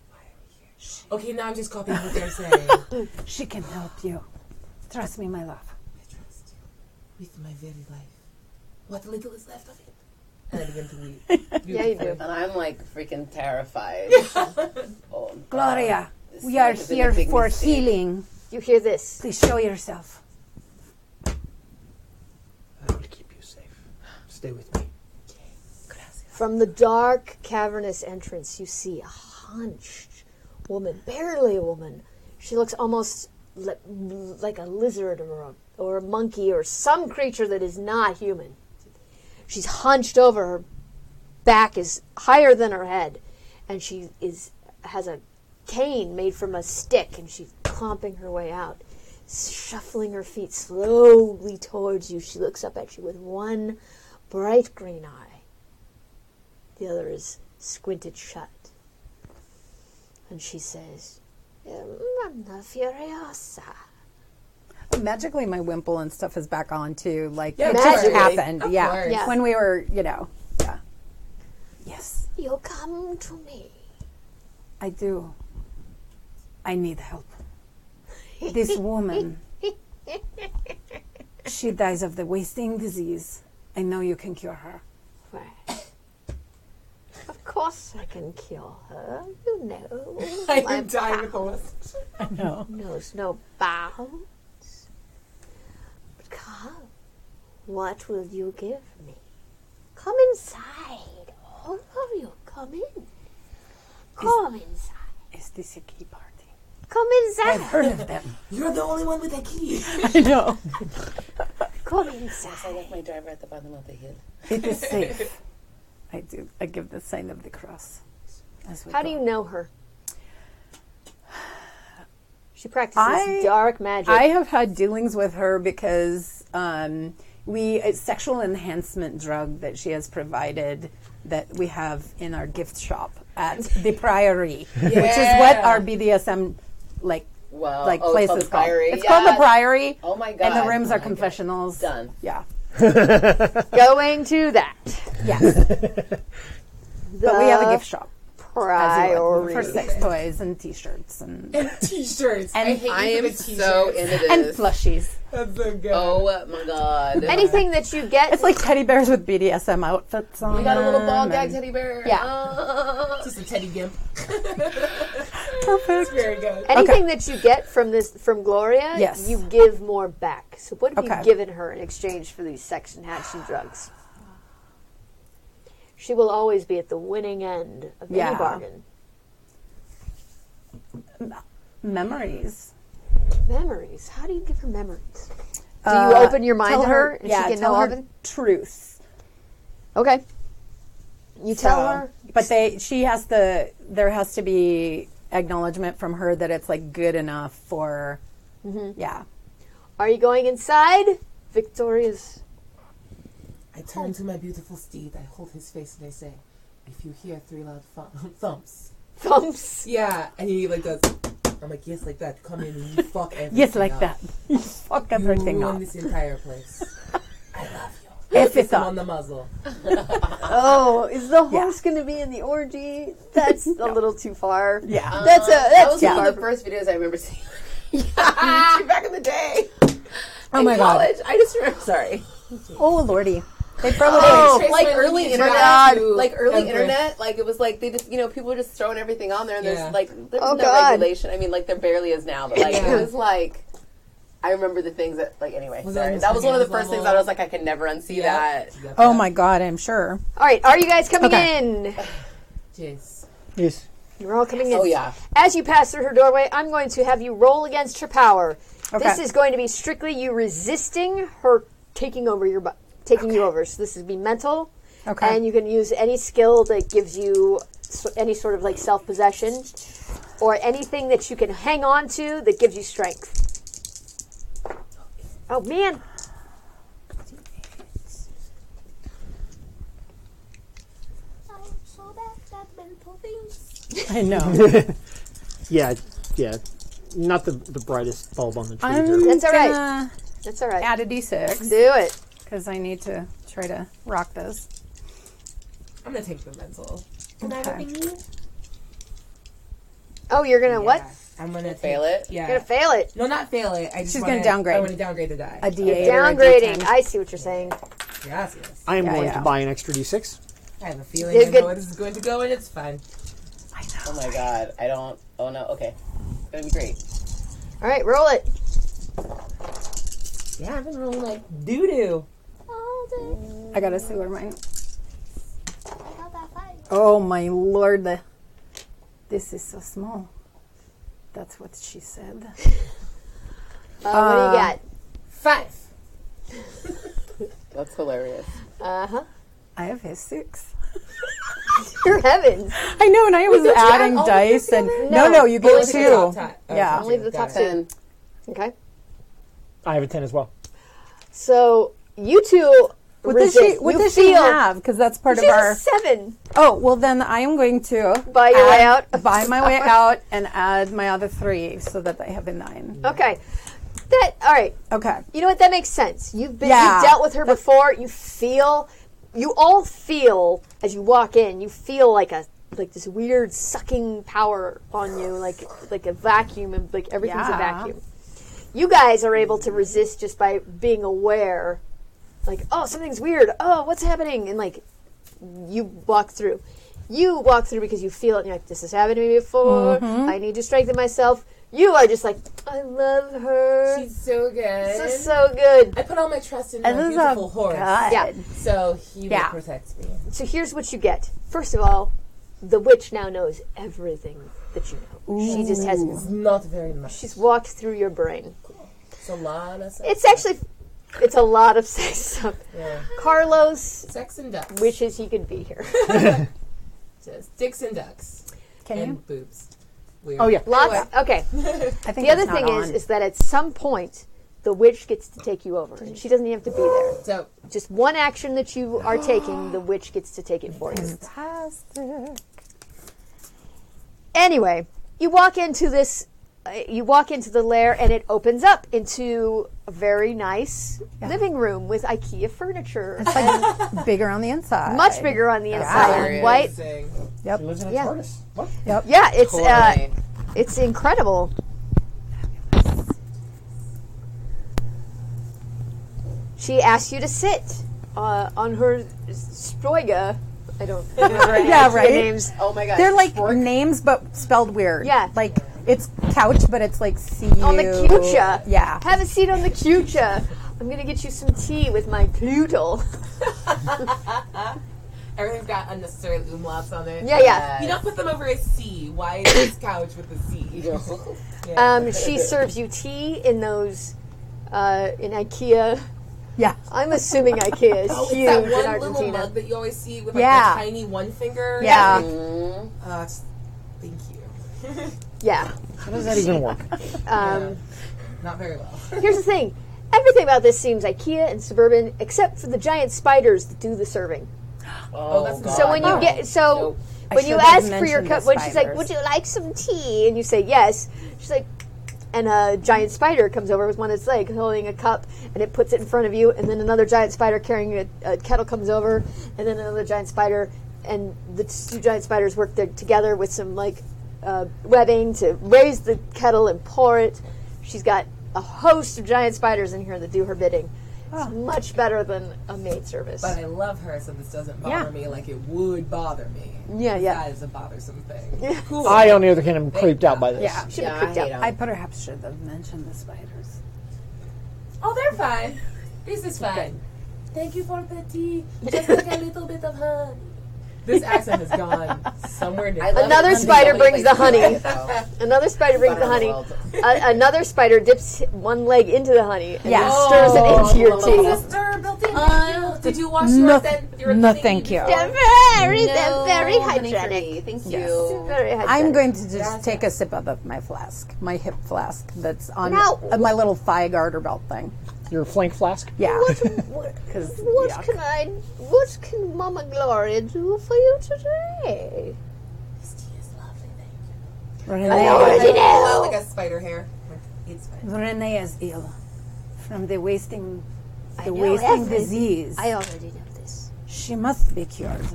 Speaker 1: Why are we here? Shh. Okay, now I'm just copying what they're saying.
Speaker 4: She can help you. Trust me, my love.
Speaker 1: I trust you with my very life. What little is left of it. And I begin to weep.
Speaker 3: Yeah, you do.
Speaker 6: And I'm like freaking terrified. Oh,
Speaker 4: Gloria,
Speaker 6: this
Speaker 4: we are
Speaker 6: might have been a
Speaker 4: here
Speaker 6: big
Speaker 4: for
Speaker 6: mistake.
Speaker 4: healing.
Speaker 3: You hear this.
Speaker 4: Please show yourself.
Speaker 5: I will keep you safe. Stay with me.
Speaker 3: From the dark, cavernous entrance, you see a hunched woman, barely a woman. She looks almost like a lizard or a monkey or some creature that is not human. She's hunched over. Her back is higher than her head, and she has a cane made from a stick, and she's clomping her way out, shuffling her feet slowly towards you. She looks up at you with one bright green eye. The other is squinted shut. And she says, Manna Furiosa.
Speaker 4: Magically, my wimple and stuff is back on too. Like
Speaker 1: Yeah,
Speaker 4: it just
Speaker 3: magically.
Speaker 4: happened.
Speaker 1: Of
Speaker 4: Yeah.
Speaker 1: course.
Speaker 3: Yeah.
Speaker 4: When we were, yeah. Yes,
Speaker 3: You come to me.
Speaker 4: I do. I need help. This woman, she dies of the wasting disease. I know you can cure her.
Speaker 3: Right. Of course I can cure her. You know.
Speaker 1: I'm dying with the list.
Speaker 4: I know.
Speaker 3: Knows no bounds. But come, what will you give me? Come inside. All of you, come in. Come inside.
Speaker 4: Is this a key party?
Speaker 3: Come inside.
Speaker 4: I've heard of them.
Speaker 1: You're the only one with a key.
Speaker 4: I know.
Speaker 3: Come
Speaker 6: Yes, I
Speaker 3: inside.
Speaker 6: left my driver at the bottom of the hill.
Speaker 4: It is safe. I do. I give the sign of the cross. As we
Speaker 3: How
Speaker 4: go.
Speaker 3: do you know her? She practices dark magic.
Speaker 4: I have had dealings with her because a sexual enhancement drug that she has provided that we have in our gift shop at the Priory, which is what our BDSM
Speaker 6: Wow.
Speaker 4: place
Speaker 6: it's called
Speaker 4: is
Speaker 6: the
Speaker 4: called.
Speaker 6: Priory.
Speaker 4: It's called the Priory.
Speaker 6: Oh my god.
Speaker 4: And the rooms
Speaker 6: Oh
Speaker 4: are
Speaker 6: my
Speaker 4: confessionals.
Speaker 6: God. Done.
Speaker 4: Yeah.
Speaker 3: Going to that.
Speaker 4: Yes. But we have a gift shop.
Speaker 3: Priory.
Speaker 4: For sex toys and T-shirts and
Speaker 1: T-shirts.
Speaker 4: And
Speaker 1: I hate
Speaker 6: I
Speaker 1: you
Speaker 6: am
Speaker 1: for the
Speaker 6: so
Speaker 1: t-shirts.
Speaker 6: into
Speaker 4: and
Speaker 6: this.
Speaker 4: plushies.
Speaker 1: That's so good.
Speaker 6: Oh my god.
Speaker 3: Anything that you get.
Speaker 4: It's like teddy bears with BDSM outfits on.
Speaker 6: We got a little ball
Speaker 4: them
Speaker 6: gag
Speaker 4: and-
Speaker 6: teddy bear.
Speaker 3: Yeah.
Speaker 1: Just a teddy gimp.
Speaker 4: Perfect.
Speaker 1: Very good.
Speaker 3: Anything that you get from Gloria,
Speaker 4: Yes.
Speaker 3: you give more back. So what have
Speaker 4: Okay.
Speaker 3: you given her in exchange for these sex enhancing drugs? She will always be at the winning end of any
Speaker 4: Yeah.
Speaker 3: bargain.
Speaker 4: Memories.
Speaker 3: Memories. How do you give her memories? Do you open your mind
Speaker 4: Tell
Speaker 3: to her and
Speaker 4: yeah,
Speaker 3: she can
Speaker 4: tell
Speaker 3: know
Speaker 4: her
Speaker 3: of it?
Speaker 4: truth.
Speaker 3: Okay. You tell
Speaker 4: So-
Speaker 3: her.
Speaker 4: But there has to be acknowledgement from her that it's like good enough for, yeah.
Speaker 3: Are you going inside? Victoria's.
Speaker 1: I turn to my beautiful steed. I hold his face and I say, "If you hear 3 loud thumps."
Speaker 3: Thumps.
Speaker 1: Yeah, and he like does. I'm like, yes, like that. Come in and you fuck everything
Speaker 4: Yes, like
Speaker 1: up.
Speaker 4: that. You fuck
Speaker 1: You
Speaker 4: everything
Speaker 1: ruin
Speaker 4: up.
Speaker 1: this entire place. I love you.
Speaker 4: If
Speaker 1: Kiss
Speaker 4: it's
Speaker 1: him
Speaker 4: up.
Speaker 1: on the muzzle.
Speaker 3: Oh, is the
Speaker 4: Yeah.
Speaker 3: horse going to be in the orgy? That's a little too far.
Speaker 4: Yeah.
Speaker 3: That's
Speaker 6: That was
Speaker 3: too
Speaker 6: one
Speaker 3: far.
Speaker 6: of the first videos I remember seeing. YouTube back in the day.
Speaker 4: Oh
Speaker 6: in
Speaker 4: my God.
Speaker 6: college. I just remember. Sorry.
Speaker 4: Oh, Lordy. They probably
Speaker 6: Oh, like
Speaker 1: my
Speaker 6: early
Speaker 1: lineage
Speaker 6: internet,
Speaker 1: back to
Speaker 6: like early
Speaker 1: Empress.
Speaker 6: internet, like it was like they just, people were just throwing everything on there, and
Speaker 1: Yeah.
Speaker 6: there's there was
Speaker 3: Oh,
Speaker 6: no
Speaker 3: God.
Speaker 6: regulation. I mean, like there barely is now, but like
Speaker 1: Yeah.
Speaker 6: it was like I remember the things that anyway.
Speaker 1: Was
Speaker 6: Sorry,
Speaker 1: that
Speaker 6: that was one of the
Speaker 1: Mr.
Speaker 6: first things
Speaker 1: Hands
Speaker 6: I was like, I can never unsee that.
Speaker 1: Yep.
Speaker 4: Oh my God, I'm sure.
Speaker 3: All right, are you guys coming
Speaker 4: Okay.
Speaker 3: in?
Speaker 1: Jeez.
Speaker 5: Yes.
Speaker 3: You're all coming in.
Speaker 6: Oh yeah.
Speaker 3: As you pass through her doorway, I'm going to have you roll against her power.
Speaker 4: Okay.
Speaker 3: This is going to be strictly you resisting her taking over you over. So this is be mental.
Speaker 4: Okay.
Speaker 3: And you can use any skill that gives you any sort of like self-possession or anything that you can hang on to that gives you strength. Oh, man.
Speaker 4: I know.
Speaker 5: Yeah. Not the brightest bulb on the tree.
Speaker 4: I'm
Speaker 5: here.
Speaker 3: That's all right.
Speaker 4: gonna
Speaker 3: That's all right.
Speaker 4: add a D6
Speaker 3: Do it.
Speaker 4: because I need to try to rock this.
Speaker 1: I'm gonna take the mental.
Speaker 4: Okay.
Speaker 3: Oh, you're going to what?
Speaker 1: I'm gonna
Speaker 6: Fail it?
Speaker 1: Yeah.
Speaker 3: You're going to fail it.
Speaker 1: No, not fail it. I just
Speaker 4: She's
Speaker 1: wanna,
Speaker 4: gonna downgrade.
Speaker 1: I want to downgrade the die.
Speaker 4: A D8 or a
Speaker 3: Downgrading.
Speaker 4: D10.
Speaker 3: I see what you're saying.
Speaker 1: Yes.
Speaker 5: I am
Speaker 4: Yeah,
Speaker 5: going
Speaker 4: yeah.
Speaker 5: to buy an extra D6.
Speaker 1: I have a feeling
Speaker 3: You're
Speaker 1: I know
Speaker 3: good.
Speaker 1: where this is going to go, and it's fun.
Speaker 6: Oh my god. I don't. Oh no. Okay. It's gonna be great.
Speaker 3: All right, roll it.
Speaker 1: Yeah, I've been rolling like doo doo.
Speaker 4: I gotta see where mine. Oh my lord, this is so small. That's what she said.
Speaker 3: What do you got?
Speaker 1: 5.
Speaker 6: That's hilarious.
Speaker 3: Uh-huh.
Speaker 4: I have a 6.
Speaker 3: Your heavens.
Speaker 4: I know, and I was adding
Speaker 1: all
Speaker 4: dice,
Speaker 1: the
Speaker 4: and
Speaker 1: together?
Speaker 4: no, you
Speaker 1: Only
Speaker 4: get
Speaker 1: to the top
Speaker 4: 2.
Speaker 1: tie.
Speaker 4: Yeah.
Speaker 3: Only the top
Speaker 1: Got it.
Speaker 3: 2. Okay.
Speaker 5: I have a 10 as well.
Speaker 3: So you two
Speaker 4: What does
Speaker 3: resist.
Speaker 4: she? What
Speaker 3: You
Speaker 4: does she
Speaker 3: feel-
Speaker 4: have? Because that's part
Speaker 3: She
Speaker 4: of
Speaker 3: has
Speaker 4: our.
Speaker 3: a 7.
Speaker 4: Oh well, then I am going to
Speaker 3: Buy your way out.
Speaker 4: buy my way out, and add my other 3 so that I have a 9.
Speaker 3: Okay. All right.
Speaker 4: Okay.
Speaker 3: You know what? That makes sense. You've
Speaker 4: Yeah.
Speaker 3: dealt with her before. You all feel as you walk in. You feel like this weird sucking power on you, like a vacuum, and like everything's a
Speaker 4: Yeah.
Speaker 3: vacuum. You guys are able to resist just by being aware, like, oh, something's weird. Oh, what's happening? And like, you walk through. You walk through because you feel it. And you're like, this has happened to me before. I need to strengthen myself. You are just like, I love her.
Speaker 1: She's so good.
Speaker 3: This is so good.
Speaker 1: I put all my trust in my
Speaker 4: This is
Speaker 1: beautiful
Speaker 4: a
Speaker 1: horse.
Speaker 4: god.
Speaker 3: Yeah.
Speaker 1: So he
Speaker 4: Yeah.
Speaker 1: will protect me.
Speaker 3: So here's what you get. First of all, the witch now knows everything that you know. She just has.
Speaker 1: It's not very much.
Speaker 3: She's walked through your brain.
Speaker 1: It's a lot of stuff.
Speaker 3: It's actually It's a lot of sex stuff.
Speaker 6: Yeah.
Speaker 3: Carlos
Speaker 6: Sex and ducks.
Speaker 3: wishes he could be here.
Speaker 6: Just dicks and ducks.
Speaker 7: Can
Speaker 6: and
Speaker 7: you?
Speaker 6: boobs. Weird.
Speaker 5: Oh yeah.
Speaker 3: Lots. Okay.
Speaker 7: I think
Speaker 3: The other
Speaker 7: it's not
Speaker 3: thing
Speaker 7: on.
Speaker 3: is that at some point, the witch gets to take you over, and she doesn't even have to be there.
Speaker 6: So,
Speaker 3: Just one action that you are taking, the witch gets to take it for you.
Speaker 7: fantastic.
Speaker 3: Anyway, you walk into this. You walk into the lair, and it opens up into a very nice living room with IKEA furniture.
Speaker 7: It's like bigger on the inside.
Speaker 3: Much bigger on the inside.
Speaker 6: very
Speaker 3: White.
Speaker 6: interesting.
Speaker 5: She lives in a
Speaker 3: Yeah.
Speaker 5: TARDIS. What?
Speaker 3: Yeah, it's
Speaker 6: Totally.
Speaker 3: it's incredible. She asked you to sit on her stroiga. I don't remember any
Speaker 7: Yeah,
Speaker 3: of the
Speaker 7: right?
Speaker 3: names.
Speaker 6: Oh my god.
Speaker 7: They're like names, but spelled weird.
Speaker 3: Yeah.
Speaker 7: Like it's couch, but it's like C.
Speaker 3: On the cucha.
Speaker 7: Yeah.
Speaker 3: Have a seat on the cucha. I'm gonna get you some tea with my Pluto.
Speaker 6: Everything's got unnecessary umlauts on it.
Speaker 3: Yeah.
Speaker 6: You don't put them over a C. Why is this couch with a C?
Speaker 3: She serves you tea in those in IKEA.
Speaker 7: Yeah.
Speaker 3: I'm assuming IKEA is
Speaker 6: Oh,
Speaker 3: huge
Speaker 6: it's that
Speaker 3: in
Speaker 6: one little
Speaker 3: Argentina.
Speaker 6: mug that you always see with like
Speaker 7: Yeah.
Speaker 6: the tiny one finger.
Speaker 7: Yeah.
Speaker 6: Thank you.
Speaker 3: Yeah.
Speaker 5: How does that even work?
Speaker 6: Not very well.
Speaker 3: Here's the thing. Everything about this seems IKEA and suburban, except for the giant spiders that do the serving.
Speaker 6: Oh, that's
Speaker 3: So when you get when you
Speaker 7: should have
Speaker 3: ask for your
Speaker 7: mentioned
Speaker 3: cup,
Speaker 7: the
Speaker 3: when she's like,
Speaker 7: spiders.
Speaker 3: "Would you like some tea?" and you say yes, she's like, and a giant spider comes over with one of its legs, holding a cup, and it puts it in front of you, and then another giant spider carrying a kettle comes over, and then another giant spider, and the two giant spiders work there together with some webbing to raise the kettle and pour it. She's got a host of giant spiders in here that do her bidding. It's much better than a maid service.
Speaker 6: But I love her, so this doesn't bother me like it would bother me.
Speaker 3: Yeah.
Speaker 6: That is a bothersome thing. Cool.
Speaker 5: I, on the other hand, am creeped out by this.
Speaker 7: Yeah.
Speaker 3: Should have creeped out.
Speaker 7: I perhaps should have mentioned the spiders.
Speaker 6: Oh, they're fine. This is fine. Thank you for the tea. Just like a little bit of honey. This accent has gone somewhere new.
Speaker 3: Another spider brings the honey. Another spider brings the honey. Another spider dips one leg into the honey and then stirs it into your tea.
Speaker 6: Sister, built-in. Did you wash yours then?
Speaker 7: No, thank you.
Speaker 3: They're very hygienic.
Speaker 6: Thank you.
Speaker 3: Very hygienic.
Speaker 7: I'm going to just take a sip out of my flask, my hip flask that's on
Speaker 3: Now-
Speaker 7: my little thigh garter belt thing.
Speaker 5: Your flank flask?
Speaker 7: Yeah.
Speaker 3: What can Mama Gloria do for you today?
Speaker 6: This tea is lovely, thank you.
Speaker 7: Renee,
Speaker 6: I like a spider hair. It's fine.
Speaker 7: Renee is ill from the wasting
Speaker 3: everything.
Speaker 7: disease.
Speaker 3: I already know this.
Speaker 7: She must be cured.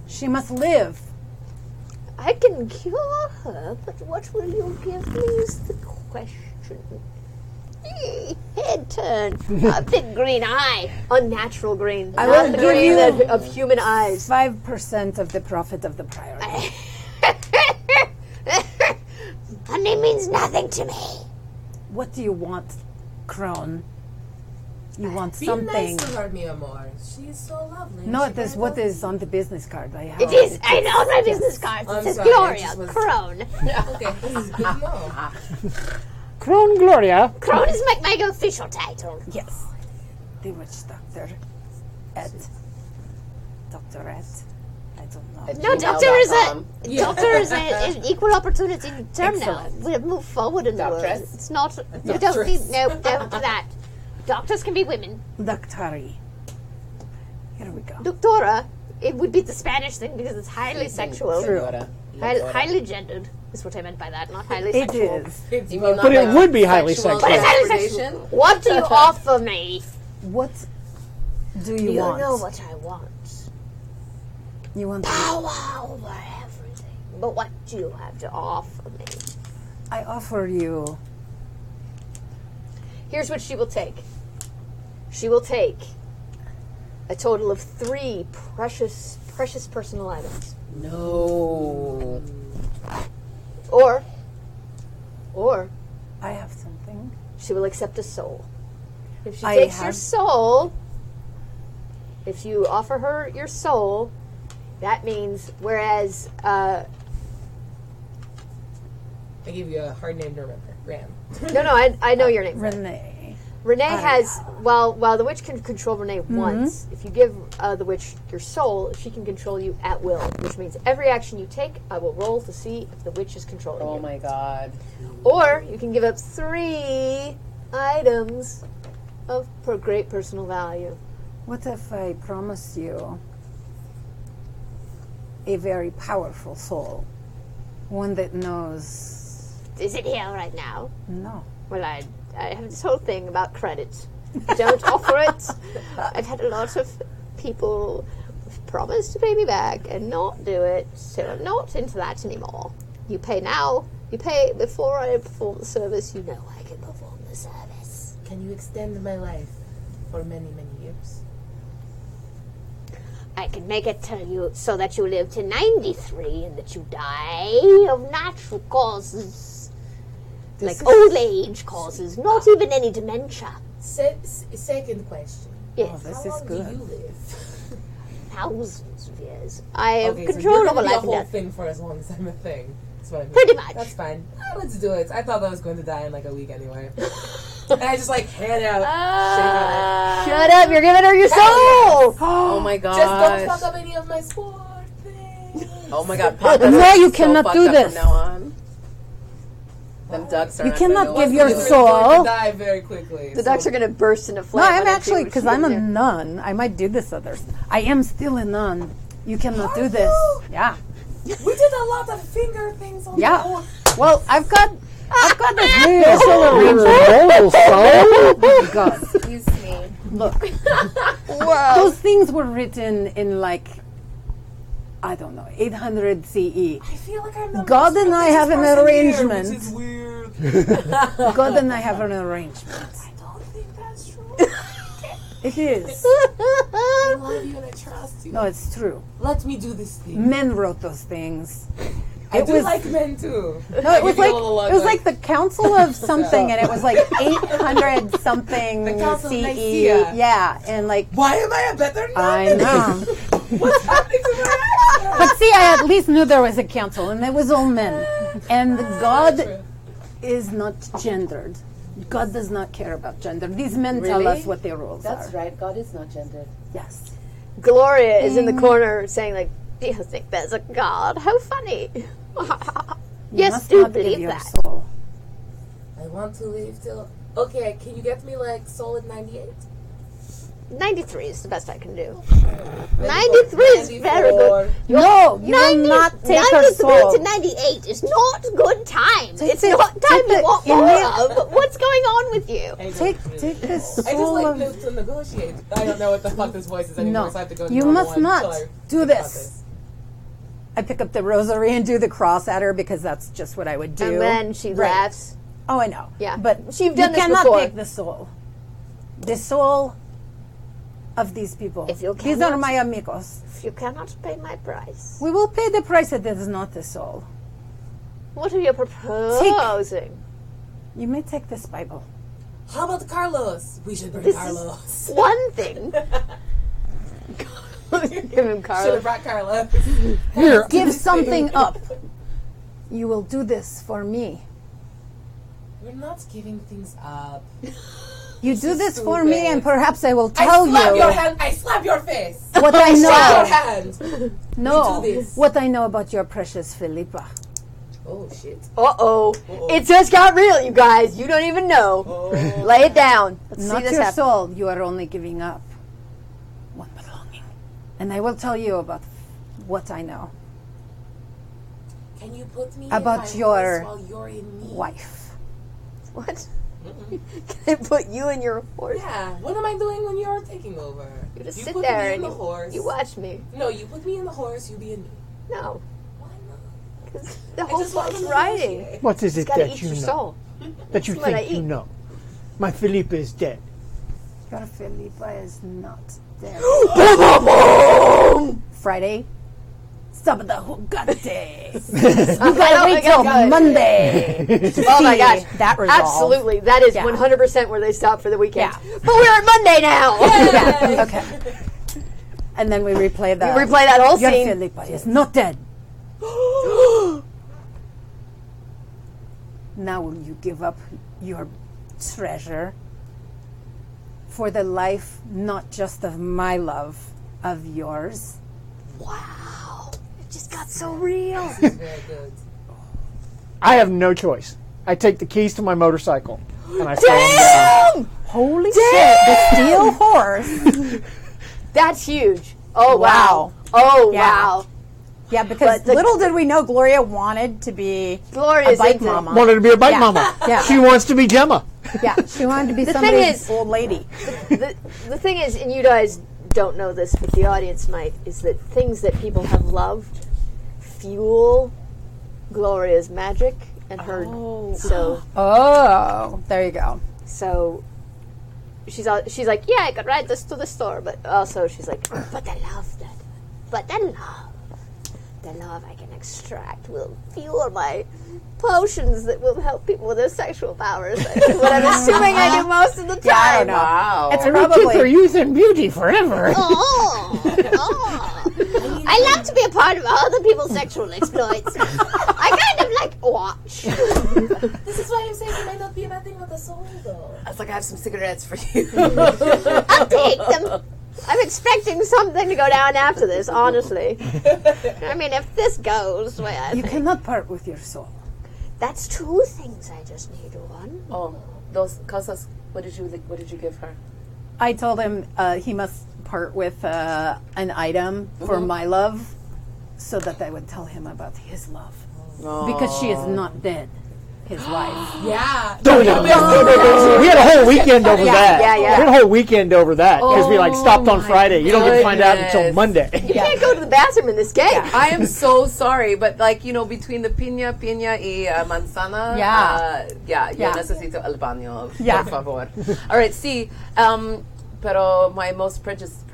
Speaker 7: She must live.
Speaker 3: I can cure her, but what will you give me is the question. Head turn, a big green eye, unnatural green.
Speaker 7: I
Speaker 3: not
Speaker 7: will
Speaker 3: the
Speaker 7: give
Speaker 3: green
Speaker 7: you-
Speaker 3: of human eyes.
Speaker 7: 5% of the profit of the priority.
Speaker 3: Honey means nothing to me.
Speaker 7: What do you want, Crone? You want
Speaker 6: Be
Speaker 7: something.
Speaker 6: nice to her, mi amor. She's so lovely.
Speaker 7: No,
Speaker 6: She
Speaker 7: it is
Speaker 6: can't
Speaker 7: what
Speaker 6: help
Speaker 7: is on the business card I have.
Speaker 3: It is. I know on my business card. It
Speaker 6: I'm
Speaker 3: says
Speaker 6: sorry, I
Speaker 3: Gloria
Speaker 6: just was-
Speaker 3: Crone.
Speaker 6: Okay, this is good to know.
Speaker 5: Crone Gloria.
Speaker 3: Crone is my official title.
Speaker 7: Yes. The witch doctor. Dr. Ed. I don't know.
Speaker 3: No, doctor is an equal opportunity term
Speaker 7: Excellent.
Speaker 3: now. We've moved forward in the world.
Speaker 6: Doctress?
Speaker 3: It's not. We don't need don't do that. Doctors can be women.
Speaker 7: Doctari. Here we go.
Speaker 3: Doctora, it would be the Spanish thing because it's highly sexual.
Speaker 7: True.
Speaker 3: Highly gendered is what I meant by that, not highly
Speaker 7: It
Speaker 3: sexual.
Speaker 7: is.
Speaker 5: But it would be highly sexual.
Speaker 3: But it's highly sexual. What do you offer me?
Speaker 7: What do you
Speaker 3: You
Speaker 7: want?
Speaker 3: know what I want.
Speaker 7: You want
Speaker 3: Power over everything. But what do you have to offer me?
Speaker 7: I offer you
Speaker 3: Here's what she will take. She will take a total of 3 precious personal items.
Speaker 6: No.
Speaker 3: Or
Speaker 7: I have something.
Speaker 3: she will accept a soul. If she
Speaker 7: I
Speaker 3: takes your
Speaker 7: have-
Speaker 3: soul, if you offer her your soul, that means whereas
Speaker 6: I give you a hard name to remember. Ram.
Speaker 3: no, I know your name.
Speaker 7: Renee.
Speaker 3: Renee has, while the witch can control Renee once, if you give the witch your soul, she can control you at will, which means every action you take, I will roll to see if the witch is controlling you.
Speaker 6: Oh my god.
Speaker 3: Or you can give up 3 items of great personal value.
Speaker 4: What if I promise you a very powerful soul? One that knows...
Speaker 3: Is it here right now?
Speaker 4: No.
Speaker 3: Well, I have this whole thing about credit. Don't offer it. I've had a lot of people promise to pay me back and not do it, so I'm not into that anymore. You pay now. You pay before I perform the service. You know I can perform the service.
Speaker 1: Can you extend my life for many, many years?
Speaker 8: I can make it to you so that you live to 93 and that you die of natural causes. Like old age causes, not even any dementia.
Speaker 1: Second question.
Speaker 8: Yes.
Speaker 4: Oh, this
Speaker 1: How
Speaker 4: is
Speaker 1: long
Speaker 4: good.
Speaker 1: do you live?
Speaker 8: Thousands of years.
Speaker 3: I have
Speaker 1: Okay,
Speaker 3: control
Speaker 1: so you're
Speaker 3: over
Speaker 1: gonna be
Speaker 3: life
Speaker 1: a
Speaker 3: and
Speaker 1: whole
Speaker 3: death.
Speaker 1: thing for as long as I'm a thing. That's what I mean.
Speaker 8: Pretty much.
Speaker 1: That's fine. Let's do it. I thought I was going to die in like a week anyway. And I just like hand out.
Speaker 3: Shut up! You're giving her your soul.
Speaker 6: Oh my god.
Speaker 1: Just don't fuck up any of my sport things.
Speaker 6: Oh my god, Pop,
Speaker 4: No, you
Speaker 6: so
Speaker 4: cannot
Speaker 6: fucked
Speaker 4: do
Speaker 6: up
Speaker 4: this.
Speaker 6: From now on. Them ducks are
Speaker 4: You
Speaker 6: not
Speaker 4: cannot
Speaker 6: gonna
Speaker 4: give
Speaker 6: know
Speaker 4: your
Speaker 6: what to do.
Speaker 1: We're going
Speaker 4: soul.
Speaker 1: to die very quickly.
Speaker 3: The ducks are going to burst into
Speaker 4: No,
Speaker 3: flames.
Speaker 4: I'm actually, because I'm a nun, I might do this other. I am still a nun. You cannot do this. Yeah.
Speaker 1: We did a lot of finger things on the
Speaker 4: Yeah.
Speaker 1: board.
Speaker 4: Well, I've got this weird
Speaker 5: Roll, soul.
Speaker 4: Oh God.
Speaker 6: Excuse me.
Speaker 4: Look. Those things were written in like, I don't know, 800 CE.
Speaker 1: I feel like I'm the
Speaker 4: God
Speaker 1: most
Speaker 4: and I have an
Speaker 1: religious person here,
Speaker 4: arrangement.
Speaker 1: which is weird.
Speaker 4: God and I have an arrangement.
Speaker 1: I don't think that's true.
Speaker 4: It is.
Speaker 1: I love you and I trust you.
Speaker 4: No, it's true.
Speaker 1: Let me do this thing.
Speaker 4: Men wrote those things.
Speaker 1: I
Speaker 4: It
Speaker 1: do
Speaker 4: was
Speaker 1: like men too.
Speaker 4: no, it was like the Council of something, and it was like 800 something
Speaker 1: The Council of
Speaker 4: CE.
Speaker 1: Nicaea.
Speaker 4: Yeah, and like
Speaker 1: Why am I a better nun?
Speaker 4: I know.
Speaker 1: What's happening to my accent?
Speaker 4: But see, I at least knew there was a council, and it was all men. And God is not gendered. God does not care about gender. These men tell
Speaker 6: Really?
Speaker 4: us what their rules
Speaker 6: That's
Speaker 4: are.
Speaker 6: right, God is not gendered.
Speaker 4: Yes.
Speaker 3: Gloria is in the corner saying, like, do you think there's a God? How funny.
Speaker 4: You
Speaker 3: Yes,
Speaker 4: must
Speaker 3: do
Speaker 4: not give
Speaker 3: believe
Speaker 4: your
Speaker 3: that.
Speaker 4: soul.
Speaker 1: I want to live till. Okay, can you get me like solid 98?
Speaker 3: 93 is the best I can do. 93 is very good.
Speaker 4: No, you will not take her
Speaker 8: 93
Speaker 4: soul.
Speaker 8: to 98 is not good time. It's
Speaker 4: it-
Speaker 8: not time
Speaker 4: take
Speaker 8: you
Speaker 4: it
Speaker 8: want
Speaker 4: in
Speaker 8: more
Speaker 4: here.
Speaker 8: of. What's going on with you?
Speaker 4: Take the
Speaker 1: I just
Speaker 4: soul
Speaker 1: like
Speaker 4: of...
Speaker 1: to negotiate. I don't know what the fuck this voice is anymore,
Speaker 4: No,
Speaker 1: so I have to go to
Speaker 4: you
Speaker 1: normal
Speaker 4: must
Speaker 1: one
Speaker 4: not
Speaker 1: until I
Speaker 4: do
Speaker 1: think about
Speaker 4: this. I pick up the rosary and do the cross at her because that's just what I would do.
Speaker 3: And then she
Speaker 4: Right.
Speaker 3: laughs.
Speaker 4: Oh, I know.
Speaker 3: Yeah.
Speaker 4: But
Speaker 3: You've done
Speaker 4: you
Speaker 3: this
Speaker 4: cannot
Speaker 3: before.
Speaker 4: take the soul. The soul of these people.
Speaker 3: If you
Speaker 4: These are
Speaker 3: cannot-
Speaker 4: my amigos.
Speaker 3: If you cannot pay my price,
Speaker 4: We will pay the price that is not the soul.
Speaker 3: what are you proposing?
Speaker 4: You may take this Bible.
Speaker 1: How about Carlos? We should bring
Speaker 3: This is-
Speaker 1: Carlos.
Speaker 3: One thing. Give him
Speaker 1: Should
Speaker 3: Carlos.
Speaker 1: have brought Carlos.
Speaker 5: Here,
Speaker 4: Give something up. You will do this for me.
Speaker 1: We're not giving things up.
Speaker 4: You do this for
Speaker 1: stupid.
Speaker 4: me, and perhaps I will
Speaker 1: I
Speaker 4: tell
Speaker 1: slap
Speaker 4: you
Speaker 1: your hand. I slap your face.
Speaker 4: what I
Speaker 1: Slap your
Speaker 4: know.
Speaker 1: hand.
Speaker 4: No,
Speaker 1: We do this.
Speaker 4: what I know about your precious Philippa.
Speaker 1: Oh shit.
Speaker 3: Uh-oh. It just got real, you guys. You don't even know.
Speaker 1: Oh.
Speaker 3: Lay it down. Let's
Speaker 4: Not
Speaker 3: see this
Speaker 4: your
Speaker 3: happen.
Speaker 4: soul. You are only giving up one belonging. And I will tell you about what I know.
Speaker 1: Can you put me
Speaker 4: About
Speaker 1: in my
Speaker 4: your
Speaker 1: horse while you're in me?
Speaker 4: Wife.
Speaker 3: What? Can I put you in your horse?
Speaker 1: Yeah. What am I doing when you're taking over?
Speaker 3: You just
Speaker 1: You
Speaker 3: sit
Speaker 1: put
Speaker 3: there
Speaker 1: me in
Speaker 3: and
Speaker 1: the horse.
Speaker 3: you watch me.
Speaker 1: No, you put me in the horse. You be in me.
Speaker 3: No.
Speaker 1: Why not?
Speaker 3: 'Cause the
Speaker 1: I
Speaker 3: whole
Speaker 1: just want
Speaker 3: thing's
Speaker 1: to
Speaker 3: riding.
Speaker 1: negotiate.
Speaker 5: what is
Speaker 3: You
Speaker 5: it
Speaker 3: gotta
Speaker 5: that
Speaker 3: eat
Speaker 5: you
Speaker 3: your
Speaker 5: know?
Speaker 3: soul.
Speaker 5: That you
Speaker 3: That's what I
Speaker 5: think you
Speaker 3: eat.
Speaker 5: know? My Philippa is dead.
Speaker 4: Your Philippa is not dead. Friday. Sabada Hugante. You gotta wait till Monday to
Speaker 3: Oh my
Speaker 4: see
Speaker 3: gosh.
Speaker 4: that resolve.
Speaker 3: Absolutely. That is
Speaker 4: Yeah.
Speaker 3: 100% where they stop for the weekend.
Speaker 4: Yeah.
Speaker 3: But we're at Monday now.
Speaker 4: Yeah, okay. And then we replay that.
Speaker 3: We replay that whole
Speaker 4: Your
Speaker 3: scene.
Speaker 4: Philippa is not dead. Now will you give up your treasure
Speaker 7: for the life, not just of my love, of yours.
Speaker 3: Wow. It just got so real.
Speaker 6: This is very good.
Speaker 5: I have no choice. I take the keys to my motorcycle and I throw them down.
Speaker 7: Holy shit! The steel horse.
Speaker 3: That's huge. Oh, wow.
Speaker 7: Wow.
Speaker 3: Oh,
Speaker 7: Yeah.
Speaker 3: wow.
Speaker 7: Yeah, because
Speaker 3: But the-
Speaker 7: little did we know Gloria wanted to be
Speaker 3: Gloria's
Speaker 7: a bike
Speaker 3: into-
Speaker 7: mama.
Speaker 5: Wanted to be a bike
Speaker 7: Yeah.
Speaker 5: mama.
Speaker 7: Yeah.
Speaker 5: She wants to be Gemma.
Speaker 7: Yeah, she wanted to be
Speaker 3: The thing
Speaker 7: somebody's
Speaker 3: is-
Speaker 7: old lady.
Speaker 3: The thing is, and you guys don't know this, but the audience might, is that things that people have loved fuel Gloria's magic and her. So
Speaker 7: There you go.
Speaker 3: she's like, yeah, I could ride this to the store, but also she's like, but the love I can extract will fuel my potions that will help people with their sexual powers. What I'm assuming I do most of the time.
Speaker 7: I don't know.
Speaker 6: Wow.
Speaker 7: It's
Speaker 5: Keep her
Speaker 7: probably
Speaker 5: youth and beauty forever.
Speaker 3: I love to be a part of other people's sexual exploits. I kind of like watch.
Speaker 2: This is why I'm saying it might not be a bad thing with the soul, though.
Speaker 6: I was like, I have some cigarettes for you.
Speaker 3: I'll take them. I'm expecting something to go down after this, honestly. I mean, if this goes the way I
Speaker 7: you
Speaker 3: think.
Speaker 7: cannot part with your soul.
Speaker 3: That's two things I just need one.
Speaker 6: Oh, those cosas. What did you give her?
Speaker 7: I told him he must part with an item for my love, so that I would tell him about his love, because she is not dead. His wife.
Speaker 2: Yeah.
Speaker 5: We had a whole weekend over that.
Speaker 3: yeah.
Speaker 5: We had a whole weekend over that because we stopped on Friday. You don't get to find out until
Speaker 6: goodness.
Speaker 5: Monday.
Speaker 3: You can't go to the bathroom in this game.
Speaker 6: I am so sorry, but between the piña y manzana, yo necesito el baño, por favor. All right, see, pero my most precious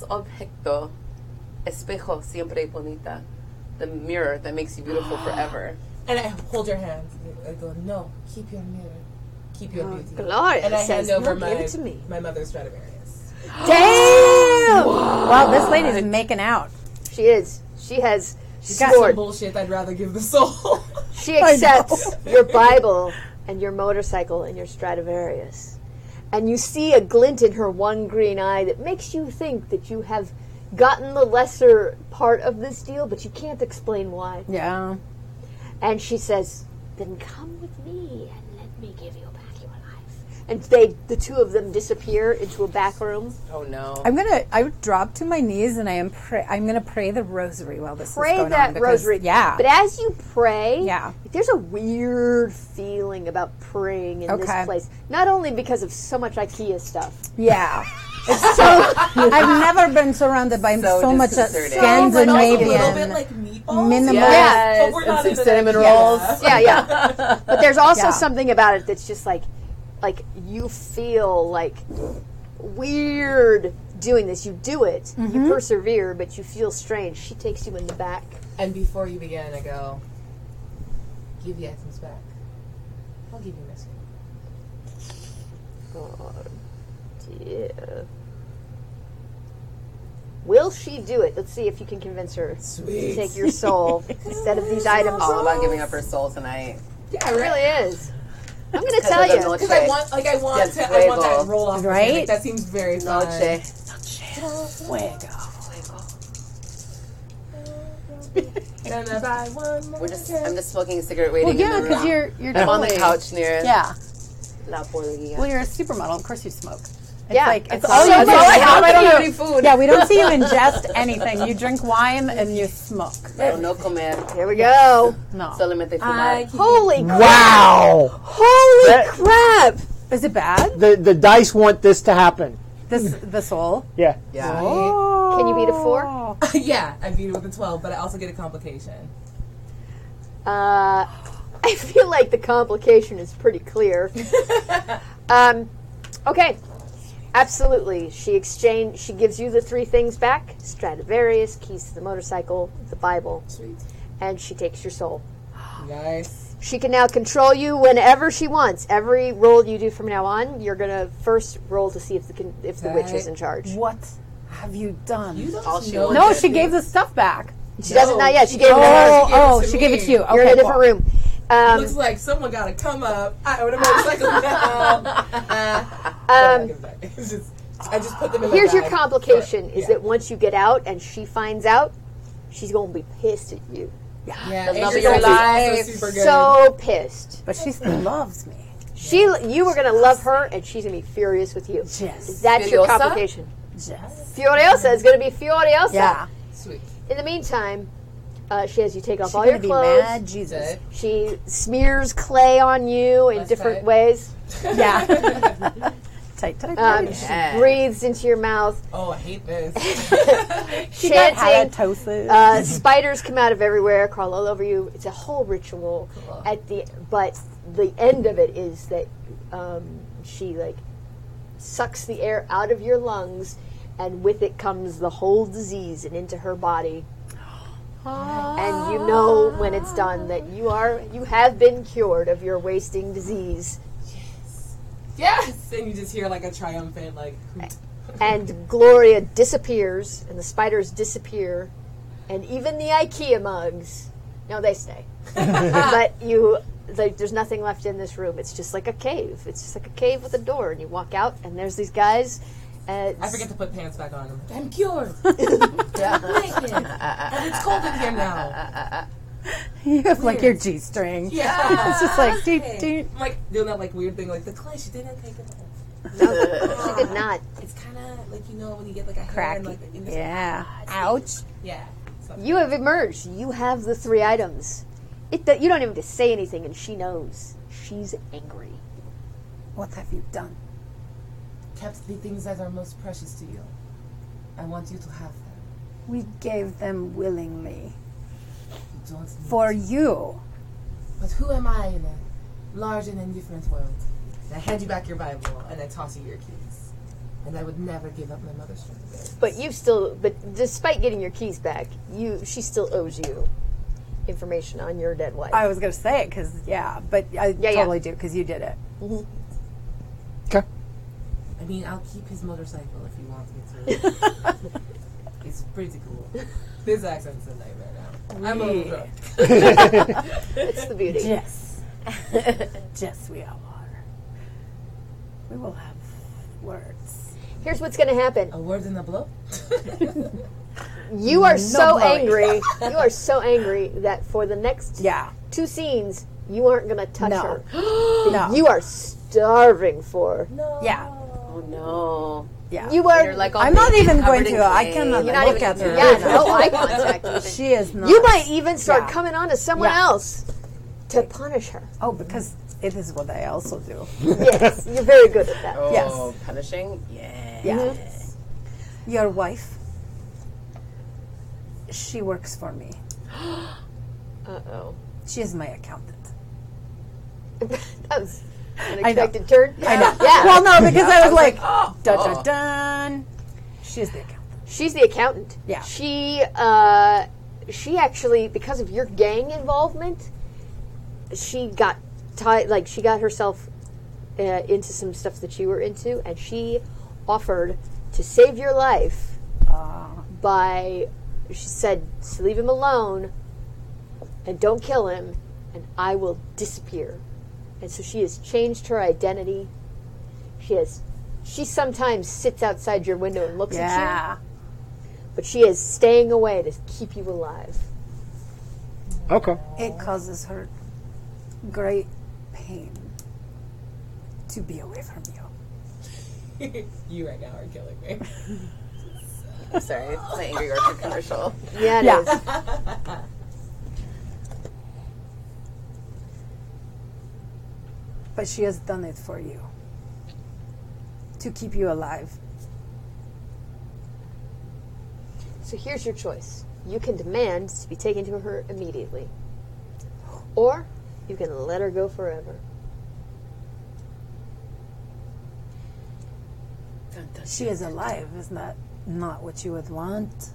Speaker 6: objeto, espejo siempre bonita, the mirror that makes you beautiful forever.
Speaker 2: And I hold your hand. I go, no, keep your mirror. Keep your beauty.
Speaker 3: Gloria
Speaker 2: And I
Speaker 3: says,
Speaker 2: hand over
Speaker 3: no, give it to me.
Speaker 2: my mother's Stradivarius.
Speaker 7: Damn! Wow, this lady's making out.
Speaker 3: She is. She has
Speaker 2: She's got some
Speaker 3: scored.
Speaker 2: bullshit I'd rather give the soul.
Speaker 3: She accepts your Bible and your motorcycle and your Stradivarius. And you see a glint in her one green eye that makes you think that you have gotten the lesser part of this deal, but you can't explain why.
Speaker 7: Yeah.
Speaker 3: And she says, then come with me and let me give you back your life. And the two of them disappear into a back room.
Speaker 6: Oh no!
Speaker 7: I would drop to my knees and I'm gonna pray the rosary while this is
Speaker 3: Pray
Speaker 7: going
Speaker 3: that
Speaker 7: on. because-
Speaker 3: rosary.
Speaker 7: Yeah.
Speaker 3: But as you pray,
Speaker 7: Yeah.
Speaker 3: there's a weird feeling about praying in this
Speaker 7: Okay.
Speaker 3: place. Not only because of so much IKEA stuff.
Speaker 7: Yeah. It's so. I've never been surrounded by so much
Speaker 6: disconcerting.
Speaker 2: A little bit
Speaker 7: Scandinavian.
Speaker 2: like meatballs.
Speaker 7: Minimal.
Speaker 6: Yes,
Speaker 2: But we're
Speaker 6: and
Speaker 2: not
Speaker 6: some
Speaker 2: into
Speaker 6: cinnamon
Speaker 2: that.
Speaker 6: rolls.
Speaker 3: Yeah. But there's also
Speaker 7: Yeah.
Speaker 3: something about it that's just like you feel like weird doing this. You do it, you persevere, but you feel strange. She takes you in the back.
Speaker 2: And before you begin, I go, give the items back. I'll give you this.
Speaker 3: Oh, dear. Will she do it? Let's see if you can convince her to take your soul instead of these items.
Speaker 6: All about giving up her soul tonight.
Speaker 2: Yeah,
Speaker 3: It really is. I'm going to tell
Speaker 6: of the
Speaker 3: you.
Speaker 6: Noche.
Speaker 2: Because I want
Speaker 6: Yes,
Speaker 2: that roll off.
Speaker 7: Right?
Speaker 2: Like, that seems very fun.
Speaker 6: Noche.
Speaker 7: Fuego.
Speaker 2: Gonna buy one more.
Speaker 6: I'm just smoking a cigarette waiting
Speaker 7: Well, yeah,
Speaker 6: in the
Speaker 7: because
Speaker 6: room.
Speaker 7: you're
Speaker 6: I'm on the
Speaker 7: totally-
Speaker 6: couch near
Speaker 7: Yeah.
Speaker 6: La Portuguesa.
Speaker 7: Well, you're a supermodel. Of course you smoke. It's
Speaker 3: Yeah.
Speaker 7: like it's
Speaker 6: That's
Speaker 7: all
Speaker 6: all
Speaker 7: you
Speaker 6: I
Speaker 7: do.
Speaker 6: have. I don't have
Speaker 7: you-
Speaker 6: any food.
Speaker 7: Yeah, we don't see you ingest anything. You drink wine and you smoke.
Speaker 6: Pero no comer,
Speaker 3: Here we go.
Speaker 7: No.
Speaker 6: solamente fumar.
Speaker 3: Holy crap.
Speaker 5: Wow!
Speaker 3: Holy
Speaker 5: That-
Speaker 3: crap.
Speaker 7: Is it bad?
Speaker 5: The dice want this to happen.
Speaker 7: The soul.
Speaker 5: Yeah.
Speaker 6: Yeah.
Speaker 3: Can you beat a 4?
Speaker 2: Yeah, I beat it with a 12, but I also get a complication.
Speaker 3: I feel like the complication is pretty clear. Okay. Absolutely. She gives you the 3 things back. Stradivarius, keys to the motorcycle, the Bible.
Speaker 2: Sweet.
Speaker 3: And she takes your soul.
Speaker 2: Nice.
Speaker 3: She can now control you whenever she wants. Every roll you do from now on, you're going to first roll to see if the witch is in charge.
Speaker 7: What have you done?
Speaker 2: You don't
Speaker 6: All she
Speaker 2: know
Speaker 6: wants
Speaker 7: No,
Speaker 6: is
Speaker 7: she gave the stuff back.
Speaker 3: She doesn't, not yet. She gave it to
Speaker 7: Oh,
Speaker 3: her.
Speaker 7: she gave it to you. Okay,
Speaker 3: You're in a different room.
Speaker 2: Looks like someone got to come up. I own a motorcycle now.
Speaker 6: I just put them in
Speaker 3: Here's
Speaker 6: my
Speaker 3: your
Speaker 6: bag.
Speaker 3: complication:
Speaker 6: Sure.
Speaker 3: is that once you get out and she finds out, she's going to be pissed at you.
Speaker 6: Yeah,
Speaker 2: The love
Speaker 6: Angry
Speaker 2: of your
Speaker 6: Birds is also
Speaker 2: life.
Speaker 6: super good.
Speaker 3: So pissed.
Speaker 4: But she still loves me.
Speaker 3: You were going to love her, and she's going to be furious with you.
Speaker 4: Yes.
Speaker 3: That's your
Speaker 6: Furiosa?
Speaker 3: complication.
Speaker 4: Yes.
Speaker 3: Furiosa is going to be Furiosa.
Speaker 4: Yeah.
Speaker 6: Sweet.
Speaker 3: In the meantime, she has you take off
Speaker 4: She's
Speaker 3: all your
Speaker 4: gonna be
Speaker 3: clothes.
Speaker 4: mad, Jesus.
Speaker 6: Okay.
Speaker 3: She smears clay on you in
Speaker 6: That's
Speaker 3: different
Speaker 6: tight.
Speaker 3: ways.
Speaker 4: Yeah. tight, tight, tight.
Speaker 3: She breathes into your mouth.
Speaker 6: Oh, I hate this.
Speaker 3: Chanting.
Speaker 4: Halitosis.
Speaker 3: Spiders come out of everywhere, crawl all over you. It's a whole ritual. But the end of it is that she sucks the air out of your lungs, and with it comes the whole disease and into her body. And you know when it's done that you have been cured of your wasting disease.
Speaker 6: Yes! And you just hear like a triumphant,
Speaker 3: And Gloria disappears, and the spiders disappear, and even the IKEA mugs. No, they stay. But there's nothing left in this room. It's just like a cave. It's just like a cave with a door, and you walk out, and there's these guys.
Speaker 6: I forget to put pants back on. I'm cured. I'm naked. And it's cold in here now.
Speaker 4: You have like your G-string.
Speaker 6: Yeah.
Speaker 4: It's just like, doot.
Speaker 6: I'm like doing that weird thing, the clay, she didn't take it off.
Speaker 3: No, she did not.
Speaker 6: It's kind of when you get a
Speaker 4: Crack.
Speaker 6: hand, in this
Speaker 4: Yeah. Ouch.
Speaker 6: Yeah. So,
Speaker 3: You have emerged. You have the 3 items. You don't even have to say anything, and she knows. She's angry.
Speaker 4: What have you done?
Speaker 6: kept the things that are most precious to you. I want you to have them.
Speaker 4: We gave them willingly.
Speaker 6: You don't need
Speaker 4: For
Speaker 6: to.
Speaker 4: you.
Speaker 6: But who am I in a large and indifferent world? And I hand you back your Bible, and I toss you your keys. And I would never give up my mother's trust.
Speaker 3: But despite getting your keys back, she still owes you information on your dead wife.
Speaker 4: I was going to say it because, but I totally do because you did it.
Speaker 5: Okay.
Speaker 6: I mean, I'll keep his motorcycle if you want me to. It's pretty cool. This accent's a nightmare now. I'm a little drunk.
Speaker 3: It's the beauty.
Speaker 4: Yes. Yes, we all are. We will have words.
Speaker 3: Here's what's going to happen.
Speaker 6: A word in a blow?
Speaker 3: You are so
Speaker 4: blowing.
Speaker 3: angry. You are so angry that for the next 2 scenes, you aren't going to touch her.
Speaker 4: No.
Speaker 3: You are starving for.
Speaker 6: No.
Speaker 4: Yeah.
Speaker 2: Oh no.
Speaker 4: Yeah.
Speaker 3: You are.
Speaker 2: You're like all
Speaker 4: I'm not
Speaker 2: naked,
Speaker 4: even
Speaker 2: covered
Speaker 4: going
Speaker 2: in
Speaker 4: to. I
Speaker 2: clay.
Speaker 4: cannot
Speaker 3: You're not
Speaker 4: look
Speaker 3: even.
Speaker 4: at her.
Speaker 3: Yeah, no eye contact. Even.
Speaker 4: She is not.
Speaker 3: You might even start
Speaker 4: Yeah.
Speaker 3: coming on to someone
Speaker 4: Yeah.
Speaker 3: else to punish her.
Speaker 4: Oh, because it is what I also do.
Speaker 3: Yes, you're very good at that.
Speaker 2: Oh,
Speaker 4: Yes.
Speaker 2: punishing? Yeah.
Speaker 4: Yeah. Your wife, she works for me.
Speaker 3: Uh-oh.
Speaker 4: She is my accountant.
Speaker 3: That was an unexpected turn.
Speaker 4: I know.
Speaker 3: Yeah.
Speaker 4: Well, no, because I was like, dun dun dun. She is the accountant.
Speaker 3: She's the accountant.
Speaker 4: Yeah.
Speaker 3: She actually, because of your gang involvement, she got she got herself into some stuff that you were into, and she offered to save your life she said, leave him alone and don't kill him, and I will disappear. And so she has changed her identity. She sometimes sits outside your window and looks at you, but she is staying away to keep you alive.
Speaker 5: Okay.
Speaker 4: It causes her great pain to be away from you.
Speaker 6: You right now are killing me.
Speaker 2: Sorry, it's an Angry Orchard commercial.
Speaker 3: Yeah, it is.
Speaker 4: But she has done it for you. To keep you alive.
Speaker 3: So here's your choice. You can demand to be taken to her immediately. Or you can let her go forever.
Speaker 4: She is alive, isn't that not what you would want?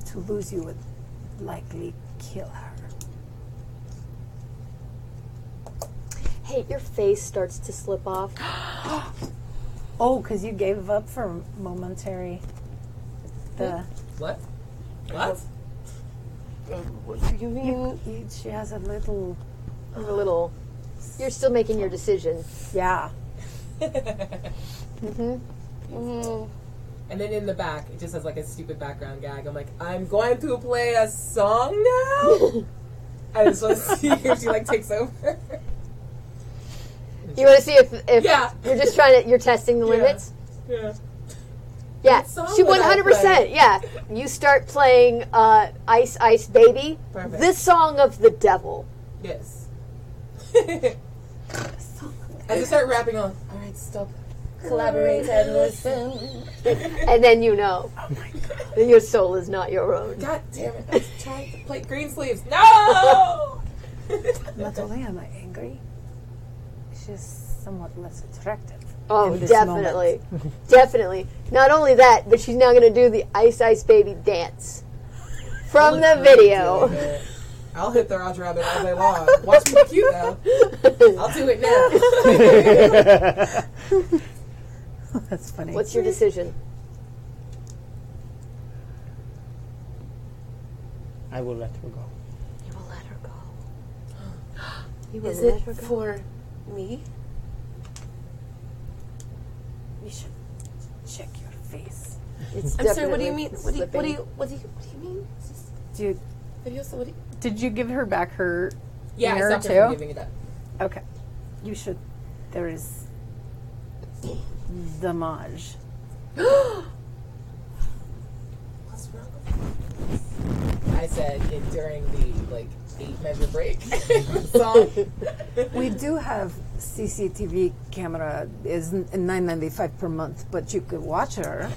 Speaker 4: To lose you would likely kill her.
Speaker 3: Hey, your face starts to slip off.
Speaker 4: Oh, because you gave up for momentary.
Speaker 6: What? What?
Speaker 3: What do you mean?
Speaker 4: She has a little.
Speaker 3: You're still making your decision.
Speaker 4: Yeah.
Speaker 6: And then in the back, it just has like a stupid background gag. I'm like, I'm going to play a song now. I just want to see if she like takes over.
Speaker 3: You want to see if
Speaker 6: Yeah.
Speaker 3: you're just you're testing the limits?
Speaker 6: Yeah.
Speaker 3: Yeah,
Speaker 6: What song
Speaker 3: she
Speaker 6: would I
Speaker 3: 100%.
Speaker 6: play?
Speaker 3: Yeah, you start playing "Ice Ice Baby,"
Speaker 6: Perfect.
Speaker 3: the song of the devil.
Speaker 6: Yes. I just start rapping on. All right, stop. Collaborate and listen.
Speaker 3: And then you know. Oh my God. Then your soul is not your own.
Speaker 6: God damn it! I was trying to play Green Sleeves. No.
Speaker 4: Not only am I angry, she's somewhat less attractive.
Speaker 3: Oh,
Speaker 4: in this
Speaker 3: definitely.
Speaker 4: moment.
Speaker 3: Definitely. Not only that, but she's now going to do the Ice Ice Baby dance from the video.
Speaker 6: I'll hit the Roger Rabbit all day long. Watch me be cute though. I'll do it now.
Speaker 4: That's funny.
Speaker 3: What's your decision?
Speaker 5: I will let her go.
Speaker 3: You will let her go. You will
Speaker 6: Is
Speaker 3: let
Speaker 6: it
Speaker 3: her go.
Speaker 6: for me?
Speaker 4: You should check your face.
Speaker 3: It's
Speaker 6: I'm sorry. What do you
Speaker 3: definitely
Speaker 6: mean? What do you
Speaker 3: slipping.
Speaker 6: mean?
Speaker 4: Do you,
Speaker 6: Video, so what do you?
Speaker 4: did you give her back her
Speaker 6: Yeah, I
Speaker 4: mirror
Speaker 6: stopped her from
Speaker 4: too?
Speaker 6: giving it up.
Speaker 4: Okay. You should. There is damage.
Speaker 6: What's wrong with you? I said it during the 8-measure break song.
Speaker 4: We do have CCTV camera is $9.95 per month, but you could watch her.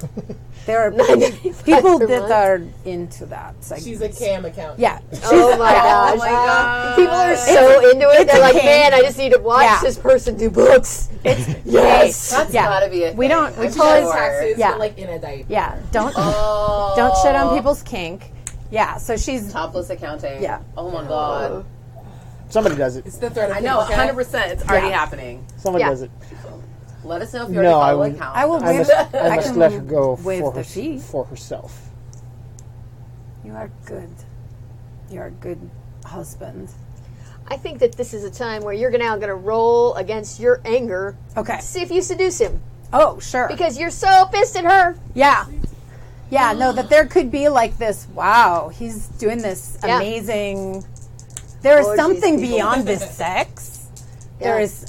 Speaker 4: There are people
Speaker 3: per
Speaker 4: that
Speaker 3: month?
Speaker 4: are into that.
Speaker 6: She's a cam account.
Speaker 4: Yeah.
Speaker 3: Oh my gosh.
Speaker 6: Oh my god.
Speaker 3: People are so into it. They're
Speaker 4: a
Speaker 3: like,
Speaker 4: king.
Speaker 3: man, I just need to watch
Speaker 4: Yeah.
Speaker 3: this person do books.
Speaker 4: Yes.
Speaker 6: That's
Speaker 4: Yeah.
Speaker 6: gotta be it.
Speaker 4: We don't- we
Speaker 6: I'm
Speaker 4: totally-
Speaker 6: sure taxes,
Speaker 4: Yeah.
Speaker 6: but like in a diaper.
Speaker 4: Yeah. Don't
Speaker 6: Oh.
Speaker 4: shit on people's kink. Yeah. So she's
Speaker 6: Topless accounting.
Speaker 4: Yeah.
Speaker 6: Oh my god.
Speaker 5: Somebody does it.
Speaker 6: It's the threat of
Speaker 9: I know,
Speaker 6: people cat.
Speaker 9: 100%. It's already happening.
Speaker 5: Somebody
Speaker 3: Yeah.
Speaker 5: does it.
Speaker 9: Let us know if you
Speaker 5: No,
Speaker 9: already
Speaker 5: I
Speaker 9: follow
Speaker 5: would-
Speaker 9: account.
Speaker 4: I will
Speaker 5: I
Speaker 4: waive,
Speaker 5: must, I
Speaker 4: I
Speaker 5: must
Speaker 4: can
Speaker 5: let her go
Speaker 4: waive
Speaker 5: for,
Speaker 4: the fee.
Speaker 5: for herself.
Speaker 4: You are good. You're a good husband.
Speaker 3: I think that this is a time where you're now going to roll against your anger
Speaker 4: Okay.
Speaker 3: to see if you seduce him.
Speaker 4: Oh, sure.
Speaker 3: Because you're so pissed at her.
Speaker 4: Yeah. Yeah, no, that there could be like this, wow, he's doing this
Speaker 3: Yeah.
Speaker 4: amazing. There is
Speaker 3: Orgies,
Speaker 4: something
Speaker 3: people.
Speaker 4: beyond this sex. There
Speaker 3: Yeah.
Speaker 4: is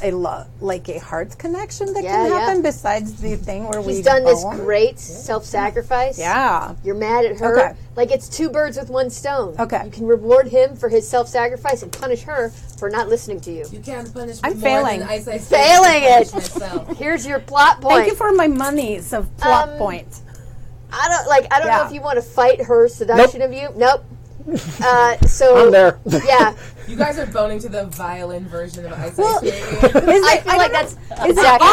Speaker 4: like a heart connection that
Speaker 3: Yeah,
Speaker 4: can
Speaker 3: yeah.
Speaker 4: happen besides the thing where we
Speaker 3: He's done this
Speaker 4: bone.
Speaker 3: great self-sacrifice.
Speaker 4: Yeah.
Speaker 3: You're mad at her.
Speaker 4: Okay.
Speaker 3: Like it's 2 birds with 1 stone.
Speaker 4: Okay.
Speaker 3: You can reward him for his self-sacrifice and punish her for not listening to you.
Speaker 6: You can't punish me
Speaker 4: I'm
Speaker 6: more
Speaker 4: failing.
Speaker 6: than Ice Ice
Speaker 3: Failing
Speaker 6: Baby
Speaker 3: it.
Speaker 6: can punish myself.
Speaker 3: Here's your plot point.
Speaker 4: Thank you for my monies of plot point.
Speaker 3: I don't
Speaker 4: Yeah.
Speaker 3: know if you want to fight her seduction of you. Nope. So
Speaker 5: I'm there.
Speaker 3: Yeah.
Speaker 6: You guys are boning to the violin version of Ice
Speaker 4: Well,
Speaker 6: Ice Baby.
Speaker 3: I feel like that's
Speaker 4: Is it
Speaker 3: exactly.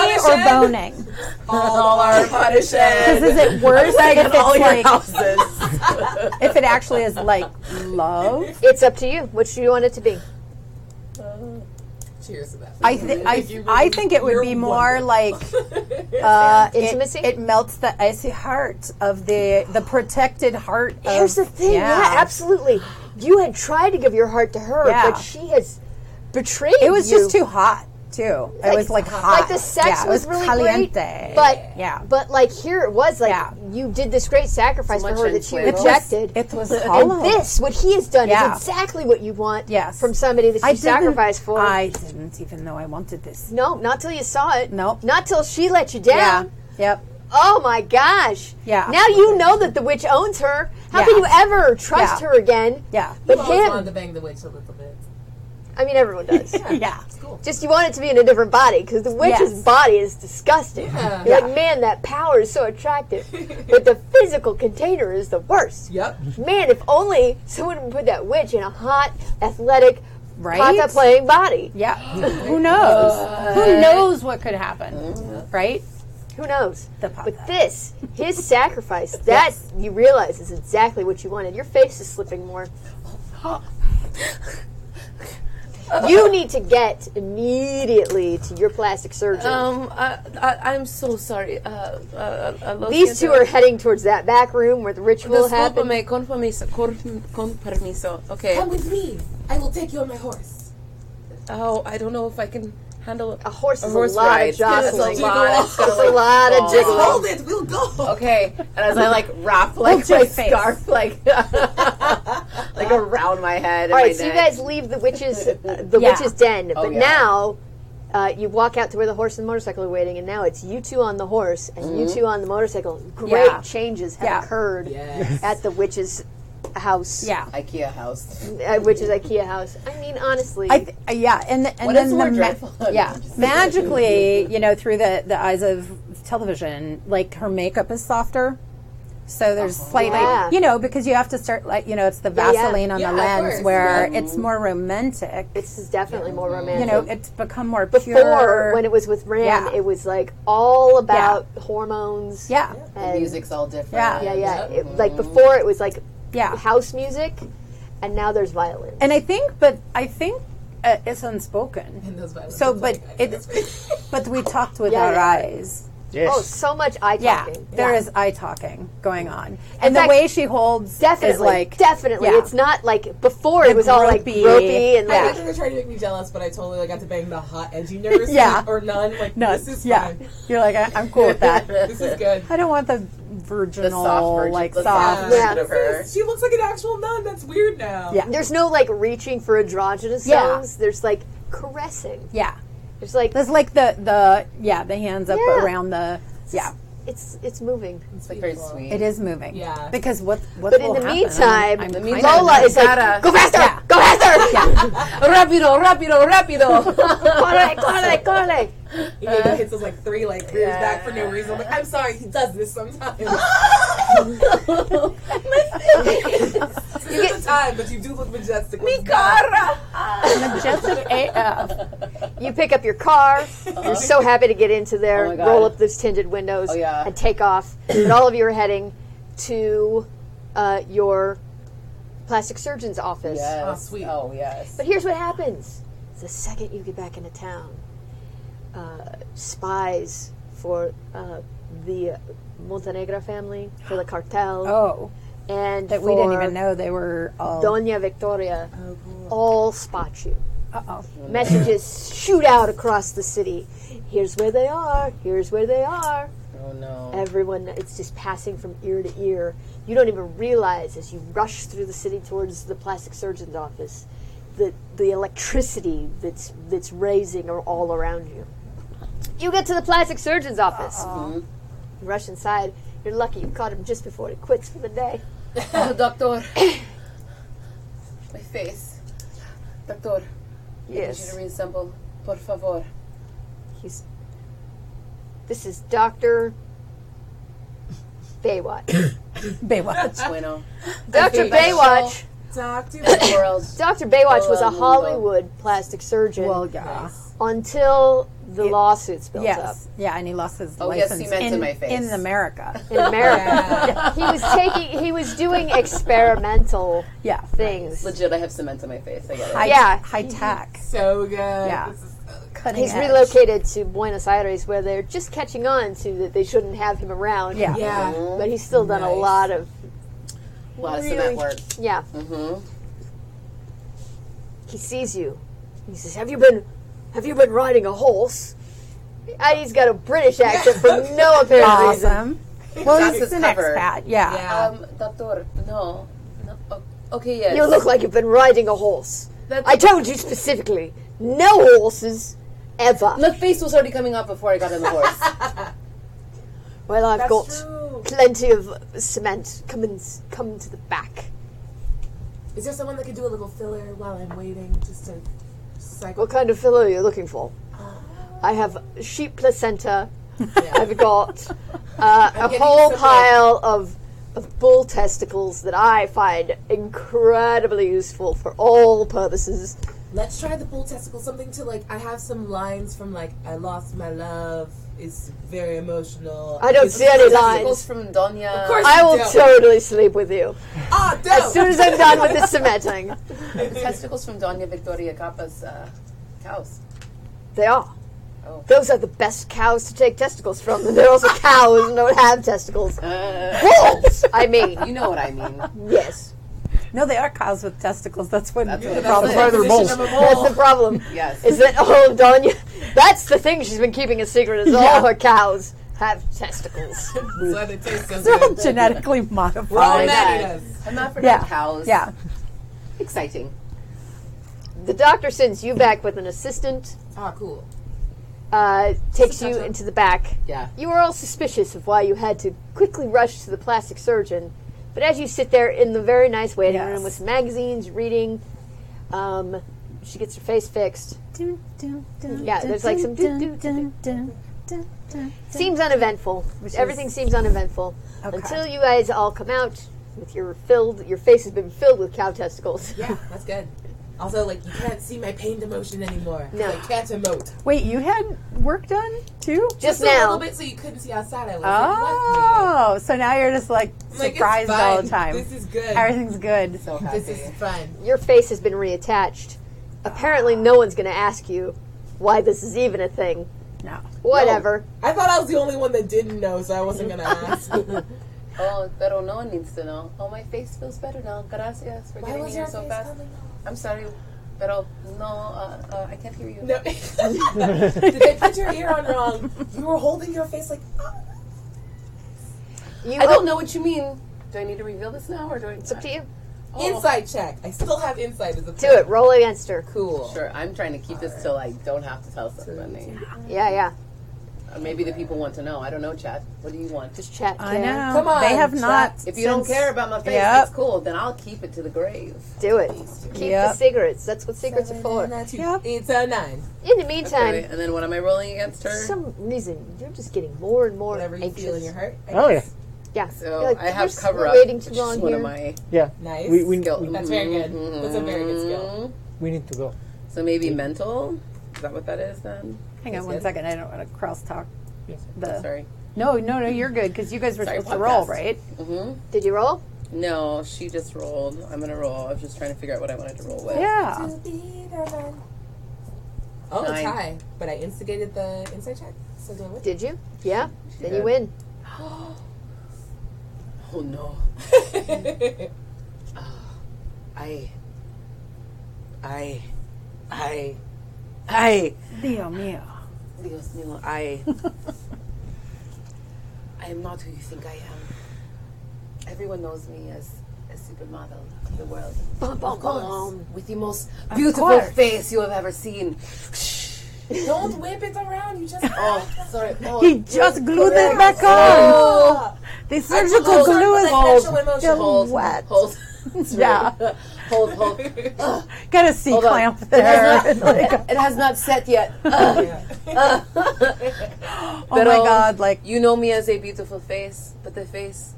Speaker 4: intimacy or boning?
Speaker 9: all our punishment.
Speaker 4: Because is it worse
Speaker 9: Like
Speaker 4: if
Speaker 9: in all
Speaker 4: it's
Speaker 9: your
Speaker 4: like
Speaker 9: houses.
Speaker 4: if it actually is like love?
Speaker 3: It's up to you. What do you want it to be?
Speaker 6: Cheers to that.
Speaker 4: I think it would be more like
Speaker 3: Intimacy?
Speaker 4: It melts the icy heart of the protected heart.
Speaker 3: Here's the thing. Yeah, absolutely. You had tried to give your heart to her,
Speaker 4: Yeah.
Speaker 3: but she has betrayed
Speaker 4: It was
Speaker 3: you.
Speaker 4: just too hot too. It was like hot.
Speaker 3: Like the sex
Speaker 4: Yeah, it
Speaker 3: was really
Speaker 4: caliente.
Speaker 3: great, but
Speaker 4: yeah.
Speaker 3: but like here it was like
Speaker 4: Yeah.
Speaker 3: you did this great sacrifice
Speaker 9: So
Speaker 3: for
Speaker 9: much
Speaker 3: her that she
Speaker 9: inflated.
Speaker 3: rejected.
Speaker 4: It was
Speaker 3: and
Speaker 4: hollow.
Speaker 3: this, what he has done,
Speaker 4: Yeah.
Speaker 3: is exactly what you want
Speaker 4: Yes.
Speaker 3: from somebody that you sacrificed for.
Speaker 4: I didn't even know I wanted this.
Speaker 3: No, not till you saw it.
Speaker 4: Nope.
Speaker 3: Not till she let you
Speaker 4: Yeah.
Speaker 3: down.
Speaker 4: Yep.
Speaker 3: Oh my gosh.
Speaker 4: Yeah.
Speaker 3: Now you know that the witch owns her. How
Speaker 4: Yeah.
Speaker 3: can you ever trust
Speaker 4: Yeah.
Speaker 3: her again?
Speaker 4: Yeah.
Speaker 3: But
Speaker 6: I've always wanted
Speaker 3: him,
Speaker 6: to bang the witch a little bit.
Speaker 3: I mean, everyone does.
Speaker 4: Yeah.
Speaker 3: Just you want it to be in a different body because the witch's
Speaker 4: Yes.
Speaker 3: body is disgusting.
Speaker 6: Yeah.
Speaker 3: You're like, man, that power is so attractive, but the physical container is the worst.
Speaker 6: Yep.
Speaker 3: Man, if only someone would put that witch in a hot, athletic,
Speaker 4: Right?
Speaker 3: kata playing body.
Speaker 4: Yeah. Who knows? Who knows what could happen? Right?
Speaker 3: Who knows?
Speaker 4: The pata.
Speaker 3: But this, his sacrifice, that you realize is exactly what you wanted. Your face is slipping more. You need to get immediately to your plastic surgeon.
Speaker 6: I'm so sorry.
Speaker 3: These two are heading towards that back room where the ritual happened.
Speaker 6: Discúlpame, con permiso. Okay.
Speaker 2: Come with me. I will take you on my horse.
Speaker 6: Oh, I don't know if I can handle
Speaker 3: A horse is a
Speaker 6: horse
Speaker 3: lot
Speaker 6: ride.
Speaker 3: of jostling.
Speaker 6: It's a lot. It's
Speaker 3: It's a lot of jiggling.
Speaker 2: Hold it. We'll go.
Speaker 6: Okay, and as I like wrap like
Speaker 4: your
Speaker 6: my
Speaker 4: face.
Speaker 6: scarf like like around my head.
Speaker 3: All
Speaker 6: and
Speaker 3: right,
Speaker 6: my
Speaker 3: so you
Speaker 6: neck.
Speaker 3: guys leave the witch's den, but
Speaker 6: yeah.
Speaker 3: now you walk out to where the horse and motorcycle are waiting, and now it's you two on the horse and you two on the motorcycle. Great changes have occurred at the witch's house.
Speaker 4: Yeah.
Speaker 6: IKEA house.
Speaker 3: Witch's IKEA house. I mean, honestly,
Speaker 4: And
Speaker 6: What
Speaker 4: then
Speaker 6: is more dreadful?
Speaker 4: magically, through the eyes of television, like her makeup is softer. So there's slightly, because you have to start it's the Vaseline on the lens where it's more romantic.
Speaker 3: this is definitely more romantic.
Speaker 4: It's become more
Speaker 3: Before,
Speaker 4: pure.
Speaker 3: when it was with Ran,
Speaker 4: Yeah.
Speaker 3: it was like all about hormones.
Speaker 4: Yeah.
Speaker 3: And
Speaker 6: The music's all different.
Speaker 4: Yeah.
Speaker 3: Like before, it was like
Speaker 4: Yeah.
Speaker 3: house music, and now there's violin.
Speaker 4: And I think it's unspoken. So, but we talked with our eyes.
Speaker 5: Yes.
Speaker 3: Oh, so much eye
Speaker 4: Yeah,
Speaker 3: talking.
Speaker 4: there is eye talking going on, and
Speaker 3: fact,
Speaker 4: the way she holds
Speaker 3: Definitely,
Speaker 4: is like
Speaker 3: definitely.
Speaker 4: yeah.
Speaker 3: It's not like before. It was all like
Speaker 4: ropey.
Speaker 3: ropey and
Speaker 2: I
Speaker 3: like.
Speaker 2: thought you were trying to make me jealous, but I totally got to bang the hot, edgy nurse.
Speaker 4: Yeah.
Speaker 2: Or none. Like,
Speaker 4: No,
Speaker 2: this is
Speaker 4: yeah.
Speaker 2: fine.
Speaker 4: You're like I'm cool with that.
Speaker 2: This is good.
Speaker 4: I don't want the virginal,
Speaker 6: soft
Speaker 4: soft.
Speaker 3: Yeah.
Speaker 6: of her.
Speaker 2: She looks like an actual nun. That's weird now.
Speaker 4: Yeah.
Speaker 3: There's no like reaching for androgynous
Speaker 4: Yeah.
Speaker 3: zones. There's like caressing.
Speaker 4: Yeah,
Speaker 3: There's like
Speaker 4: there's like the hands up
Speaker 3: Yeah.
Speaker 4: around the
Speaker 3: it's moving.
Speaker 6: It's like very sweet.
Speaker 4: It is moving.
Speaker 2: Yeah.
Speaker 4: Because what
Speaker 3: But in
Speaker 4: will
Speaker 3: the
Speaker 4: happen?
Speaker 3: meantime,
Speaker 4: I'm
Speaker 3: Lola is like, go faster, go faster.
Speaker 6: Rápido, rápido.
Speaker 3: Corre, corre.
Speaker 2: He maybe hits us like 3 like rears back for no reason. I'm like, I'm sorry, he does this sometimes. It's the time, but you do look majestic.
Speaker 4: Majestic AF.
Speaker 3: You pick up your car. You're so happy to get into there,
Speaker 6: Oh my God.
Speaker 3: roll up those tinted windows,
Speaker 6: Oh, yeah.
Speaker 3: and take off. And all of you are heading to your plastic surgeon's office.
Speaker 6: Yes.
Speaker 2: Oh, sweet.
Speaker 6: Oh, yes.
Speaker 3: But here's what happens. The second you get back into town, spies for the Montenegro family, for the cartel,
Speaker 4: Oh,
Speaker 3: and
Speaker 4: that
Speaker 3: for
Speaker 4: we didn't even know they were all.
Speaker 3: Doña Victoria, all spot you.
Speaker 4: Uh-oh.
Speaker 3: Messages shoot out across the city. Here's where they are. Here's where they are.
Speaker 6: Oh, no.
Speaker 3: Everyone, it's just passing from ear to ear. You don't even realize as you rush through the city towards the plastic surgeon's office that the electricity that's raising all around you. You get to the plastic surgeon's office. You rush inside. You're lucky you caught him just before he quits for the day.
Speaker 6: Oh, doctor. My face. Doctor. I need you
Speaker 3: Yes.
Speaker 6: to reassemble. Por favor.
Speaker 3: This is Dr. Baywatch.
Speaker 4: Baywatch.
Speaker 6: Bueno.
Speaker 3: Dr. Baywatch.
Speaker 2: Doctor.
Speaker 6: World.
Speaker 3: Dr. Baywatch was a
Speaker 6: Mundo.
Speaker 3: Hollywood plastic surgeon
Speaker 4: Well, yeah.
Speaker 3: until the lawsuits built up
Speaker 4: Yes. Yeah, and he lost his
Speaker 6: Oh, yes,
Speaker 4: license
Speaker 6: he meant in my face.
Speaker 4: in America.
Speaker 3: in America. He was doing experimental
Speaker 4: Yeah.
Speaker 3: things.
Speaker 6: Legit, I have cement on my face. I get it.
Speaker 4: High tech.
Speaker 2: So good.
Speaker 4: Yeah.
Speaker 2: This is
Speaker 4: Cutting
Speaker 3: He's
Speaker 4: edge.
Speaker 3: relocated to Buenos Aires, where they're just catching on to that they shouldn't have him around.
Speaker 4: Yeah.
Speaker 2: yeah.
Speaker 3: But he's still done a
Speaker 2: Nice.
Speaker 3: lot of
Speaker 6: A lot of cement work.
Speaker 3: yeah.
Speaker 6: Mm-hmm.
Speaker 3: He sees you. He says, "Have you been riding a horse?" And he's got a British accent for no apparent reason.
Speaker 4: Awesome. Well,
Speaker 6: That's
Speaker 4: he's
Speaker 6: his
Speaker 4: an
Speaker 6: cover.
Speaker 4: expat. Yeah.
Speaker 2: Yeah.
Speaker 6: Doctor, no. Okay, yes.
Speaker 3: You look like you've been riding a horse.
Speaker 6: That's-
Speaker 3: I told you specifically, no horses ever.
Speaker 6: My face was already coming up before I got on the horse.
Speaker 3: Well, I've
Speaker 2: That's
Speaker 3: got
Speaker 2: true.
Speaker 3: plenty of cement. Come to the back.
Speaker 2: Is there someone that could do a little filler while I'm waiting, just to cycle?
Speaker 3: What kind of filler are you looking for? I have sheep placenta. I've got a
Speaker 2: getting
Speaker 3: whole
Speaker 2: some,
Speaker 3: pile of of bull testicles that I find incredibly useful for all purposes.
Speaker 1: Let's try the bull testicle. Something to like. I have some lines from like, I lost my love. It's very emotional.
Speaker 3: I don't see any
Speaker 6: Testicles
Speaker 3: lines.
Speaker 6: from Donya.
Speaker 1: Of course
Speaker 3: I
Speaker 1: you
Speaker 3: will
Speaker 1: do.
Speaker 3: totally sleep with you
Speaker 1: Ah,
Speaker 3: as
Speaker 1: dope.
Speaker 3: soon as I'm done with this cementing.
Speaker 6: The testicles from Doña Victoria Capa's cows.
Speaker 3: They are.
Speaker 6: Oh.
Speaker 3: Those are the best cows to take testicles from. And they're also cows and don't have testicles. Bulls, I mean.
Speaker 6: You know what I mean.
Speaker 3: Yes.
Speaker 4: No, they are cows with testicles. That's what
Speaker 6: That's
Speaker 4: the
Speaker 6: what it
Speaker 4: problem
Speaker 6: is.
Speaker 5: That's why they're bulls.
Speaker 3: That's the problem.
Speaker 6: Yes.
Speaker 3: Is that, Donya, that's the thing she's been keeping a secret, is all her cows have testicles.
Speaker 1: So they taste so
Speaker 4: They're all
Speaker 1: good.
Speaker 4: genetically
Speaker 1: We're all
Speaker 4: modified.
Speaker 1: mad at us.
Speaker 6: Hermaphrodite
Speaker 4: Yeah.
Speaker 6: cows.
Speaker 4: Yeah.
Speaker 6: Exciting.
Speaker 3: The doctor sends you back with an assistant,
Speaker 1: Ah, cool.
Speaker 3: takes you into the back.
Speaker 6: Yeah.
Speaker 3: You are all suspicious of why you had to quickly rush to the plastic surgeon. But as you sit there in the very nice waiting
Speaker 4: Yes.
Speaker 3: room with some magazines, reading, she gets her face fixed. Yeah, there's like some Seems uneventful. Everything seems uneventful.
Speaker 4: Okay.
Speaker 3: Until you guys all come out with your face has been filled with cow testicles.
Speaker 1: Yeah, that's good. Also, like, you can't see my pained emotion anymore.
Speaker 3: No.
Speaker 1: I can't emote.
Speaker 4: Wait, you had work done too?
Speaker 3: Just
Speaker 1: a
Speaker 3: now.
Speaker 1: little bit so you couldn't see how sad I was.
Speaker 4: Oh, so now you're just like
Speaker 1: Like, it's
Speaker 4: surprised
Speaker 1: fine.
Speaker 4: all the time.
Speaker 1: This is good.
Speaker 4: Everything's good.
Speaker 6: So happy.
Speaker 1: This is fun.
Speaker 3: Your face has been reattached. Apparently no one's going to ask you why this is even a thing.
Speaker 4: No.
Speaker 3: Whatever.
Speaker 1: I thought I was the only one that didn't know, so I wasn't going to ask.
Speaker 6: Oh, pero no one needs to know. Oh, my face feels better now. Gracias for
Speaker 1: Why
Speaker 6: getting me
Speaker 1: was
Speaker 6: here
Speaker 1: your
Speaker 6: so
Speaker 1: face
Speaker 6: fast.
Speaker 1: coming off?
Speaker 6: I'm sorry, pero no, I can't hear you.
Speaker 1: No. Did they put your ear on wrong? You were holding your face like, oh.
Speaker 3: You
Speaker 6: I don't know what you mean. Do I need to reveal this now, or do I?
Speaker 3: It's up to you.
Speaker 1: Insight check. I still have insight as a
Speaker 3: Do it. Roll against her.
Speaker 1: Cool.
Speaker 6: Sure, I'm trying to keep this till I don't have to tell somebody.
Speaker 3: Yeah.
Speaker 6: Maybe the people want to know. I don't know, chat. What do you want?
Speaker 3: Just chat.
Speaker 4: I
Speaker 3: Karen.
Speaker 4: know.
Speaker 1: Come on,
Speaker 4: They have
Speaker 1: chat.
Speaker 4: not.
Speaker 6: If you don't
Speaker 4: since-
Speaker 6: care about my face,
Speaker 4: Yep.
Speaker 6: that's cool. Then I'll keep it to the grave.
Speaker 3: Do it. Keep
Speaker 4: Yep.
Speaker 3: the secrets. That's what secrets are for.
Speaker 4: Yep.
Speaker 1: It's a 9.
Speaker 3: In the meantime,
Speaker 6: Okay, and then what am I rolling against her?
Speaker 3: for some reason, you're just getting more and more
Speaker 1: Whatever you
Speaker 3: anxious.
Speaker 1: feel in your heart.
Speaker 5: Oh yeah,
Speaker 3: Yeah.
Speaker 6: So
Speaker 3: You're like,
Speaker 6: I have
Speaker 3: we're
Speaker 6: cover up.
Speaker 3: waiting too
Speaker 6: which
Speaker 3: long
Speaker 6: is one
Speaker 3: here.
Speaker 6: of my
Speaker 5: yeah.
Speaker 1: Nice.
Speaker 5: We
Speaker 6: skill.
Speaker 1: That's very good. That's a very good skill.
Speaker 5: we need to go.
Speaker 6: So maybe mental. Is that what that is then?
Speaker 4: Hang on
Speaker 6: That's
Speaker 4: one
Speaker 6: good.
Speaker 4: second. I don't want to cross talk.
Speaker 6: Sorry.
Speaker 4: No, you're good because you guys were
Speaker 6: Sorry,
Speaker 4: supposed to roll,
Speaker 6: podcast.
Speaker 4: right?
Speaker 6: Mm-hmm.
Speaker 3: Did you roll?
Speaker 6: No, she just rolled. I'm gonna roll. I was just trying to figure out what I wanted to roll with.
Speaker 4: Yeah.
Speaker 1: Oh,
Speaker 6: 9.
Speaker 1: tie. But I instigated the insight check. So do I win?
Speaker 3: Did you? Yeah. Then you
Speaker 6: did.
Speaker 3: win.
Speaker 6: Oh no. I.
Speaker 4: Dio mío.
Speaker 6: Dios mío, I am not who you think I am. Everyone knows me as a supermodel of the world.
Speaker 3: Bum, bum, bum.
Speaker 6: With the most beautiful
Speaker 4: course.
Speaker 6: face you have ever seen.
Speaker 1: Don't whip it around. You just.
Speaker 6: Oh, sorry. Oh,
Speaker 4: He just glued it back on.
Speaker 6: Oh.
Speaker 4: The surgical glue is
Speaker 1: Sexual emotion.
Speaker 4: still wet.
Speaker 6: Hold.
Speaker 4: Yeah.
Speaker 6: Hold.
Speaker 4: Got a C
Speaker 6: Hold on.
Speaker 4: clamp there.
Speaker 6: It has not set yet.
Speaker 4: Oh my
Speaker 6: Pero
Speaker 4: God! Like
Speaker 6: you know me as a beautiful face, but the face,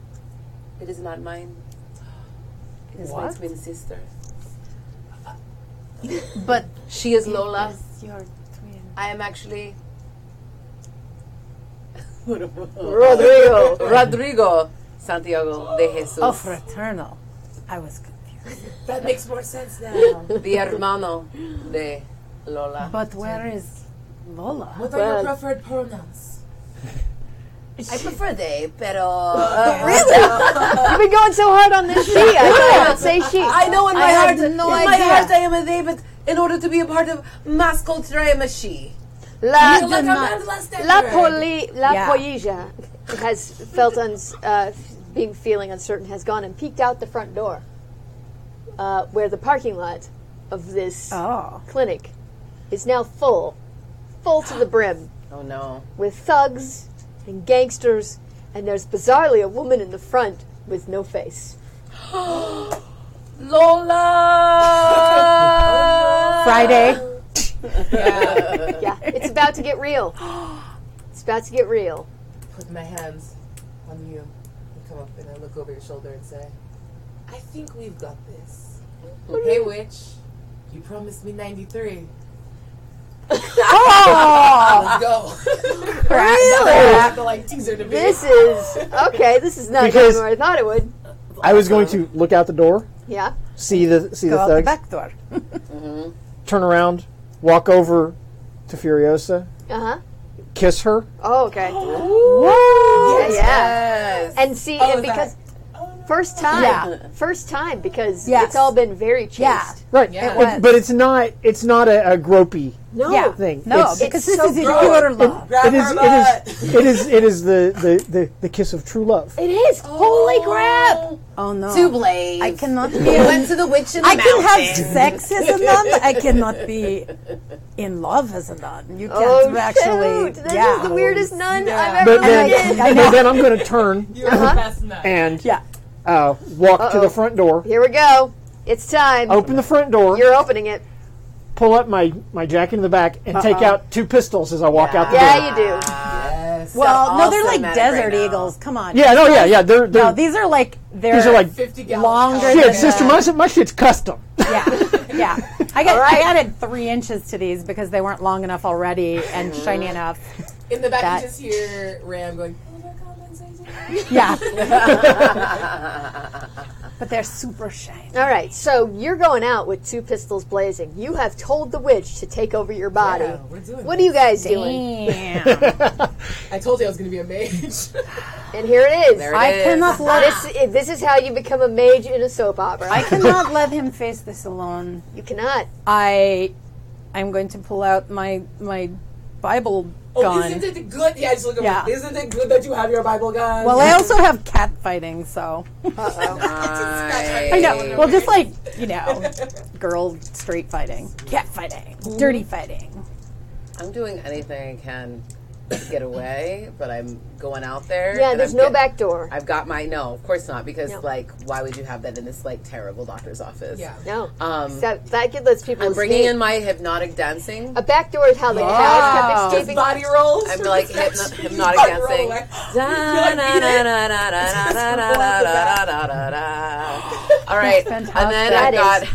Speaker 6: it is not mine. It is my
Speaker 4: What?
Speaker 6: twin sister.
Speaker 4: but
Speaker 6: She is Lola.
Speaker 4: your twin.
Speaker 6: I am actually
Speaker 3: Rodrigo.
Speaker 6: Santiago de Jesus,
Speaker 4: Oh, fraternal. I was confused.
Speaker 1: That makes more sense now.
Speaker 6: the hermano de Lola.
Speaker 4: But where is Lola?
Speaker 1: What are your preferred pronouns?
Speaker 6: I prefer they, pero
Speaker 3: You've been going so hard on this she. I cannot say she.
Speaker 6: I know in my
Speaker 4: I
Speaker 6: heart,
Speaker 4: had no
Speaker 6: in my
Speaker 4: idea.
Speaker 6: heart I am a they, but in order to be a part of mass culture, I am a she.
Speaker 3: La
Speaker 1: Like a mandala standard.
Speaker 3: La Poyija has felt feeling uncertain, has gone and peeked out the front door, where the parking lot of this
Speaker 4: Oh.
Speaker 3: clinic is now full to the brim
Speaker 6: Oh no.
Speaker 3: with thugs and gangsters, and there's bizarrely a woman in the front with no face.
Speaker 6: Lola!
Speaker 4: Friday.
Speaker 3: Yeah, it's about to get real. It's about to get real.
Speaker 1: Put my hands on you.
Speaker 6: come up and I look over your shoulder and say, I think we've got this. Hey, witch, you promised me 93.
Speaker 7: Oh,
Speaker 6: Let's go.
Speaker 7: really?
Speaker 6: I have to like tease her to be.
Speaker 3: This is okay. This is not
Speaker 5: Because-
Speaker 3: going where I thought it would.
Speaker 5: I was going to look out the door,
Speaker 3: Yeah.
Speaker 5: see the
Speaker 7: Go out the
Speaker 5: thugs,
Speaker 7: back door.
Speaker 5: turn around, walk over to Furiosa,
Speaker 3: Uh huh.
Speaker 5: kiss her.
Speaker 3: Oh, okay.
Speaker 7: What?
Speaker 3: Yeah.
Speaker 6: Yes.
Speaker 3: And see,
Speaker 6: Oh,
Speaker 3: and
Speaker 6: is
Speaker 3: because first time, because
Speaker 7: Yes.
Speaker 3: it's all been very chaste.
Speaker 7: Yeah.
Speaker 5: Right,
Speaker 6: Yeah.
Speaker 5: but it's not a gropey
Speaker 3: No.
Speaker 7: Yeah.
Speaker 5: thing.
Speaker 7: No,
Speaker 5: It's-
Speaker 7: because
Speaker 3: it's
Speaker 7: this
Speaker 3: so
Speaker 7: is
Speaker 3: gross.
Speaker 7: pure love.
Speaker 6: Grab
Speaker 5: it is
Speaker 6: her butt.
Speaker 5: it is the kiss of true love.
Speaker 3: It is. Holy crap!
Speaker 7: Oh no.
Speaker 6: Two blades.
Speaker 7: I cannot be.
Speaker 6: Went to the witch in the
Speaker 7: I can
Speaker 6: mountain.
Speaker 7: have sex as a nun. I cannot be in love as a nun. You can't
Speaker 3: Oh,
Speaker 7: actually.
Speaker 3: shoot. This
Speaker 7: yeah.
Speaker 3: is the weirdest nun
Speaker 7: Yeah.
Speaker 3: I've ever
Speaker 5: But then,
Speaker 3: been.
Speaker 5: but then I'm going to turn
Speaker 6: You're the best nut.
Speaker 5: and
Speaker 7: Yeah.
Speaker 5: walk to the front door,
Speaker 3: Here we go. It's time.
Speaker 5: open the front door,
Speaker 3: You're opening it.
Speaker 5: pull up my jacket in the back, and take out 2 pistols as I walk out the door.
Speaker 3: Yeah, you do.
Speaker 6: Yes.
Speaker 7: Well, no, they're
Speaker 6: all
Speaker 7: like
Speaker 6: cinematic
Speaker 7: desert
Speaker 6: right now.
Speaker 7: eagles. Come on.
Speaker 5: Yeah, no, yeah. They're
Speaker 7: No, these are like
Speaker 5: these are like
Speaker 6: 50-gallon
Speaker 7: longer
Speaker 5: shit,
Speaker 7: than
Speaker 5: sister. My shit's custom.
Speaker 7: Yeah, yeah. I added 3 inches to these because they weren't long enough already and shiny enough.
Speaker 6: In the back,
Speaker 7: That-
Speaker 6: you just hear Ram going,
Speaker 7: Yeah. But they're super shiny.
Speaker 3: All right, so you're going out with 2 pistols blazing. You have told the witch to take over your body.
Speaker 6: Yeah, we're doing
Speaker 3: What are you guys doing?
Speaker 7: Damn.
Speaker 6: I told you I was going to be a mage.
Speaker 3: And here it is.
Speaker 6: There it
Speaker 7: I
Speaker 6: is.
Speaker 7: cannot let
Speaker 3: This is how you become a mage in a soap opera.
Speaker 7: I cannot let him face this alone.
Speaker 3: You cannot.
Speaker 7: I'm going to pull out my Bible gun.
Speaker 6: Isn't it good? Yeah, just look at
Speaker 7: Yeah.
Speaker 6: me. Isn't it good that you have your Bible gun?
Speaker 7: Well, I also have cat fighting, so I know. Well, just like girl straight fighting, cat fighting, dirty fighting.
Speaker 9: I'm doing anything I can to get away, but I'm going out there.
Speaker 3: Yeah,
Speaker 9: and
Speaker 3: there's
Speaker 9: I'm
Speaker 3: no back door.
Speaker 9: I've got my no, of course not, because
Speaker 3: No.
Speaker 9: like, why would you have that in this like terrible doctor's office?
Speaker 6: Yeah.
Speaker 3: No.
Speaker 9: Um,
Speaker 3: That lets people
Speaker 9: I'm bringing
Speaker 3: escape.
Speaker 9: in my hypnotic dancing.
Speaker 3: A back door is how the cows kept
Speaker 6: Just
Speaker 3: escaping.
Speaker 6: body rolls.
Speaker 9: I'm like hypnotic
Speaker 6: Body
Speaker 9: dancing.
Speaker 6: roll, like-
Speaker 9: All right,
Speaker 7: Fantastic.
Speaker 9: and then
Speaker 3: That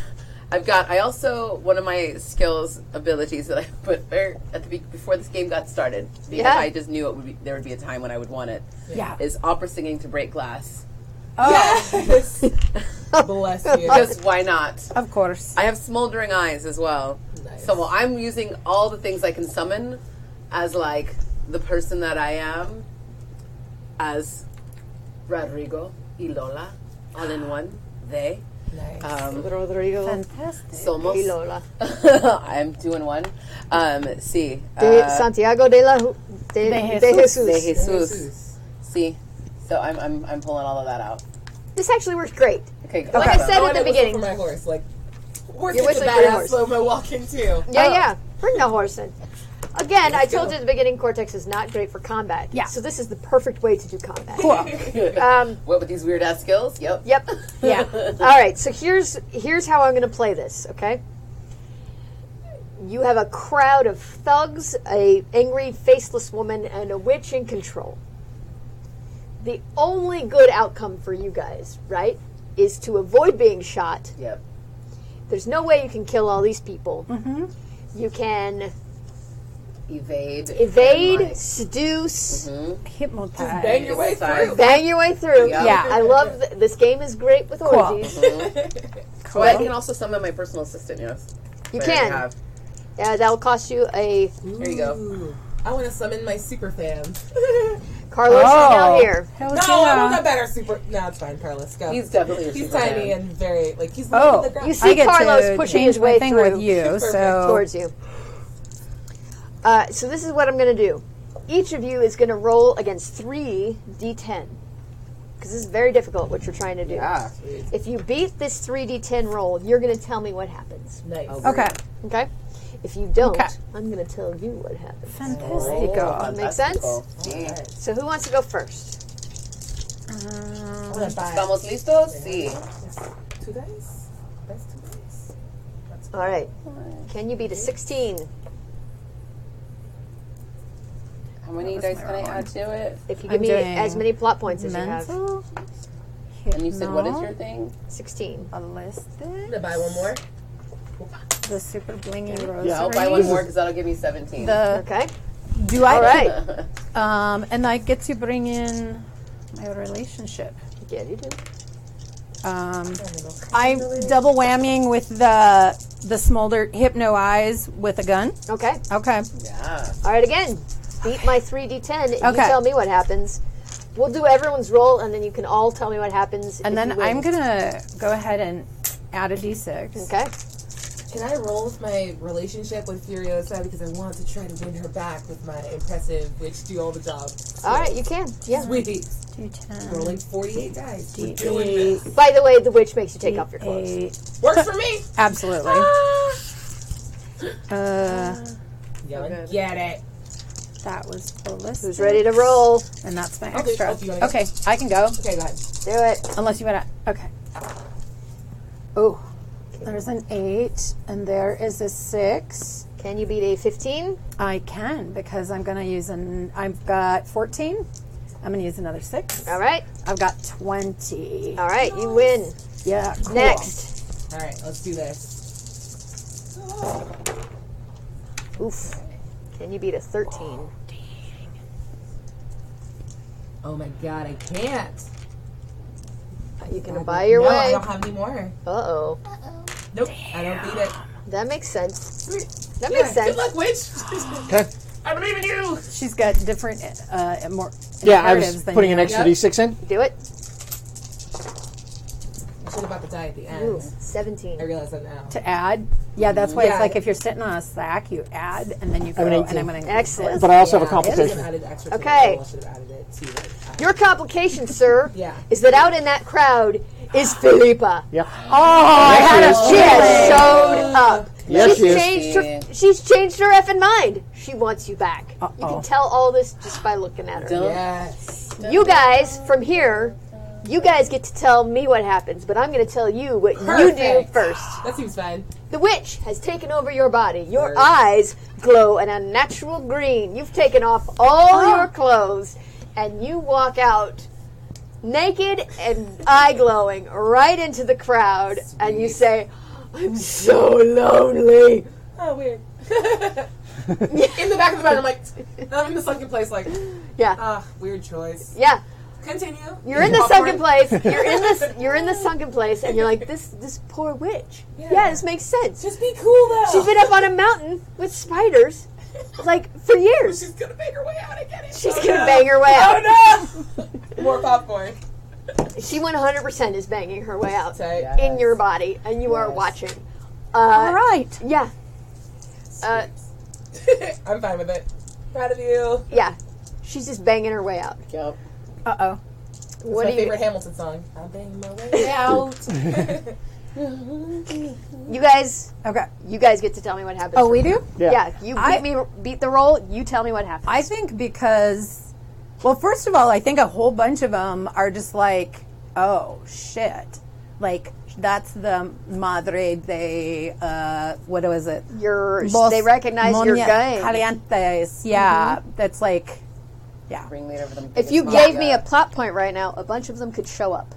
Speaker 9: I've got. I also one of my skills abilities that I put there at the before this game got started because
Speaker 3: Yeah.
Speaker 9: I just knew there would be a time when I would want it.
Speaker 7: Yeah.
Speaker 9: Is opera singing to break glass?
Speaker 6: Yes. Bless you.
Speaker 9: Because why not?
Speaker 7: Of course.
Speaker 9: I have smoldering eyes as well.
Speaker 6: Nice.
Speaker 9: So while I'm using all the things I can summon as like the person that I am, as Rodrigo y Lola, all in one, they.
Speaker 6: Nice.
Speaker 3: Rodrigo
Speaker 7: Fantastic.
Speaker 9: Somos.
Speaker 3: y Lola.
Speaker 9: I'm doing one. Sí.
Speaker 3: De Santiago de Jesus.
Speaker 9: De Jesus. See. So I'm pulling all of that out.
Speaker 3: This actually works great.
Speaker 9: Okay. Good.
Speaker 3: Like I said
Speaker 6: Oh,
Speaker 3: at
Speaker 6: and
Speaker 3: the
Speaker 6: I whistle
Speaker 3: beginning.
Speaker 6: for my horse, like horse
Speaker 3: You
Speaker 6: gets a
Speaker 3: whistle for your
Speaker 6: badass
Speaker 3: horse.
Speaker 6: slow-mo walking too.
Speaker 3: Yeah. Bring the horse in. Again, I told
Speaker 6: go.
Speaker 3: you at the beginning, Cortex is not great for combat.
Speaker 7: Yeah.
Speaker 3: So this is the perfect way to do combat.
Speaker 7: Cool.
Speaker 9: What with these weird ass skills? Yep.
Speaker 3: Yep.
Speaker 7: Yeah.
Speaker 3: All right. So here's how I'm going to play this. Okay. You have a crowd of thugs, a angry, faceless woman, and a witch in control. The only good outcome for you guys, right, is to avoid being shot.
Speaker 9: Yep.
Speaker 3: There's no way you can kill all these people. Mm-hmm. You can
Speaker 9: Evade,
Speaker 3: seduce,
Speaker 7: Hypnotize.
Speaker 6: Bang your way through.
Speaker 3: bang your way through.
Speaker 9: Yeah.
Speaker 7: Yeah.
Speaker 3: I love this game is great with orgies.
Speaker 9: So I can also summon my personal assistant. Yes.
Speaker 3: You
Speaker 9: That I
Speaker 3: can.
Speaker 9: have.
Speaker 3: That'll cost you a.
Speaker 9: There you go.
Speaker 6: Ooh, I want to summon my super fan.
Speaker 3: Carlos is now here.
Speaker 7: Hell
Speaker 6: No, I want
Speaker 7: yeah.
Speaker 6: a better super. No, it's fine, Carlos. Go.
Speaker 9: He's definitely a
Speaker 6: He's
Speaker 9: super
Speaker 6: tiny
Speaker 9: fan.
Speaker 6: and very like he's
Speaker 7: Oh.
Speaker 6: on the ground.
Speaker 3: You see
Speaker 7: I get
Speaker 3: Carlos
Speaker 7: to
Speaker 3: pushing
Speaker 7: change
Speaker 3: his
Speaker 7: my
Speaker 3: way
Speaker 7: thing
Speaker 3: through
Speaker 7: with you, so
Speaker 3: towards you. So this is what I'm going to do. Each of you is going to roll against 3 d10. Because this is very difficult what you're trying to do.
Speaker 9: Yeah.
Speaker 3: If you beat this 3d10 roll, you're going to tell me what happens.
Speaker 6: Nice.
Speaker 7: Okay.
Speaker 3: Okay? If you don't,
Speaker 7: Okay.
Speaker 3: I'm going to tell you what happens.
Speaker 7: Fantastico.
Speaker 3: Make sense?
Speaker 9: Sí.
Speaker 3: So who wants to go first?
Speaker 6: I'm gonna buy
Speaker 9: ¿Estamos listos? Sí.
Speaker 6: 2 dice. That's 2 dice.
Speaker 3: All right. Can you beat a 16?
Speaker 6: How many dice can I add to it?
Speaker 3: If you give me as many plot points as you have.
Speaker 4: Mental.
Speaker 6: And you said, what is your thing?
Speaker 3: 16.
Speaker 4: Ballistic.
Speaker 9: I'm gonna buy one more.
Speaker 4: The super blingy rosary.
Speaker 6: Yeah, I'll buy one more because that'll give me 17.
Speaker 3: Okay.
Speaker 4: Do I?
Speaker 3: All right.
Speaker 4: And I get to bring in my relationship.
Speaker 3: Yeah, you do.
Speaker 4: I'm double whamming with the smolder hypno eyes with a gun.
Speaker 3: Okay.
Speaker 4: Okay.
Speaker 6: Yeah.
Speaker 3: All right, again. Beat my 3d10 and you
Speaker 4: Okay.
Speaker 3: tell me what happens. We'll do everyone's roll and then you can all tell me what happens.
Speaker 4: And then I'm gonna go ahead and add a d6.
Speaker 3: Okay.
Speaker 9: Can I roll with my relationship with Furiosa because I want to try to win her back with my impressive witch do all the job.
Speaker 3: All right, you can. Yeah.
Speaker 9: Sweet.
Speaker 4: D10.
Speaker 9: Rolling 48 dice. We're
Speaker 4: D8.
Speaker 9: doing this.
Speaker 3: By the way, the witch makes you take off your clothes.
Speaker 9: Works for me.
Speaker 4: Absolutely.
Speaker 9: Yeah, get it.
Speaker 4: That was ballistic.
Speaker 3: Who's ready to roll?
Speaker 4: And that's my
Speaker 9: Okay,
Speaker 4: extra.
Speaker 9: you wanna go?
Speaker 4: Okay, I can go.
Speaker 9: Okay, go ahead.
Speaker 3: Do it.
Speaker 4: Unless you want to. Okay. Oh, there's an 8, and there is a 6.
Speaker 3: Can you beat a 15?
Speaker 4: I can because I'm going to use I've got 14. I'm going to use another 6.
Speaker 3: All right.
Speaker 4: I've got 20.
Speaker 3: All right, you win.
Speaker 4: Yeah. Cool.
Speaker 3: Next.
Speaker 9: All right, let's do this.
Speaker 3: Oof. Can you beat a 13?
Speaker 9: Oh my god, I can't.
Speaker 3: You can buy your
Speaker 9: no,
Speaker 3: way.
Speaker 9: I don't have any more.
Speaker 3: Uh-oh.
Speaker 9: Nope, I don't beat it.
Speaker 3: That makes sense. That
Speaker 9: Yeah,
Speaker 3: makes sense.
Speaker 9: good luck, witch.
Speaker 5: Okay.
Speaker 9: I believe in you.
Speaker 4: She's got different, more.
Speaker 5: Yeah, I was
Speaker 4: imperatives than
Speaker 5: putting
Speaker 4: you.
Speaker 5: an extra
Speaker 9: Yep.
Speaker 5: d6 in.
Speaker 3: Do it.
Speaker 9: I should have bought the die at the end.
Speaker 3: Ooh, 17.
Speaker 9: I realize that now.
Speaker 4: To add. Yeah, that's why
Speaker 9: Yeah.
Speaker 4: it's like if you're sitting on a sack, you add, and then you go,
Speaker 5: I'm an
Speaker 4: and I'm
Speaker 5: 18.
Speaker 4: going to.
Speaker 3: Excellent.
Speaker 5: But I also have a
Speaker 9: I should have
Speaker 5: complication.
Speaker 9: added extra to
Speaker 3: Okay.
Speaker 9: the roll. I should have added it to like,
Speaker 3: Your complication, sir,
Speaker 9: Yeah.
Speaker 3: is that out in that crowd is Philippa.
Speaker 5: Yep.
Speaker 3: Oh,
Speaker 5: Yes,
Speaker 3: she has showed up.
Speaker 5: Yes, she is.
Speaker 3: She's changed her effing mind. She wants you back. You
Speaker 4: Uh-oh.
Speaker 3: can tell all this just by looking at her.
Speaker 9: yes.
Speaker 3: You guys, from here, you guys get to tell me what happens, but I'm going to tell you what you do
Speaker 9: Perfect.
Speaker 3: first.
Speaker 9: That seems fine.
Speaker 3: The witch has taken over your body. Your eyes glow an unnatural green. You've taken off all your clothes, and you walk out naked and eye glowing right into the crowd, and you say, "I'm so lonely."
Speaker 9: Oh, weird. In the back of the bed, I'm like, I'm in the sunken place, like,
Speaker 3: Yeah,
Speaker 9: weird choice.
Speaker 3: yeah.
Speaker 9: Continue.
Speaker 3: You're in the
Speaker 9: Popcorn.
Speaker 3: sunken place. You're in the sunken place, and you're like, this poor witch. Yeah, this makes sense.
Speaker 9: Just be cool, though.
Speaker 3: She's been up on a mountain with spiders, like for years.
Speaker 9: She's gonna bang her way out. I get it.
Speaker 3: She's gonna bang her way out.
Speaker 9: Oh no! More popcorn.
Speaker 3: She 100% is banging her way out
Speaker 9: Tight.
Speaker 3: in your body, and you are watching.
Speaker 4: All right.
Speaker 3: Yeah.
Speaker 9: I'm fine with it. Proud of you.
Speaker 3: Yeah. She's just banging her way out.
Speaker 6: Yep.
Speaker 4: Uh-oh.
Speaker 3: What
Speaker 9: my
Speaker 3: do you?
Speaker 9: favorite Hamilton song. I'm banging my way out.
Speaker 3: You guys.
Speaker 4: Okay.
Speaker 3: You guys get to tell me what happens.
Speaker 4: Oh, we do?
Speaker 3: Yeah. You beat the roll. You tell me what happens.
Speaker 4: I think because, well, first of all, I think a whole bunch of them are just like, oh, shit. Like, that's the madre de, what was it?
Speaker 3: They recognize your gang.
Speaker 4: Calientes. Yeah. That's like, yeah.
Speaker 6: Ringleader of them.
Speaker 3: If you gave me a plot point right now, a bunch of them could show up.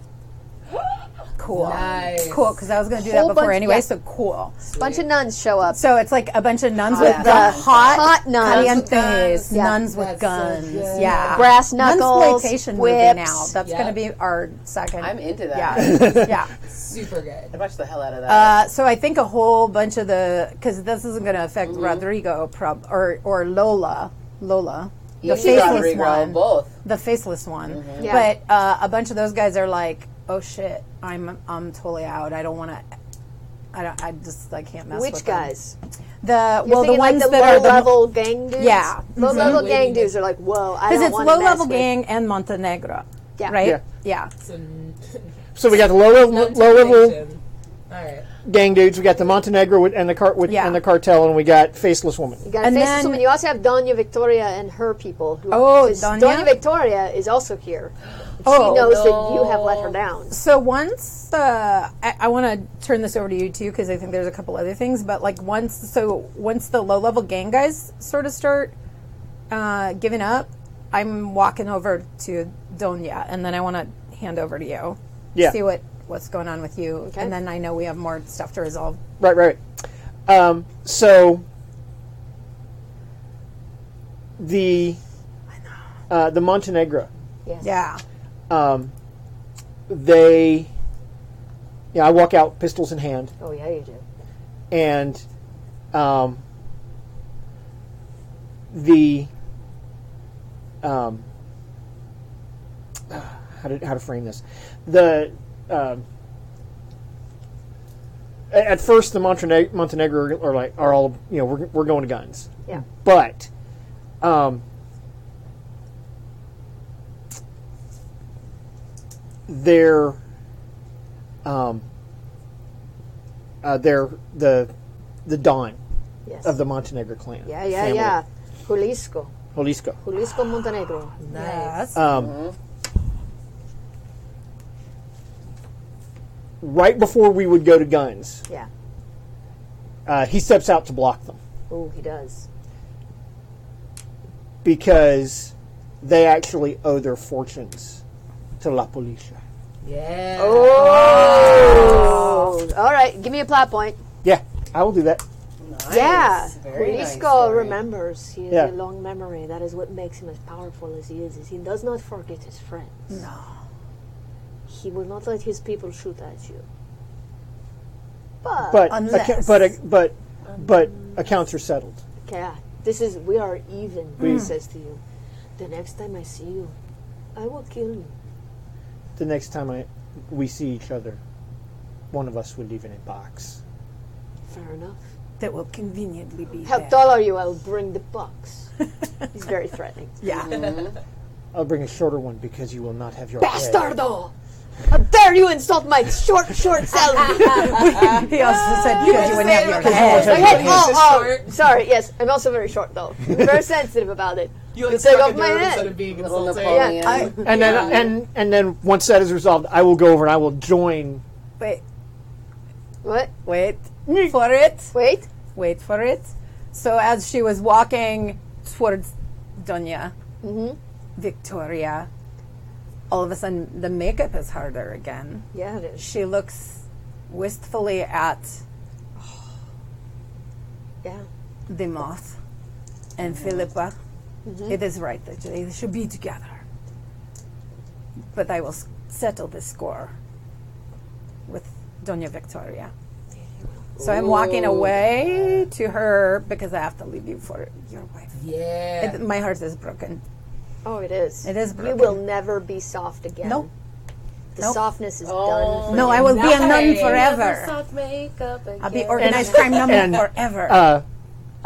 Speaker 4: Cool.
Speaker 9: Nice.
Speaker 4: Cool, because I was going to do
Speaker 3: Whole
Speaker 4: that before
Speaker 3: bunch-
Speaker 4: anyway,
Speaker 3: yeah.
Speaker 4: so cool.
Speaker 3: A bunch of nuns show up.
Speaker 4: So it's like a bunch of nuns with
Speaker 3: yeah.
Speaker 4: the hot
Speaker 3: nuns.
Speaker 4: calientes,
Speaker 3: Yeah.
Speaker 4: nuns with
Speaker 9: That's
Speaker 4: guns.
Speaker 9: so good.
Speaker 4: Yeah.
Speaker 3: Brass knuckles,
Speaker 4: Nunsploitation movie
Speaker 3: whips.
Speaker 4: now. That's
Speaker 9: Yeah.
Speaker 4: going to be our second.
Speaker 6: I'm into that.
Speaker 4: Yeah. Yeah.
Speaker 9: Super good.
Speaker 6: I watched the hell out of that.
Speaker 4: So I think a whole bunch of because this isn't going to affect Rodrigo or Lola, the
Speaker 6: You
Speaker 4: faceless
Speaker 6: Rodrigo,
Speaker 4: one,
Speaker 6: both.
Speaker 4: the faceless one.
Speaker 3: Yeah.
Speaker 4: But a bunch of those guys are like, oh shit, I'm totally out. I don't want to. I can't mess with
Speaker 3: Which
Speaker 4: them.
Speaker 3: guys?
Speaker 4: The
Speaker 3: You're thinking
Speaker 4: ones
Speaker 3: like the
Speaker 4: that are
Speaker 3: low-level gang dudes?
Speaker 4: Yeah.
Speaker 3: Low-level gang dudes are like, whoa, I
Speaker 4: because
Speaker 3: don't
Speaker 4: it's
Speaker 3: want to
Speaker 4: low level
Speaker 3: mess with.
Speaker 4: gang and Montenegro.
Speaker 3: Yeah.
Speaker 4: Right.
Speaker 5: Yeah.
Speaker 4: Yeah.
Speaker 5: So we got the low level
Speaker 9: All right.
Speaker 5: gang dudes. We got the Montenegro and the and the cartel, and we got faceless woman.
Speaker 3: You got a
Speaker 4: And
Speaker 3: faceless
Speaker 4: then-
Speaker 3: woman. You also have Doña Victoria and her people.
Speaker 4: Oh,
Speaker 3: 'cause
Speaker 4: Doña?
Speaker 3: Doña Victoria is also here.
Speaker 4: Oh,
Speaker 3: she knows that you have let her down.
Speaker 4: So once I want to turn this over to you too because I think there's a couple other things. But like once the low level gang guys sort of start
Speaker 7: giving up, I'm walking over to Donya, and then I want to hand over to you.
Speaker 5: Yeah.
Speaker 7: See what's going on with you, and then I know we have more stuff to resolve.
Speaker 5: Right. So the Montenegro,
Speaker 8: Yes.
Speaker 7: Yeah.
Speaker 5: I walk out, pistols in hand,
Speaker 8: Oh, yeah, you do.
Speaker 5: and how to frame this? At first, the Montenegro are all we're going to guns.
Speaker 8: Yeah.
Speaker 5: But they're the dawn
Speaker 8: Yes.
Speaker 5: of the Montenegro clan.
Speaker 8: Yeah.
Speaker 5: family.
Speaker 8: Jalisco Montenegro.
Speaker 7: Yes.
Speaker 5: Right before we would go to guns,
Speaker 8: Yeah.
Speaker 5: he steps out to block them
Speaker 8: Oh, he does.
Speaker 5: because they actually owe their fortunes to La Policia.
Speaker 6: Yeah.
Speaker 8: Oh. All right. Give me a plot point.
Speaker 5: Yeah, I will do that.
Speaker 6: Nice.
Speaker 8: Yeah.
Speaker 6: Very nice
Speaker 8: Jalisco
Speaker 6: story.
Speaker 8: remembers. He has
Speaker 5: Yeah.
Speaker 8: a long memory. That is what makes him as powerful as he is he does not forget his friends.
Speaker 7: No.
Speaker 8: He will not let his people shoot at you. But,
Speaker 5: But
Speaker 7: Unless-
Speaker 5: but accounts are settled.
Speaker 8: yeah, we are even, he says to you. The next time I see you, I will kill you.
Speaker 5: The next time we see each other, one of us will leave in a box.
Speaker 8: Fair enough.
Speaker 7: That will conveniently be
Speaker 8: How
Speaker 7: there.
Speaker 8: tall are you? I'll bring the box. He's very threatening.
Speaker 7: Yeah.
Speaker 5: I'll bring a shorter one because you will not have your head.
Speaker 8: Bastardo! How dare you insult my short self?
Speaker 7: He also said because you wouldn't have your head.
Speaker 8: Sorry. Yes, I'm also very short though. I'm very sensitive about it.
Speaker 6: You
Speaker 8: take
Speaker 6: struck
Speaker 8: off
Speaker 6: a
Speaker 8: my
Speaker 6: nerve
Speaker 8: head.
Speaker 6: instead of being
Speaker 9: Little
Speaker 6: insulted.
Speaker 9: Napoleon.
Speaker 8: Yeah.
Speaker 5: And then once that is resolved, I will go over and I will join.
Speaker 7: Wait
Speaker 8: What?
Speaker 7: for it.
Speaker 8: Wait.
Speaker 7: For it. So as she was walking towards Donya, Victoria, all of a sudden the makeup is harder again.
Speaker 8: Yeah, it is.
Speaker 7: She looks wistfully at
Speaker 8: Yeah.
Speaker 7: the moth and Philippa. It is right that they should be together. But I will settle this score with Doña Victoria. So I'm walking away to her because I have to leave you for your wife.
Speaker 6: Yeah.
Speaker 7: My heart is broken.
Speaker 8: Oh, it is.
Speaker 7: It is
Speaker 8: You
Speaker 7: broken.
Speaker 8: will never be soft again.
Speaker 7: Nope.
Speaker 8: The
Speaker 7: Nope.
Speaker 8: softness is done. For
Speaker 7: No,
Speaker 8: you.
Speaker 7: I will be a nun
Speaker 6: Nice.
Speaker 7: forever.
Speaker 6: Soft makeup again.
Speaker 7: I'll be organized crime number
Speaker 5: and,
Speaker 7: forever.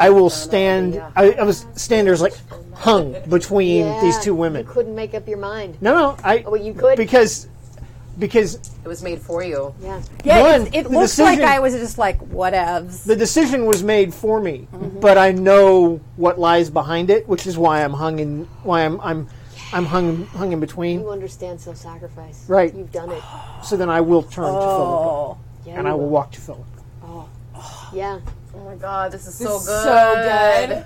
Speaker 5: I will stand. I was standing there, like hung between
Speaker 8: Yeah,
Speaker 5: these two women.
Speaker 8: You couldn't make up your mind.
Speaker 5: No,
Speaker 8: Oh, well, you could.
Speaker 5: because
Speaker 9: It was made for you.
Speaker 8: Yeah.
Speaker 7: Yeah,
Speaker 5: one,
Speaker 7: it
Speaker 5: the
Speaker 7: looks like
Speaker 5: decision-
Speaker 7: I was just like, whatevs.
Speaker 5: the decision was made for me, but I know what lies behind it, which is why I'm hung in. Why I'm hung in between.
Speaker 8: You understand self-sacrifice.
Speaker 5: Right.
Speaker 8: You've done it.
Speaker 5: So then I will turn to Philippa,
Speaker 8: Yeah,
Speaker 5: and
Speaker 8: you
Speaker 5: I will walk to Philippa.
Speaker 8: Yeah.
Speaker 9: Oh my god, this is so good.
Speaker 6: So good.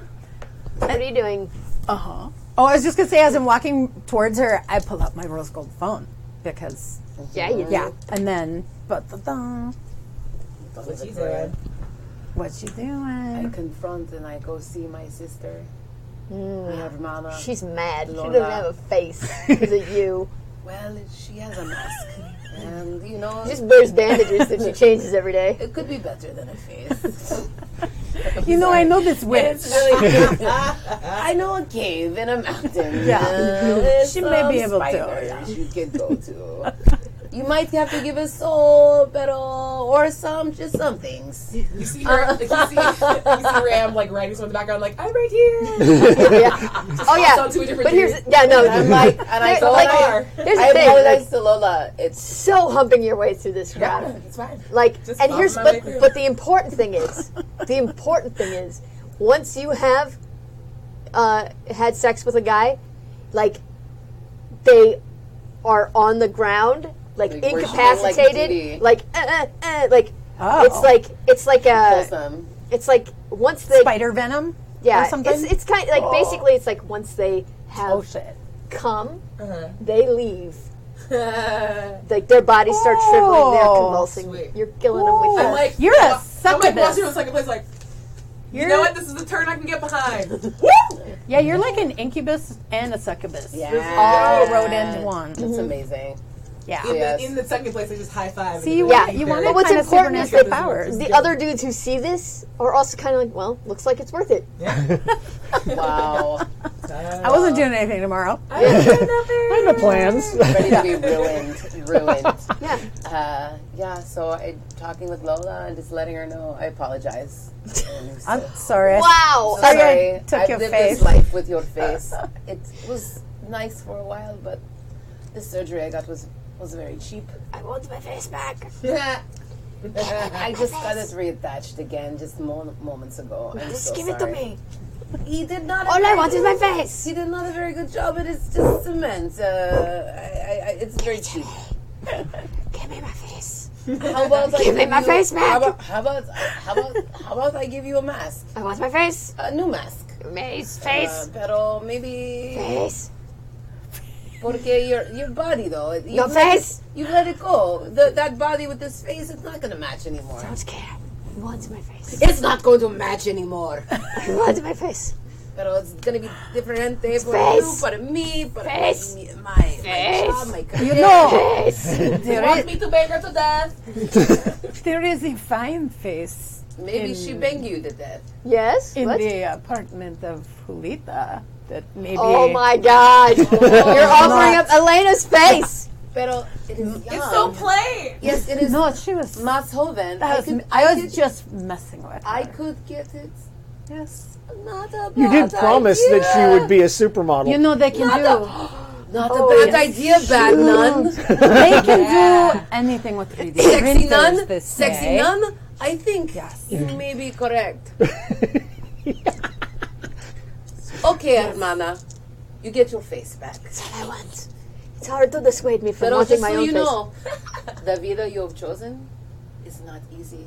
Speaker 8: What are you doing?
Speaker 7: Oh, I was just gonna say, as I'm walking towards her, I pull out my rose gold phone because
Speaker 8: Yeah, you do.
Speaker 7: and then
Speaker 6: What you doing?
Speaker 7: what you
Speaker 9: I
Speaker 7: doing?
Speaker 9: confront and I go see my sister. Mi hermana.
Speaker 8: She's mad. She
Speaker 9: Lola.
Speaker 8: doesn't have a face because of you.
Speaker 9: Well, she has a mask. And, you know,
Speaker 8: She just wears bandages that she changes every day.
Speaker 9: it could be better than a face.
Speaker 7: You know, I know this witch.
Speaker 9: It's really I know a cave in a mountain.
Speaker 7: Yeah. She may be able to,
Speaker 9: spiders you could go to. You might have to give a soul, or just some things.
Speaker 6: You see her, like, you see Ram like writing something in the background, like, I'm right here.
Speaker 8: Yeah. Oh yeah.
Speaker 6: on two different
Speaker 8: But here's
Speaker 6: things.
Speaker 9: I'm like, and I
Speaker 8: There-
Speaker 9: go
Speaker 8: like,
Speaker 9: like,
Speaker 8: here's the
Speaker 9: I
Speaker 8: thing.
Speaker 9: apologize
Speaker 8: Like,
Speaker 9: to Lola. It's
Speaker 8: so humping your way through this crowd.
Speaker 6: It's fine.
Speaker 8: Like,
Speaker 6: Just
Speaker 8: and
Speaker 6: bump
Speaker 8: here's
Speaker 6: my way through.
Speaker 8: but the important thing is, once you have had sex with a guy, like they are on the ground, like
Speaker 9: Like, we're
Speaker 8: incapacitated,
Speaker 9: like
Speaker 8: like
Speaker 7: Oh.
Speaker 8: it's like
Speaker 9: awesome.
Speaker 8: it's like once they
Speaker 7: Spider venom.
Speaker 3: Yeah,
Speaker 4: or something?
Speaker 3: it's kind of like basically it's like once they have
Speaker 4: shit.
Speaker 3: come, they leave. Like their bodies start shriveling, they're convulsing.
Speaker 6: Sweet.
Speaker 3: You're killing them with
Speaker 6: I'm
Speaker 3: your.
Speaker 6: like,
Speaker 4: You're a
Speaker 6: I'm like
Speaker 4: succubus.
Speaker 6: watching on second place, like, you know what? This is the turn I can get behind.
Speaker 4: Yeah, you're like an incubus and a succubus.
Speaker 9: Yeah.
Speaker 4: All rolled into one.
Speaker 9: That's amazing.
Speaker 4: Yeah.
Speaker 6: In the second place, I just high five.
Speaker 4: See, you
Speaker 3: Yeah.
Speaker 4: want, you want
Speaker 3: But
Speaker 4: to
Speaker 3: what's
Speaker 4: kind of
Speaker 3: important is
Speaker 4: supernatural
Speaker 3: that
Speaker 4: powers.
Speaker 3: the other dudes who see this are also kind of like, well, looks like it's worth it.
Speaker 9: Wow.
Speaker 4: I wasn't doing anything tomorrow.
Speaker 5: I have no plans.
Speaker 9: Ready to be ruined.
Speaker 3: Yeah.
Speaker 9: Yeah, so talking with Lola and just letting her know I apologize.
Speaker 4: I'm sorry.
Speaker 3: Wow.
Speaker 9: Sorry,
Speaker 4: took
Speaker 9: I've
Speaker 4: your
Speaker 9: lived
Speaker 4: face.
Speaker 9: this life with your face. It was nice for a while, but this surgery I got was very cheap.
Speaker 3: I want my face back.
Speaker 9: I just got it reattached again just moments ago. I'm
Speaker 3: Just
Speaker 9: so
Speaker 3: give it to
Speaker 9: sorry.
Speaker 3: me.
Speaker 9: He did not.
Speaker 3: All I want is my face.
Speaker 9: He did not a very good job. It is just cement. It's very cheap.
Speaker 3: Give me my face.
Speaker 9: How about I
Speaker 3: Give me my face back.
Speaker 9: How about I give you a mask?
Speaker 3: I want my face.
Speaker 9: A new mask.
Speaker 3: Face.
Speaker 9: Pero maybe
Speaker 3: Face.
Speaker 9: porque your body though.
Speaker 3: Your face.
Speaker 9: You let it go. That body with this face, it's not gonna match anymore.
Speaker 3: Don't care. I want my face.
Speaker 9: It's not going to match anymore.
Speaker 3: I want my face.
Speaker 9: Pero it's gonna be diferente for
Speaker 3: Face.
Speaker 9: you, para me, para
Speaker 3: Face.
Speaker 9: my
Speaker 3: Face.
Speaker 9: job, my career.
Speaker 4: You know,
Speaker 3: Face.
Speaker 6: You want me to bang her to death?
Speaker 4: there is a fine face
Speaker 9: Maybe she banged you to death.
Speaker 3: Yes.
Speaker 4: in
Speaker 3: What?
Speaker 4: the apartment of Julita that maybe.
Speaker 3: Oh my God! You're offering up Elena's face.
Speaker 9: Pero it is young.
Speaker 6: It's so plain.
Speaker 9: Yes, it is.
Speaker 4: No, she was.
Speaker 9: Mas joven.
Speaker 4: I was just messing with her.
Speaker 9: I could get it.
Speaker 4: Yes.
Speaker 9: Not a bad
Speaker 5: You did promise
Speaker 9: idea.
Speaker 5: that she would be a supermodel.
Speaker 4: You know they can do.
Speaker 9: Not a bad idea, bad nun.
Speaker 4: They can do anything with 3D
Speaker 9: Sexy
Speaker 4: printers
Speaker 9: nun.
Speaker 4: this
Speaker 9: Sexy
Speaker 4: day.
Speaker 9: nun. I think
Speaker 4: Yes.
Speaker 9: you may be correct. Okay, hermana. You get your face back.
Speaker 3: That's all I want. It's hard to dissuade me from
Speaker 9: Pero
Speaker 3: wanting
Speaker 9: just
Speaker 3: my
Speaker 9: so
Speaker 3: own
Speaker 9: you
Speaker 3: face.
Speaker 9: know, the vida you have chosen is not easy.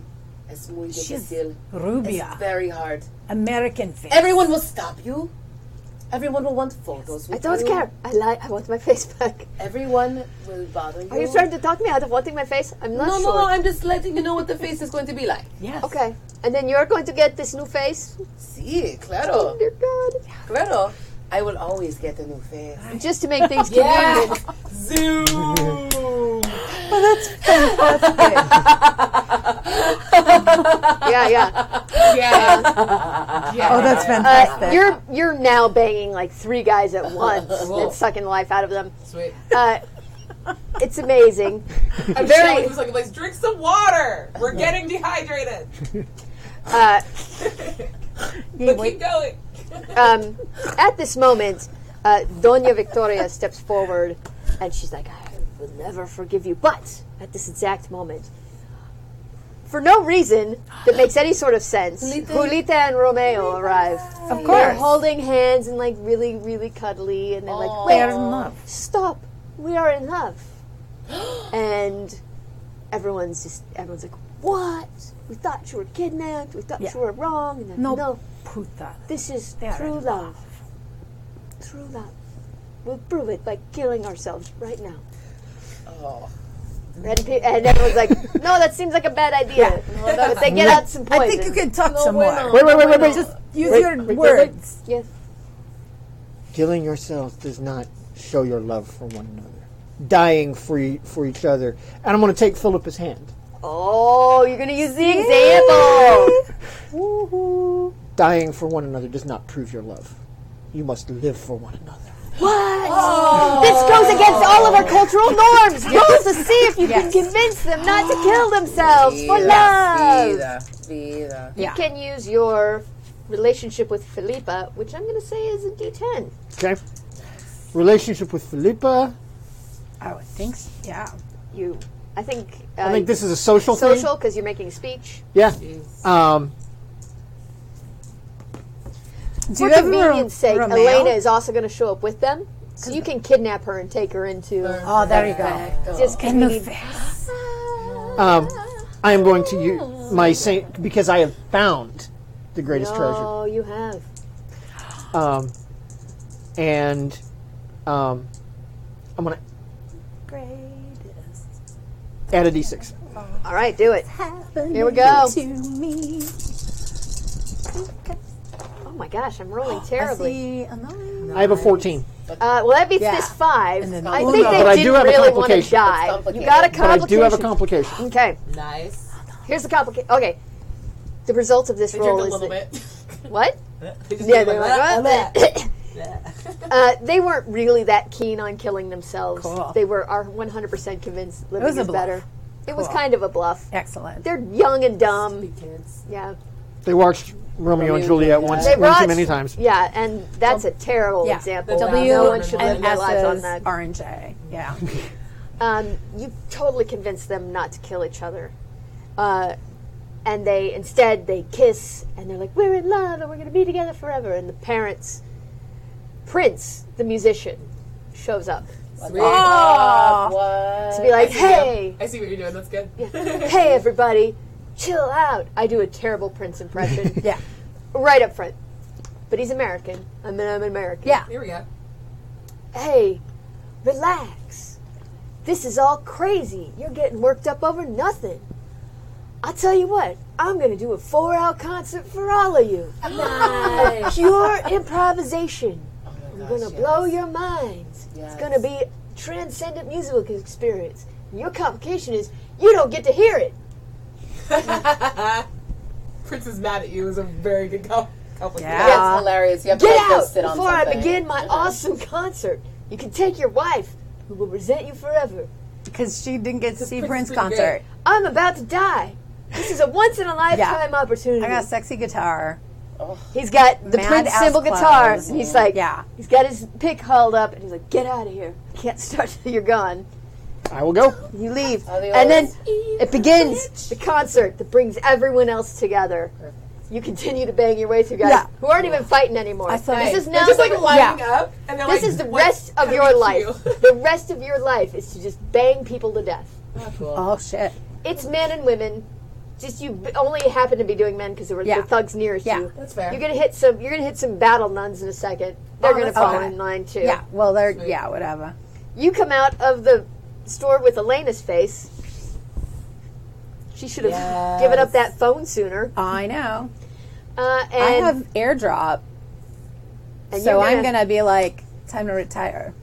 Speaker 9: Es muy difícil.
Speaker 4: Rubia,
Speaker 9: It's very hard.
Speaker 4: American face.
Speaker 9: Everyone will stop you. Everyone will want photos
Speaker 3: I
Speaker 9: with
Speaker 3: don't
Speaker 9: you.
Speaker 3: care. I want my face back.
Speaker 9: Everyone will bother you.
Speaker 3: Are you trying to talk me out of wanting my face? I'm not
Speaker 9: No,
Speaker 3: sure.
Speaker 9: no, I'm just letting you know what the face is going to be like.
Speaker 4: Yes.
Speaker 3: Okay. And then you're going to get this new face?
Speaker 9: Sí,
Speaker 3: Oh,
Speaker 9: claro.
Speaker 3: dear God.
Speaker 9: Claro. I will always get a new face.
Speaker 3: Just to make things convenient.
Speaker 6: Zoom.
Speaker 3: Yeah, yeah.
Speaker 4: Oh, that's fantastic.
Speaker 3: You're now banging like 3 guys at once and sucking life out of them.
Speaker 6: Sweet.
Speaker 3: It's amazing.
Speaker 6: I'm
Speaker 3: Very-
Speaker 6: He was like, drink some water. We're getting dehydrated. But keep going.
Speaker 3: At this moment, Doña Victoria steps forward and she's like, I will never forgive you. But at this exact moment, for no reason that makes any sort of sense, Julita and Romeo arrive.
Speaker 4: Of course.
Speaker 3: They're holding hands and like really, really cuddly, and they're like,
Speaker 4: They're
Speaker 3: wait,
Speaker 4: in love.
Speaker 3: stop, we are in love. And everyone's like, what? We thought you were kidnapped. We thought you were wrong. And then, no,
Speaker 4: Puta.
Speaker 3: this is
Speaker 4: They are
Speaker 3: true
Speaker 4: in
Speaker 3: love. True love. We'll prove it by killing ourselves right now.
Speaker 9: Oh.
Speaker 3: And everyone's like, no, that seems like a bad idea. But they get out some poison.
Speaker 4: I think you could talk some more.
Speaker 5: Wait.
Speaker 4: Just use your words.
Speaker 3: Yes.
Speaker 5: Killing yourself does not show your love for one another. Dying for each other. And I'm going to take Philippa's hand.
Speaker 3: Oh, you're going to use the example.
Speaker 4: Woohoo.
Speaker 5: Dying for one another does not prove your love. You must live for one another.
Speaker 3: What? This goes against all of our cultural norms. Roll to see if you can convince them not to kill themselves for love.
Speaker 9: Vida.
Speaker 3: You can use your relationship with Felipa, which I'm going to say is a D10.
Speaker 5: Okay? Relationship with Philippa.
Speaker 4: I would think so. Yeah.
Speaker 3: I think
Speaker 5: this is a social thing.
Speaker 3: social because you're making a speech.
Speaker 5: Yeah.
Speaker 3: For convenience sake, Elena is also going to show up with them, so you can kidnap her and take her into.
Speaker 4: Oh, there you go.
Speaker 3: Just
Speaker 4: In the
Speaker 3: need.
Speaker 4: face.
Speaker 5: I am going to use my saint because I have found the greatest treasure.
Speaker 3: Oh, you have.
Speaker 5: And I'm going to add a d6.
Speaker 3: All right, do it. Here we go. Oh my gosh, I'm rolling terribly.
Speaker 5: I have a 14.
Speaker 3: Well, that beats this 5.
Speaker 4: then
Speaker 3: I
Speaker 4: Uno.
Speaker 3: think
Speaker 5: But
Speaker 3: they
Speaker 5: I do
Speaker 3: didn't
Speaker 5: have a
Speaker 3: really want to
Speaker 5: complication.
Speaker 3: die.
Speaker 9: It's
Speaker 3: You got a
Speaker 5: But I do have a
Speaker 3: complication.
Speaker 5: complication.
Speaker 3: Okay,
Speaker 6: Nice.
Speaker 3: here's the complication. Okay, the result of this
Speaker 6: They
Speaker 3: roll
Speaker 6: drink a
Speaker 3: is
Speaker 6: little
Speaker 3: that,
Speaker 6: bit.
Speaker 3: what?
Speaker 6: They just
Speaker 3: Yeah,
Speaker 6: do
Speaker 3: they
Speaker 6: like,
Speaker 3: they weren't really that keen on killing themselves.
Speaker 4: Cool.
Speaker 3: They are 100% convinced living
Speaker 4: was a
Speaker 3: is
Speaker 4: bluff.
Speaker 3: better. It was
Speaker 4: Cool.
Speaker 3: kind of a bluff.
Speaker 4: Excellent.
Speaker 3: They're young and dumb.
Speaker 6: Big kids.
Speaker 3: Yeah.
Speaker 5: They watched Romeo and Juliet once
Speaker 3: They
Speaker 5: too
Speaker 3: watched-
Speaker 5: many times.
Speaker 3: Yeah, and that's a terrible
Speaker 4: Yeah.
Speaker 3: example.
Speaker 6: The
Speaker 4: W
Speaker 3: No one should live
Speaker 4: and
Speaker 3: their lives on
Speaker 4: S's
Speaker 3: that.
Speaker 4: orange A. Yeah.
Speaker 3: You totally convinced them not to kill each other. And instead they kiss and they're like, we're in love and we're going to be together forever. And the parents, Prince, the musician, shows up
Speaker 6: Sweet.
Speaker 3: to be like, hey,
Speaker 6: I see what you're doing. That's good.
Speaker 3: hey everybody, chill out. I do a terrible Prince impression.
Speaker 4: Yeah.
Speaker 3: Right up front. But he's American. I'm American.
Speaker 4: Yeah.
Speaker 6: Here we go.
Speaker 3: Hey, relax. This is all crazy. You're getting worked up over nothing. I'll tell you what, I'm going to do a 4-hour concert for all of you. A pure improvisation. I'm going to blow your minds. It's going to be a transcendent musical experience. Your complication is you don't get to hear it.
Speaker 6: Prince is mad at you is a very good complication.
Speaker 4: Yeah.
Speaker 9: That's hilarious. You have to
Speaker 3: Get
Speaker 9: like, go
Speaker 3: out
Speaker 9: sit on
Speaker 3: before
Speaker 9: something.
Speaker 3: I begin my awesome concert. You can take your wife, who will resent you forever.
Speaker 4: Because she didn't get to see
Speaker 6: Prince
Speaker 4: Prince
Speaker 6: is pretty
Speaker 4: concert.
Speaker 3: I'm about to die. This is a once-in-a-lifetime opportunity.
Speaker 4: I got a sexy guitar.
Speaker 3: He's got the
Speaker 4: Mad
Speaker 3: Prince
Speaker 4: ass
Speaker 3: cymbal guitar,
Speaker 4: clothes.
Speaker 3: and he's like,
Speaker 4: Yeah.
Speaker 3: he's got his pick hauled up, and he's like, get out of here. I can't start till you're gone.
Speaker 5: I will go.
Speaker 3: You leave.
Speaker 9: Oh, they
Speaker 3: And then
Speaker 9: always-
Speaker 3: it begins the concert that brings everyone else together. You continue to bang your way through guys
Speaker 4: Yeah.
Speaker 3: who aren't even fighting anymore.
Speaker 4: I saw
Speaker 3: This
Speaker 4: that.
Speaker 3: is
Speaker 6: They're
Speaker 3: now
Speaker 6: just like lining up, and they're
Speaker 3: this
Speaker 6: like,
Speaker 3: is the
Speaker 6: what
Speaker 3: rest of
Speaker 6: can
Speaker 3: your
Speaker 6: we do?
Speaker 3: life. The rest of your life is to just bang people to death.
Speaker 4: Oh, shit.
Speaker 3: It's men and women. Just you only happen to be doing men because there were
Speaker 4: Yeah.
Speaker 3: the thugs nearest
Speaker 4: Yeah.
Speaker 3: you.
Speaker 6: That's fair.
Speaker 3: You're gonna hit some battle nuns in a second. They're gonna
Speaker 6: that's
Speaker 3: fall
Speaker 4: okay.
Speaker 3: in line too.
Speaker 4: Yeah. Well, they're, yeah, whatever.
Speaker 3: You come out of the store with Elena's face. She should have given up that phone sooner.
Speaker 4: I know.
Speaker 3: And
Speaker 4: I have airdrop.
Speaker 3: and
Speaker 4: So
Speaker 3: you're
Speaker 4: I'm going to be like, time to retire.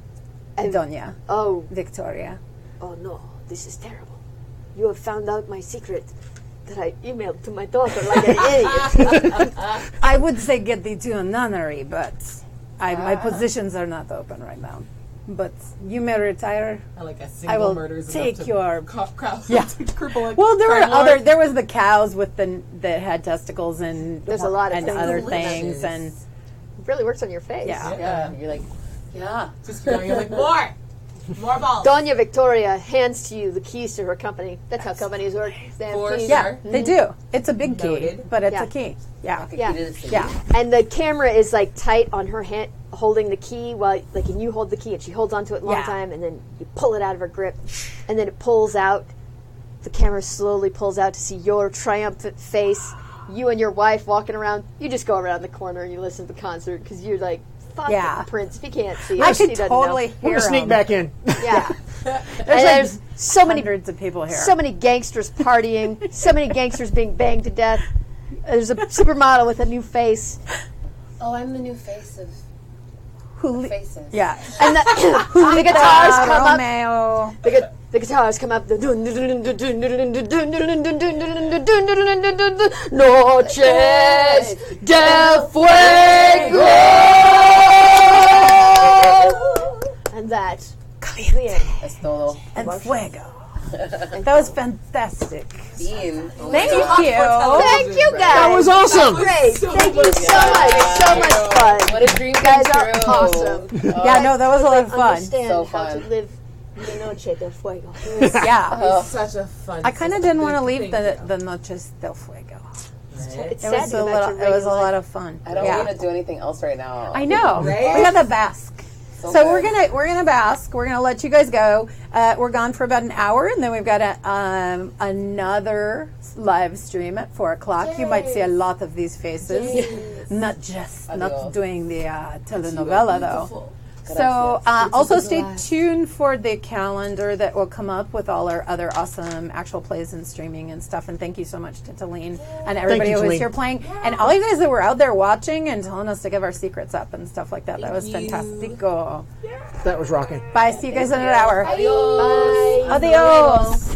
Speaker 4: Doña
Speaker 3: Oh,
Speaker 4: Victoria.
Speaker 3: oh no, this is terrible. You have found out my secret that I emailed to my daughter like an idiot.
Speaker 4: I would say get thee to a nunnery, but my positions are not open right now. But you may retire.
Speaker 6: I like a
Speaker 4: I
Speaker 6: single
Speaker 4: will
Speaker 6: murder is
Speaker 4: take
Speaker 6: enough to
Speaker 4: your-
Speaker 6: yeah. cripple a
Speaker 4: Well, there were
Speaker 6: crime lord.
Speaker 4: there was the cows with that had testicles and
Speaker 3: There's a lot of
Speaker 4: and
Speaker 3: things.
Speaker 4: other
Speaker 6: Delicious.
Speaker 4: things and
Speaker 3: It really works on your face.
Speaker 4: yeah.
Speaker 9: Yeah, you're like, yeah.
Speaker 6: Just going, you're like, more balls.
Speaker 3: Doña Victoria hands to you the keys to her company. That's how companies work. They have
Speaker 6: For
Speaker 3: keys.
Speaker 6: sure.
Speaker 4: Yeah, they do. It's a big key,
Speaker 6: Noted.
Speaker 4: but it's
Speaker 3: Yeah.
Speaker 4: a key. Yeah.
Speaker 3: Yeah.
Speaker 9: You did it,
Speaker 4: Yeah.
Speaker 3: And the camera is like tight on her hand, holding the key while, like, and you hold the key, and she holds onto it a long
Speaker 4: Yeah.
Speaker 3: time, and then you pull it out of her grip, and then it pulls out. The camera slowly pulls out to see your triumphant face. You and your wife walking around. You just go around the corner and you listen to the concert because you're like, fuck
Speaker 4: Yeah.
Speaker 3: the Prince. If he can't see
Speaker 4: I
Speaker 3: us, he
Speaker 4: could
Speaker 3: doesn't
Speaker 4: totally
Speaker 3: know.
Speaker 5: We're
Speaker 4: hear
Speaker 5: gonna sneak
Speaker 4: them.
Speaker 5: back in.
Speaker 3: Yeah.
Speaker 4: There's,
Speaker 3: And there's so many
Speaker 4: hundreds of people here.
Speaker 3: so many gangsters partying, so many gangsters being banged to death. There's a supermodel with a new face.
Speaker 9: Oh, I'm the new face of faces.
Speaker 4: Yeah.
Speaker 3: And the guitars come up.
Speaker 4: Romeo.
Speaker 3: The guitars come up. Noches del Fuego. And that.
Speaker 9: Es todo.
Speaker 4: And Fuego. That was fantastic.
Speaker 9: Bean. Oh my
Speaker 4: Thank
Speaker 9: God.
Speaker 4: you.
Speaker 3: Thank you guys.
Speaker 5: That was awesome.
Speaker 3: Great. Thank you so much. So much fun.
Speaker 9: What a dream
Speaker 3: You guys
Speaker 9: come
Speaker 3: are
Speaker 9: true.
Speaker 3: awesome.
Speaker 4: Yeah, no, that was a lot of fun.
Speaker 3: Understand
Speaker 9: So
Speaker 3: how to
Speaker 9: fun.
Speaker 3: live the Noche del Fuego.
Speaker 4: Yeah.
Speaker 6: It's such a fun.
Speaker 4: I kind of
Speaker 6: such a
Speaker 4: didn't want to
Speaker 6: big
Speaker 4: leave
Speaker 6: thing.
Speaker 4: the Noches del Fuego.
Speaker 3: It's
Speaker 4: It
Speaker 3: sad
Speaker 4: was
Speaker 3: to
Speaker 4: a
Speaker 3: go back
Speaker 4: little.
Speaker 3: to
Speaker 4: It was a
Speaker 3: regular
Speaker 4: lot
Speaker 3: life.
Speaker 4: of fun.
Speaker 9: I don't
Speaker 4: yeah.
Speaker 9: want to do anything else right now.
Speaker 4: I know.
Speaker 6: Right?
Speaker 4: We got the Basque So we're gonna bask. We're gonna let you guys go. We're gone for about an hour, and then we've got another live stream at 4:00. You might see a lot of these faces, not doing the telenovela though. So also stay tuned for the calendar that will come up with all our other awesome actual plays and streaming and stuff. And thank you so much to Talene and everybody who was here playing. And all you guys that were out there watching and telling us to give our secrets up and stuff like that. That was fantastico.
Speaker 5: That was rocking.
Speaker 4: Bye. See you guys in an hour.
Speaker 8: Adios.
Speaker 4: Adios.